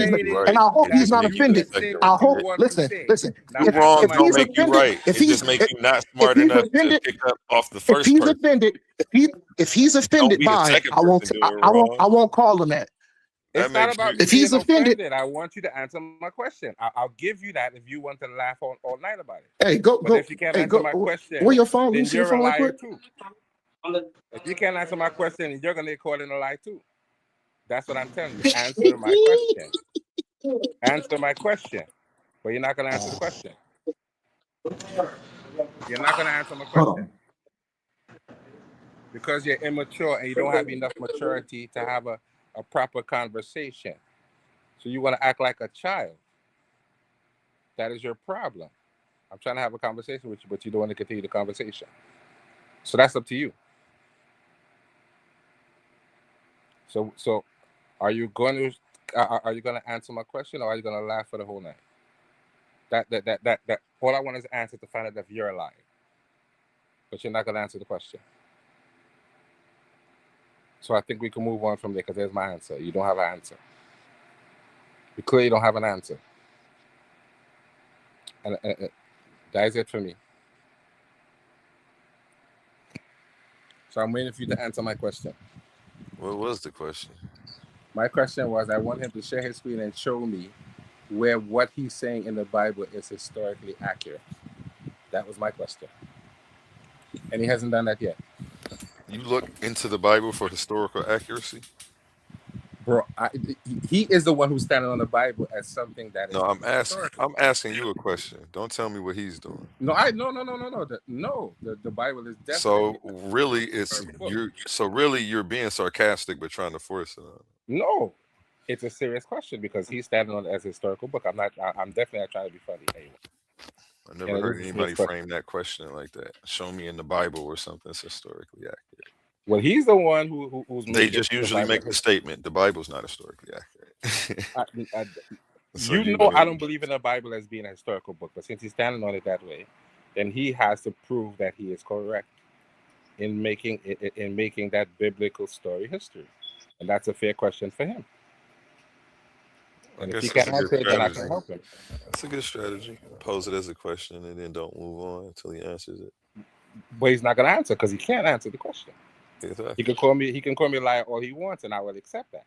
he's not offended. I hope. Listen. You're wrong. Don't make you right. It just make you not smart enough to pick up off the first person. If he's offended by it, I won't call him that. It's not about if he's offended. I want you to answer my question. I'll give you that if you want to laugh all night about it. Hey, go. If you can't answer my question, where your phone? Then you're a liar too. If you can't answer my question, you're gonna get called in a lie too. That's what I'm telling you. Answer my question. Answer my question. But you're not gonna answer the question. You're not gonna answer my question. Because you're immature and you don't have enough maturity to have a proper conversation. So you want to act like a child. That is your problem. I'm trying to have a conversation with you, but you don't want to continue the conversation. So that's up to you. So are you going to answer my question, or are you going to laugh for the whole night? That all I want is an answer to find out if you're a liar. But you're not going to answer the question. So I think we can move on from there because there's my answer. You don't have an answer. You clearly don't have an answer. And that is it for me. So I'm waiting for you to answer my question. What was the question? My question was, I want him to share his screen and show me where what he's saying in the Bible is historically accurate. That was my question. And he hasn't done that yet. You look into the Bible for historical accuracy? Bro, he is the one who's standing on the Bible as something that is. No, I'm asking you a question. Don't tell me what he's doing. No. The Bible is definitely. So really you're being sarcastic but trying to force it on. No, it's a serious question because he's standing on it as a historical book. I'm definitely not trying to be funny. Anyway. I never heard anybody frame that question like that. Show me in the Bible where something's historically accurate. Well, he's the one who's. They just usually make the statement: the Bible's not historically accurate. I don't believe in the Bible as being a historical book, but since he's standing on it that way, then he has to prove that he is correct in making that biblical story history, and that's a fair question for him. And if he can't answer it, then I can help him. That's a good strategy. Pose it as a question and then don't move on until he answers it. But he's not going to answer because he can't answer the question. Exactly. He can call me a liar all he wants, and I will accept that.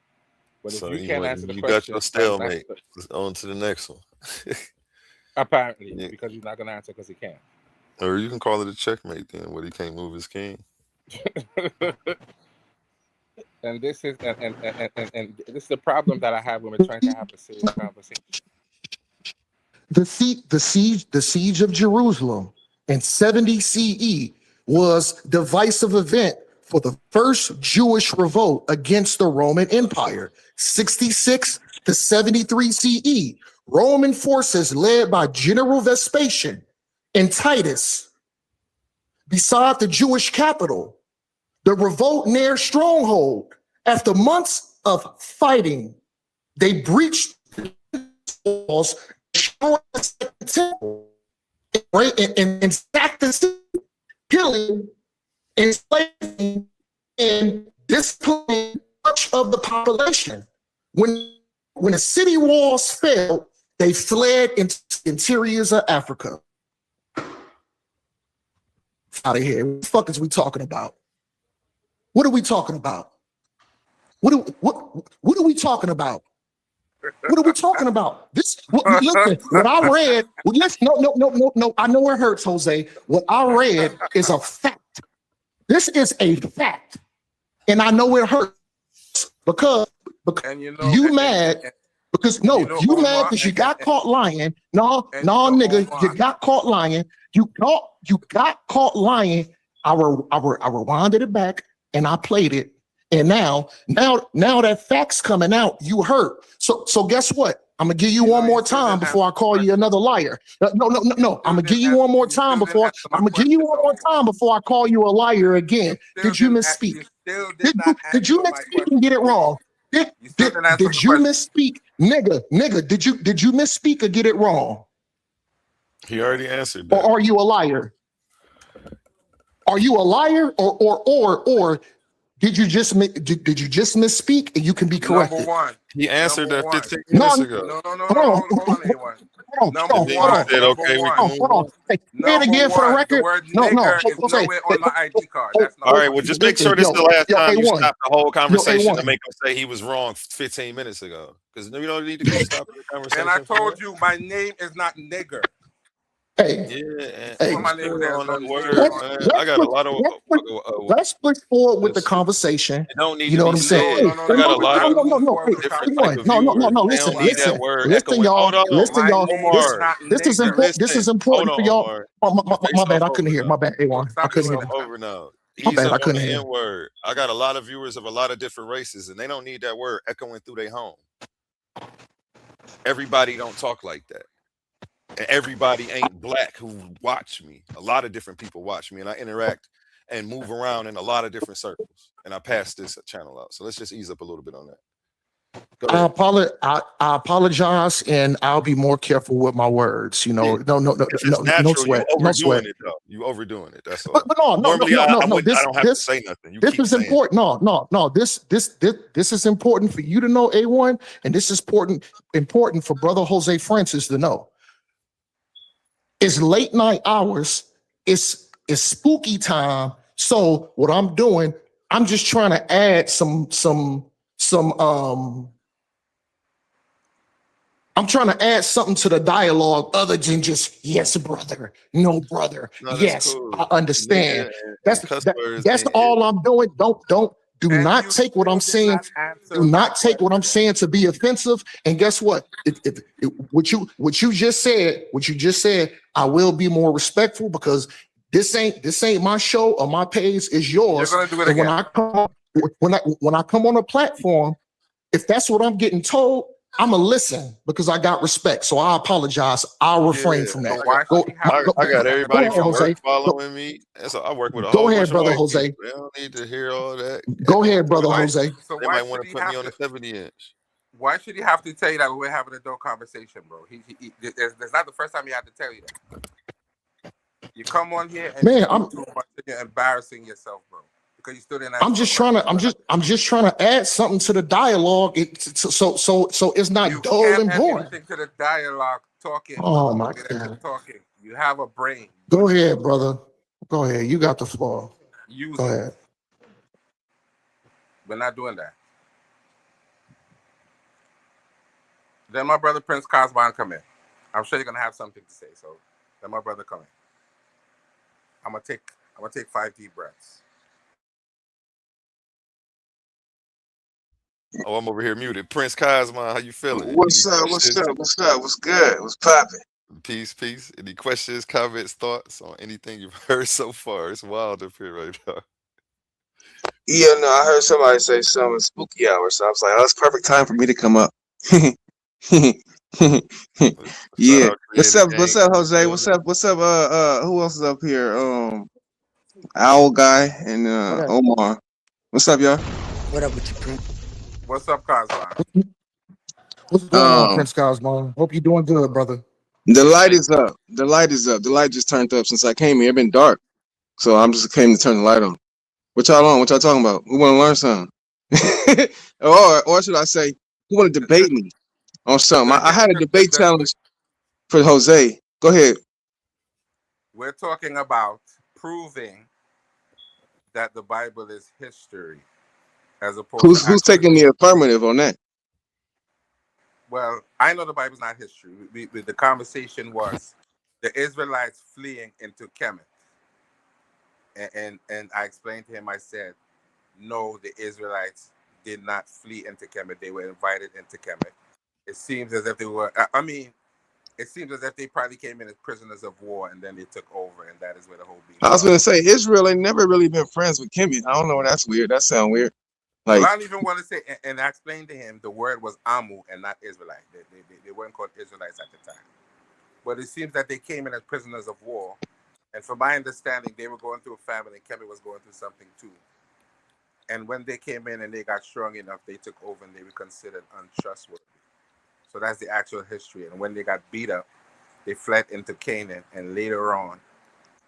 But so if you can't answer the you question, got your stalemate. On to the next one. Apparently, because he's not going to answer because he can't. Or you can call it a checkmate then, where he can't move his king. And this is and this is the problem that I have when we're trying to have a serious conversation. The siege of Jerusalem in 70 CE was a divisive event for the first Jewish revolt against the Roman Empire. 66 to 73 CE, Roman forces led by General Vespasian and Titus beside the Jewish capital. The revolt near stronghold. After months of fighting, they breached the walls, destroyed the temple, and sacked the city, killing, enslaving, and disciplining much of the population. When the city walls fell, they fled into the interiors of Africa. Out of here. What the fuck is we talking about? What are we talking about? What are we talking about? What are we talking about? Listen, what I read, no, I know it hurts, Jose. What I read is a fact. This is a fact. And I know it hurts because you mad because you mad because you got caught lying. No, nigga, you got caught lying. You got caught lying. I rewinded it back and I played it. And now that fact's coming out, you hurt. So guess what? I'm gonna give you one more time before I call you another liar. No. I'm gonna give you one more time before I call you a liar again. Did you misspeak? Did you misspeak and get it wrong? Did you misspeak, nigga? Did you misspeak or get it wrong? He already answered that. Or are you a liar? Are you a liar or did you just misspeak and you can be corrected? Number one. He answered that 15 minutes ago. No. Hold on, anyone. Hold on. Say it again for the record. No. Nowhere on my ID card. That's not all right, well, just make sure this is the last time you stop the whole conversation to make him say he was wrong 15 minutes ago. Because you don't need to go stop the conversation. And I told you my name is not nigger. Hey, My name is I got a lot of. Let's push forward with the conversation. You know what I'm saying? I got a lot of. No. Listen, y'all. This is important. This is important for y'all. My bad. I couldn't hear. My bad. A1. I couldn't hear. Over now. My bad. I couldn't hear. N-word. I got a lot of viewers of a lot of different races, and they don't need that word echoing through their home. Everybody don't talk like that. And everybody ain't black who watch me. A lot of different people watch me, and I interact and move around in a lot of different circles. And I pass this channel out. So let's just ease up a little bit on that. I apologize, and I'll be more careful with my words. No sweat. No sweat. You overdoing it. That's all. But no. Normally, I don't have to say nothing. This is important. No. This is important for you to know, A1, and this is important for Brother Jose Francis to know. It's late night hours. It's spooky time. So what I'm doing, I'm just trying to add some I'm trying to add something to the dialogue other than just yes, brother, no, brother. No, yes, cool. I understand. Yeah, that's all I'm doing. Do not take what I'm saying. Do not take what I'm saying to be offensive. And guess what? What you just said, I will be more respectful because this ain't my show or my page is yours. You're gonna do it again. When I come on a platform, if that's what I'm getting told, I'ma listen because I got respect. So I apologize. I'll refrain from that. I got everybody from work following me. So I work with a whole bunch of brother Jose. They don't need to hear all that. Go ahead, brother Jose. So they might want to put me on a 70-inch. Why should he have to tell you that we're having a adult conversation, bro? That's not the first time he had to tell you that. You come on here and Man, you do too much, and you're embarrassing yourself, bro, because you still didn't answer. I'm just trying to add something to the dialogue. So it's not You dull can't and add boring. anything to the dialogue talking. Oh my The way that you're God. talking. You have a brain. Go ahead, brother. Go ahead. You got the floor. Use Go it. ahead. We're not doing that. Then my brother Prince Cosby come in. I'm sure you're gonna have something to say. So then my brother come in. I'm gonna take 5 deep breaths. Oh, I'm over here muted. Prince Cosma, how you feeling? What's up? What's up? What's up? What's good? What's popping? Peace, peace. Any questions, comments, thoughts on anything you've heard so far? It's wild up here right now. Yeah, no, I heard somebody say something spooky hour, so I was like, oh, it's perfect time for me to come up. Yeah. What's up? What's up, Jose? What's up? What's up? Who else is up here? Owl guy and Omar. What's up, y'all? What up with you, Prince? What's up, Cosby? What's going on, Prince Cosmo? Hope you're doing good, brother. The light is up. The light is up. The light just turned up since I came here. It's been dark, so I'm just came to turn the light on. What y'all on? What y'all talking about? Who want to learn something? or should I say, who want to debate me on something? I had a debate challenge for Jose. Go ahead. We're talking about proving that the Bible is history, as opposed to Who's taking the affirmative on that? Well, I know the Bible's not history. The conversation was the Israelites fleeing into Kemet. And I explained to him, I said, no, the Israelites did not flee into Kemet. They were invited into Kemet. It seems as if they were, it seems as if they probably came in as prisoners of war and then they took over, and that is where the whole beef I was going to say, Israel ain't never really been friends with Kemet. I don't know. That's weird. That sounds weird. Like, well, I don't even want to say, and I explained to him the word was Amu and not Israelite. They weren't called Israelites at the time. But it seems that they came in as prisoners of war. And from my understanding, they were going through a famine and Kemet was going through something too. And when they came in and they got strong enough, they took over and they were considered untrustworthy. So that's the actual history. And when they got beat up, they fled into Canaan. And later on,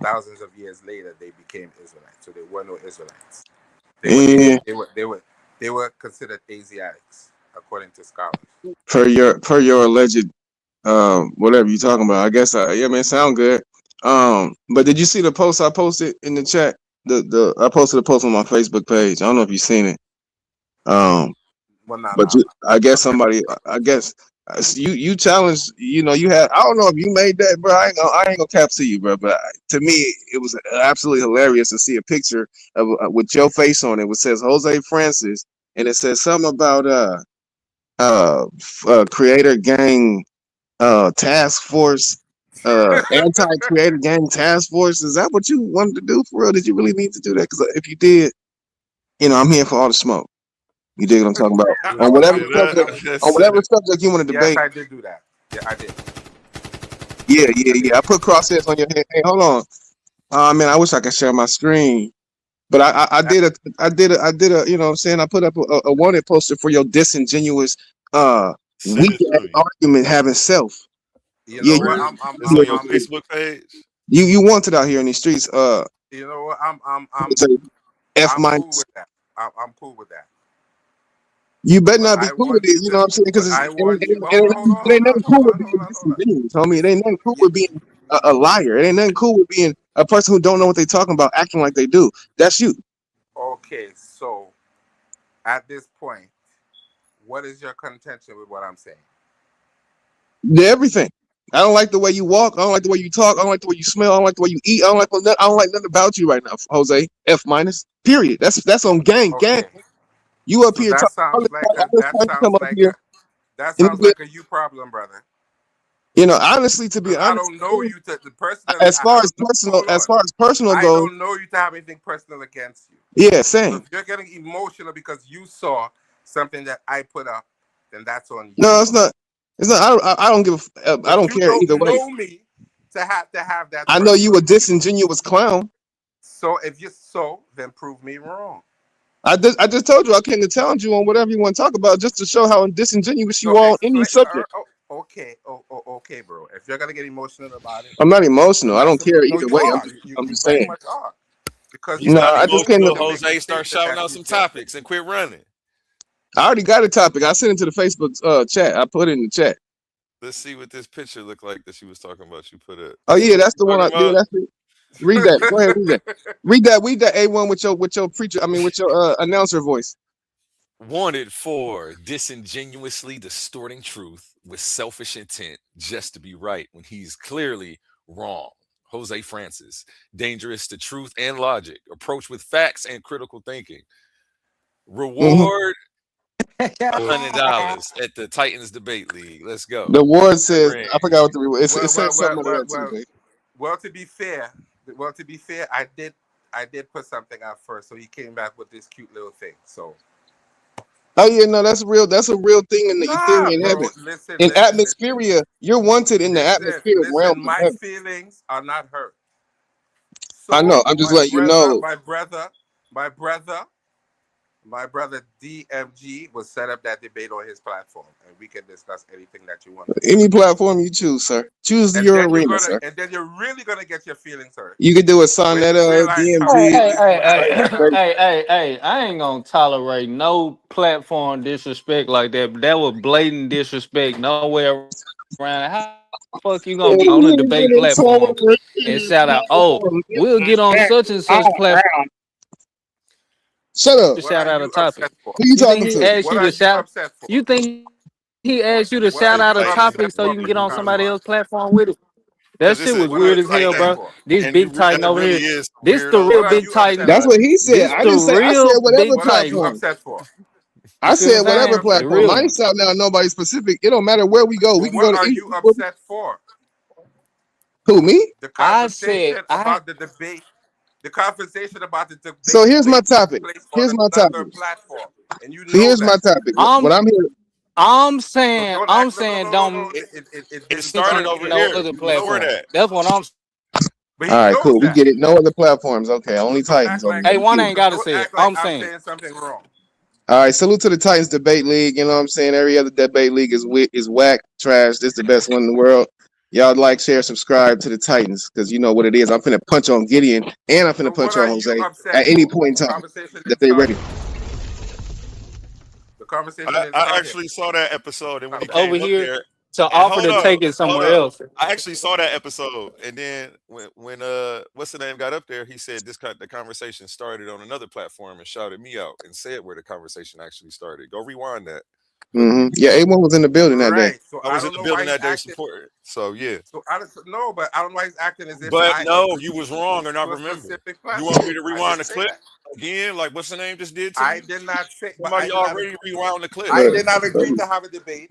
thousands of years later, they became Israelites. So there were no Israelites. They were considered Asiatics, according to scholars. per your alleged whatever you talking about. I guess yeah, man, sound good. But did you see the post I posted in the chat? I posted a post on my Facebook page. I don't know if you've seen it. I guess somebody, you challenged. You know, you had. I don't know if you made that, bro. I ain't gonna cap to you, bro. But to me, it was absolutely hilarious to see a picture of with your face on it, which says Jose Francis, and it says something about creator gang task force, anti-creator gang task force. Is that what you wanted to do for real? Did you really need to do that? Because if you did, you know, I'm here for all the smoke. You dig what I'm talking about? On whatever subject you want to debate. Yes, I did do that. Yeah, I did. Yeah. I put crosshairs on your head. Hey, hold on. Man, I wish I could share my screen. But I did a you know what I'm saying? I put up a wanted poster for your disingenuous weak argument having self. You know what? It's on your Facebook page. You wanted out here in these streets. You know what? I'm cool with that. I'm cool with that. You better not be cool with it, you know what I'm saying? Because it ain't nothing cool with being disingenuous, homie. It ain't nothing cool with being a liar. It ain't nothing cool with being a person who don't know what they're talking about, acting like they do. That's you. Okay, so at this point, what is your contention with what I'm saying? Everything. I don't like the way you walk. I don't like the way you talk. I don't like the way you smell. I don't like the way you eat. I don't like nothing about you right now, Jose. F minus. Period. That's on gang. Okay. Gang. You up so here that talking. That sounds like a you problem, brother. You know, honestly, to be honest, I don't know you to the personal. As far as personal goes, I don't know you to have anything personal against you. Yeah, same. So if you're getting emotional because you saw something that I put up, then that's on you. No, it's not. It's not. I don't give. I don't care either way. You know me to have that. I know you a disingenuous clown. So if you're so, then prove me wrong. I just told you I came to challenge you on whatever you want to talk about, just to show how disingenuous you are on any subject. Okay, okay, bro. If you're gonna get emotional about it, I'm not emotional. I don't that's care no, either you way. are. I'm You just very saying. much are. Because He's No, not I just came emotional. to. make the Jose, start statement shouting that out you some just topics and quit running. I already got a topic. I sent it to the Facebook chat. I put it in the chat. Let's see what this picture looked like that she was talking about. You put it. Oh See yeah, what that's you the one. talking Yeah, about? that's it. Read that. Go ahead, read that. Read that A1 with your preacher. I mean, with your announcer voice. Wanted for disingenuously distorting truth with selfish intent just to be right when he's clearly wrong. Jose Francis, dangerous to truth and logic, approach with facts and critical thinking. Reward $100 at the Titans Debate League. Let's go. The award says Grand. I forgot what the reward. It well, said something under that too. well, to be fair, I did put something out first, so he came back with this cute little thing. So. Oh yeah, no, that's real. That's a real thing in the you feel me in heaven. In atmospheria, you're wanted in the atmospheric realm of My heaven. feelings are not hurt. So I know. I'm just letting you know. My brother DMG will set up that debate on his platform, and we can discuss anything that you want. Any platform you choose, sir. Choose your arena, sir. And then you're really gonna get your feelings hurt. You could do a Sonetta, DMG. Hey, I ain't gonna tolerate no platform disrespect like that. That was blatant disrespect nowhere around. How the fuck you gonna get on a debate platform and shout out, oh, we'll get on such and such platform. Shut up. Shout out a topic. Who you talking to? You think he asked you to shout out a topic so you can get on somebody else's platform with it? That shit was weird as hell, bro. This big titan over here. This the real big titan. That's what he said. This I the just said I said real whatever big platform. For? I said whatever The platform. real I ain't shouting out nobody specific. It don't matter where we go. We can go to any. What are you upset for? Who, me? The conversation about the debate. The conversation about the debate. So here's my topic. Here's my topic. Platform, and you know here's my topic. What I'm here. I'm saying, don't. It started over here. Other platform. That. That's what I'm. All right, cool. We get it. No other platforms. Okay, only Titans. Hey, one ain't got to say it. I'm saying something wrong. All right, salute to the Titans Debate League. You know what I'm saying? Every other debate league is whack, trash. This is the best one in the world. Y'all like, share, subscribe to the Titans because you know what it is. I'm finna punch on Gideon and I'm finna punch on Jose at any point in time that they ready. The conversation. I actually saw that episode, and when he came over up here there, to offer to take it somewhere else. I actually saw that episode, and then when what's the name got up there, he said the conversation started on another platform and shouted me out and said where the conversation actually started. Go rewind that. Mm-hmm. Yeah, A1 was in the building that day. So I was in the building that day supporting. So yeah. So I don't know, but I don't know why he's acting as if. But no, you was wrong or not remember. You want me to rewind the clip again? Like what's the name just did to I you? did not say. Somebody already rewound the clip. I did not agree to have a debate.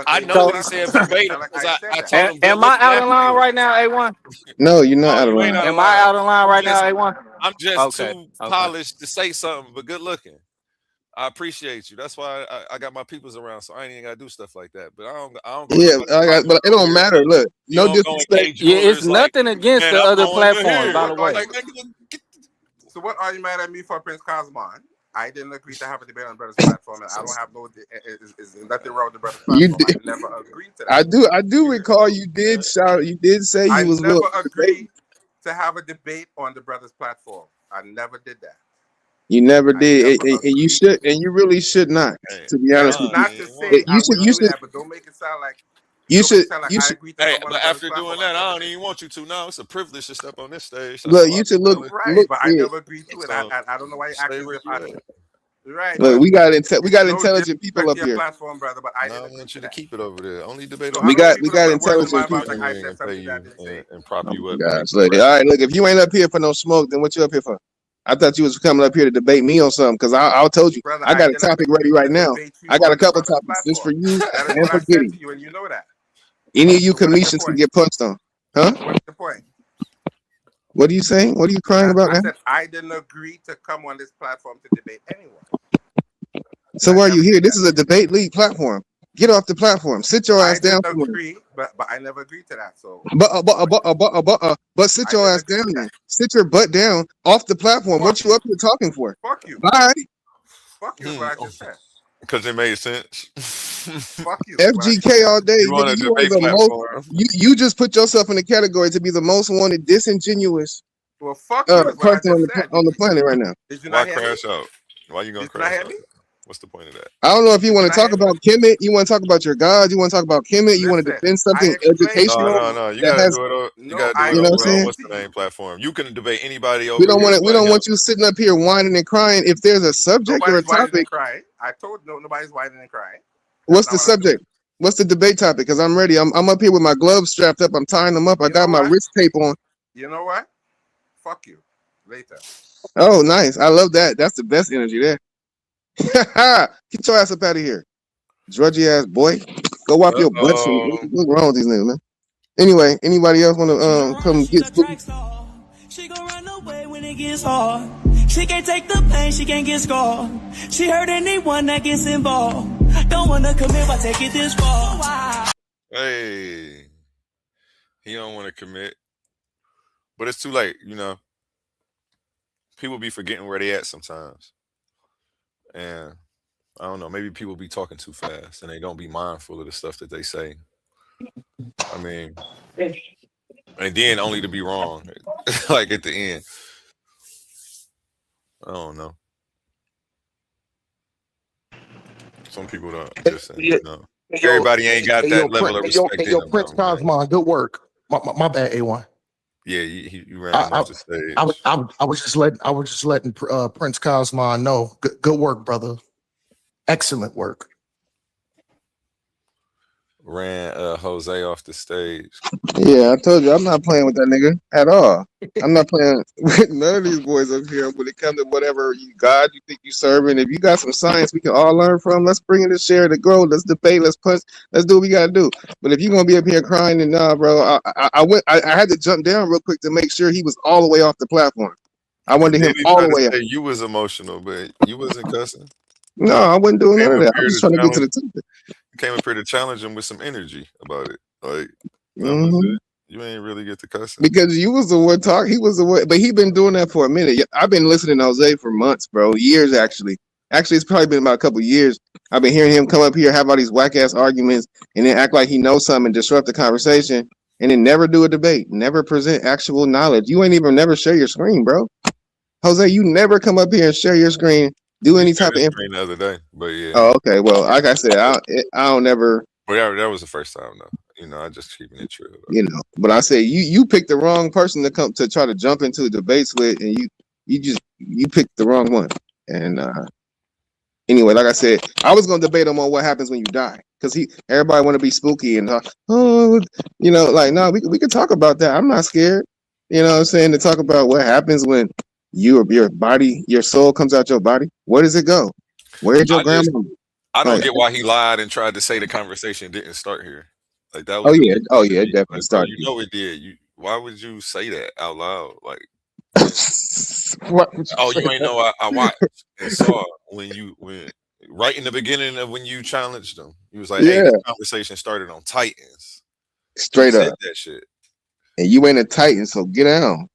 I know what he said verbatim because I told him. Am I out of line right now, A1? No, you're not out of line. Am I out of line right now, A1? I'm just too polished to say something, but good looking. I appreciate you. That's why I got my peoples around, so I ain't even gotta do stuff like that. But I don't. Yeah, but it don't matter. Look, no disrespect. Yeah, it's nothing against the other platforms, by the way. So what are you mad at me for, Prince Cosmon? I didn't agree to have a debate on Brother's platform, and I don't have no. Is nothing wrong with the Brother's platform? I never agreed to that. I do recall you did shout. You did say you was. I never agreed to have a debate on the Brother's platform. I never did that. You never did, and you should, and you really should not. To be honest with you, you should. But don't make it sound like. You should. Hey, but after doing that, I don't even want you to. Now it's a privilege to step on this stage. Look, you should look right, but I never agreed to it. I don't know why you acting right. Look, we got intelligent people up here. Platform, brother, but I want you to keep it over there. Only debate. We got intelligent people and prop you up. Gosh, all right, look, if you ain't up here for no smoke, then what you up here for? I thought you was coming up here to debate me on something because I told you I got a topic ready right now. I got a couple topics just for you and for Gideon. And you know that. Any of you commissions can get punched on, huh? What's the point? What are you saying? What are you crying about now? I said I didn't agree to come on this platform to debate anyone. So why are you here? This is a debate league platform. Get off the platform. Sit your ass down. But I never agreed to that. So but sit your ass down then. Sit your butt down off the platform. What you up here talking for? Fuck you. Bye. Fuck you. What I just said. Because it made sense. Fuck you. FGK all day, You want nigga. a You are debate the most. platform? You just put yourself in the category to be the most wanted, disingenuous Well, fuck you is what I person just said. on the planet right now. Did you Why not hear me? crash out? Why you gonna Did you not crash hear out? me? What's the point of that? I don't know if you Did you want to not talk hear me? about Kemet, you want to talk about your God, you want to talk about Kemet, you want to Listen, defend I something explained to educational you. No. You that gotta has, do it. You No, gotta do I it you know what I'm over saying? explained what's to the you. name platform. You can debate anybody We over don't here want to. We but don't him. want you sitting up here whining and crying. If there's a subject or a Nobody's whining and topic, crying. I told no, nobody's whining and crying. That's what's not the what I'm doing. subject? What's the debate topic? Because I'm ready. I'm up here with my gloves strapped up. I'm tying them up. I You know got my what? wrist tape on. You know what? Fuck you. Later. Oh, nice. I love that. That's the best energy there. Get your ass up out of here, drudgy ass boy. Go wipe your butt. Oh, What's wrong with these niggas, man? Anyway, anybody else want to come get spooky? She gon' run away when it gets hard. She can't take the pain, she can't get scarred. She hurt anyone that gets involved. Don't wanna commit, but take it this far. hey, he don't want to commit, but it's too late. You know, people be forgetting where they at sometimes, and I don't know. Maybe people be talking too fast and they don't be mindful of the stuff that they say. I mean, and then only to be wrong, like at the end. I don't know. Some people don't just, Yeah, you know, hey, yo, everybody ain't got hey, yo, that level of respect in them, Prince though, man. Cosmon, good work. My bad, A1. Yeah, you ran I, him I, off the stage. I was just letting Prince Cosmon know. Good work, brother. Excellent work. Ran Jose off the stage. Yeah, I told you I'm not playing with that nigga at all. I'm not playing with none of these boys up here when it comes to whatever God you think you serving. If you got some science we can all learn from, let's bring it to share to grow. Let's debate. Let's punch. Let's do what we gotta do. But if you're gonna be up here crying and nah, bro, I had to jump down real quick to make sure he was all the way off the platform. I And wanted then him he all tried the to way up. say you was emotional, but you wasn't cussing. No, I wasn't doing Came none of up that. I'm here just to trying to get to challenge. the topic. Came up here to challenge him with some energy about it. Like that was Mm-hmm. it. You ain't really get the cussing. Because you was the one talk, he was the one, but he been doing that for a minute. I've been listening to Jose for months, bro, years actually. Actually, it's probably been about a couple years. I've been hearing him come up here, have all these whack ass arguments, and then act like he knows something and disrupt the conversation, and then never do a debate, never present actual knowledge. You ain't even never share your screen, bro. Jose, you never come up here and share your screen, do He any shared type of his info. screen the other day, but yeah. Oh, okay. Well, like I said, I don't never. Well, yeah, that was the first time though. You know, I just keeping it true. You know, but I say you picked the wrong person to come to try to jump into debates with, and you picked the wrong one. And anyway, like I said, I was gonna debate him on what happens when you die, because everybody want to be spooky and like no, we could talk about that. I'm not scared. You know what I'm saying, to talk about what happens when your body, your soul comes out your body. Where does it go? Where'd your grandma? I don't Like, get why he lied and tried to say the conversation didn't start here. Like that oh was the yeah, biggest oh thing to yeah, it me. definitely Like, bro, started. you know it did. Why would you say that out loud? Like, What would you oh, say you ain't that? know I watched and saw when right in the beginning of when you challenged him. He was like, "Hey, Yeah, this conversation started on Titans." He straight said up. that shit. And you ain't a Titan, so get down.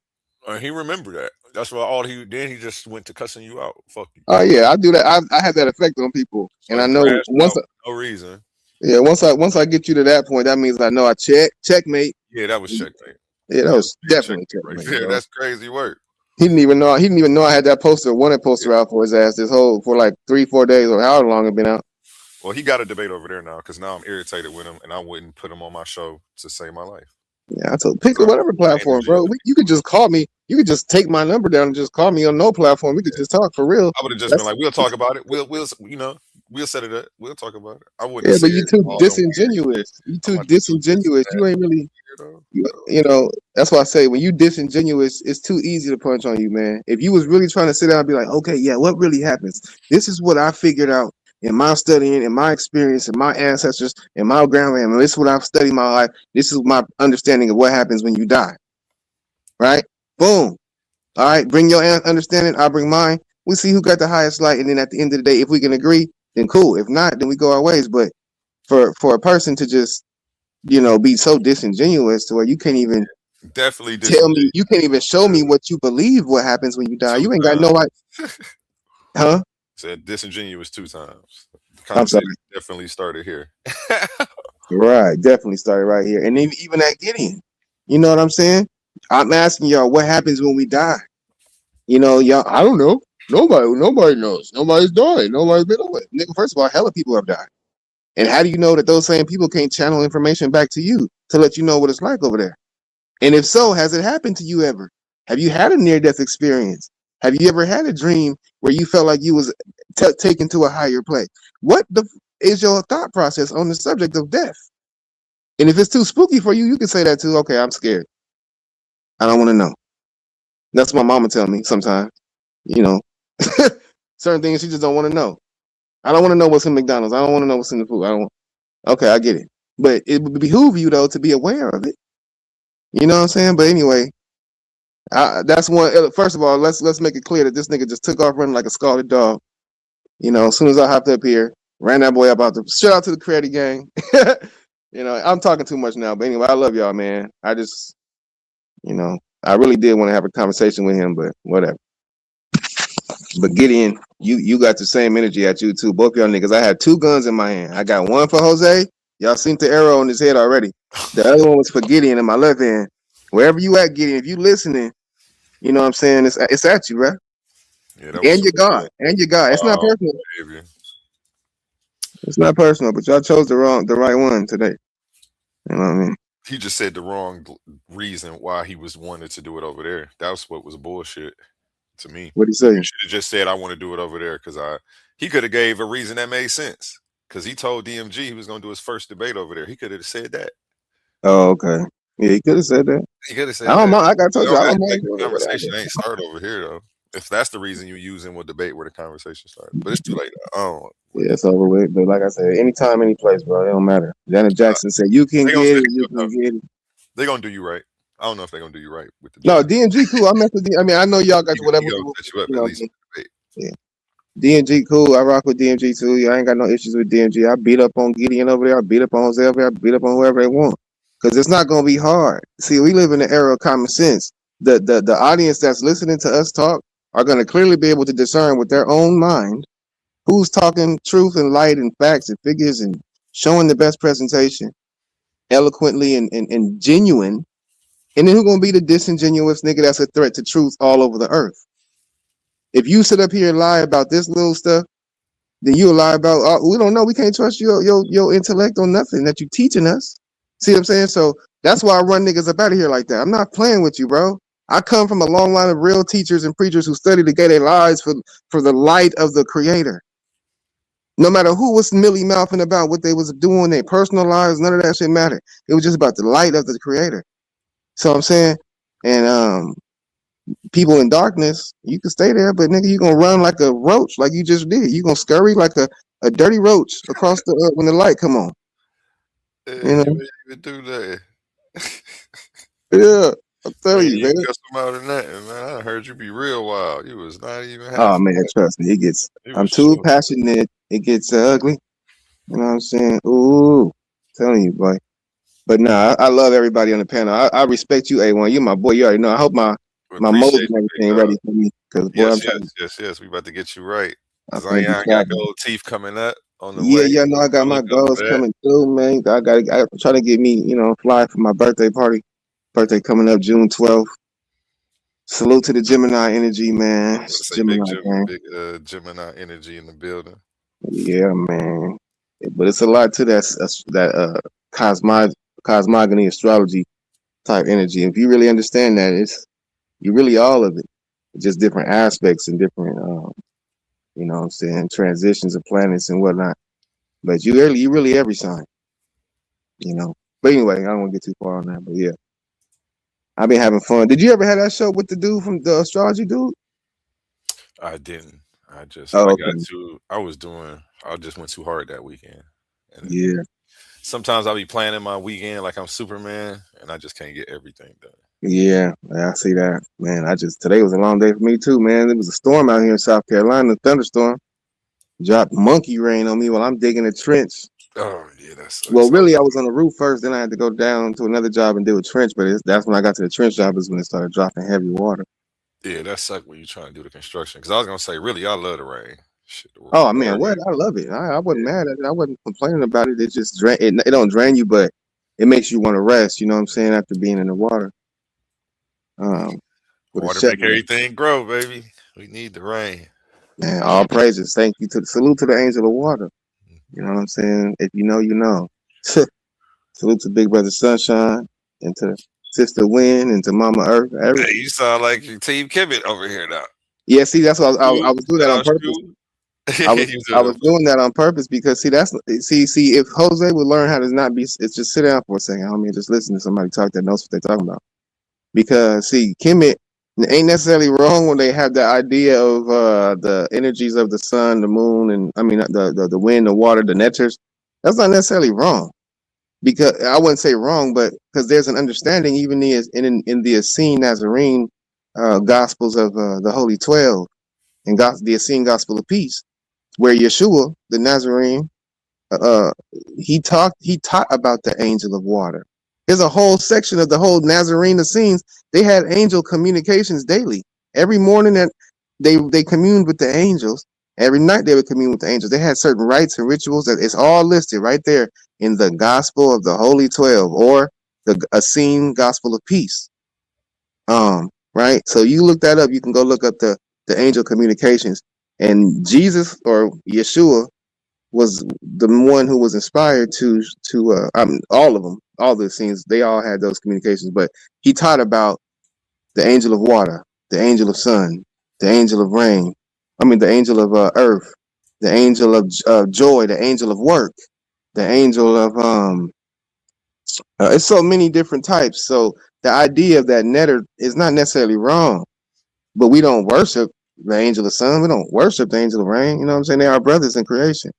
He remembered that. That's why he just went to cussing you out. Fuck you. Oh yeah, I do that. I have that effect on people, So and I he know crashed once. out for no reason. Yeah, once I get you to that point, that means I know I checkmate. Yeah, that was checkmate. Yeah, that Yeah, was big definitely checkmate right checkmate, there. bro. That's crazy work. He didn't even know. He didn't even know I had that wanted poster out for his ass for like 3-4 days or however long it been out. Well, he got a debate over there now because now I'm irritated with him, and I wouldn't put him on my show to save my life. Yeah, I told pick So whatever my platform, energy. bro. You could just call me. You could just take my number down and just call me on no platform. We could just talk for real. I would have just been That's like, "We'll talk about it. We'll set it up. We'll talk about it." I wouldn't yeah, have but said you too all the weird shit. disingenuous. You I'm too about to do this and disingenuous. that. You ain't really. Weirdo. You know, that's why I say when you disingenuous, it's too easy to punch on you, man. If you was really trying to sit down and be like, okay, yeah, what really happens? This is what I figured out in my studying, in my experience, in my ancestors, in my grandma. This is what I've studied my life. This is my understanding of what happens when you die. Right? Boom. All right. Bring your understanding. I'll bring mine. We see who got the highest light, and then at the end of the day, if we can agree, then cool. If not, then we go our ways. But for a person to just be so disingenuous to where you can't even Definitely tell me, disingenuous. you can't even show me what you believe what happens when you die. 2 You ain't got no times. right, huh? Said disingenuous 2 times. The I'm sorry. conversation definitely started here. Right, definitely started right here, and even that Gideon. You know what I'm saying? I'm asking y'all, what happens when we die? You know, y'all. I don't know. Nobody knows. Nobody's died. Nobody's been away. Nigga, first of all, hella people have died. And how do you know that those same people can't channel information back to you to let you know what it's like over there? And if so, has it happened to you ever? Have you had a near-death experience? Have you ever had a dream where you felt like you was taken to a higher place? What is your thought process on the subject of death? And if it's too spooky for you, you can say that too. Okay, I'm scared. I don't want to know. That's what my mama tell me sometimes. You know, certain things she just don't want to know. I don't want to know what's in McDonald's. I don't want to know what's in the food. I don't. Okay, I get it. But it would behoove you though to be aware of it. You know what I'm saying? But anyway, that's one. First of all, let's make it clear that this nigga just took off running like a scalded dog. You know, as soon as I hopped up here, ran that boy up out the. Shout out to the credit gang. You know, I'm talking too much now. But anyway, I love y'all, man. I just, you know, I really did want to have a conversation with him, but whatever. But Gideon, you got the same energy at you too. Both y'all niggas. I had two guns in my hand. I got one for Jose. Y'all seen the arrow on his head already. The other one was for Gideon in my left hand. Wherever you at, Gideon, if you listening, you know what I'm saying? It's at you, right? Yeah, that was And so your God. good. And your God. It's not Oh, personal. baby. It's not personal, but y'all chose the right one today. You know what I mean? He just said the wrong reason why he was wanted to do it over there. That was what was bullshit to me. What'd he You say? should have just said I want to do it over there because he could have gave a reason that made sense. Because he told DMG he was going to do his first debate over there. He could have said that. Oh, okay. Yeah, he could have said that. He could have I said don't that. mind. Like I You told you, don't I don't act like mind the doing it, whatever. conversation ain't start over here though. If that's the reason you using, we'll debate where the conversation started. But it's too late. Oh, Yeah, it's over with. But like I said, anytime, any place, bro, it don't matter. Janet Jackson said, "You can they gonna get set it, you you up though. can get it." They gonna do you right. I don't know if they're gonna do you right with the No, debate. DNG cool. I mess with D. I mean, I know y'all got whatever. He gonna set you up You at know, least with the debate. yeah. DNG cool. I rock with DNG too. Yeah, I ain't got no issues with DNG. I beat up on Gideon over there. I beat up on Jose over there. I beat up on whoever they want. Because it's not gonna be hard. See, we live in the era of common sense. The audience that's listening to us talk are gonna clearly be able to discern with their own mind who's talking truth and light and facts and figures and showing the best presentation eloquently and genuine. And then who's gonna be the disingenuous nigga that's a threat to truth all over the earth? If you sit up here and lie about this little stuff, then you lie about we don't know. We can't trust your intellect on nothing that you teaching us. See what I'm saying? So that's why I run niggas up out of here like that. I'm not playing with you, bro. I come from a long line of real teachers and preachers who studied to get their lives for the light of the creator. No matter who was milly mouthing about what they was doing, their personal lives, none of that shit mattered. It was just about the light of the creator. So I'm saying, and people in darkness, you can stay there, but nigga, you gonna run like a roach, like you just did. You gonna scurry like a dirty roach across the when the light come on. You You know? ain't even do that. Yeah, I'm You telling ain't you, even man. cuss him out or nothing, man. I heard you be real wild. You was not even Oh half. man, trust me, it gets. You I'm was too sure. passionate. It gets ugly. You know what I'm saying? Ooh, telling you, boy. But nah, I love everybody on the panel. I respect you, A1. You my boy. You already know. I hope We my mold appreciate and you, big everything dog. ready for me. Cause boy, Yes, I'm yes, trying. yes, yes. We about to get you right. I'm Cause finna be I got traveling. gold teeth coming up on the Yeah, way. yeah, no, I got So my look out for goals that. coming through, man. I'm trying to get me, fly for my birthday party. Birthday coming up June 12th. Salute to the Gemini energy, man. Let's say Gemini gang. big Gemini energy in the building. Yeah, man. But it's a lot to that cosmog cosmogony astrology type energy. If you really understand that, you really all of it. Just different aspects and different you know what I'm saying, transitions of planets and whatnot. But you really every sign, you know. But anyway, I don't want to get too far on that. But yeah. I've been having fun. Did you ever have that show with the dude from the astrology dude? I didn't. I Oh, got okay. too I just went too hard that weekend. And Yeah. sometimes I'll be planning my weekend like I'm Superman and I just can't get everything done. Yeah. I see that. Man, today was a long day for me too, man. There was a storm out here in South Carolina, a thunderstorm. Dropped monkey rain on me while I'm digging a trench. Oh yeah, that Well, sucks. really, I was on the roof first, then I had to go down to another job and do a trench. But that's when I got to the trench job is when it started dropping heavy water. Yeah, that sucked when you trying to do the construction. Cause I was gonna say, really, I love the rain. Shit, the Oh man, water. what? I love it. I wasn't mad at it. I wasn't complaining about it. It just it don't drain you, but it makes you want to rest. You know what I'm saying? After being in the water, um, with a Water make shovel. everything grow, baby. We need the rain. Man, all praises. Thank you to salute to the angel of water. You know what I'm saying? If you know, you know. Salute to Big Brother Sunshine and to Sister Wind and to Mama Earth. Hey, Everything. you sound like your Team Kimmit over here now. Yeah, see, that's what I Shoot, was doing that on y'all purpose. shoot. I You doing was up? doing that on purpose because see if Jose would learn how to not be, it's just sit down for a second, homie, and just listen to somebody talk that knows what they're talking about. Because see, Kemet ain't necessarily wrong when they have the idea of the energies of the sun, the moon, and I mean the wind, the water, the neters. That's not necessarily wrong. Because I wouldn't say wrong, but because there's an understanding even in the Essene Nazarene Gospels of the Holy 12 and the Essene Gospel of Peace, where Yeshua, the Nazarene, uh, he taught about the angel of water. There's a whole section of the whole Nazarene Essenes. They had angel communications daily. Every morning that they communed with the angels. Every night they would commune with the angels. They had certain rites and rituals that it's all listed right there in the Gospel of the Holy 12 or the Essene Gospel of Peace. Right. So you look that up. You can go look up the angel communications, and Jesus or Yeshua was the one who was inspired to all of them, all the scenes, they all had those communications, but he taught about the angel of water, the angel of sun, the angel of rain, the angel of earth, the angel of joy, the angel of work, the angel of it's so many different types. So the idea of that netter is not necessarily wrong, but we don't worship the angel of sun, we don't worship the angel of rain. You know what I'm saying? They are brothers in creation.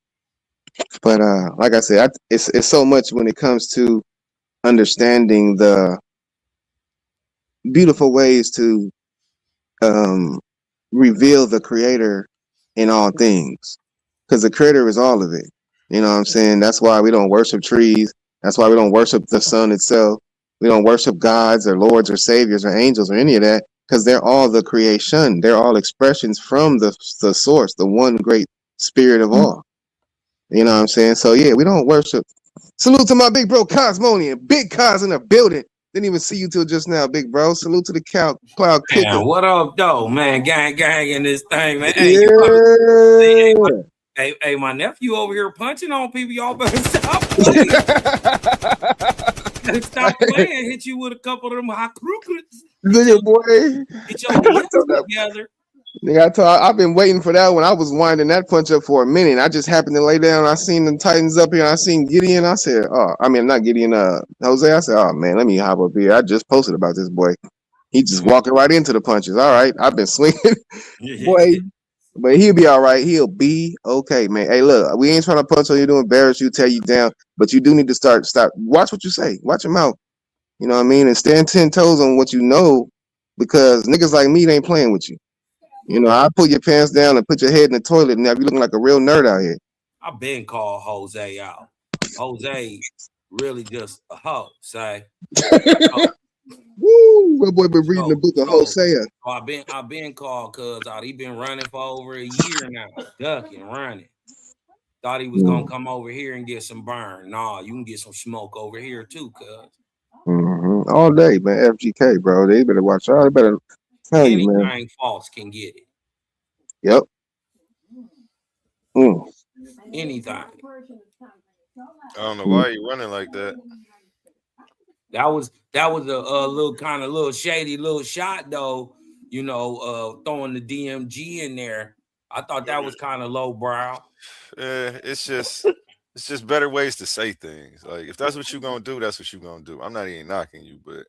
But like I said, it's so much when it comes to understanding the beautiful ways to um, reveal the Creator in all things, because the Creator is all of it. You know what I'm saying? That's why we don't worship trees. That's why we don't worship the sun itself. We don't worship gods or lords or saviors or angels or any of that, because they're all the creation. They're all expressions from the source, the one great spirit of all. You know what I'm saying? So yeah, we don't worship. Salute to my big bro Cosmonian. Big Cos in the building. Didn't even see you till just now, big bro. Salute to the cloud kicker. Man, what up, though, man? Gang in this thing, man. Hey, you about to Yeah. hey, my nephew over here punching on people. Y'all better stop playing. Stop playing. Hit you with a couple of them hot crookers. Look at boy. Get your hands together. Nigga, I've been waiting for that one. I was winding that punch up for a minute. I just happened to lay down. I seen the Titans up here. I seen Gideon. I said, oh, I mean, not Gideon, Jose. I said, oh, man, let me hop up here. I just posted about this boy. He just walking right into the punches. All right. I've been swinging. Boy, but he'll be all right. He'll be okay, man. Hey, look, we ain't trying to punch on you to embarrass you, tear you down, but you do need to stop. Watch what you say. Watch your mouth. You know what I mean? And stand 10 toes on what you know, because niggas like me, they ain't playing with you. You know, I pull your pants down and put your head in the toilet, and now you looking like a real nerd out here. I've been called Jose out. Jose really just a hoe, say. Woo! My boy been reading the book of Hosea. I've been called cuz he been running for over a year now, ducking, running. Thought he was gonna come over here and get some burn. Nah, you can get some smoke over here too, cuz. All day, man. FGK, bro. They better watch out. They better tell you, man. Anything false can get it. Yep. Anything. I don't know why you running like that. That was a little shady little shot though. You know, throwing the DMG in there. I thought that was kind of low brow. It's just better ways to say things. Like if that's what you're gonna do, that's what you're gonna do. I'm not even knocking you, but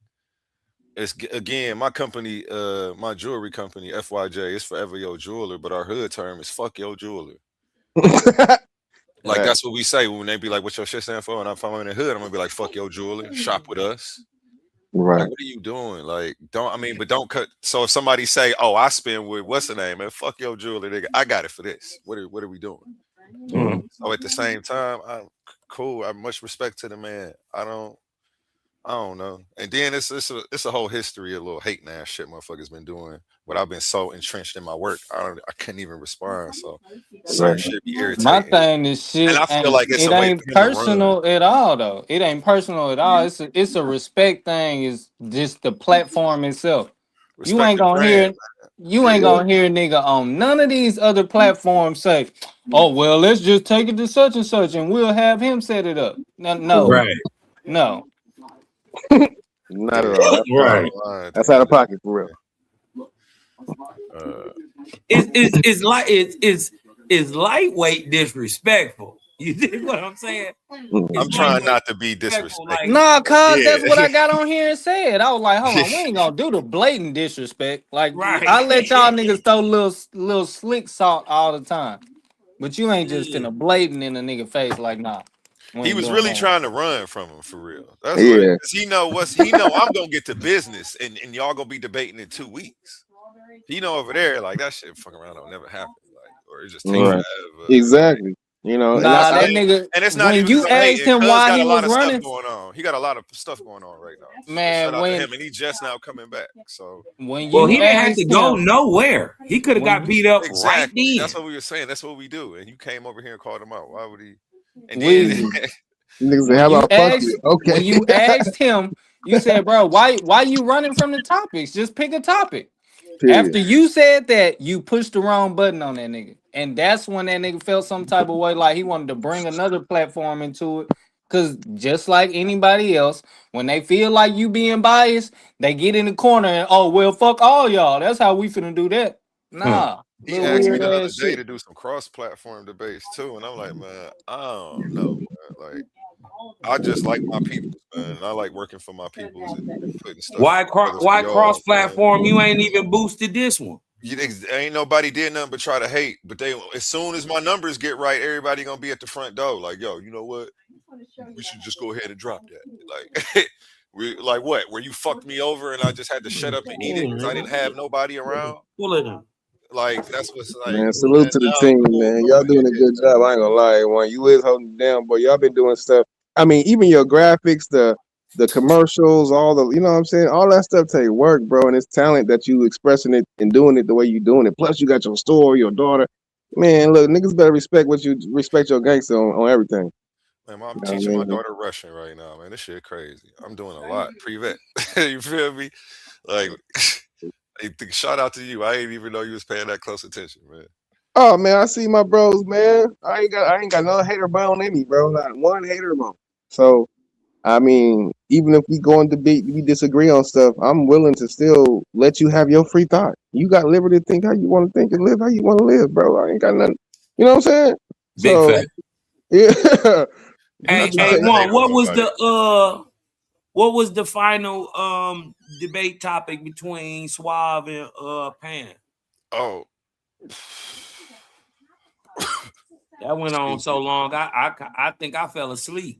it's again my company, my jewelry company, FYJ, it's Forever Your Jeweler, but our hood term is fuck your jeweler. Like that's what we say when they be like, "What's your shit stand for?" And if I'm in the hood, I'm gonna be like, "Fuck your jeweler, shop with us." Right. Like, what are you doing? Like, but don't cut. So if somebody say, "Oh, I spend with what's the name?" and fuck your jeweler, nigga, I got it for this. What are we doing? So at the same time, I'm cool. I have much respect to the man. I don't I don't know. And then it's a whole history of little hating ass shit motherfuckers been doing. But I've been so entrenched in my work, I couldn't even respond. So certain Right. shit be My irritating. thing is And shit I feel ain't like it's it a way for ain't him to run. personal at all though. It ain't personal at all. It's a respect thing. It's just the platform itself. You Respect ain't the gonna brand, hear man. you ain't Yeah. gonna hear a nigga on none of these other platforms say, "Oh well, let's just take it to such and such, and we'll have him set it up." No, no, Right. no. Not Yeah, at all. That's Right. that's out of pocket for real. uh, It's like it's lightweight disrespectful. You dig what I'm saying? Mm. It's I'm trying lightweight not to be disrespectful. disrespectful. Like Nah, cuz Yeah. that's what I got on here and said. I was like, hold on, we ain't gonna do the blatant disrespect. Like right. I let y'all niggas throw little slick salt all the time. But you ain't just in Yeah. a blatant in a nigga face like nah. We He ain't was doing really that. trying to run from him for real. That's what, Yeah. 'cause he know I'm gonna get to business and y'all gonna be debating in 2 weeks. He know over there, like that shit fucking around don't never happen. Like, or it just take Right. forever. Like, Exactly. You know, and Nah, that's that not even, nigga, and it's not when even because you I'm asked hating. him Cuz why got he a lot was of stuff running, going on. He got a lot of stuff going on right now. So shout man, out to him. And he just now coming back. So when Well, you he didn't have to asked go him, nowhere. He could have when got you beat up right exactly. That's then. what we were saying. That's what we do. And you came over here and called him out. Why would he? And then Weezy, mm, niggas say, when how you about fuck asked you? Okay. when you asked him, you said, bro, why you running from the topics? Just pick a topic. Period. After you said that, you pushed the wrong button on that nigga. And that's when that nigga felt some type of way like he wanted to bring another platform into it. Cause just like anybody else, when they feel like you being biased, they get in the corner and oh well fuck all y'all. That's how we finna do that. Hmm. Nah, he little asked me weird the other ass day shit. to do some cross-platform debates too, and I'm like, man, I don't know, man. Like, I just like my peoples, man. And I like working for my peoples and putting stuff together for Why cross y'all, man. platform? You ain't even boosted this one. Ain't nobody did nothing but try to hate. But they, as soon as my numbers get right, everybody gonna be at the front door. Like, yo, you know what? We should just go ahead and drop that. Like, we like what? Where you fucked me over and I just had to shut up and eat it because I didn't have nobody around. Pull it in. Like, that's what's like. Man, salute to the Now I'm team, cool, man. bro. Y'all doing a good job. I ain't gonna lie, one. You is holding it down, boy. Y'all been doing stuff. I mean, even your graphics, the commercials, all the, you know what I'm saying? All that stuff take work, bro. And it's talent that you expressing it and doing it the way you doing it. Plus, you got your store, your daughter. Man, look, niggas better respect your gangster on everything. Man, I'm You know what I teaching my mean? daughter Russian right now, man. This shit crazy. I'm doing a lot. Privet. You feel me? Like, shout out to you. I didn't even know you was paying that close attention, man. Oh man, I see my bros, man. I ain't got no hater bone in me, bro. Not one hater bone. So I mean, even if we go in debate, we disagree on stuff, I'm willing to still let you have your free thought. You got liberty to think how you want to think and live how you want to live, bro. I ain't got nothing. You know what I'm saying? Big So fact. yeah. I'm You not Hey, can trying hey, to take hate one. on nobody. What was the final debate topic between Suave and Pan? Oh, That went on excuse so me. long. I think I fell asleep.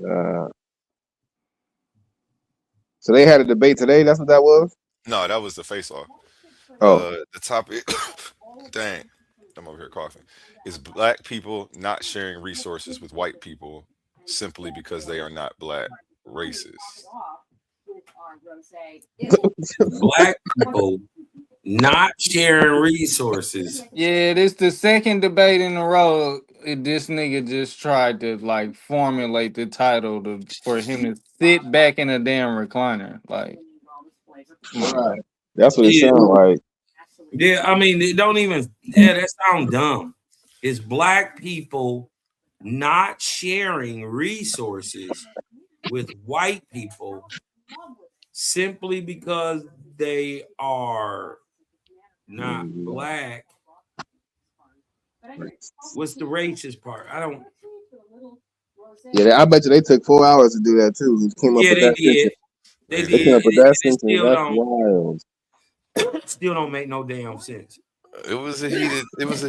uh, so they had a debate today. That's what that was. No, that was the face off. Oh, The topic, dang, I'm over here coughing. Is black people not sharing resources with white people simply because they are not black racist? Black people not sharing resources. Yeah, this the second debate in a row. This nigga just tried to like formulate the title for him to sit back in a damn recliner. Like, come on, bro. right. That's what it Yeah, sounds like. yeah. I mean, it don't even. Yeah, that sounds dumb. It's black people not sharing resources with white people simply because they are not black. What's the racist part? I don't. Yeah, I bet you they took 4 hours to do that too. Who came up Yeah, with they that did. sentence? They They They did. came did. up with that It sentence. That's wild. still don't make no damn sense. It was a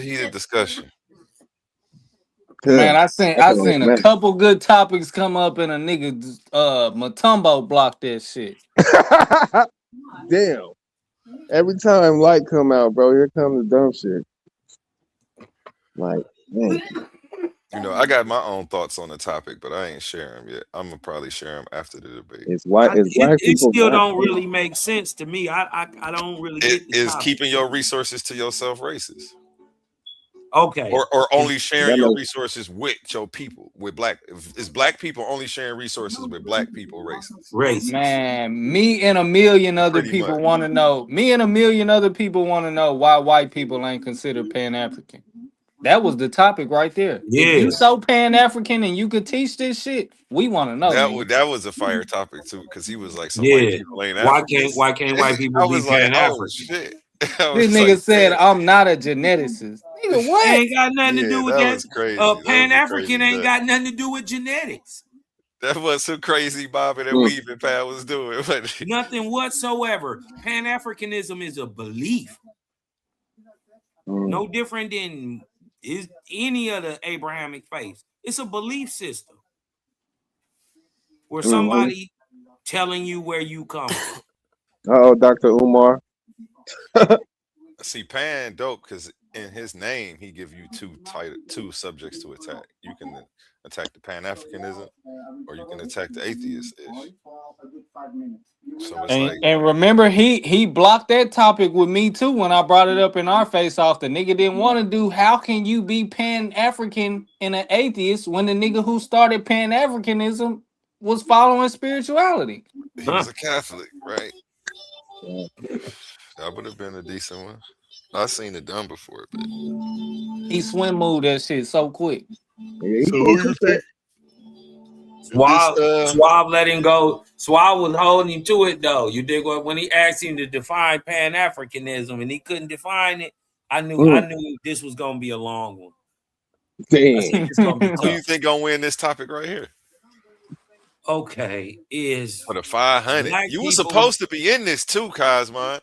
heated discussion. Yeah, Man, I I can only seen a imagine. couple good topics come up and a nigga Matumbo blocked that shit. Damn. Every time light come out, bro, here comes the dumb shit. Like, man. You know, I got my own thoughts on the topic, but I ain't share them yet. I'm gonna probably share them after the debate. It's white. It's black It people. still don't really make sense to me. I don't really It get the is topic. keeping your resources to yourself racist, Okay. or only sharing That your makes resources with your people, with black. Is black people only sharing resources with black people racist? Racist. Man, me and a million other Pretty people much. want to know. Me and a million other people want to know why white people ain't considered Pan African. That was the topic right there. If Yeah. you so Pan African and you could teach this shit, we want to know, nigga. That was a fire topic too, because he was like, "So white Yeah. people ain't Why can't Africans." white people I be was like, Pan "Oh African? shit!" I This was like, nigga said "Damn." I'm not a geneticist. Nigga, what? Ain't got nothing to Yeah, do with that that. was crazy. That Pan was a crazy African ain't nut. got nothing to do with genetics. That was some crazy bobbing and Mm, weaving Pat was doing. wasn't it? Nothing whatsoever. Pan Africanism is a belief. mm, No different than is any of the Abrahamic faiths. It's a belief system where mm. somebody telling you where you come from. Oh, Dr. Umar. See, Pan dope because in his name he give you two subjects to attack. You can attack the Pan Africanism, or you can attack the atheist ish. So it's like, And remember, he blocked that topic with me too when I brought it up in our face off. The nigga didn't want to do. How can you be Pan African and an atheist when the nigga who started Pan Africanism was following spirituality? he was a Catholic, right? That would have been a decent one. I've seen it done before, but He swim moved that shit so quick. Yeah, he so can't who you cook that. think? This Suave let him go. Suave was holding him to it though. You dig what? When he asked him to define Pan Africanism and he couldn't define it, I knew Mm, this was gonna be a long one. I damn. said it's gonna be who you tough. think gonna win this topic right here? Okay, is For the 500. black You were people supposed to be in this too, Cosmon.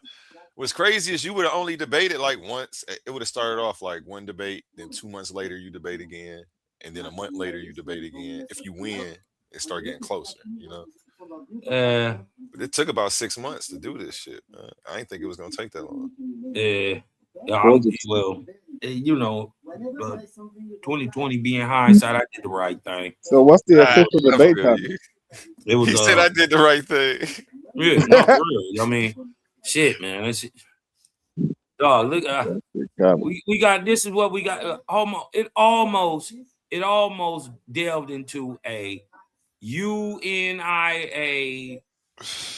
What's crazy is you would have only debated like once. It would have started off like one debate, then 2 months later you debate again, and then a month later you debate again. If you win, it start getting closer, you know. But it took about 6 months to do this shit. I didn't think it was gonna take that long. well, you know, 2020 being hindsight, I did the right thing. So what's the official I debate feel topic? you. It was He said I did the right thing. yeah, no, for real. I mean, shit, man. That's it. Dog, look, we got this is what we got. Almost delved into a UNIA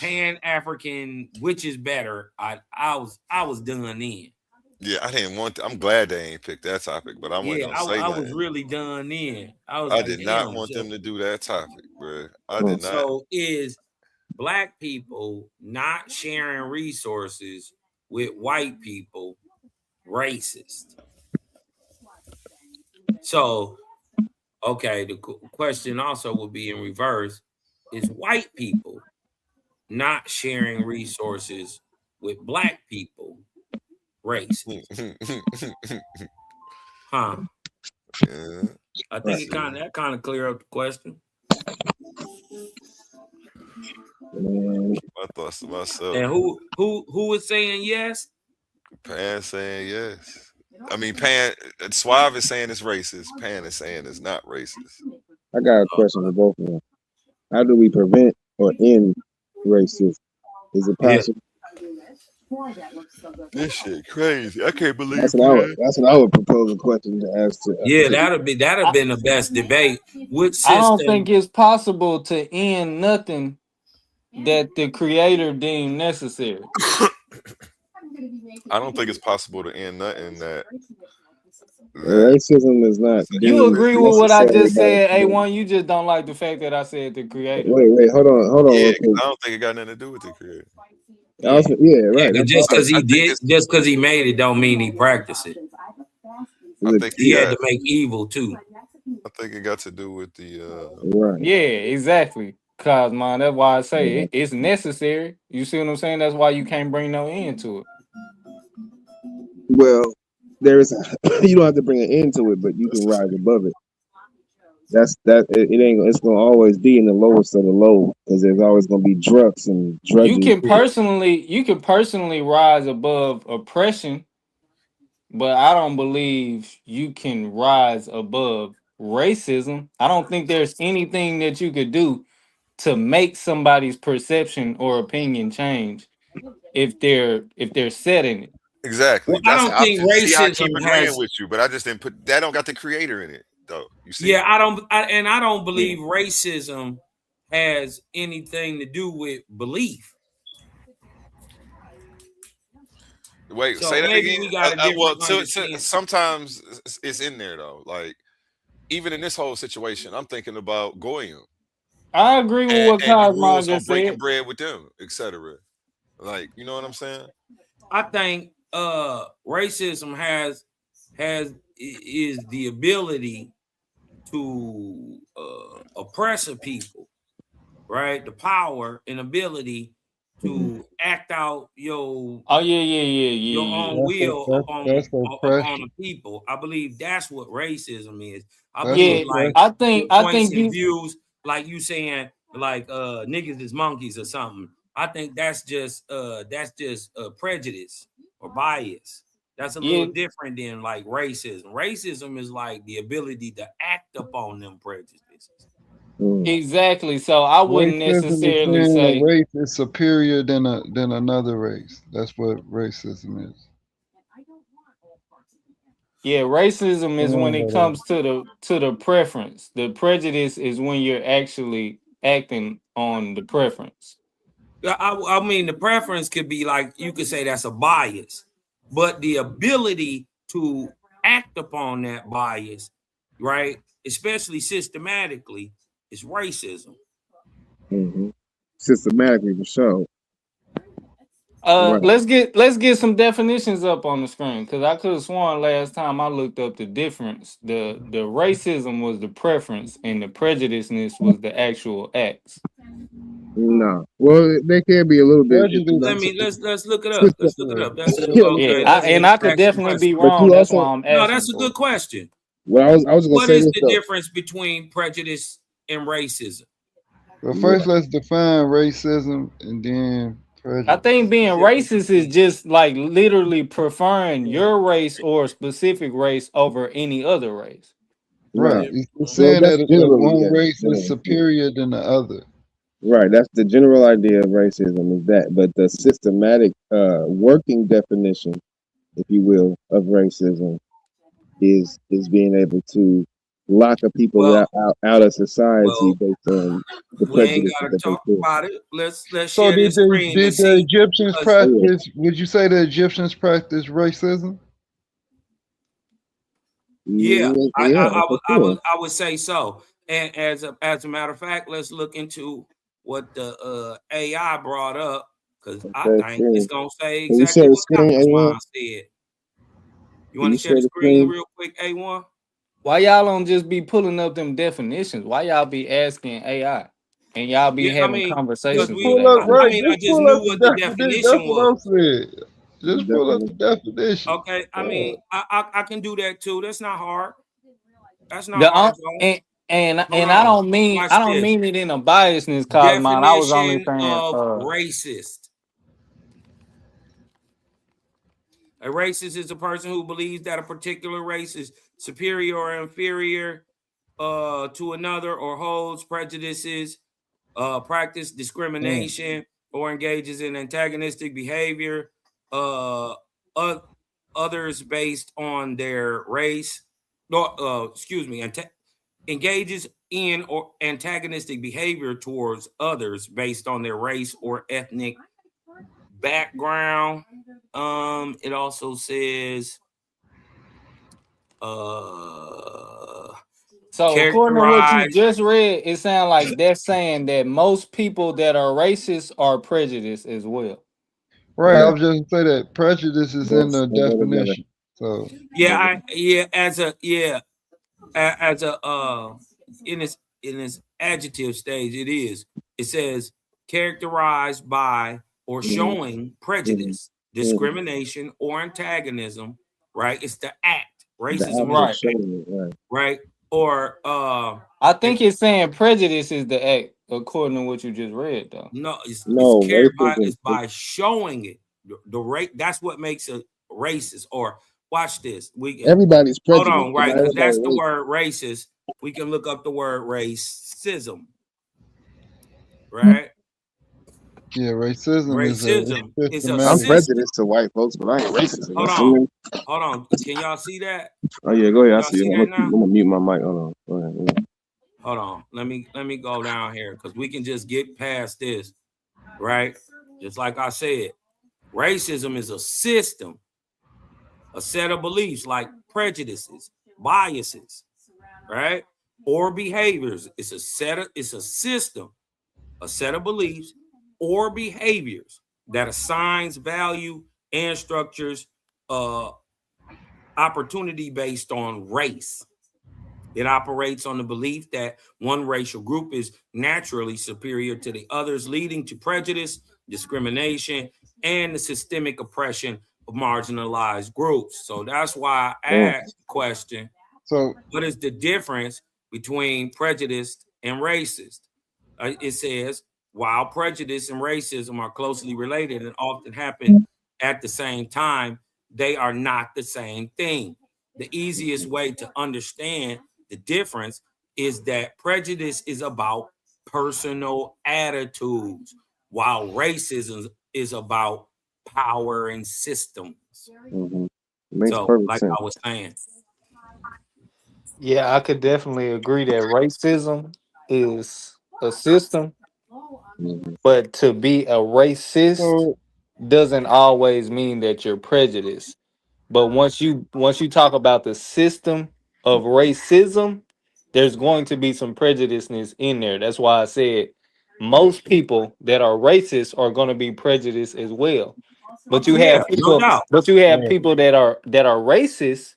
Pan African, which is better. I was done in. Yeah, I didn't want I'm glad they ain't picked that topic, but I wasn't Yeah, gonna say I was nothing. really done in. I was I like, did not damn. want them to do that topic, bro. I Mm. did not. So is black people not sharing resources with white people racist? So, okay, the question also would be in reverse: is white people not sharing resources with black people racist? Huh? Yeah, I think see. that kind of clear up the question. My thoughts to myself. And who is saying yes? Pan saying yes. I mean, Pan Suave is saying it's racist. Pan is saying it's not racist. I got a question for both of them. How do we prevent or end racism? Is it Yeah. possible? This shit crazy. I can't believe That's Pan. what I would propose a question to ask to. Yeah, that'd been the best debate. Which I don't system? think it's possible to end nothing that the creator deemed necessary. I don't think it's possible to end nothing that Racism is not. You deemed agree with what I necessary just by said, the- A1? You just don't like the fact that I said the creator. Wait, hold on, yeah, real quick. I don't think it got nothing to do with the creator. Yeah, right. Yeah, just because he did, just because he made it, don't mean he practiced it. I think He had to make evil too. I think it got to do with the right. Yeah, exactly. Cause man, that's why I say it's necessary. You see what I'm saying? That's why you can't bring no end to it. Well, there is. You don't have to bring an end to it, but you can rise above it. It ain't. It's gonna always be in the lowest of the low because there's always gonna be drugs and drudgery. You can personally rise above oppression, but I don't believe you can rise above racism. I don't think there's anything that you could do to make somebody's perception or opinion change if they're set in it. Exactly. Well, I That's don't I think see. I keep racism agreeing has. with you, but I just didn't put that. Don't got the creator in it though. You see? Yeah, I don't believe racism has anything to do with belief. Wait, So say that maybe again. we got a Well, different understanding. sometimes it's in there though. Like even in this whole situation, I'm thinking about Goyim I agree with what and the Cosmo rules on just breaking said. bread with them, etc. Like, you know what I'm saying? I think racism is the ability to oppress a people, right? The power and ability to act out your Oh yeah. own will That's upon oppression. the people. I believe that's what racism is. I That's believe Yeah, like oppression. I think your I points think and you views, like you saying like niggas is monkeys or something. I think that's just prejudice or bias. That's a little yeah different than like racism. Racism is like the ability to act upon them prejudices. exactly. So I wouldn't Racism is necessarily saying a say race is superior than another race. That's what racism is. yeah, racism is when it Whatever. comes to the preference. The prejudice is when you're actually acting on the preference. Yeah, I mean, the preference could be like you could say that's a bias, but the ability to act upon that bias, right, especially systematically, is racism. Systematically for sure. Right. Let's get some definitions up on the screen because I could have sworn last time I looked up the difference. The racism was the preference and the prejudiceness was the actual acts. No. Well, they can be a little bit, you Prejudice. know. Let's look it up. System. Let's look it up. That's Yeah, Yeah, okay. look, and I could Ask the definitely be question. but wrong. you That's also, why I'm No, asking that's a for good it. question. well, I was gonna What say is this the though. difference between prejudice and racism? But first, let's define racism and then I prejudice. think being racist is just like literally preferring your race or a specific race over any other race. Right. Right. It's Well, saying that's that generally, one yeah. race is Generally, yeah. superior than the other. Right. That's the general idea of racism is that, but the systematic working definition, if you will, of racism is being able to lock a people Well, out of society well, based on the we ain't prejudices gotta that they talk feel. about it. Let's So share this screen and did the see Egyptians because Oh yeah. practice? Would you say the Egyptians practice racism? yeah, Yeah, for sure. I would say so. And as a matter of fact, let's look into what the AI brought up because I Okay, think it's screen. gonna say Can you exactly share the what screen, A1? Cosmon said. You Can want you to share share the the screen screen? real quick, A1? Why y'all don't just be pulling up them definitions? Why y'all be asking AI and y'all be Yeah, I having mean, because Just conversations with pull up, AI? I right? mean, I Just just pull knew up the what the definition. That's definition what I was. said. The Just pull up the definition. definition. Okay, I mean, I can do that too. That's not hard. That's not The hard, y'all. Hold and I on. don't mean Watch I don't this. mean it in a biasness, Cosmon. I was only Definition saying of racist. A racist is a person who believes that a particular race is superior or inferior to another or holds prejudices, practice discrimination, or engages in antagonistic behavior others based on their race. No, excuse me, engages in or antagonistic behavior towards others based on their race or ethnic background. It also says so. According to what you characterized. just read, it sounds like that's saying that most people that are racist are prejudiced as well. Right. I Yeah. was just gonna say that prejudice is in Both the they go together. definition. So As a in its adjective stage, it says characterized by or Mm-hmm. showing Mm-hmm. prejudice, Mm-hmm. discrimination, or antagonism, right? It's the act. The Racism act is of the Right. act, showing it, right. right? Or I if think it's saying prejudice is the act, according to what you just read, though. no, it's No, cared by racism. it's by showing it. The rate that's what makes it racist. Or watch this. We can Everybody's hold prejudiced, on, but right? not Because everybody that's the racist. word racist. we can look up the word racism, right? Yeah, racism is a Racism is a I'm systematic. system. prejudiced to white folks, but I ain't racist. Hold on, hold on. Can y'all see that? Oh yeah, go ahead. I Y'all see see you. that now? I'm gonna mute my mic. Hold on. Go ahead. Go ahead. Hold on. Let me go down here because we can just get past this, right? Just like I said, racism is a system, a set of beliefs like prejudices, biases, right? Or behaviors. It's a system, a set of beliefs or behaviors that assigns value and structures opportunity based on race. It operates on the belief that one racial group is naturally superior to the others, leading to prejudice, discrimination, and the systemic oppression of marginalized groups. So that's why I asked the question, So what is the difference between prejudiced and racist? It says, while prejudice and racism are closely related and often happen at the same time, they are not the same thing. The easiest way to understand the difference is that prejudice is about personal attitudes, while racism is about power and systems. Makes So, perfect like sense. I was saying, Yeah, I could definitely agree that racism is a system, but to be a racist so doesn't always mean that you're prejudiced. But once you talk about the system of racism, there's going to be some prejudiceness in there. That's why I said most people that are racist are going to be prejudiced as well. But you yeah, have no people, doubt. but you have right. people that are racist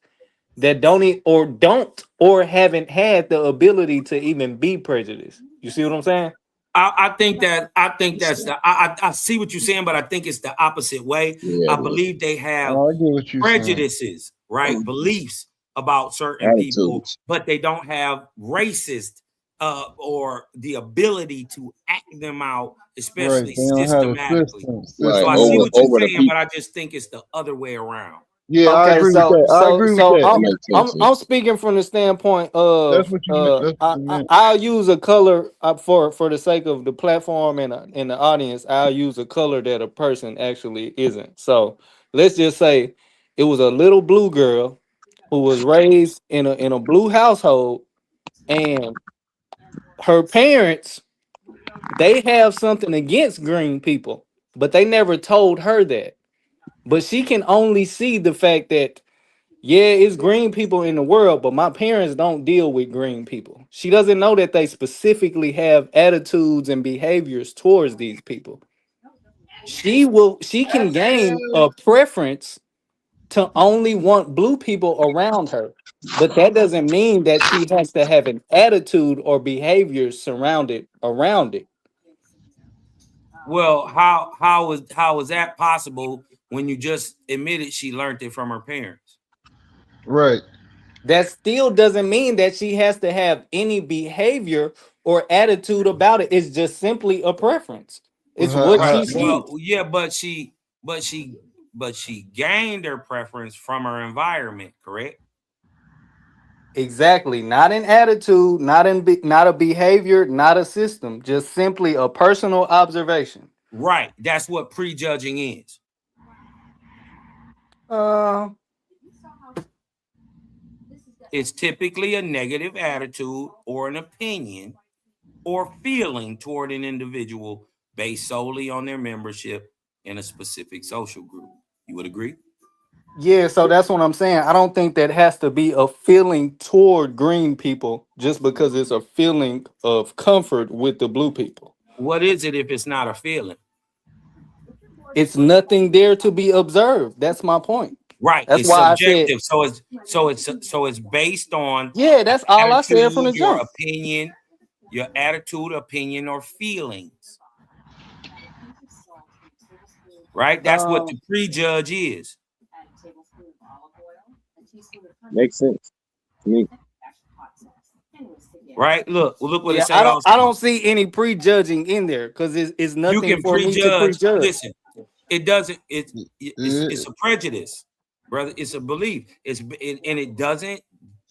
that don't or haven't had the ability to even be prejudiced. You see what I'm saying? I think that's I see what you're saying, but I think it's the opposite way. Yeah, I it is. believe they have Oh, I get what you're saying. prejudices, right? Beliefs about certain people, Attitudes. but they don't have racist or the ability to act them out, Right. especially They don't have a systematically. system. Right. So I System. see Over what you're the saying, but people. I just think it's the other way around. Yeah, I Okay, agree with so that. I so agree with so that. That I'm makes I'm sense. I'm speaking from the standpoint That's of what you meant. That's what you meant. I'll use a color for the sake of the platform and the audience. I'll use a color that a person actually isn't. So let's just say it was a little blue girl who was raised in a blue household, and her parents, they have something against green people, but they never told her that. But she can only see the fact that, yeah, it's green people in the world, but my parents don't deal with green people. She doesn't know that they specifically have attitudes and behaviors towards these people. She can gain a preference to only want blue people around her. But that doesn't mean that she has to have an attitude or behavior surrounded around it. Well, how is that possible when you just admitted she learned it from her parents? Right. That still doesn't mean that she has to have any behavior or attitude about it. It's just simply a preference. Well, It's what Right. she Well, sees. yeah, but she, but she gained her preference from her environment, correct? Exactly. Not an attitude, not a behavior, not a system. Just simply a personal observation. Right. That's what prejudging is. Uh, It's typically a negative attitude or an opinion or feeling toward an individual based solely on their membership in a specific social group. You would agree? yeah, so that's what I'm saying. I don't think that has to be a feeling toward green people just because it's a feeling of comfort with the blue people. What is it if it's not a feeling? It's nothing there to be observed. That's my point. Right. That's It's why I said, subjective. So it's based on yeah, your that's all I said from attitude, the your jump. opinion, your attitude, opinion, or feelings. Right? That's what Um, the prejudge is. Makes sense to me. Right? Look what it yeah, say also. I don't see any prejudging in there because it's You nothing can for me to prejudge. prejudge. Listen, it doesn't. Eh, It's a prejudice, brother. It's a belief. And it doesn't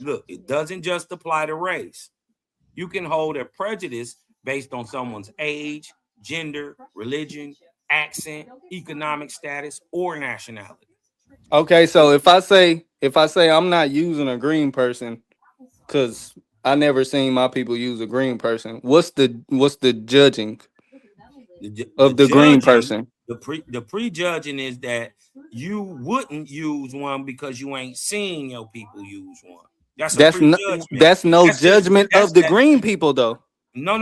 look, it doesn't just apply to race. You can hold a prejudice based on someone's age, gender, religion, accent, economic status, or nationality. Okay, so if I say I'm not using a green person because I never seen my people use a green person, what's the judging The of the green judging, person? the prejudging is that you wouldn't use one because you ain't seen your people use one. That's a prejudgment. That's no That's just judgment that's of the that. green people though. No.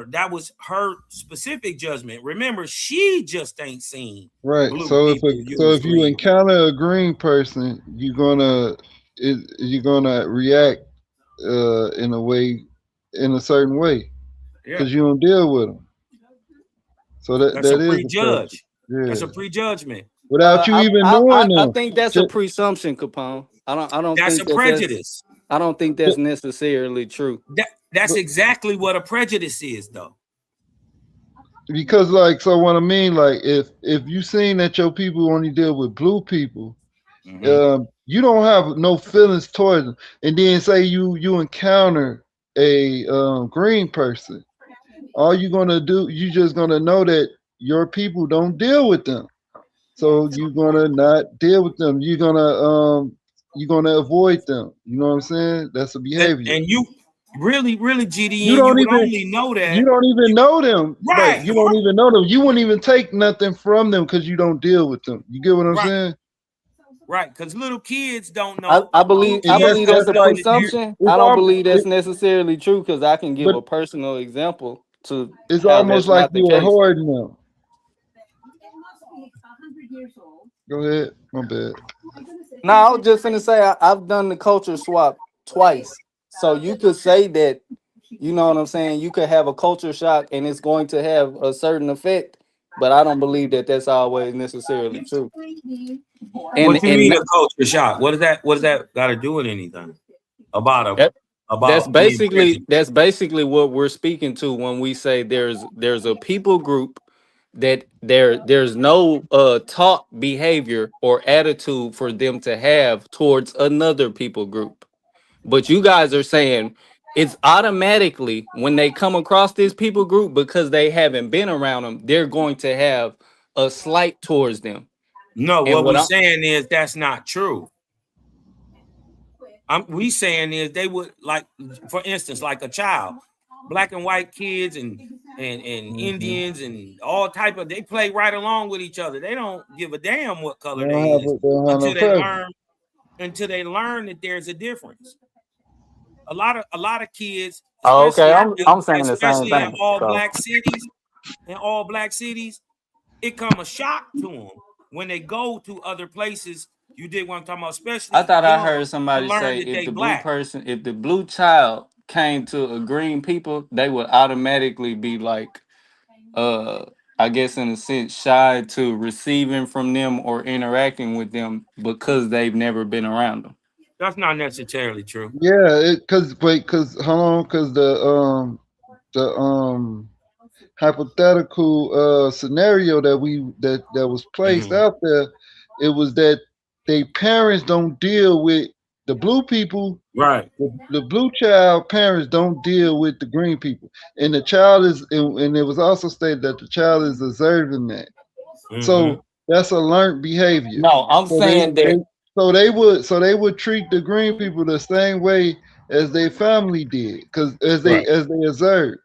That was her specific judgment. Remember, she just ain't seen Right. blue So people use if you green. encounter a green person, you're gonna react in a way, in a certain way, Yeah, because you don't deal with them. So that's a that is the prejudice. prejudge. That's Yeah. a prejudgment. Without you even knowing I them. think that's a presumption, Capone. I don't That's think a that prejudice. I don't think that's necessarily true. That's exactly what a prejudice is, though. Because like, so what I mean, like, if you seen that your people only deal with blue people, you don't have no feelings towards them, and then say you encounter a green person, all you're gonna do, you just gonna know that your people don't deal with them, so you're gonna not deal with them. You're gonna avoid them. You know what I'm saying? That's a behavior. And you really, You GDN, you don't would even only know you that. don't even know them. Like, Right. you don't even know them. You wouldn't even take nothing from them because you don't deal with them. You get what I'm saying? Right, because little kids don't know. I Little believe kids don't that's a know like that they're. presumption. it's I don't all believe that's necessarily true because I can give but a personal example to it's how almost that's like not the you are case. hoarding them. Go ahead. My bad. No, I was just gonna say I've done the culture swap twice. So you could say that, you know what I'm saying? You could have a culture shock and it's going to have a certain effect, but I don't believe that that's always necessarily true. What you And mean a culture shock? What does that got to do with anything about that, being prejudiced? that's basically what we're speaking to when we say there's a people group that there's no taught behavior or attitude for them to have towards another people group. But you guys are saying it's automatically when they come across this people group because they haven't been around them, they're going to have a slight towards them. No, And what what we I'm saying is that's not true. We saying is they would, like, for instance, like a child, black and white kids and Indians and all type of, they play right along with each other. They don't give a damn what They color don't they have is no presence. until they learn that there's a difference. A lot of kids, okay, especially I'm saying the same in thing. So all black cities, it come a shock to them when they go to other places. You did what I'm talking about, I especially thought I young, heard to somebody learn say that if they the blue black. person, if the blue child came to a green people, they would automatically be like, uh, I guess in a sense, shy to receiving from them or interacting with them because they've never been around them. That's not necessarily true. Yeah, because hold on, because the hypothetical scenario that was placed out there, it was that they parents don't deal with the blue people. Right. The blue child parents don't deal with the green people, and the child is, and it was also stated that the child is observing that. So that's a learned behavior. No, I'm So saying that. they would treat the green people the same way as their family did, because as they observed.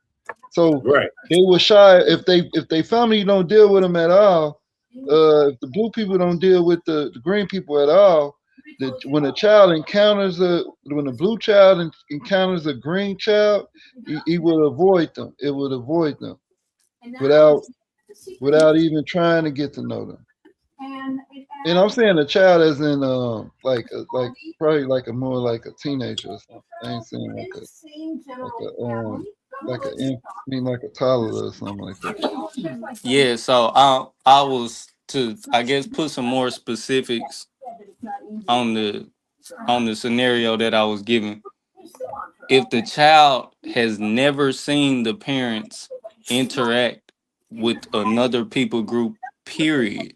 So they were shy if they family don't deal with them at all. If the blue people don't deal with the green people at all, that when when a blue child encounters a green child, he will avoid them. It would avoid them without even trying to get to know them. And I'm saying a child as in like probably like a more like a teenager or something. I ain't saying like a toddler or something like that. Yeah, so I was to, I guess, put some more specifics on the scenario that I was given. If the child has never seen the parents interact with another people group, period,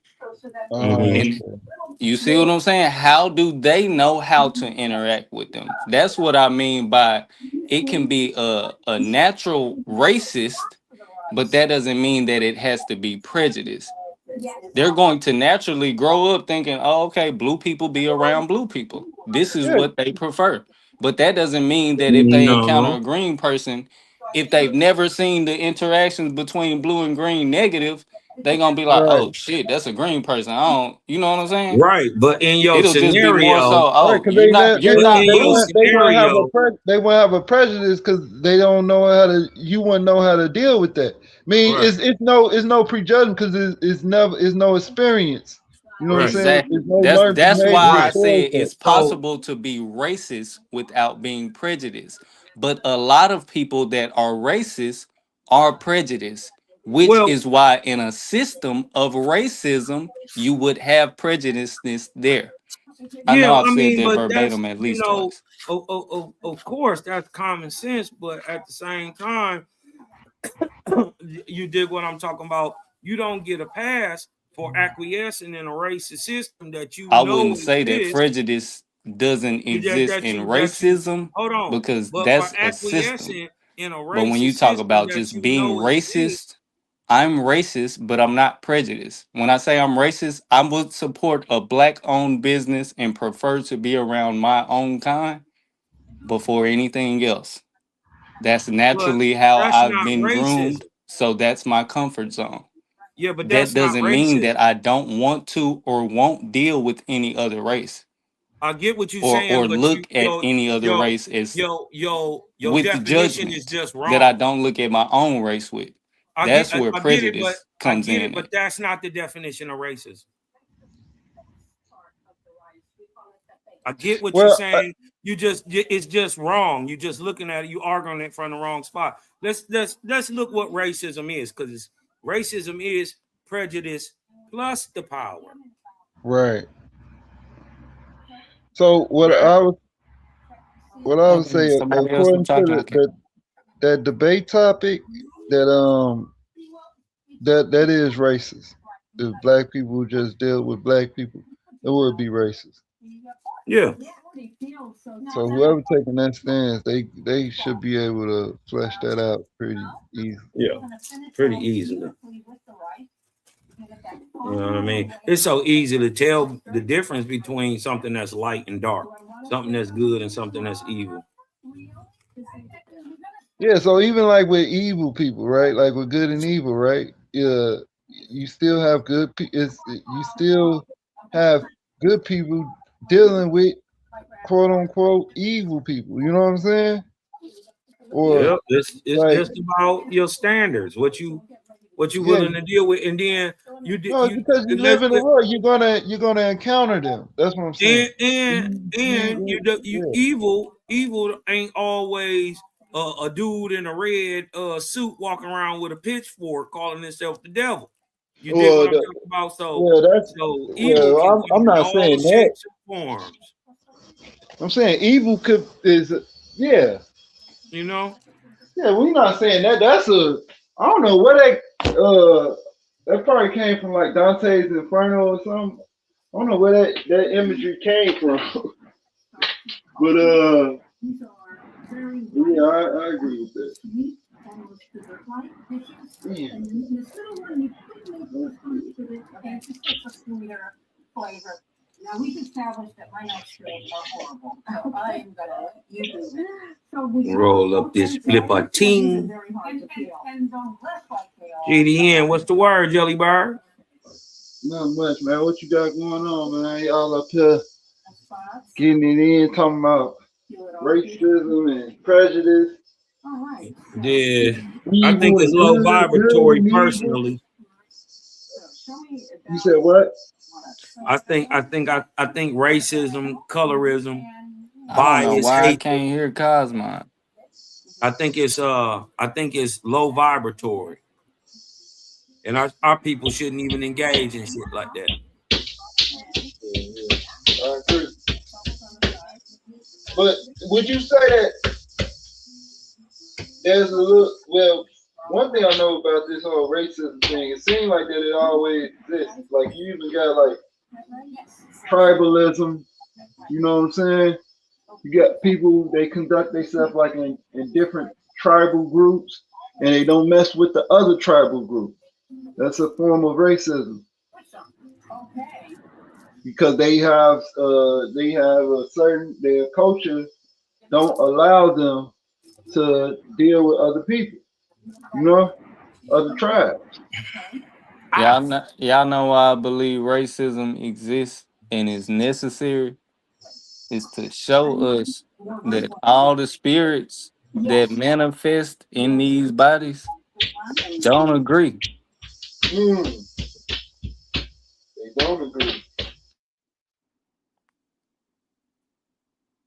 Oh, and okay. You see what I'm saying? How do they know how to interact with them? That's what I mean by it can be a natural racist, but that doesn't mean that it has to be prejudice. They're going to naturally grow up thinking, oh, okay, blue people be around blue people. This is Yeah. what they prefer. But that doesn't mean that if they encounter No. a green person, if they've never seen the interactions between blue and green negative, they gonna be like, Right. oh shit, that's a green person. I don't, you know what I'm saying? Right. But in your It'll just be more scenario, so, Right, oh, because they not you're but not in your blue. they wouldn't have scenario, they wouldn't have a prejudice because they don't know how to. You wouldn't know how to deal with that. I mean, right, it's no prejudgment because it's no experience. You know what I'm right, saying? Exactly. It's no That's learned that's behavior why I right. towards said that. it's So, possible to be racist without being prejudiced. But a lot of people that are racist are prejudiced, which well, is why in a system of racism you would have prejudiceness there. I know yeah, I've I said mean, that but that's, verbatim at least twice. of course, that's common sense. But at the same time, you dig what I'm talking about. You don't get a pass for acquiescing in a racist system that you I know wouldn't say that exists. prejudice doesn't exist in That you racism hold on, because but for that's a system. acquiescing in a But when you racist talk system about that just you being know exists, racist, I'm racist, but I'm not prejudiced. When I say I'm racist, I would support a black owned business and prefer to be around my own kind before anything else. That's but naturally how that's I've not been racism. groomed. So that's my comfort zone. Yeah, but That that's not doesn't mean racism. that I don't want to or won't deal with any other race I get what you're or saying, but look at any other race as your with definition is judgment just that I wrong. don't look at my own race with. That's where I get it, prejudice comes in but at. that's not the definition of racism. I get what you're Well, saying. It's just wrong. You're just looking at it. You arguing it from the wrong spot. Let's look what racism is, because racism is prejudice plus the power. right. So Right? what I would say Somebody else was according to talking. Okay. that debate topic that is racist. If black people just deal with black people, it would be racist. Yeah. So whoever taking that stance, they should be able to flesh that out pretty easy. Yeah. Pretty easily. You know what I mean? It's so easy to tell the difference between something that's light and dark, something that's good and something that's evil. Yeah, so even like with evil people, right? Like with good and evil, right? Yeah, you still have you still have good people dealing with quote unquote evil people. You know what I'm saying? Or Yeah, it's like just about your standards, what you yeah, willing to deal with, and then no, because you live in the world, you're gonna encounter them. That's what I'm saying. you Yeah. evil ain't always a dude in a red suit walking around with a pitchfork calling himself the devil. You dig what Well, I'm talking about? So evil well, can I'm come in not all saying that. shapes and forms. I'm saying evil yeah. You know? Yeah, we're not saying that. I don't know where that probably came from, like Dante's Inferno or something. I don't know where that imagery came from. But yeah, I agree with that. Roll up this flipper ting. GDN, what's the word, Jelly Bird? Not much, man. What you got going on, man? Y'all up here getting it in, talking about racism and prejudice. Yeah, I think Evil it's and low good vibratory and evil. personally. You said what? I think racism, colorism, I don't know bias, why I hatred. can't hear Cosmo. I think it's low vibratory. And our people shouldn't even engage in shit like that. I agree. But would you say that there's a little, well, one thing I know about this whole racism thing, it seems like that it always exists. Like you even got like tribalism. You know what I'm saying? You got people, they conduct themselves like in different tribal groups, and they don't mess with the other tribal group. That's a form of racism because they have a certain, their culture don't allow them to deal with other people, you know, other tribes. Y'all know why I believe racism exists and is necessary is to show us that all the spirits that manifest in these bodies don't agree. They don't agree.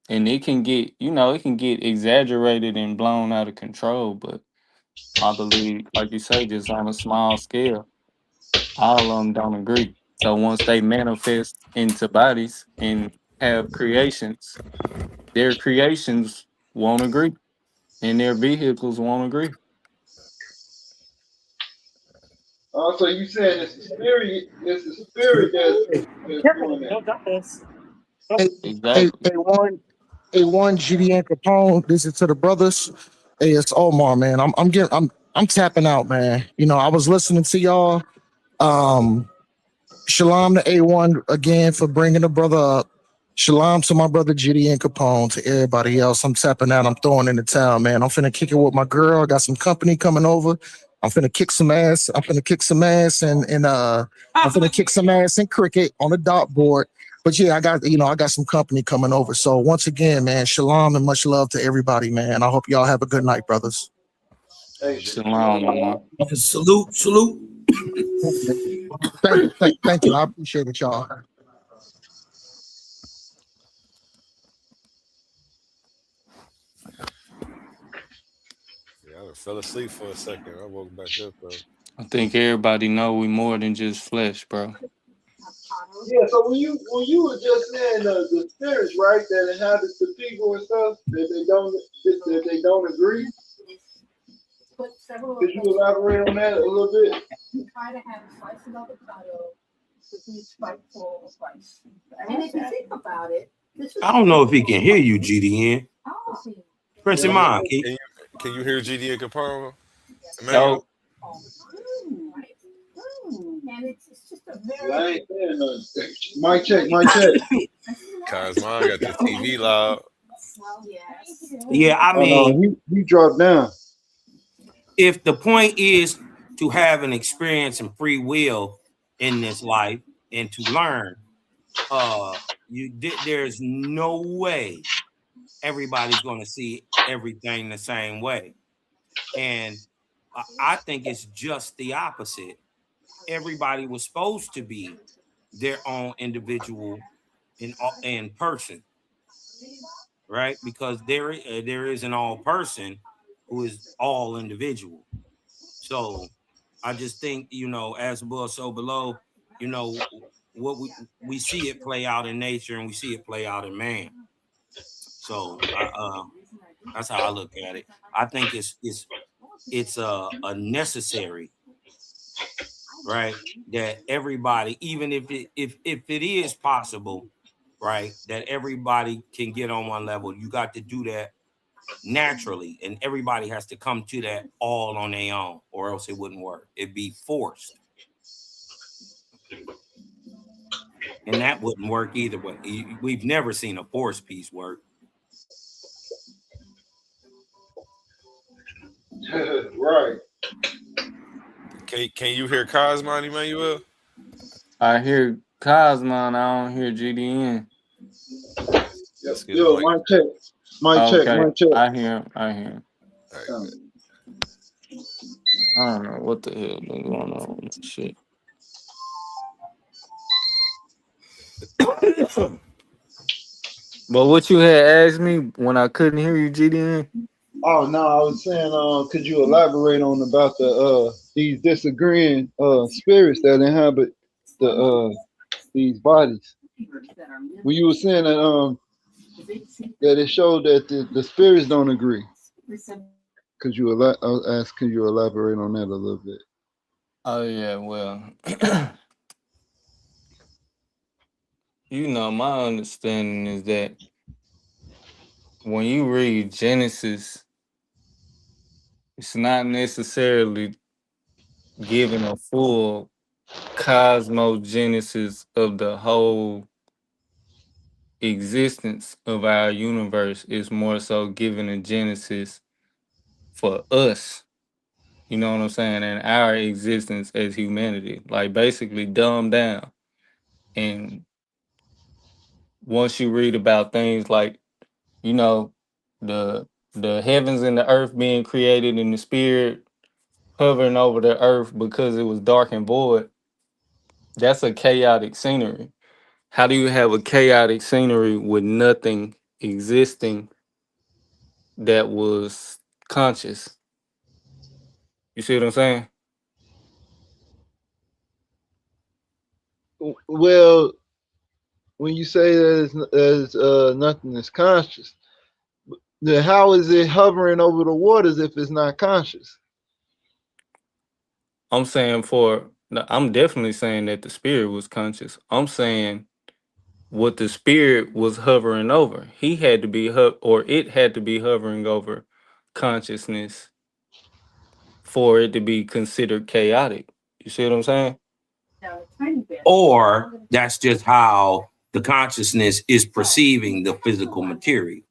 And it can get, it can get exaggerated and blown out of control, but I believe, like you say, just on a small scale, all of them don't agree. So once they manifest into bodies and have creations, their creations won't agree, and their vehicles won't agree. So you saying it's the spirit that's doing that. Exactly. A1 GD and Capone. This is to the brothers. Hey, it's Omar, man. I'm tapping out, man. I was listening to y'all. Shalom to A1 again for bringing the brother up. Shalom to my brother GD and Capone, to everybody else. I'm tapping out. I'm throwing in the towel, man. I'm finna kick it with my girl. I got some company coming over. I'm finna kick some ass. I'm finna kick some ass and I'm finna kick some ass in cricket on the dartboard. But yeah, I got some company coming over. So once again, man, shalom and much love to everybody, man. I hope y'all have a good night, brothers. Hey, Shalom, Omar. Salute, salute. Thank you. I appreciate it, y'all. Yeah, I fell asleep for a second. I woke back up though. I think everybody know we more than just flesh, bro. Yeah, so when you were just saying the spirits, right, that inhabits the people and stuff, that they don't agree. Could you elaborate on that a little bit? I don't know if he can hear you, GDN. Prince Can you Iman, can you hear GD and Capone? Yo, Emmanuel? Well, I ain't saying nothing. Mic check, mic check. Cosmo got the TV loud. Yeah, I Oh no, mean, he dropped down. if the point is to have an experience and free will in this life and to learn, there's no way everybody's going to see everything the same way. And I think it's just the opposite. Everybody was supposed to be their own individual in person, right? Because there is an all person who is all individual. So I just think, as above, so below, what we see it play out in nature and we see it play out in man. So that's how I look at it. I think it's a necessary, right? That everybody, even if it is possible, right, that everybody can get on one level. You got to do that naturally, and everybody has to come to that all on their own, or else it wouldn't work. It'd be forced, and that wouldn't work either way. We've never seen a forced piece work. Right. Can you hear Cosmo, Emmanuel? I hear Cosmon, I don't hear GDN. Let's get Yo, Mike. mic check, mic check, Okay, mic check. I hear him. All right, I don't know what the hell been going on with this shit. But what you had asked me when I couldn't hear you, GDN? Oh no, I was saying, could you elaborate on about these disagreeing spirits that inhabit these bodies? When you were saying that it showed that the spirits don't agree. Could you I was asking, could you elaborate on that a little bit? Oh yeah, well, You know, my understanding is that when you read Genesis, it's not necessarily giving a full cosmogenesis of the whole existence of our universe. It's more so giving a genesis for us. You know what I'm saying? And our existence as humanity. Like basically dumbed down. And once you read about things like, you know, the the heavens and the earth being created in the spirit hovering over the earth because it was dark and void, that's a chaotic scenery. How do you have a chaotic scenery with nothing existing that was conscious? You see what I'm saying? Well, when you say there's nothing is conscious, then how is it hovering over the waters if it's not conscious? I'm saying no, I'm definitely saying that the spirit was conscious. I'm saying what the spirit was hovering over. He had to be or it had to be hovering over consciousness for it to be considered chaotic. You see what I'm saying? Or that's just how the consciousness is perceiving the physical material.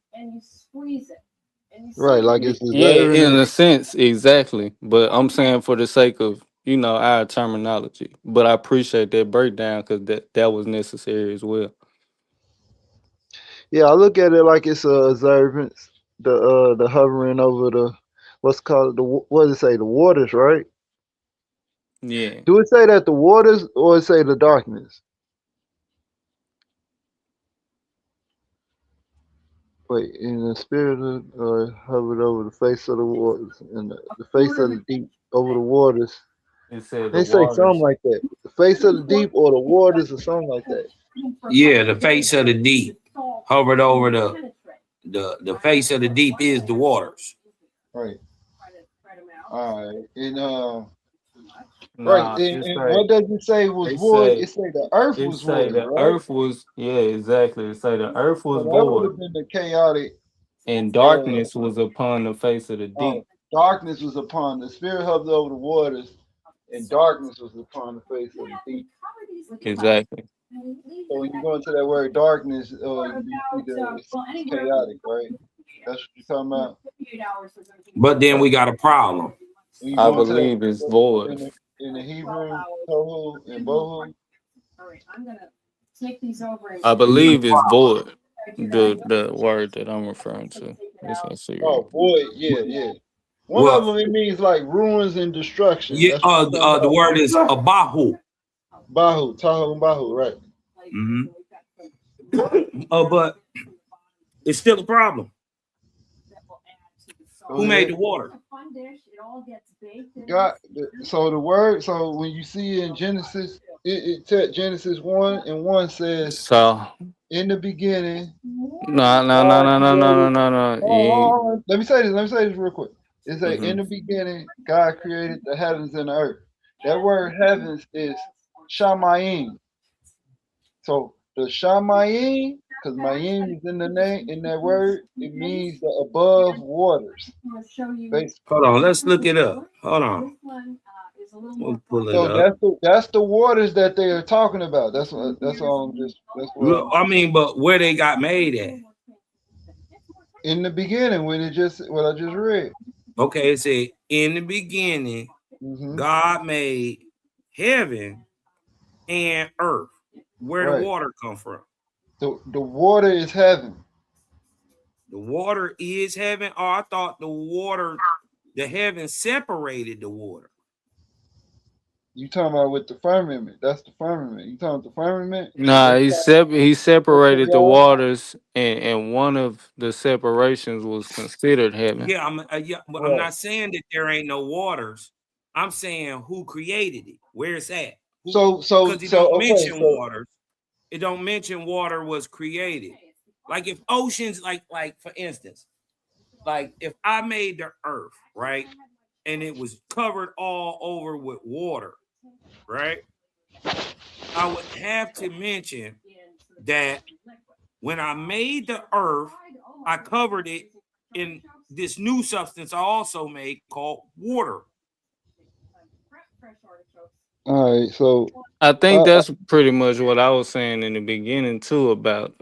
Right, like it's Yeah, observing in it. a sense, exactly. But I'm saying for the sake of, our terminology. But I appreciate that breakdown because that was necessary as well. Yeah, I look at it like it's a observance, the hovering over the what's called what does it say, the waters, right? Yeah. Do it say that the waters or it say the darkness? Wait, in the spirit of hovered over the face of the waters and the face of the deep over the waters. It said the They say something waters. like that. The face of the deep or the waters or something like that. Yeah, the face of the deep hovered over the face of the deep is the waters. Right. All right. And right. Nah, And what does it say was void? It say the earth it was say void, the right? earth was, yeah, exactly. It say the earth So was that would void have been the chaotic and uh darkness was upon the face of the deep. darkness was upon the spirit hovered over the waters, and darkness was upon the face of the deep. Exactly. So when you go into that word darkness, you see that it's chaotic, right? That's what you're talking about. But then we got a problem. When you I go into that believe it's void. in the Hebrew, tohu and bohu, I We got a believe it's void. The word that I'm referring to. Let's see right oh quick. void, yeah, yeah. One of well, them it means like ruins and destruction. yeah, That's what you're talking the about. word is abahu. Bahu, tahu and bahu, right? Mm-hmm. But it's still a problem. Who made the water? God. So the word. So when you see in Genesis, Genesis 1:1 says, So "In the beginning, no. God created." You ain't. Hold on. Let me say this. Let me say this real quick. It say, "In Mhm. the beginning, God created the heavens and the earth." That word "heavens" is shamayim. So the shamayim, because mayim is in the name in that word, it means the above waters, basically. Hold on, let's look it up. Hold on. We'll pull it So up. that's the waters that they are talking about. That's all. That's what Look, I'm I mean, but where they got made at? in the beginning when it just what I just read. Okay, it said in the beginning, Hmm. God made heaven and earth. Where the Right. water come from? The water is heaven. The water is heaven. Oh, I thought the heaven separated the water. You talking about with the firmament? That's the firmament. You talking about the firmament? Nah, That's he that's separated the y'all. waters, and one of the separations was considered heaven. But I'm Right. not saying that there ain't no waters. I'm saying who created it, where it's at. Who? Because it don't Okay. mention So waters. It don't mention water was created. Like if oceans, like for instance, like if I made the earth, right, and it was covered all over with water, right, I would have to mention that when I made the earth, I covered it in this new substance I also made called water. All right, so I think that's pretty much what I was saying in the beginning too about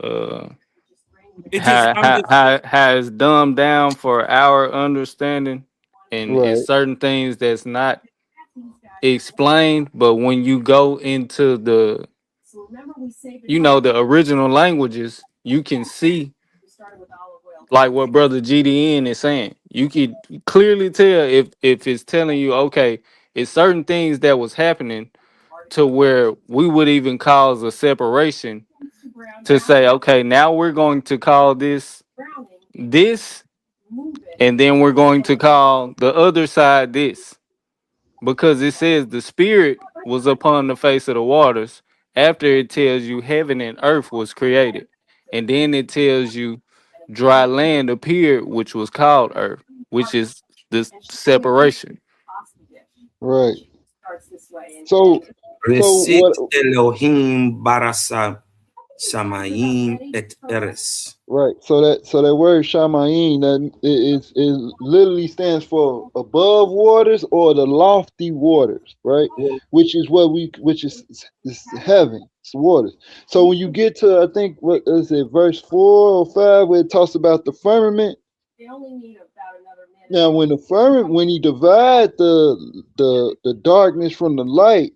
it just how it's dumbed down for our understanding, and it's right. certain things that's not explained. But when you go into the the original languages, you can see like what brother GDN is saying. You could clearly tell if it's telling you, okay, it's certain things that was happening to where we would even cause a separation to say, okay, now we're going to call this, and then we're going to call the other side this, because it says the spirit was upon the face of the waters after it tells you heaven and earth was created, and then it tells you dry land appeared, which was called earth, which is the separation. Right. So Resit what? Elohim barasa Shamayim et Eres. Right. So that word shamayim that is literally stands for above waters or the lofty waters, right? Which is heaven, it's waters. So when you get to, I think, what is it, verse 4 or 5, where it talks about the firmament. Now when he divide the darkness from the light,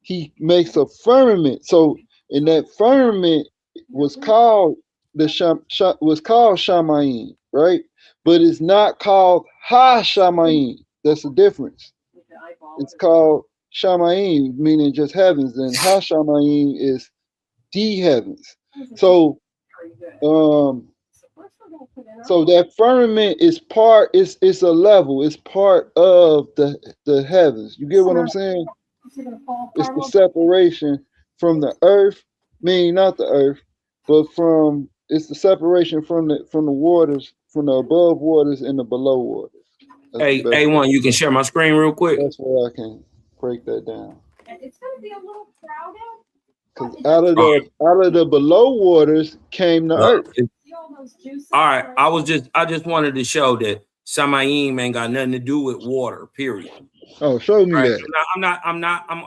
he makes a firmament. So in that firmament was called Shamayim, right? But it's not called Ha Shamayim. That's the difference. It's called Shamayim, meaning just heavens, and Ha Shamayim is the heavens. So so that firmament is it's a level, it's part of the heavens. You get what I'm saying? It's the separation from the earth, meaning not the earth, but it's the separation from the waters, from the above waters and the below waters. Hey, A1, you can share my screen real quick. That's where I can break that down. It's gonna be a little crowded. Because out of the below waters came the earth. All right, I just wanted to show that Shamayim ain't got nothing to do with water. Period. Oh, show me that. I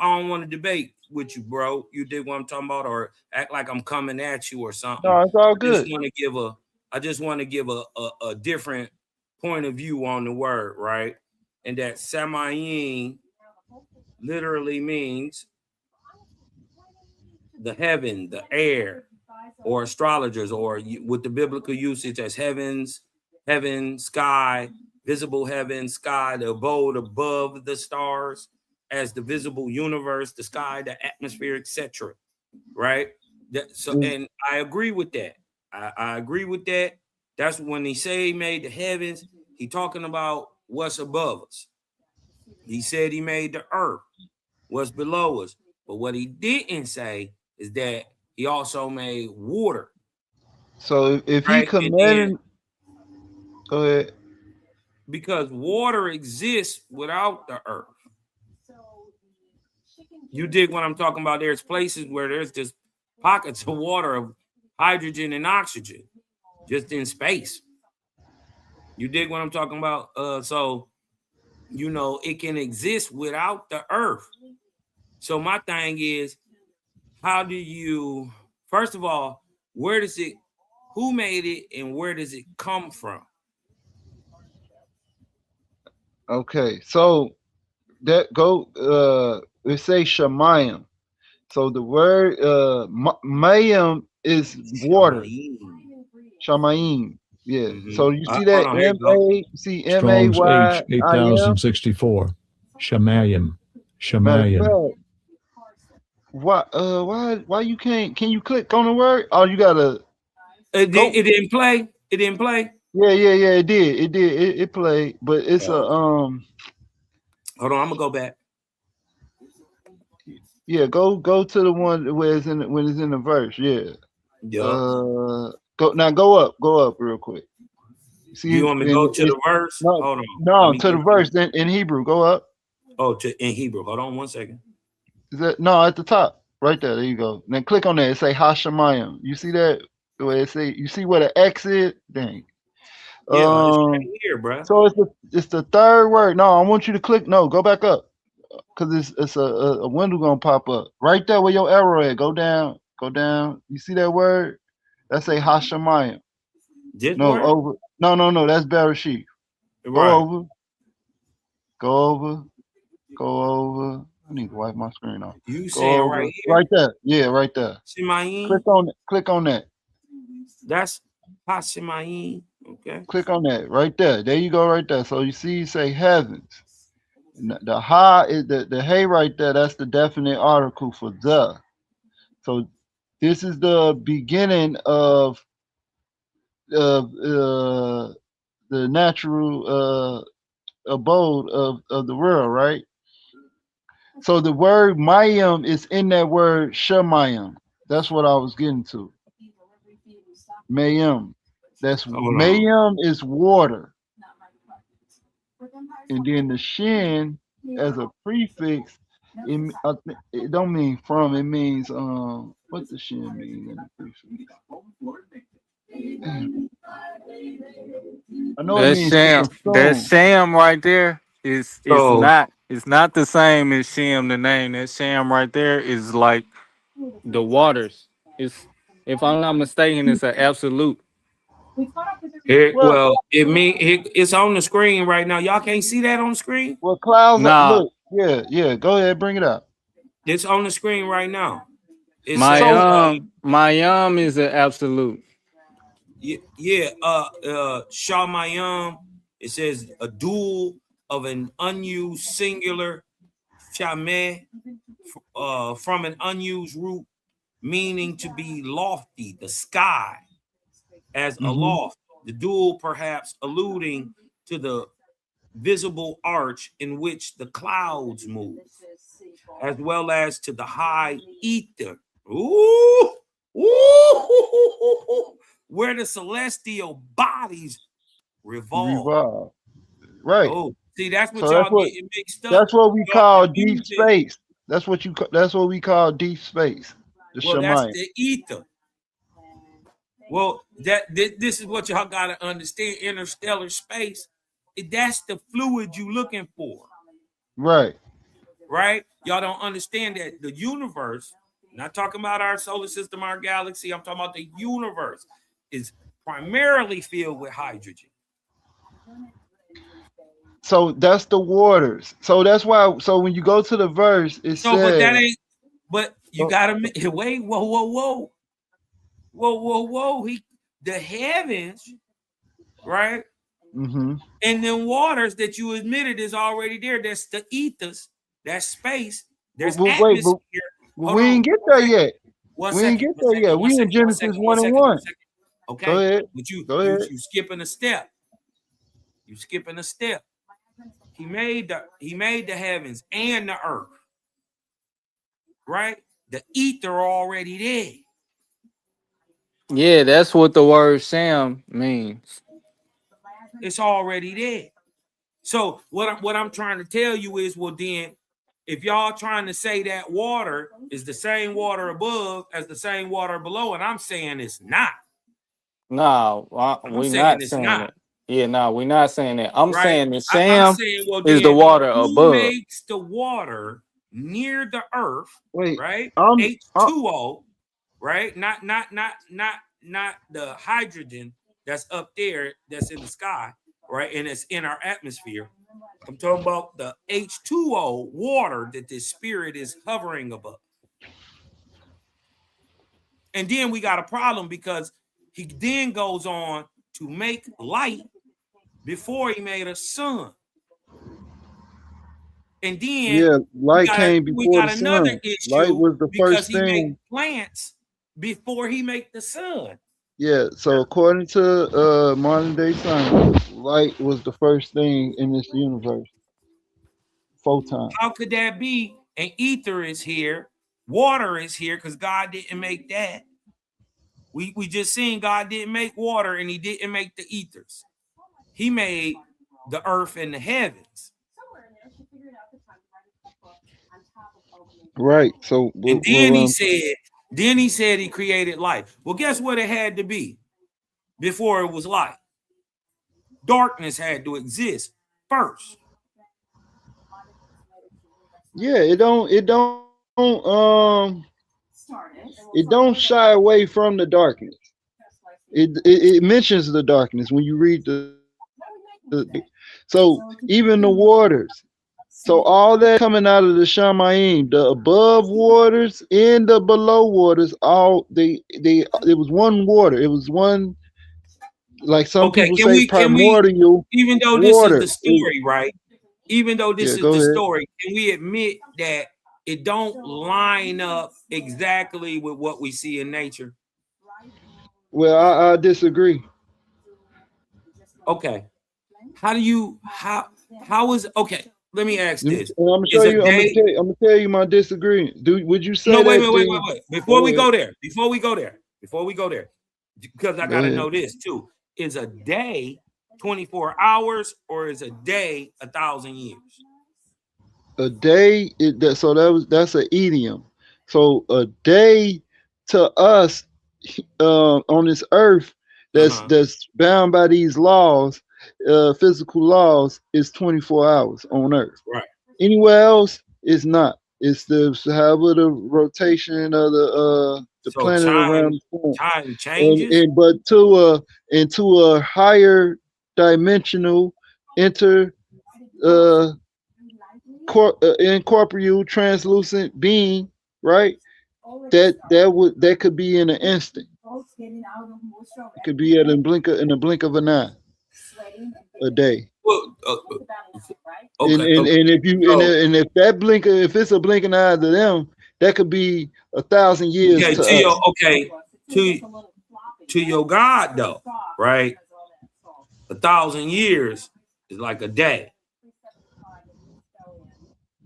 don't want to debate with you, bro. You dig what I'm talking about, or act like I'm coming at you or something. No, it's all good. I just want to give a different point of view on the word, right? And that Shamayim literally means the heaven, the air, or astrologers, or with the biblical usage as heaven, sky, visible heaven, sky, the abode above the stars, as the visible universe, the sky, the atmosphere, etc. Right? And I agree with that. I agree with that. That's when he say he made the heavens, he talking about what's above us. He said he made the earth, what's below us. But what he didn't say is that he also made water. So if he commanded, go ahead. Because water exists without the earth. You dig what I'm talking about? There's places where there's just pockets of water, of hydrogen and oxygen, just in space. You dig what I'm talking about? So, it can exist without the earth. So my thing is, how do you, first of all, who made it and where does it come from? Okay, so that it say Shamayim. So the word Mayim is water. Shamayim. Yeah. Mm-hmm. So you see that M-A, see M-A-Y-I-M? 8064. Shamayim. Why you can you click on the word? Oh, you gotta it didn't play. It didn't play. Yeah, it did. It played, but it's Hold on, I'm gonna go back. Yeah, go to the one where when it's in the verse. Yeah. Go up real quick. See, you want me to go to the verse? No, hold on. No, to the verse in Hebrew. Go up. Oh, in Hebrew. Hold on 1 second. Is that at the top, Right there. There you go. Then click on that. It say Hashemayim. You see that? Where it say, you see where the X is? Dang. Yeah, it's right here, bro. So it's the third word. No, I want you to click. No, go back up. Because it's a window gonna pop up. Right there where your arrow at. Go down. Go down. You see that word? That's a Hashemayim. This No, word? over. No. That's Bereshit. Go Right. over. Go over. Go over. I need to wipe my screen off. You Go saying over. right here? Right there. Yeah, right there. Shemayim? Click on it. Click on that. That's Hashemayim. Okay. Click on that right there. There you go, right there. So you see, you say heavens. And the ha is the hey right there. That's the definite article for the. So this is the beginning of the natural abode of the world, right? So the word mayim is in that word shemayim. That's what I was getting to. Mayim. That's mayim is water. And then the shin as a prefix, it don't mean from. It means what the shin mean in the prefix? I know it That means to sham, that consume. sham right there is So it's not the same as Shem the name. That sham right there is like the waters. It's, if I'm not mistaken, it's an absolute. Well, it's on the screen right now. Y'all can't see that on the screen? Well, clouds. Nah, Look, yeah. Go ahead, bring it up. It's on the screen right now. It my says, my is an absolute. Shamayam. It says a dual of an unused singular, Shameh, from an unused root, meaning to be lofty, the sky, as aloft. The dual perhaps alluding to the visible arch in which the clouds move, as well as to the high ether. Ooh, where the celestial bodies revolve. Right. Oh, see, that's what So y'all getting mixed up. that's what we Y'all call deep confusing. space. That's what we call deep space. The Well, that's Shemayim. the ether. Well, this is what y'all gotta understand. Interstellar space, that's the fluid you looking for. Right. Right? Y'all don't understand that the universe, not talking about our solar system, our galaxy, I'm talking about the universe, is primarily filled with hydrogen. So that's the waters. So that's why. So when you go to the verse, it says. But that ain't. But you gotta wait. Whoa. The heavens, right? Mm-hmm. And then waters that you admitted is already there. That's the ethers. That's space. There's atmosphere. We ain't get there yet. We ain't get there yet. We in Genesis 1:1. Okay. Go ahead. But you skipping a step. You skipping a step. He made the heavens and the earth. Right? The ether already there. Yeah, that's what the word sham means. It's already there. So what I'm trying to tell you is, well, then, if y'all trying to say that water is the same water above as the same water below, and I'm saying it's not. No, we're not saying that. Yeah, no, we're not saying that. I'm saying the I'm sham saying, well, is the then, water who above. makes the water near the earth? Wait, right? H2O, right? Not the hydrogen that's up there, that's in the sky, right? And it's in our atmosphere. I'm talking about the H2O water that this spirit is hovering above. And then we got a problem because he then goes on to make light before he made a sun. And then light came before we got the another sun. issue Light was the because first he made thing. plants before he made the sun. Yeah. So according to modern day science, light was the first thing in this universe. Photon. How could that be? And ether is here, water is here, because God didn't make that. We just seen God didn't make water and he didn't make the ethers. He made the earth and the heavens. Right. So And then he said he created life. Well, guess what it had to be before it was light? Darkness had to exist first. yeah, it don't shy away from the darkness. It mentions the darkness when you read so even the waters. So all that coming out of the Shamayim, the above waters and the below waters, all it was one water. It was one, like some Okay, people say, can we, primordial even though this is water. the story, right? Even though Yeah, this is go the ahead. story, can we admit that it don't line up exactly with what we see in nature? Well, I disagree. Okay. How is okay? Let me ask this: I'm gonna show Is a you. I'm day? gonna tell you my disagreement. Would you say No, wait, that wait, wait, wait, wait. Before we go there, because I Go gotta ahead. know this too: is a day 24 hours or is a day 1,000 years? A day, that's an idiom. So a day to us on this earth that's bound by these laws, physical laws, is 24 hours on earth. Right. Anywhere else is not. It's however the rotation of the So planet around the sun. time changes. But into a higher dimensional incorporeal translucent being, right? That could be in an instant. It could be in a blink of an eye, a day. Well, Okay. And if that blink, if it's a blinking eye to them, that could be 1,000 years Okay, to to us. to your God though, right? 1,000 years is like a day.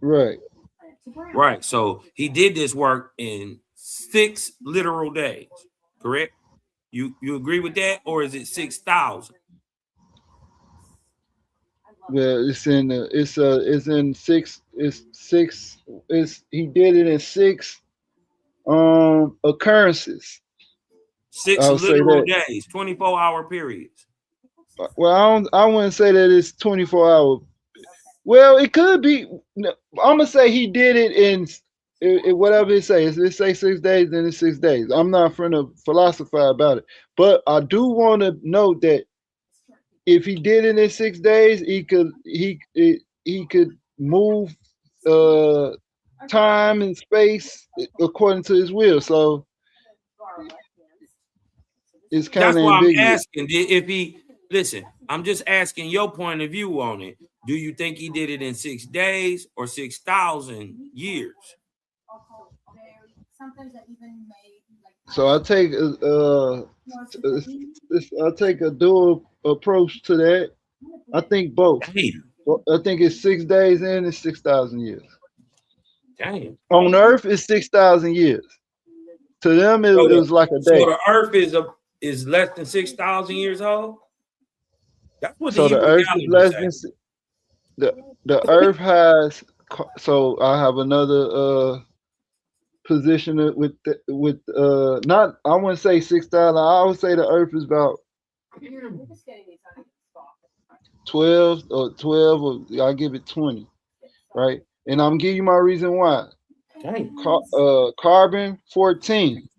Right. Right. So he did this work in 6 literal days, correct? You agree with that, or is it 6,000? Well, it's in six. He did it in 6 occurrences. 6 I'll say literal that. days, 24-hour periods. Well, I wouldn't say that it's 24 hours. Well, it could be. I'm gonna say he did it in whatever it says. If it say 6 days, then it's 6 days. I'm not trying to philosophize about it, but I do want to note that if he did it in 6 days, he could move time and space according to his will. So it's kind That's of why I'm ambiguous. asking if he listen. I'm just asking your point of view on it. Do you think he did it in 6 days or 6,000 years? So I take a dual approach to that. I think both. I think it's 6 days in and 6,000 years. Damn. On Earth, it's 6,000 years. To them, it was like a day. So the Earth is less than 6,000 years old. That's what So the the Hebrew Earth is less calendar than the Earth has. So I have another position with not. I wouldn't say 6,000. I would say the Earth is about 12 or I'll give it 20, right? And I'm gonna give you my reason why. Carbon 14.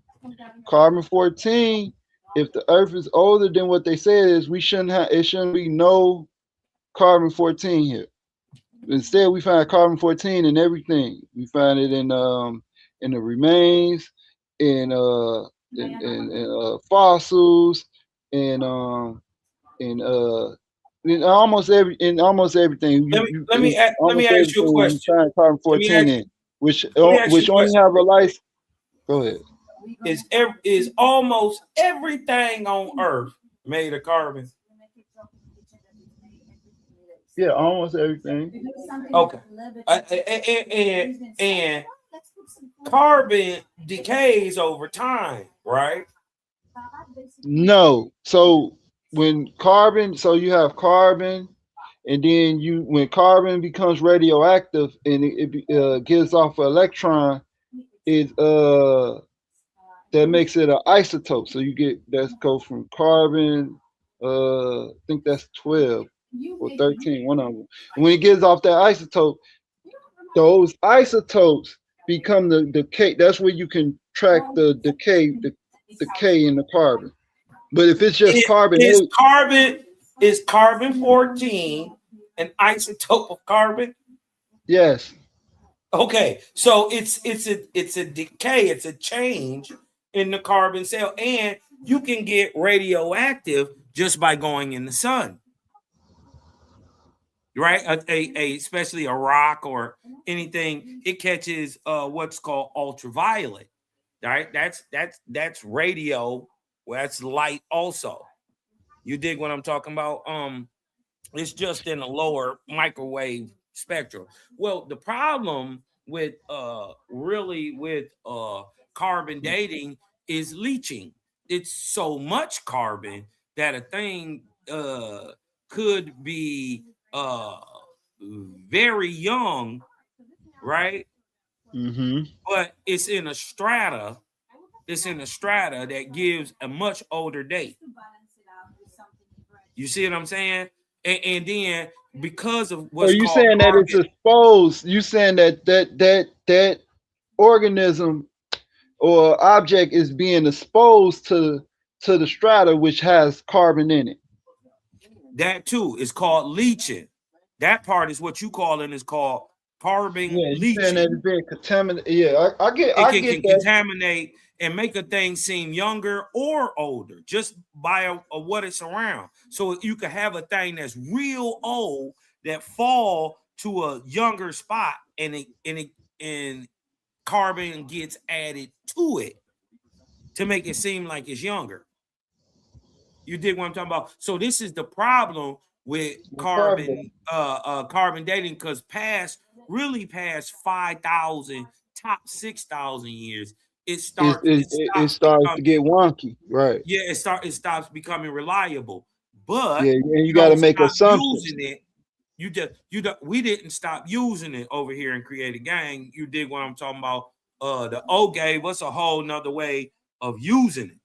Carbon 14. If the Earth is older than what they say it is, it shouldn't be no carbon 14 here. Instead, we find carbon 14 in everything. We find it in the remains, in fossils, in almost everything. Let me ask you a question. You find carbon 14 in, which only have a life. Go ahead. Is almost everything on Earth made of carbon? Yeah, almost everything. Okay. And carbon decays over time, right? No. So when carbon, so you have carbon, and then when carbon becomes radioactive and it gives off an electron, it that makes it an isotope. So you get that goes from carbon. I think that's 12 or 13, one of them. And when it gives off that isotope, those isotopes become the decay. That's where you can track the decay in the carbon. But if it's just carbon, is carbon 14 an isotope of carbon? Yes. Okay, so it's a decay, it's a change in the carbon cell, and you can get radioactive just by going in the sun, right? Especially a rock or anything, it catches what's called ultraviolet, right? That's radio. Well, that's light also. You dig what I'm talking about? It's just in a lower microwave spectrum. Well, the problem with carbon dating is leaching. It's so much carbon that a thing could be very young, right? Mm-hmm. But it's in a strata. It's in a strata that gives a much older date. You see what I'm saying? And then because of So what's you called saying that carbon, it's exposed? You saying that organism or object is being exposed to the strata which has carbon in it? that too is called leaching. That part is what you call it is called carbon Yeah, you saying that leaching. it's being contaminated. Yeah, I get Can that. contaminate and make a thing seem younger or older just by what it's around. So you can have a thing that's real old that fall to a younger spot, and carbon gets added to it to make it seem like it's younger. You dig what I'm talking about? So this is the problem with carbon carbon dating, because really past 5,000, top 6,000 years, it It stops starts to becoming, get wonky, right? yeah, it stops becoming reliable. But Yeah, and you you got to don't make stop assumptions. using it. We didn't stop using it over here in Creative Gang. You dig what I'm talking about? The O gave us a whole nother way of using it,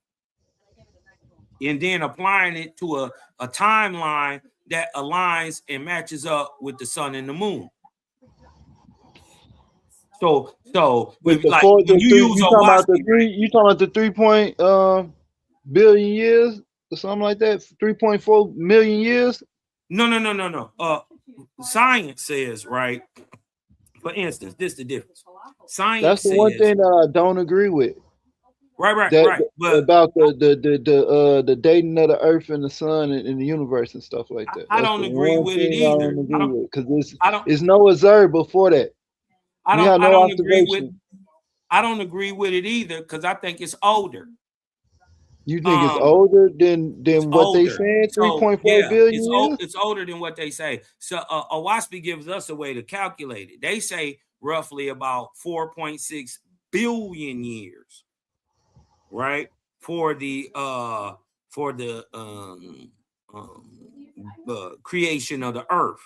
and then applying it to a timeline that aligns and matches up with the sun and the moon. So With if, the like four, when the you three, use Owaski, right? you talking about the 3 billion years or something like that? 3.4 million years? No. Science says, right? For instance, this is the difference. That's Science the one says, thing that I don't agree with. right. But About the dating of the Earth and the Sun and the universe and stuff like that. I That's don't the agree one with it thing I either. don't agree with because I don't it's no observable for that. We have I no don't agree with observation. I don't agree with it either, because I think it's older. You think it's older than It's what they older. saying? So 3.4 yeah, billion years? it's older than what they say. So Owaski gives us a way to calculate it. They say roughly about 4.6 billion years, right? For the creation of the earth,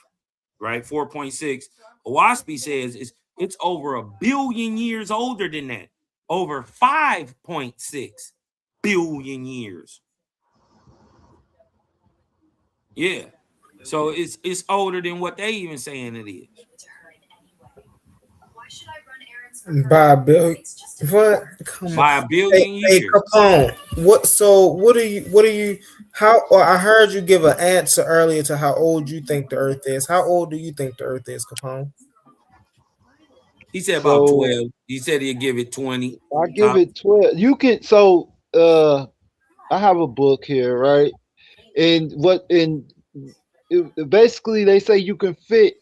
right? 4.6. Owaski says it's over a billion years older than that. Over 5.6 billion years. Yeah. So it's older than what they even saying it is. By a billion. What? Come on. By a billion Hey, years. Capone. What are you how or I heard you give an answer earlier to how old you think the earth is. How old do you think the earth is, Capone? He said about So 12. He said he'd give it 20. I give it 12. You can I have a book here, right? And basically they say you can fit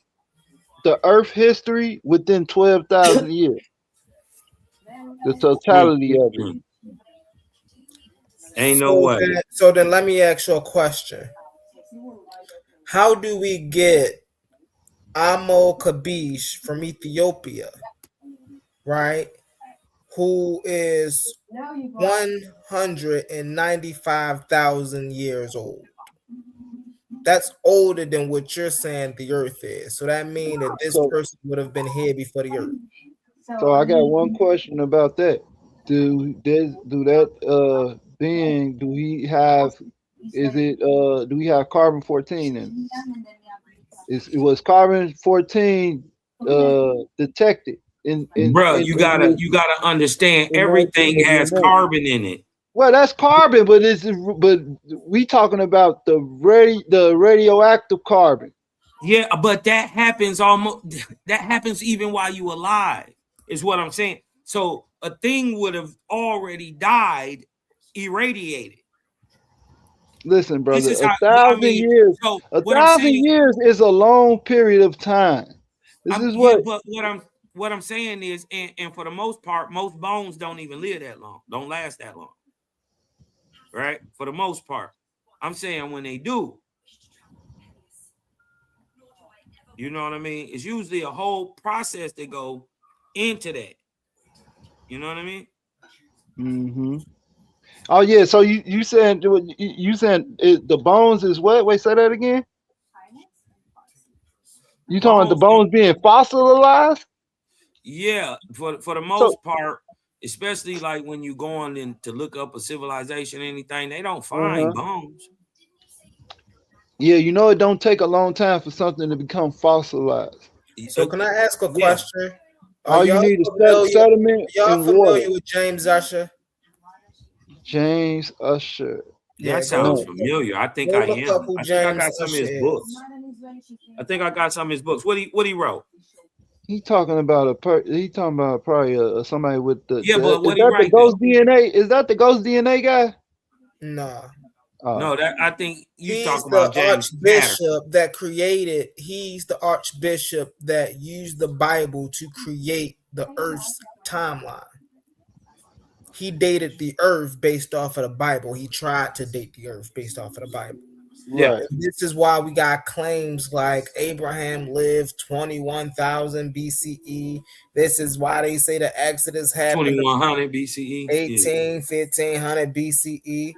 the earth history within 12,000 years. The totality of it. Ain't no way. So then let me ask you a question. How do we get Amo Kabish from Ethiopia, right? Who is 195,000 years old? that's older than what you're saying the earth is. So that means that this So, person would have been here before the earth. so I got one question about that. Do that being, do he have, is it do we have carbon 14 in it? It was carbon 14 detected Bruh, in you gotta the understand in everything has 1989. carbon in it. Well, that's carbon, but we talking about the radioactive carbon. Yeah, but that happens that happens even while you alive, is what I'm saying. So a thing would have already died, irradiated. Listen, This brother, is how I mean. So a what I'm thousand saying, years is a long period of time. This is yeah, what but what I'm saying is, and for the most part, most bones don't even live that long, don't last that long, right? For the most part, I'm saying when they do, you know what I mean? It's usually a whole process that go into that. You know what I mean? Mm-hmm. Oh yeah, so you saying the bones is what? Wait, say that again. You talking about the Bones, bones being fossilized? yeah, for the So most part, especially like when you going in to look up a civilization, anything, they don't find uh-huh. bones. Yeah, you know it don't take a long time for something to become fossilized. So can I ask a Yeah. question? Are All you y'all need is familiar? sediment Y'all and water. familiar with James Usher? James Usher. That Yeah, sounds No. familiar. I think go I look up am. who I think I James got some of Usher his books. is. I think I got some of his books. What he wrote? He talking about he talking about probably somebody with Yeah, but is what he that the write ghost though? DNA? Is that the ghost DNA guy? Nah. Oh. No, that I think you He's talking the about James Patterson. archbishop that created, he's the archbishop that used the Bible to create the earth's timeline. He dated the earth based off of the Bible. He tried to date the earth based off of the Bible. Yeah. Right. And this is why we got claims like Abraham lived 21,000 BCE. This is why they say the Exodus happened 2100 BCE. Yeah. 1500 BCE.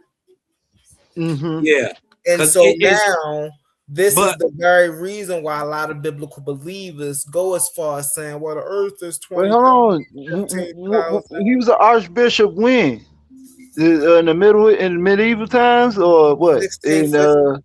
Mm-hmm. Yeah. And Because so it is, now, this is but the very reason why a lot of biblical believers go as far as saying, well, the earth is Wait, 20,000, hold on. 15,000, He was an archbishop when? In the middle in medieval times or what? In 1650.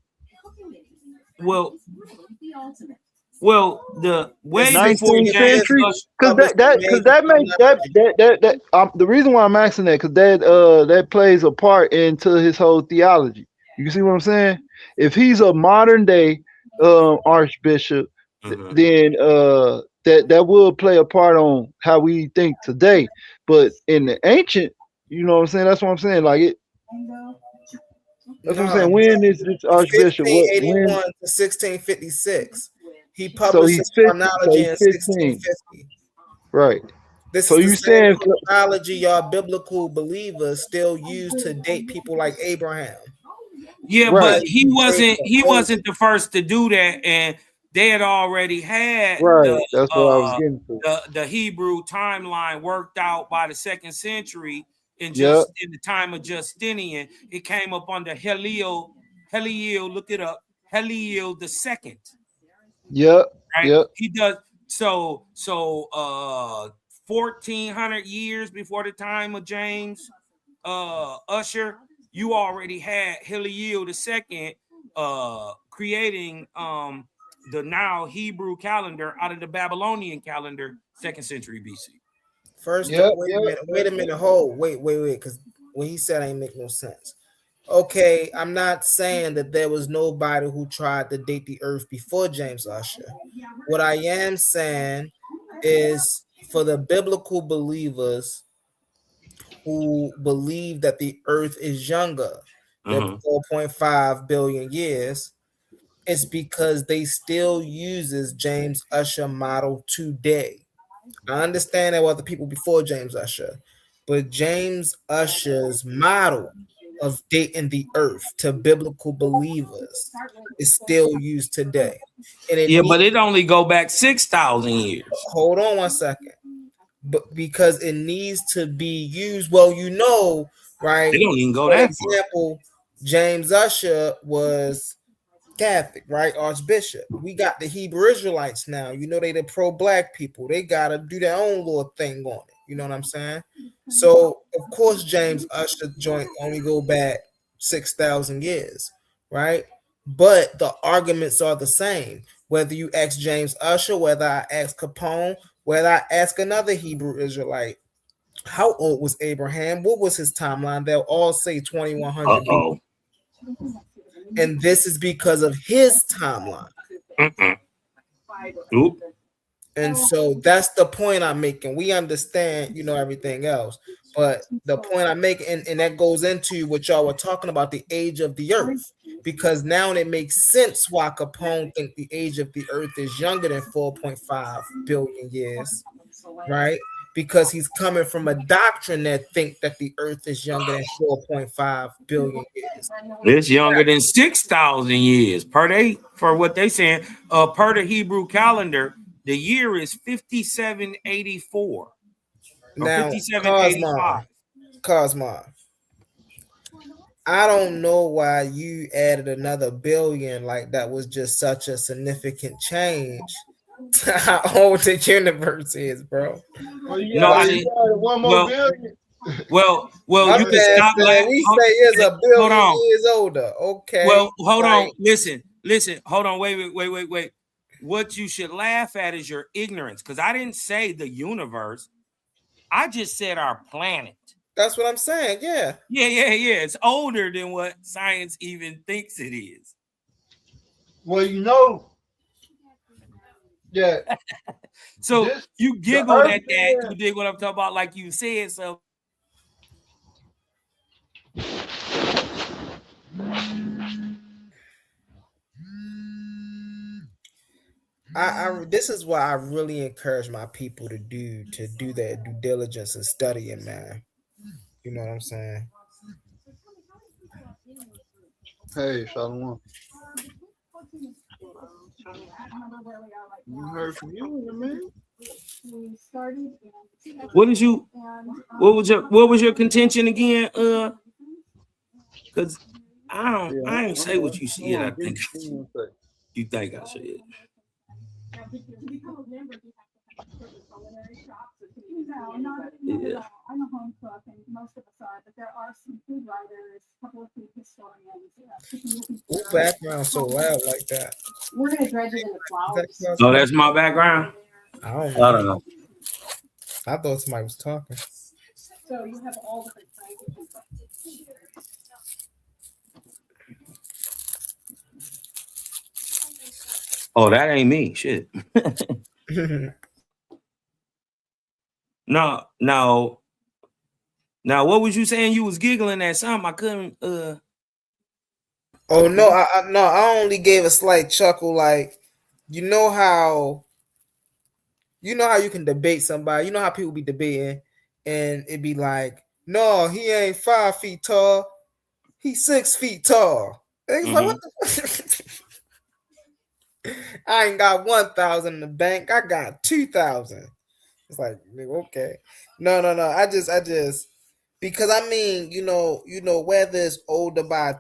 well, the In way before 19th 1650, James century, Ush, because published the major that makes theology. the reason why I'm asking that, because that plays a part into his whole theology. You see what I'm saying? If he's a modern day archbishop, then that will play a part on how we think today. But in the ancient, you know what I'm saying? That's what I'm saying. Like it. That's what I'm No, saying. When is this archbishop? What 1581 when? to 1656. He So published he's his 50. So chronology he's in 15. 1650. Right. This So is the you same saying chronology y'all biblical believers still use to date people like Abraham. yeah, right, but Like Jacob, he Moses. wasn't the first to do that, and they had already had right. That's what I was getting to. the Hebrew timeline worked out by the 2nd century, and Yep. just in the time of Justinian, it came up under Heliel, look it up, Heliel the second. Yep. Right? Yep. He does so 1400 years before the time of James Usher, you already had Heliel II creating the now Hebrew calendar out of the Babylonian calendar, 2nd century BC. First, Yep. wait a Yep. minute, wait a minute, hold, wait, because what he said ain't make no sense. Okay, I'm not saying that there was nobody who tried to date the earth before James Usher. What I am saying is for the biblical believers who believe that the earth is younger than 4.5 billion years, it's because they still uses James Usher model today. I understand there were other people before James Usher, but James Usher's model of dating the earth to biblical believers is still used today. And it Yeah, needs, but it only go back 6,000 years. hold on one second. But because it needs to be used, well, you know, right? They don't even go For that far. example, James Usher was Catholic, right? Archbishop. We got the Hebrew Israelites now. You know, they the pro-black people. They gotta do their own little thing on it. You know what I'm saying? So of course James Usher joint only go back 6,000 years, right? But the arguments are the same. Whether you ask James Usher, whether I ask Capone, whether I ask another Hebrew Israelite, how old was Abraham? What was his timeline? They'll all say 2100 BC. And this is because of his timeline. Oop. And so that's the point I'm making. We understand, everything else. But the point I make, and that goes into what y'all were talking about, the age of the earth. Because now it makes sense why Capone think the age of the earth is younger than 4.5 billion years, right? Because he's coming from a doctrine that think that the earth is younger than 4.5 billion years. It's younger than 6,000 years for what they saying. Per the Hebrew calendar, the year is 5784. Now, Cosmon, I don't know why you added another billion. Like that was just such a significant change to how old the universe is, bro. No, I didn't. One more billion. Well, you can stop laughing. We say it's a billion years older. Okay. Well, hold on. Listen. Hold on. Wait. What you should laugh at is your ignorance, because I didn't say the universe. I just said our planet. That's what I'm saying. Yeah. Yeah. It's older than what science even thinks it is. Well, yeah. So you giggled at that. You did what I'm talking about, like you said. So this is what I really encourage my people to do their due diligence and studying, man. You know what I'm saying? Hey, Shalom. You heard from you, man. What was your contention again? Because I ain't say what you said. I think you think I said. Yeah. I'm a home cook, and most of us are, but there are some food writers, a couple of food historians. What background so loud like that? We're going to dredge it in the flowers. Oh, that's my background? I don't know. I thought somebody was talking. So you have all different languages. Oh, that ain't me. Shit. No. Now, what was you saying? You was giggling at something. I couldn't. Oh no! I only gave a slight chuckle. Like, you know how you can debate somebody. You know how people be debating, and it be like, no, he ain't 5 feet tall. He's 6 feet tall. And he's like, what the I ain't got 1,000 in the bank. I got 2,000. It's like, okay. No. I just because I mean, whether it's older by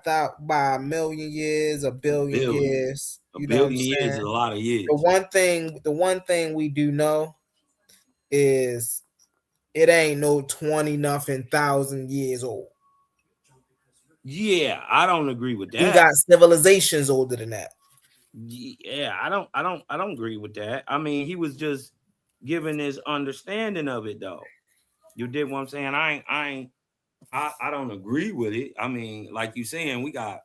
a million years, a billion years, a billion years is a lot of years. The one thing we do know is it ain't no 20-nothing thousand years old. Yeah, I don't agree with that. You got civilizations older than that. Yeah, I don't agree with that. I mean, he was just giving his understanding of it, though. You did what I'm saying. I don't agree with it. I mean, like you saying, we got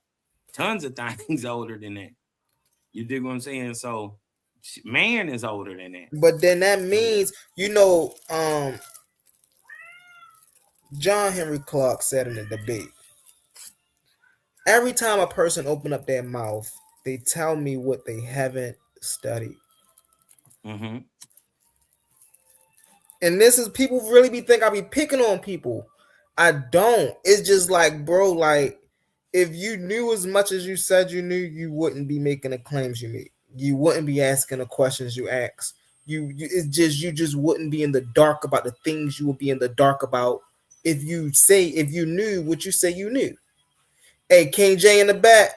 tons of things older than that. You dig what I'm saying? So man is older than that. But then that means, John Henry Clark said in a debate, every time a person open up their mouth, they tell me what they haven't studied. Mm-hmm. And this is, people really be think I be picking on people. I don't. It's just like, bro, like, if you knew as much as you said you knew, you wouldn't be making the claims you make. You wouldn't be asking the questions you ask. You just wouldn't be in the dark about the things you would be in the dark about if you knew what you say you knew. Hey, King J in the back.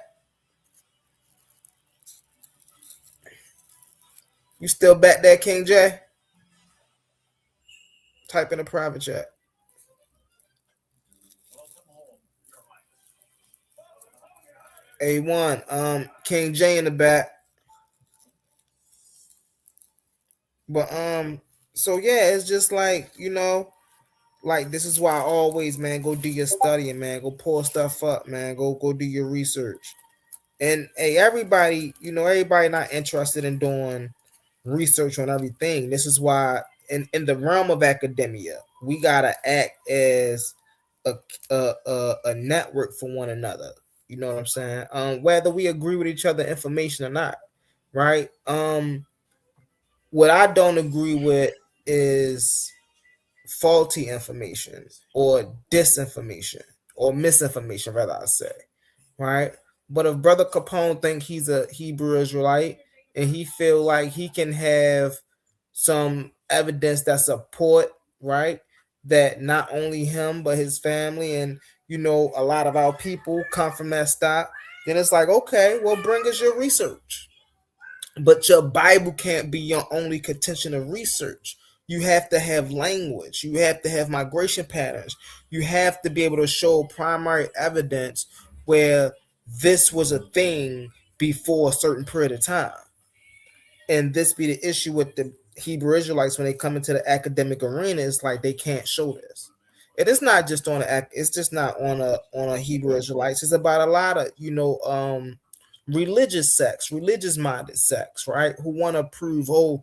You still back there, King J? Type in the private chat. A1, King J in the back. But so yeah, it's just like, like this is why I always, man, go do your studying, man. Go pull stuff up, man. Go do your research. And hey, everybody, everybody not interested in doing research on everything. This is why in the realm of academia, we gotta act as a a network for one another. You know what I'm saying? Whether we agree with each other information or not, right? What I don't agree with is faulty information or disinformation or misinformation, rather I say, right? But if Brother Capone think he's a Hebrew Israelite and he feel like he can have some evidence that support, right, that not only him but his family and a lot of our people come from that stock, then it's like, okay, well, bring us your research. But your Bible can't be your only contention of research. You have to have language. You have to have migration patterns. You have to be able to show primary evidence where this was a thing before a certain period of time. And this be the issue with the Hebrew Israelites when they come into the academic arena. It's like they can't show this. It is not just on it's just not on a Hebrew Israelites. It's about a lot of religious sects, religious minded sects, right? Who want to prove, the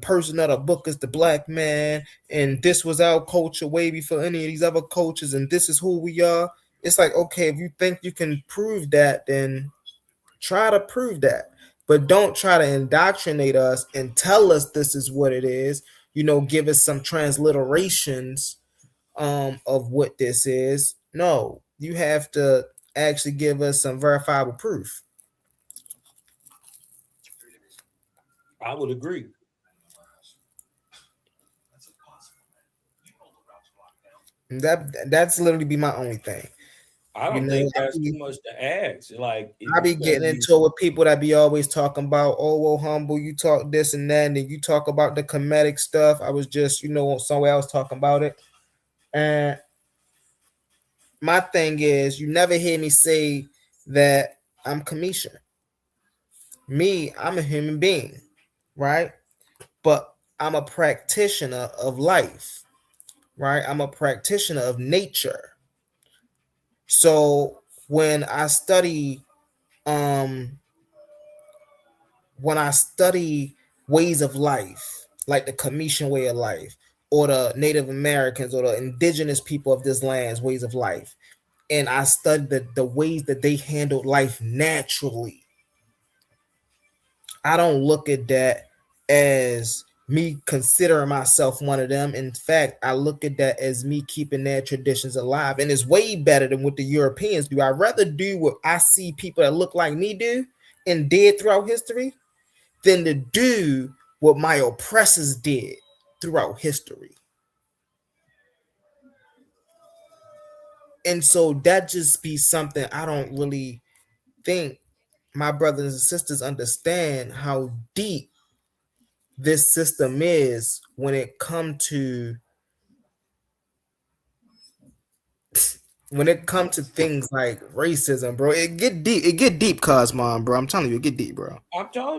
person of the book is the black man, and this was our culture way before any of these other cultures, and this is who we are. It's like, okay, if you think you can prove that, then try to prove that. But don't try to indoctrinate us and tell us this is what it is. Give us some transliterations of what this is. No, you have to actually give us some verifiable proof. I would agree. That's literally be my only thing. I don't think that's too much to ask. Like, I be getting into it with people that be always talking about, oh, well, humble, you talk this and that, and then you talk about the comedic stuff. I was just, somewhere else talking about it. And my thing is, you never hear me say that I'm Kamisha. Me, I'm a human being, right? But I'm a practitioner of life, right? I'm a practitioner of nature. So when I study ways of life, like the Comitian way of life, or the Native Americans or the indigenous people of this land's ways of life, and I study the ways that they handled life naturally, I don't look at that as me considering myself one of them. In fact, I look at that as me keeping their traditions alive. And it's way better than what the Europeans do. I'd rather do what I see people that look like me do and did throughout history than to do what my oppressors did throughout history. And so that just be something I don't really think my brothers and sisters understand how deep this system is when it come to things like racism, bro. It get deep, Cosmon, bro. I'm telling you, it get deep, bro. I kept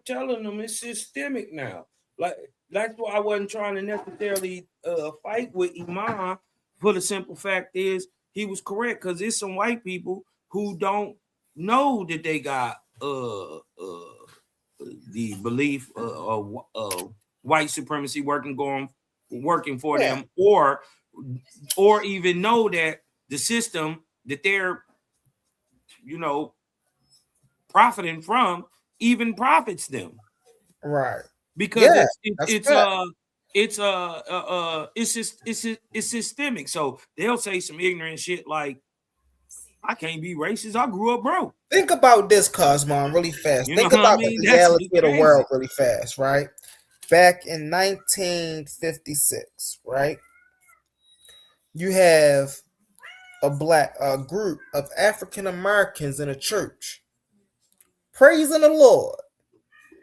telling them it's systemic now. Like, that's why I wasn't trying to necessarily fight with Iman. For the simple fact is he was correct, because there's some white people who don't know that they got the belief of white supremacy working for them, or even know that the system that they're profiting from even profits them, right? Because it's systemic. So they'll say some ignorant shit like, I can't be racist, I grew up broke. Think about this, Cosmon, really fast. Think about the reality of the world really fast, right? Back in 1956, right? You have a group of African Americans in a church praising the Lord,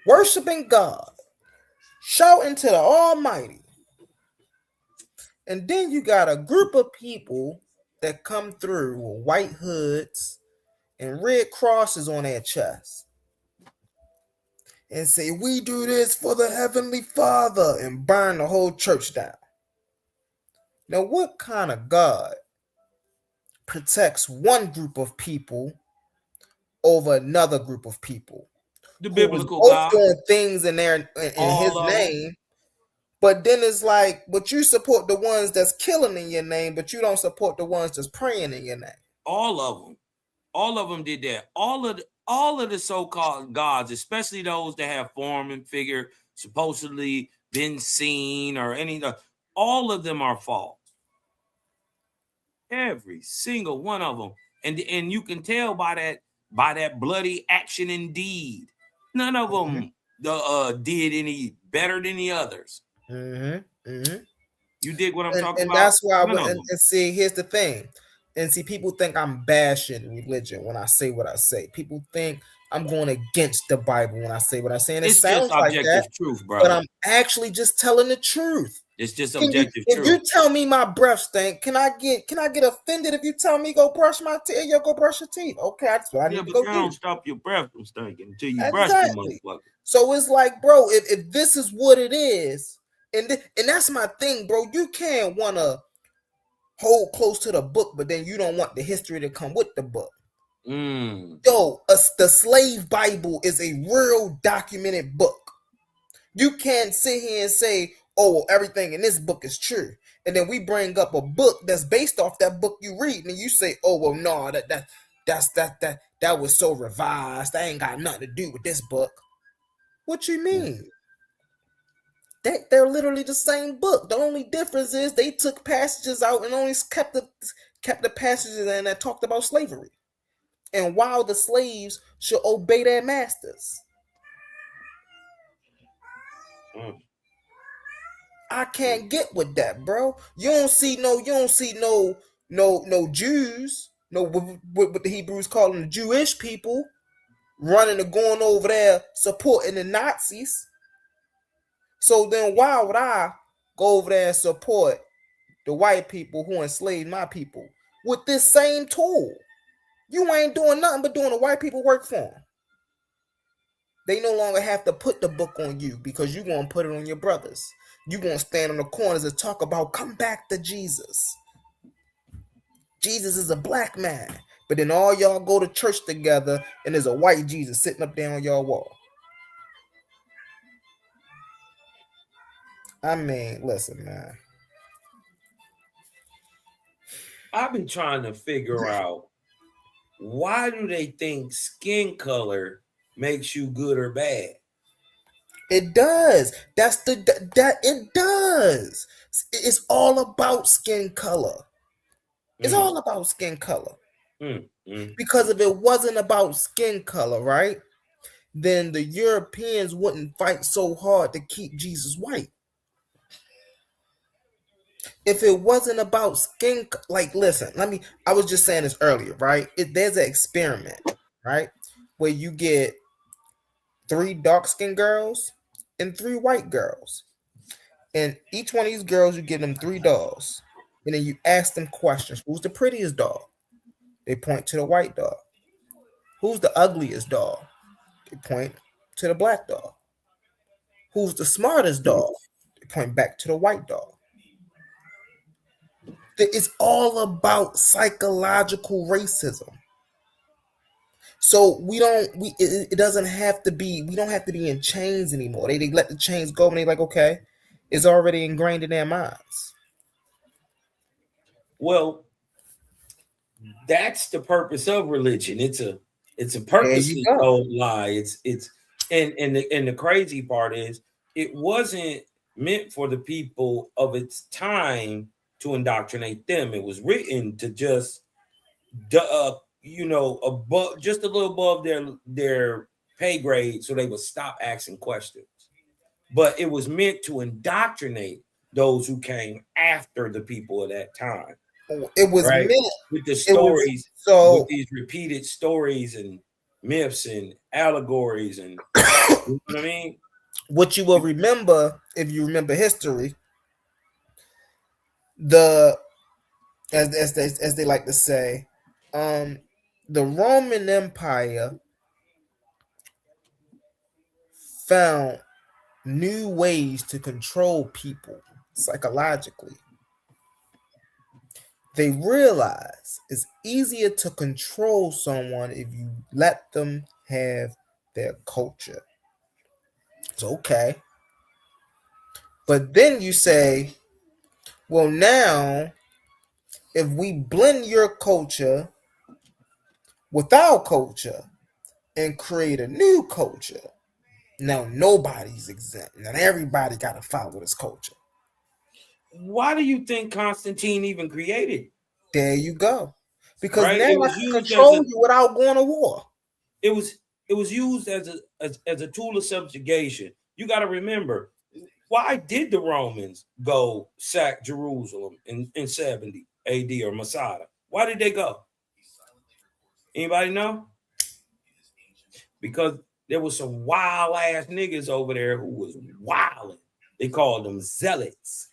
worshiping God, shouting to the Almighty. And then you got a group of people that come through with white hoods and red crosses on their chest and say, we do this for the Heavenly Father, and burn the whole church down. Now, what kind of God protects one group of people over another group of people? The Who was biblical both God. doing things in his name, but then it's like, but you support the ones that's killing in your name, but you don't support the ones that's praying in your name. All of them did that. All of the so-called gods, especially those that have form and figure, supposedly been seen or any, all of them are false. Every single one of them, and you can tell by that bloody action indeed. None of them did any better than the others. You dig what I'm talking and about? that's why and see, here's the thing. And see, people think I'm bashing religion when I say what I say. People think I'm going against the Bible when I say what I say. And it It's just sounds like objective that, truth, but brother. I'm actually just telling the truth. It's just Can objective if truth. you tell me my breath stink, can I get offended if you tell me go brush my teeth? Yo, go brush your teeth. Okay, that's what I need to go do. Don't stop your breath from stinking until you brush the motherfucker. So it's like, bro, if this is what it is, and that's my thing, bro. You can't want to hold close to the book, but then you don't want the history to come with the book. Yo, the slave Bible is a real documented book. You can't sit here and say, oh, well, everything in this book is true. And then we bring up a book that's based off that book you read, and you say, oh, well, no, that was so revised. That ain't got nothing to do with this book. What you mean? They're literally the same book. The only difference is they took passages out and only kept the passages in that talked about slavery. And while the slaves should obey their masters. I can't get with that, bro. You don't see no Jews, what the Hebrews call them, the Jewish people, running and going over there supporting the Nazis. So then why would I go over there and support the white people who enslaved my people with this same tool? You ain't doing nothing but doing the white people work for them. They no longer have to put the book on you because you're going to put it on your brothers. You're going to stand on the corners and talk about come back to Jesus. Jesus is a black man. But then all y'all go to church together and there's a white Jesus sitting up there on y'all wall. I mean, listen, man. I've been trying to figure out, why do they think skin color makes you good or bad? It does. It does. It's all about skin color. It's all about skin color. Because if it wasn't about skin color, right, then the Europeans wouldn't fight so hard to keep Jesus white. If it wasn't about skin, like, listen, I was just saying this earlier, right? There's an experiment, right, where you get 3 dark-skinned girls and 3 white girls. And each one of these girls, you give them 3 dolls. And then you ask them questions. Who's the prettiest doll? They point to the white doll. Who's the ugliest doll? They point to the black doll. Who's the smartest doll? They point back to the white doll. It's all about psychological racism. So it doesn't have to be, we don't have to be in chains anymore. They let the chains go and they're like, okay, it's already ingrained in their minds. Well, that's the purpose of religion. It's a purposely told lie. It's and the crazy part is it wasn't meant for the people of its time to indoctrinate them. It was written to just above, just a little above their pay grade, so they would stop asking questions. But it was meant to indoctrinate those who came after the people of that time. It was right? meant With the stories, with these repeated stories, and myths and allegories, and you know what I mean. What you will remember, if you remember history, the as they like to say, the Roman Empire found new ways to control people psychologically. They realize it's easier to control someone if you let them have their culture. It's okay. But then you say, well, now, if we blend your culture with our culture and create a new culture, now nobody's exempt. Now everybody got to follow this culture. Why do you think Constantine even created? There you go. Because Right, now it I was can used as control a you without going to war. it was used as a tool of subjugation. You got to remember, why did the Romans go sack Jerusalem in 70 AD or Masada? Why did they go? Anybody know? Because there was some wild ass niggas over there who was wilding. They called them zealots,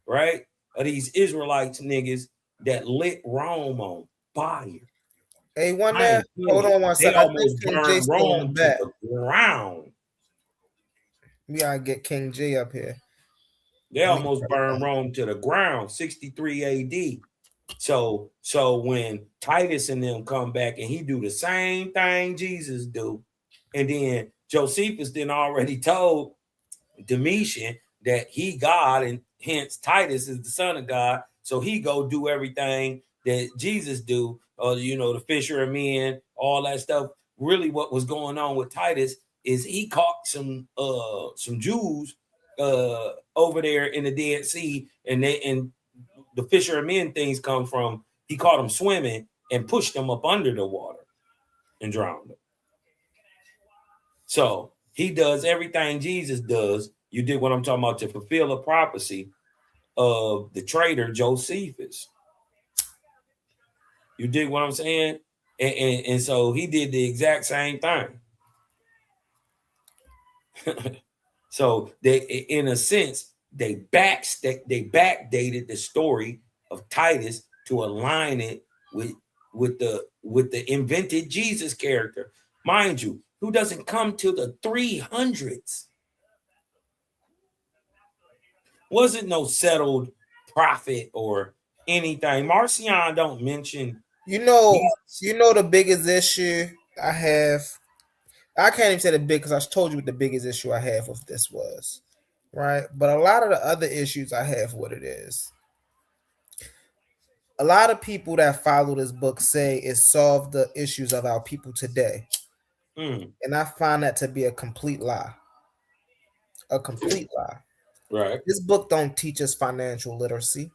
right? Or these Israelites niggas that lit Rome on fire. Hey, one I there. ain't Hold kidding. on one They sec. I think almost King J burned still in the Rome to back. the ground. We gotta get King J up here. They almost burned Rome to the ground, 63 AD. So when Titus and them come back and he do the same thing Jesus do, and then Josephus then already told Domitian that he God, and hence Titus is the son of God. So he go do everything that Jesus do, or the fisher of men, all that stuff. Really, what was going on with Titus is he caught some Jews over there in the Dead Sea, and the fisher of men things come from. He caught them swimming and pushed them up under the water and drowned them. So he does everything Jesus does. You did what I'm talking about to fulfill a prophecy of the traitor Josephus. You dig what I'm saying? And so he did the exact same thing. So they, in a sense, they backdated the story of Titus to align it with the invented Jesus character, mind you, who doesn't come till the 300s. Wasn't no settled prophet or anything. Marcion don't mention. You know the biggest issue I have. I can't even say the big because I told you what the biggest issue I have with this was, right? But a lot of the other issues I have with it is a lot of people that follow this book say it solved the issues of our people today. And I find that to be a complete lie. A complete lie. Right. This book don't teach us financial literacy.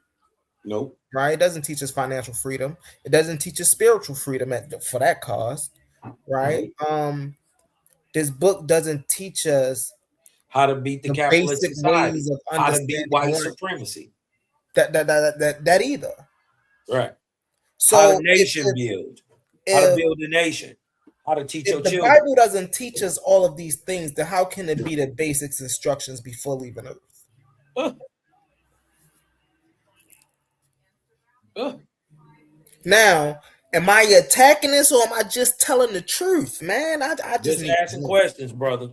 Nope. Right? It doesn't teach us financial freedom. It doesn't teach us spiritual freedom for that cause. Right? This book doesn't teach us how to beat the capitalist basic society, ways of how to beat understanding white money. supremacy. That either. Right. So how to nation build, how to build a nation, how to teach your if the children. Bible doesn't teach us all of these things, then how can it be the basics instructions before leaving Earth? Now, am I attacking this or am I just telling the truth, man? I just need asking questions, brother.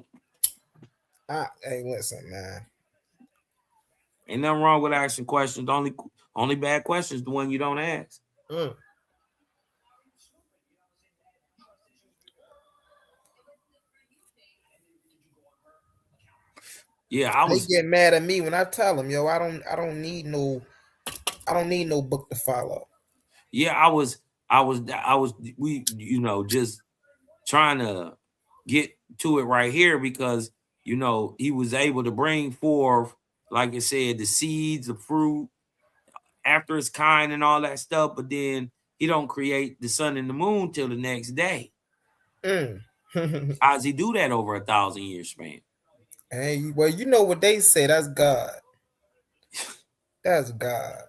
Hey, listen, man. Ain't nothing wrong with asking questions. The only bad question is the one you don't ask. Yeah, They get mad at me when I tell them, yo, I don't need no book to follow. Yeah, I was we just trying to get to it right here because he was able to bring forth, like I said, the seeds, the fruit after its kind and all that stuff, but then he don't create the sun and the moon till the next day. How does he do that over 1,000 years span? Hey, well, you know what they say, that's God. That's God.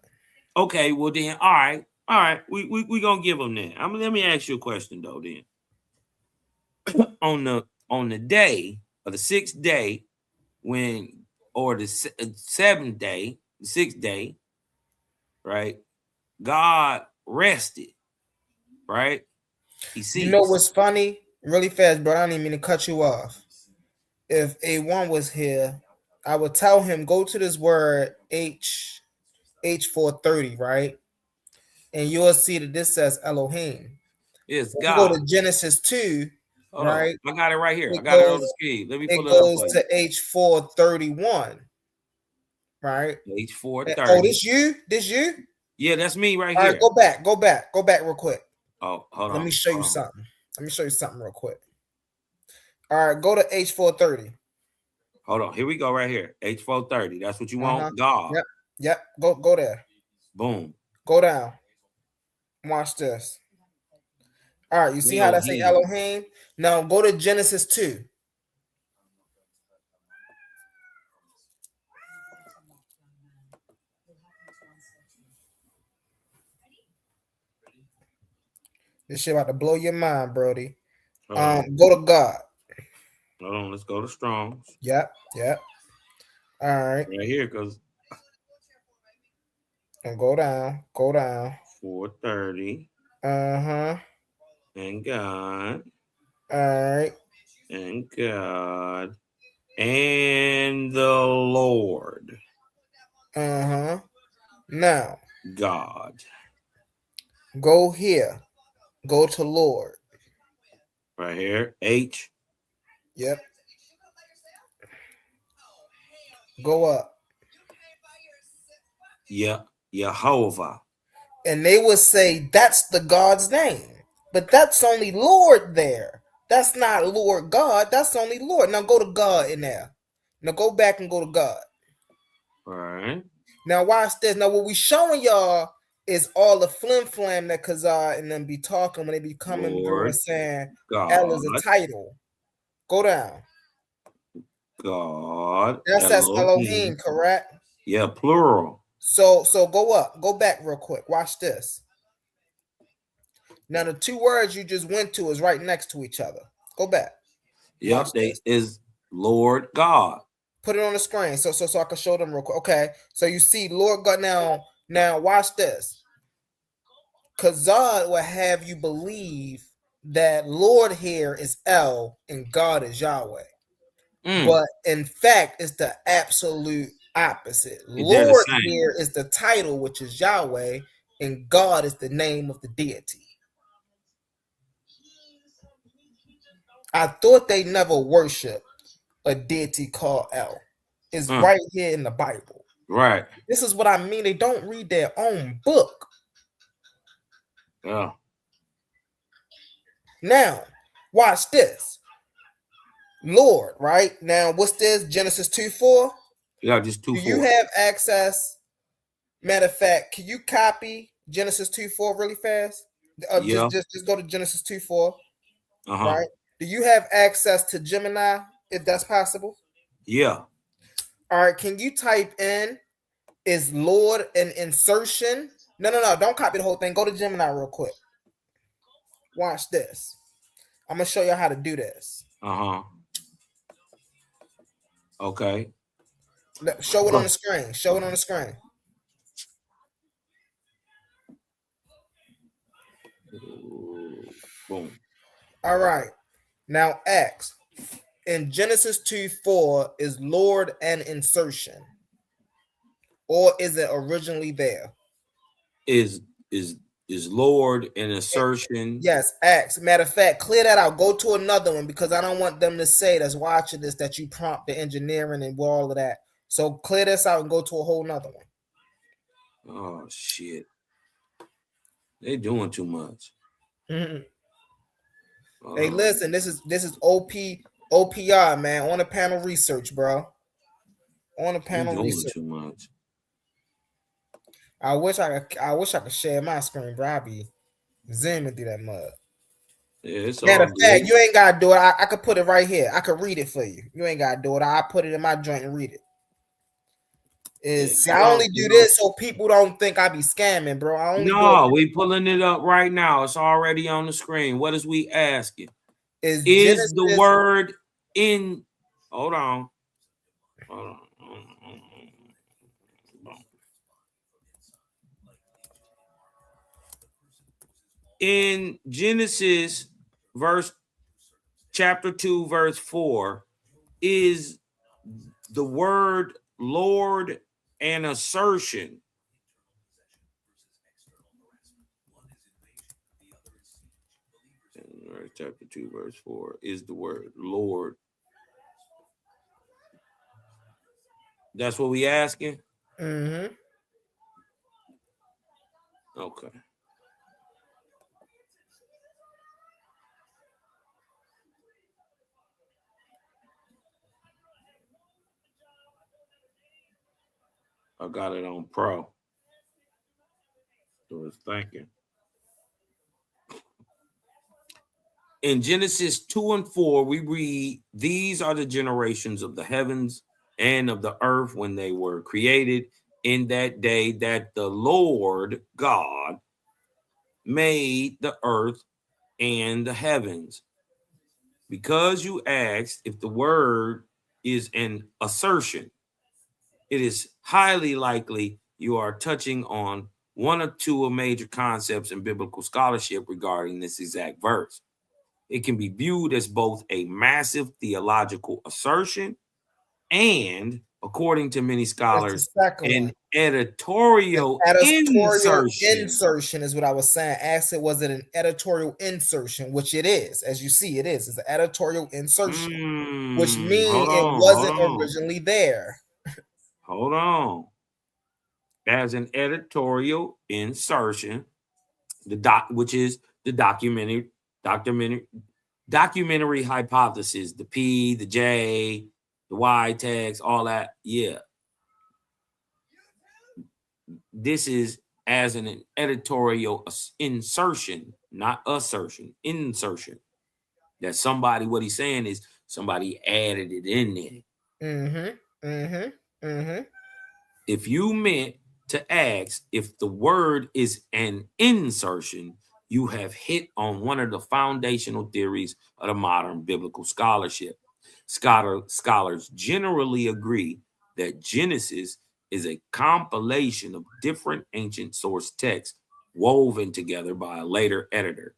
Okay, well then, all right. We gonna give him that. Let me ask you a question though. Then, on the day of the 6th day, when or the 7th day, the 6th day, right? God rested, right? He You know ceased. what's funny? Really fast, bro. I don't even mean to cut you off. If A1 was here, I would tell him go to this word H430, right? And you'll see that this says Elohim. It's When you go God. to Genesis 2, Hold on. right? I got it right here. I It got it on goes the screen. Let me it pull it up goes for you. to H431, right? Oh, H430. this you? This you? Yeah, that's me right All right, here. go back real quick. Oh, hold Let on. me show you something. Let me show you something real quick. All right, go to H430. Hold on. Here we go right here. H430. That's what you want? God. Yep. Go there. Boom. Go down. Watch this. All right, you see how that say Elohim. Elohim? Now go to Genesis 2. This shit about to blow your mind, Brody. Go to God. Hold on, let's go to Strong's. Yep. All right. Right here, because And go down. 430. Uh-huh. And God. All right. And God. And the Lord. Uh-huh. Now. God. Go here. Go to Lord. Right here. H. Yep. Go up. Yeah. Jehovah. And they would say that's the God's name. But that's only Lord there. That's not Lord God. That's only Lord. Now go to God in there. Now go back and go to God. All right. Now watch this. Now what we showing y'all is all the flim flam that Kazar and them be talking when they be coming through and saying L is a title. Go down. God. That says Elohim. Elohim, correct? Yeah, plural. So go up. Go back real quick. Watch this. Now the two words you just went to is right next to each other. Go back. Yep, they is Lord God. Put it on the screen so I can show them real quick. Okay, so you see Lord God now watch this. Kazad will have you believe that Lord here is El and God is Yahweh. But in fact, it's the absolute opposite. Lord here is the title, which is Yahweh, and God is the name of the deity. I thought they never worshiped a deity called El. It's right here in the Bible. Right. This is what I mean. They don't read their own book. Yeah. Now, watch this. Lord, right? Now, what's this? Genesis 2:4? Yeah, just 2:4. Do you have access? Matter of fact, can you copy Genesis 2:4 really fast? Yeah. Just go to Genesis 2:4. Uh-huh. Right? Do you have access to Gemini if that's possible? Yeah. All right. Can you type in is Lord an insertion? No. Don't copy the whole thing. Go to Gemini real quick. Watch this. I'm gonna show you how to do this. Uh-huh. Okay. Show it on the screen. Show it on the screen. Boom. All right. Now X in Genesis 2:4 is Lord an insertion, or is it originally there? Is Lord an assertion? Yes, X. Matter of fact, clear that out. Go to another one because I don't want them to say that's watching this that you prompt the engineering and all of that. So clear this out and go to a whole nother one. Oh shit. They doing too much. Mm-hmm. Hey, listen, this is OPR, man, on the panel research, bro. On the panel research. Too much. I wish I could share my screen, bro. I be zooming through that mud. Yeah, it's Matter all of fact, good. you ain't gotta do it. I could put it right here. I could read it for you. You ain't gotta do it. I put it in my joint and read it. I only do this so people don't think I be scamming, bro. No, we pulling it up right now. It's already on the screen. What is we asking? Is Is the Genesis word in? Hold on. Hold on. In Genesis, chapter 2, verse 4, is the word Lord an assertion? Chapter 2, verse 4, is the word Lord. That's what we asking? Mm-hmm. Okay. I got it on Pro. So it's thinking. In Genesis 2 and 4, we read, these are the generations of the heavens and of the earth when they were created in that day that the Lord God made the earth and the heavens. Because you asked if the word is an assertion, it is highly likely you are touching on one or two of major concepts in biblical scholarship regarding this exact verse. It can be viewed as both a massive theological assertion and, according to many That's the scholars, second one. an editorial Editorial insertion. insertion is what I was saying. Ask it, was it an editorial insertion? Which it is. As you see, it is. It's an editorial insertion, which means Hold it on, wasn't hold on. originally there. Hold on. As an editorial insertion, which is the documentary hypothesis, the P, the J, the Y text, all that. Yeah. This is as an editorial insertion, not assertion, insertion. That somebody, what he's saying is somebody added it in there. If you meant to ask if the word is an insertion, you have hit on one of the foundational theories of the modern biblical scholarship. Scholars generally agree that Genesis is a compilation of different ancient source texts woven together by a later editor,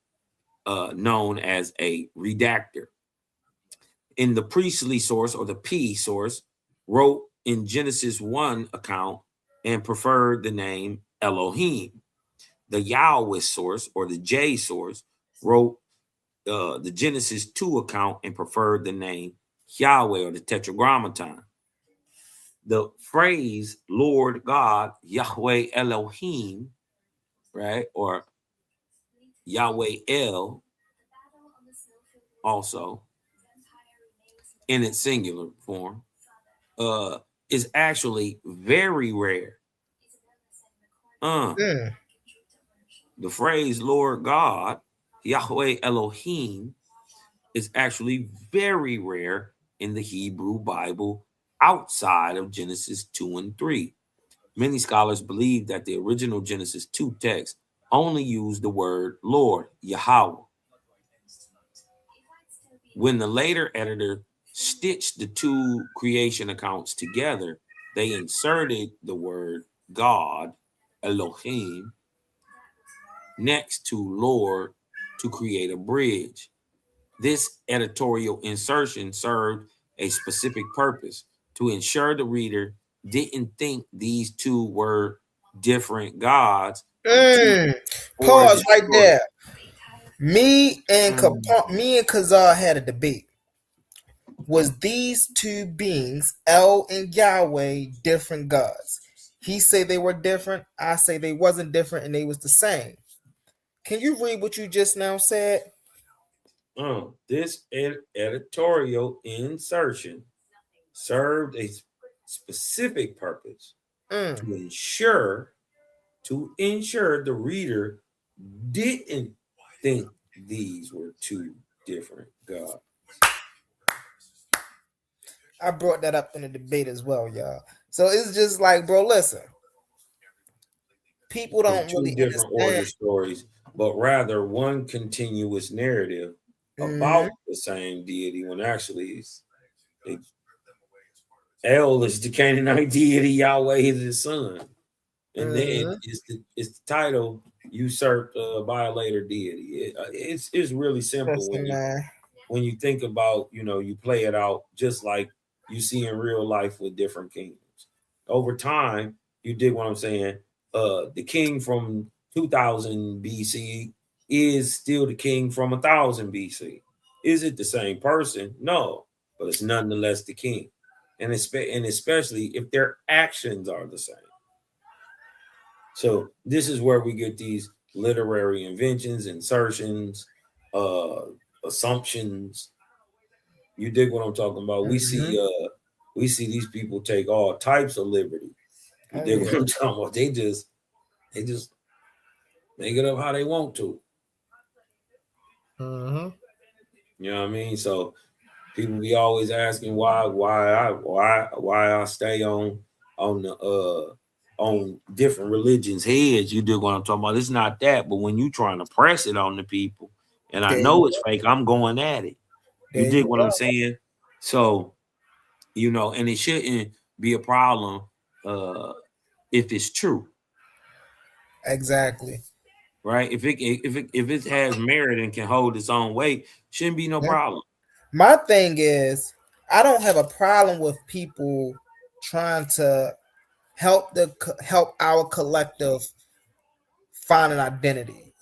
known as a redactor. In the priestly source, or the P source, wrote in Genesis 1 account and preferred the name Elohim. The Yahweh source, or the J source, wrote the Genesis 2 account and preferred the name Yahweh, or the Tetragrammaton. The phrase Lord God, Yahweh Elohim, right, or Yahweh El, also in its singular form, is actually very rare. The phrase Lord God, Yahweh Elohim, is actually very rare in the Hebrew Bible outside of Genesis 2 and 3. Many scholars believe that the original Genesis 2 text only used the word Lord, Yahweh. When the later editor stitched the two creation accounts together, they inserted the word God, Elohim, next to Lord to create a bridge. This editorial insertion served a specific purpose: to ensure the reader didn't think these two were different gods. Pause right there. Me and Kazar had a debate. Was these two beings, El and Yahweh, different gods? He say they were different. I say they wasn't different and they was the same. Can you read what you just now said? This editorial insertion served a specific purpose: to ensure the reader didn't think these were two different gods. I brought that up in the debate as well, y'all. So it's just like, bro, listen. People don't two really different understand. origin stories, but rather one continuous narrative about the same deity when actually El is the Canaanite deity, Yahweh is his son. And then it's the title usurped by a later deity. It's really simple when you think about, you play it out just like you see in real life with different kingdoms. Over time, you dig what I'm saying? The king from 2000 BC is still the king from 1000 BC. Is it the same person? No, but it's nonetheless the king. And especially if their actions are the same. So this is where we get these literary inventions, insertions, assumptions. You dig what I'm talking about? We see these people take all types of liberty. You dig what I'm talking about? They just make it up how they want to. You know what I mean? So people be always asking why I stay on different religions' heads. You dig what I'm talking about? It's not that, but when you trying to press it on the people, and I know it's fake, I'm going at it. You dig what I'm saying? So, and it shouldn't be a problem if it's true. Exactly. Right? If it has merit and can hold its own weight, shouldn't be no problem. My thing is, I don't have a problem with people trying to help our collective find an identity,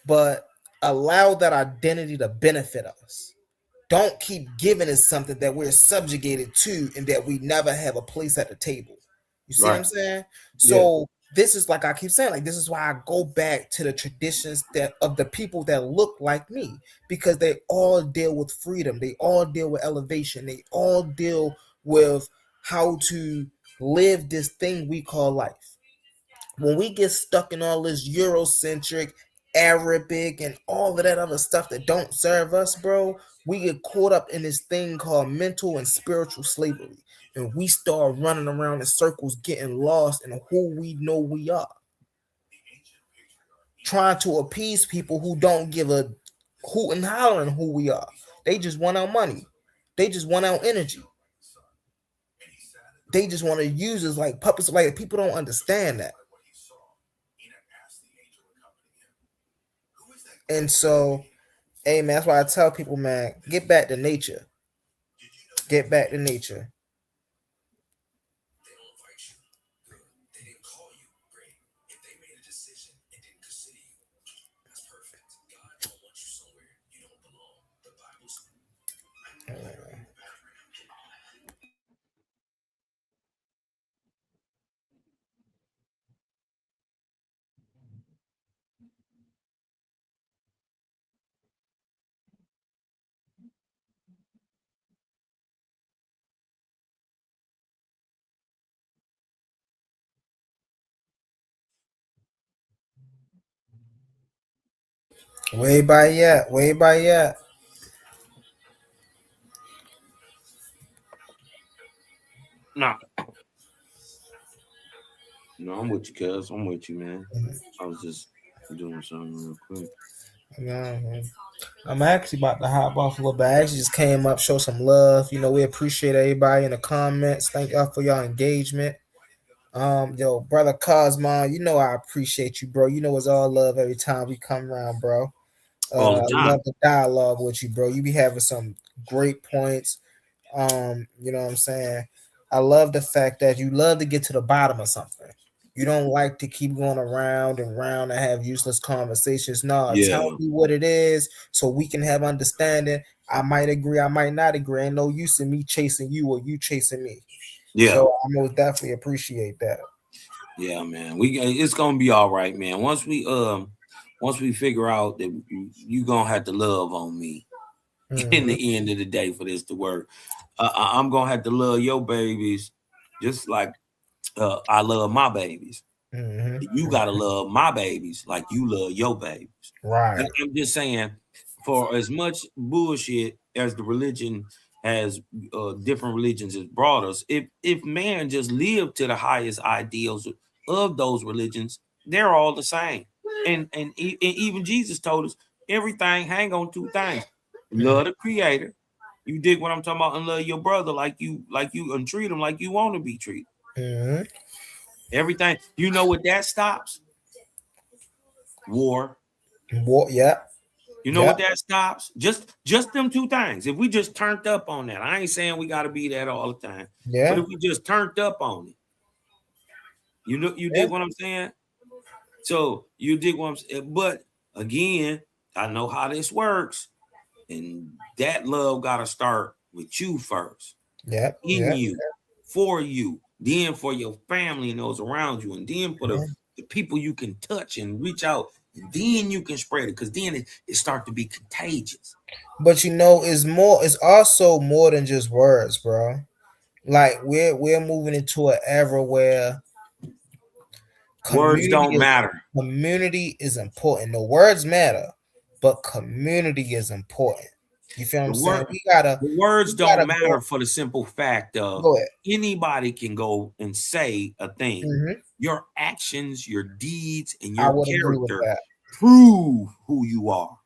but allow that identity to benefit us. Don't keep giving us something that we're subjugated to and that we never have a place at the table. You see what I'm saying? So this is like I keep saying, like this is why I go back to the traditions of the people that look like me, because they all deal with freedom, they all deal with elevation, they all deal with how to live this thing we call life. When we get stuck in all this Eurocentric, Arabic, and all of that other stuff that don't serve us, bro, we get caught up in this thing called mental and spiritual slavery. And we start running around in circles, getting lost in who we know we are. Trying to appease people who don't give a hoot and hollering who we are. They just want our money. They just want our energy. They just want to use us like puppets. Like people don't understand that. And so, hey man, that's why I tell people, man, get back to nature. Get back to nature. Way by yet. Way by yet. No, I'm with you, cuz. I'm with you, man. I was just doing something real quick. I'm actually about to hop off a little bit. I actually just came up, show some love. We appreciate everybody in the comments. Thank y'all for y'all engagement. Yo, brother Cosmo, I appreciate you, bro. It's all love every time we come around, bro. All the I time. love the dialogue with you, bro. You be having some great points. You know what I'm saying? I love the fact that you love to get to the bottom of something. You don't like to keep going around and round and have useless conversations. No, tell me what it is so we can have understanding. I might agree, I might not agree. Ain't no use in me chasing you or you chasing me. Yeah. So I most definitely appreciate that. Yeah, man. It's gonna be all right, man. Once we figure out that you gonna have to love on me in the end of the day for this to work. I'm gonna have to love your babies just like I love my babies. You gotta love my babies like you love your babies. Right. I'm just saying, for as much bullshit as the religion has, different religions has brought us, if man just lived to the highest ideals of those religions, they're all the same. And even Jesus told us Everything hang on two things: love the Creator. You dig what I'm talking about, and love your brother like you, and treat him like you want to be treated. Mm-hmm. Everything. You know what that stops? War. War. Yeah. You know Yeah. what that stops? Just them two things. If we just turned up on that, I ain't saying we got to be that all the time. But Yeah. if we just turned up on it, you Yeah. dig what I'm saying? So you dig what I'm saying? But again, I know how this works, and that love got to start with you first, Yeah. in Yeah. you, for you, then for your family and those around you, and then for the people you can touch and reach out, and then you can spread it, because then it start to be contagious. But it's also more than just words, bro. Like we're moving into an era where Words don't matter. community is important. The words matter, but community is important. You feel what I'm saying? The words We gotta don't go. matter for the simple fact of Go ahead. anybody can go and say a thing. Mhm. Your actions, your deeds, and I your would agree with character that. prove who you are.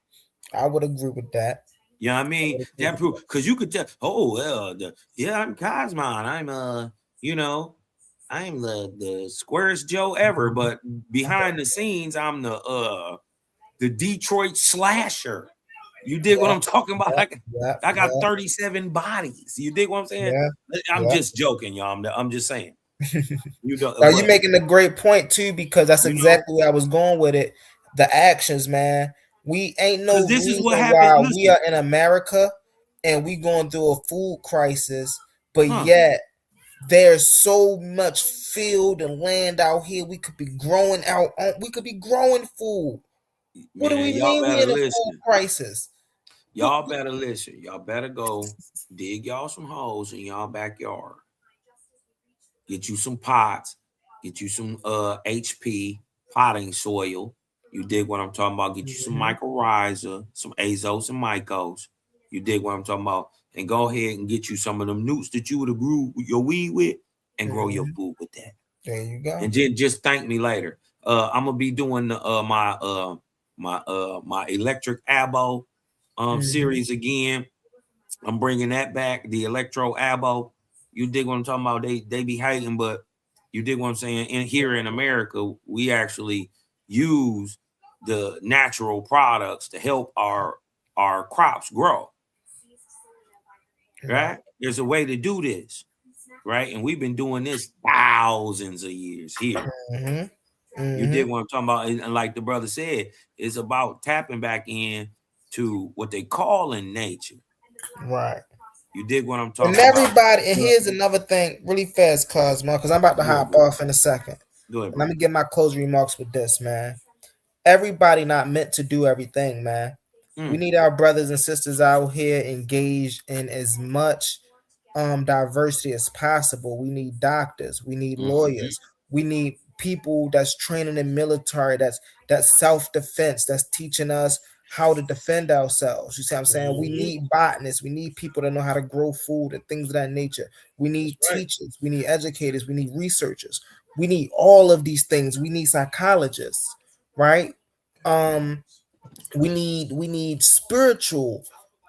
I would agree with that. You know what I mean? That proof, because you could tell, oh well, I'm Cosmon. You know, I'm the squarest Joe ever, but behind the scenes, I'm the Detroit slasher. You dig what I'm talking about? I got 37 bodies. You dig what I'm saying? I'm just joking, y'all. I'm just saying. You know, Now you're making a great point too, because that's exactly where I was going with it. The actions, man. We ain't no this is what reason happened. why we Listen. are in America and we going through a food crisis, but yet there's so much field and land out here. We could be growing we could be growing food. What do Man, we y'all mean we better in a food listen. crisis? Y'all better listen. Y'all better go dig y'all some holes in y'all backyard. Get you some pots. Get you some HP potting soil. You dig what I'm talking about? Get you some mycorrhiza, some azos and mycos. You dig what I'm talking about? And go ahead and get you some of them newts that you would have grew your weed with, and grow your food with that. There you go. And just thank me later. I'm gonna be doing my electric abo series again. I'm bringing that back, the electro abo. You dig what I'm talking about? They be hating, but you dig what I'm saying? Here in America, we actually use the natural products to help our crops grow. Right? There's a way to do this, right? And we've been doing this thousands of years here. You dig what I'm talking about? And like the brother said, it's about tapping back in to what they call in nature. Right. You dig what I'm talking And everybody, about? and here's another thing, really fast, Cosmo, because I'm about to hop off in a second. Go ahead, And bro. let me get my closing remarks with this, man. Everybody not meant to do everything, man. We need our brothers and sisters out here engaged in as much diversity as possible. We need doctors, we need lawyers, we need people that's training in military, that's self-defense, that's teaching us how to defend ourselves. You see what I'm saying? We need botanists, we need people that know how to grow food and things of that nature. We need teachers, we need educators, we need researchers, we need all of these things. We need psychologists, right? We need spiritual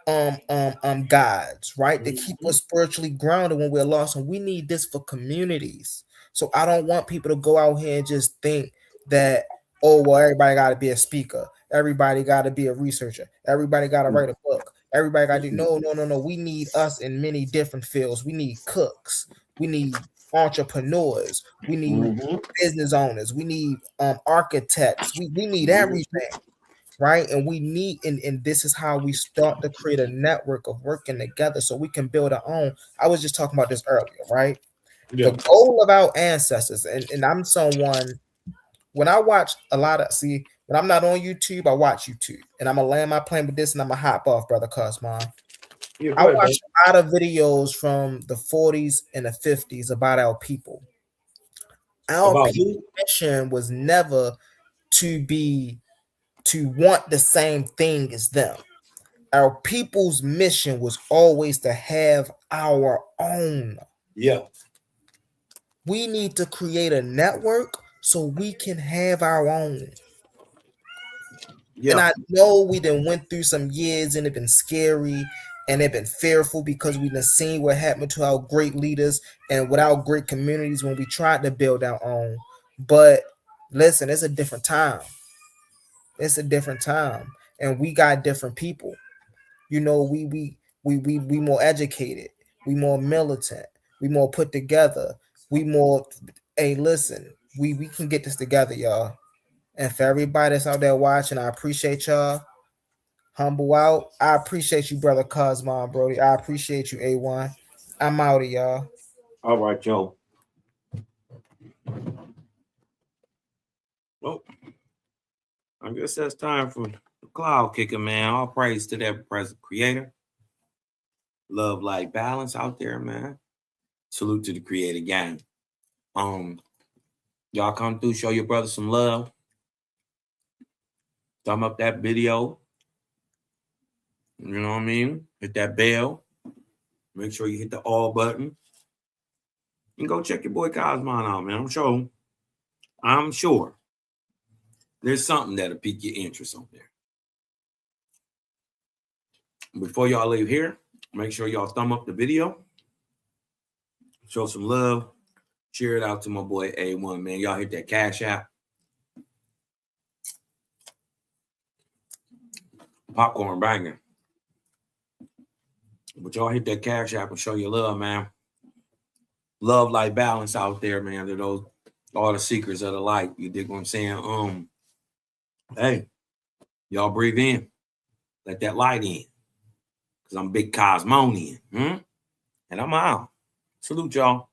guides, right? To keep us spiritually grounded when we're lost. And we need this for communities. So I don't want people to go out here and just think that, oh well, everybody got to be a speaker, everybody got to be a researcher, everybody got to write a book, everybody got to do no. We need us in many different fields. We need cooks, we need entrepreneurs, we need business owners, we need architects, we need everything, right? And we need, and this is how we start to create a network of working together so we can build our own. I was just talking about this earlier, right? The goal of our ancestors, and I'm someone, when I watch a lot of, when I'm not on YouTube, I watch YouTube, and I'm gonna land my plane with this, and I'm gonna hop off, brother Cosmo. I watch a lot of videos from the 40s and the 50s about our people. Our people's mission was never to want the same thing as them. Our people's mission was always to have our own. Yeah. We need to create a network so we can have our own. And Yeah. I know we done went through some years and it been scary and it been fearful because we done seen what happened to our great leaders and with our great communities when we tried to build our own. But listen, it's a different time. It's a different time. And we got different people. You know, we more educated, we more militant, we more put together, we more hey, listen, we can get this together, y'all. And for everybody that's out there watching, I appreciate y'all. Humble out. I appreciate you, brother Cosmon Brody. I appreciate you, A1. I'm out of y'all. All right, Joe. Well, I guess that's time for the cloud kicker, man. All praise to that present creator. Love, light, balance out there, man. Salute to the creator gang. Y'all come through, show your brother some love. Thumb up that video. You know what I mean? Hit that bell. Make sure you hit the all button. And go check your boy Cosmon out, man. I'm sure there's something that'll pique your interest on there. Before y'all leave here, make sure y'all thumb up the video. Show some love. Share it out to my boy A1, man. Y'all hit that Cash App. Popcorn banging. But y'all hit that Cash App and show your love, man. Love, light, balance out there, man. To those all the seekers of the light. You dig what I'm saying? Hey, y'all breathe in. Let that light in. Because I'm big Cosmonian. And I'm out. Salute y'all.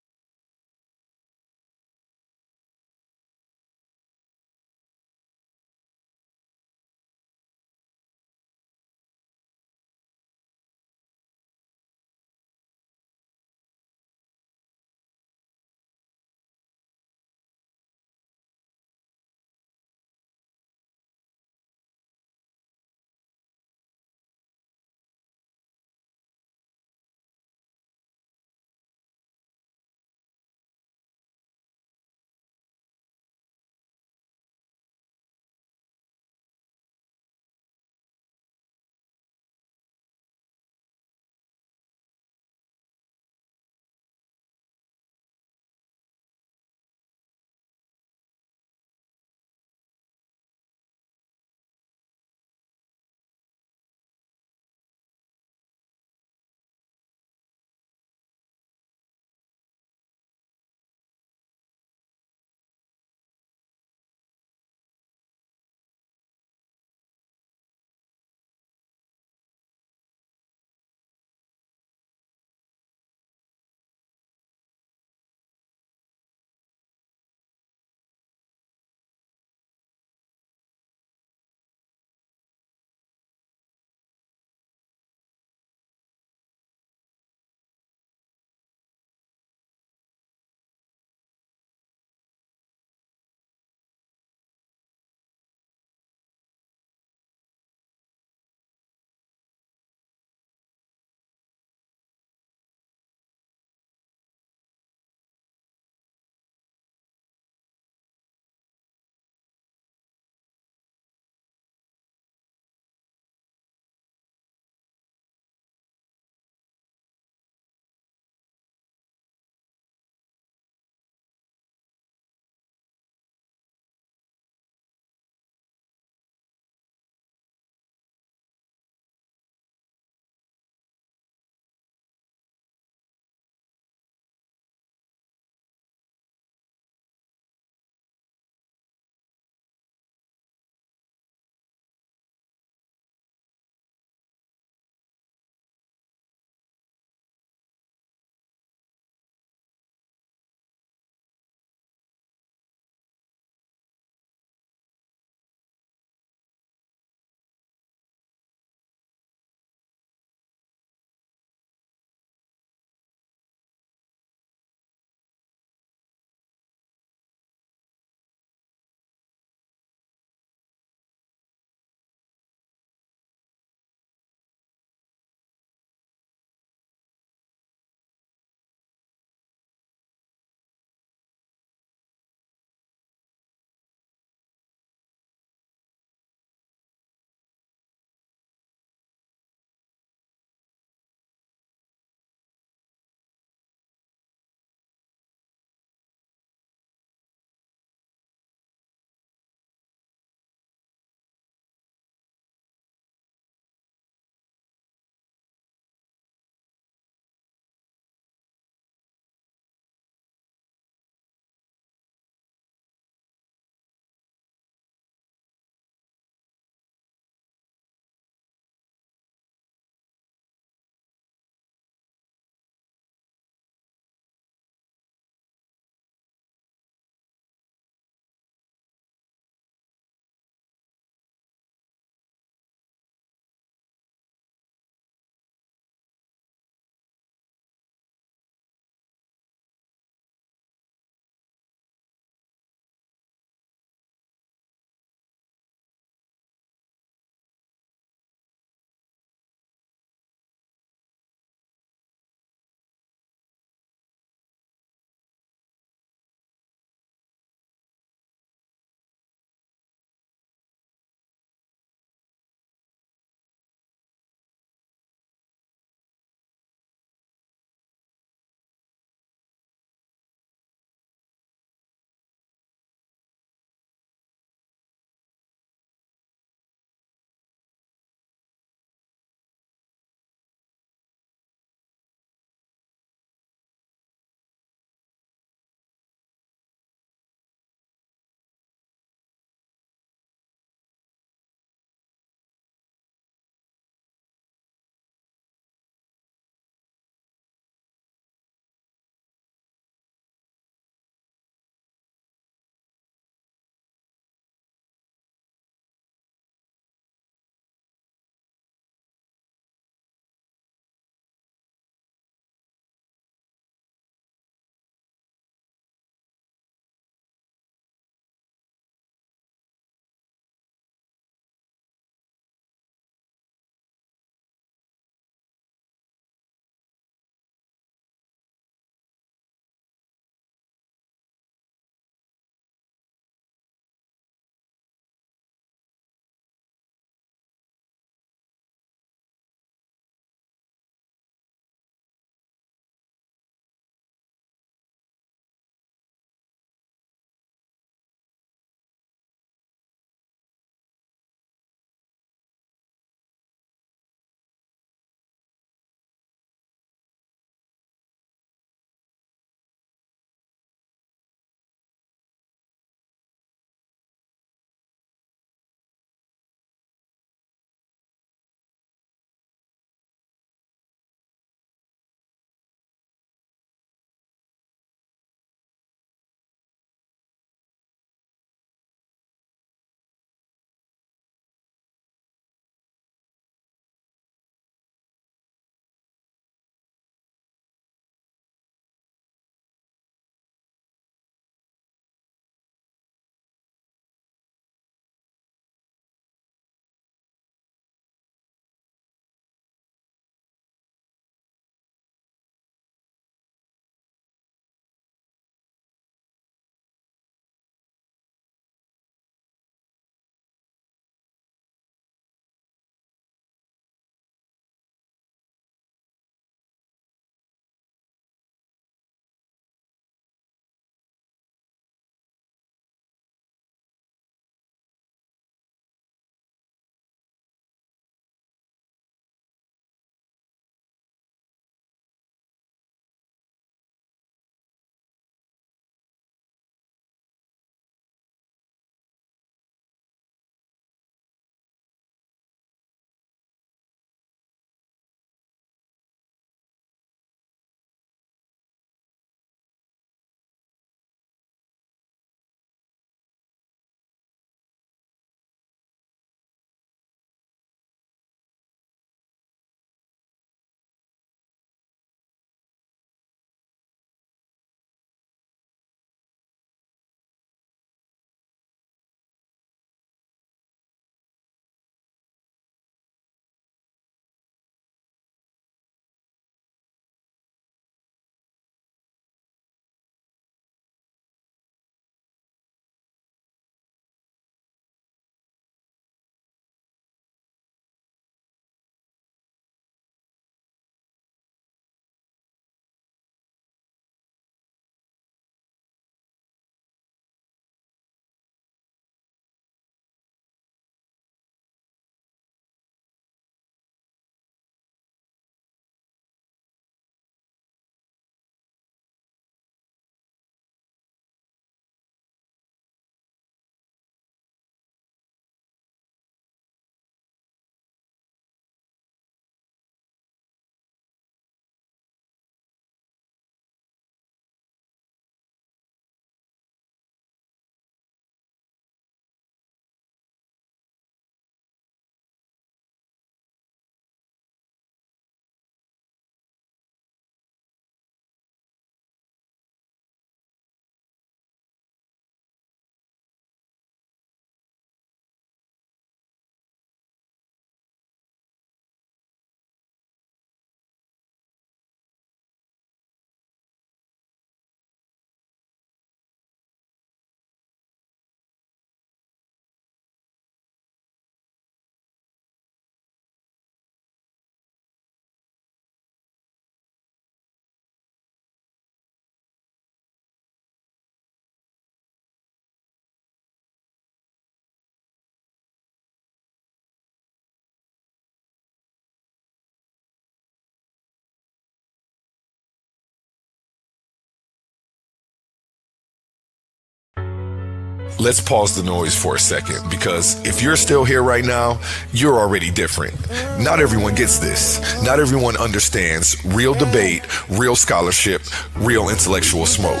Let's pause the noise for a second, because if you're still here right now, you're already different. Not everyone gets this. Not everyone understands real debate, real scholarship, real intellectual smoke.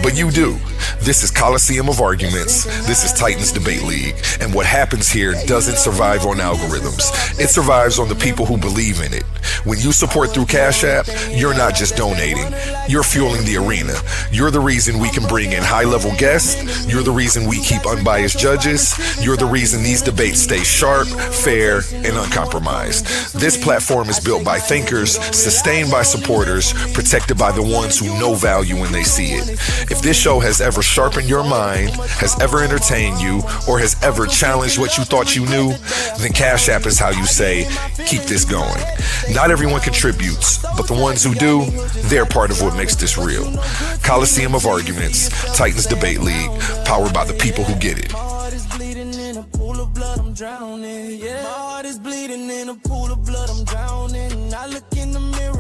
But you do. This is Coliseum of Arguments. This is Titans Debate League. And what happens here doesn't survive on algorithms. It survives on the people who believe in it. When you support through Cash App, you're not just donating. You're fueling the arena. You're the reason we can bring in high-level guests. You're the reason we keep unbiased judges. You're the reason these debates stay sharp, fair, and uncompromised. This platform is built by thinkers, sustained by supporters, protected by the ones who know value when they see it. If this show has ever sharpened your mind, has ever entertained you, or has ever challenged what you thought you knew, then Cash App is how you say, keep this going. Not everyone contributes, but the ones who do, they're part of what makes this real. Coliseum of Arguments, Titans Debate League, powered by the people who get it. My heart is bleeding in a pool of blood, I'm drowning. Yeah, my heart is bleeding in a pool of blood, I'm drowning. I look in the mirror.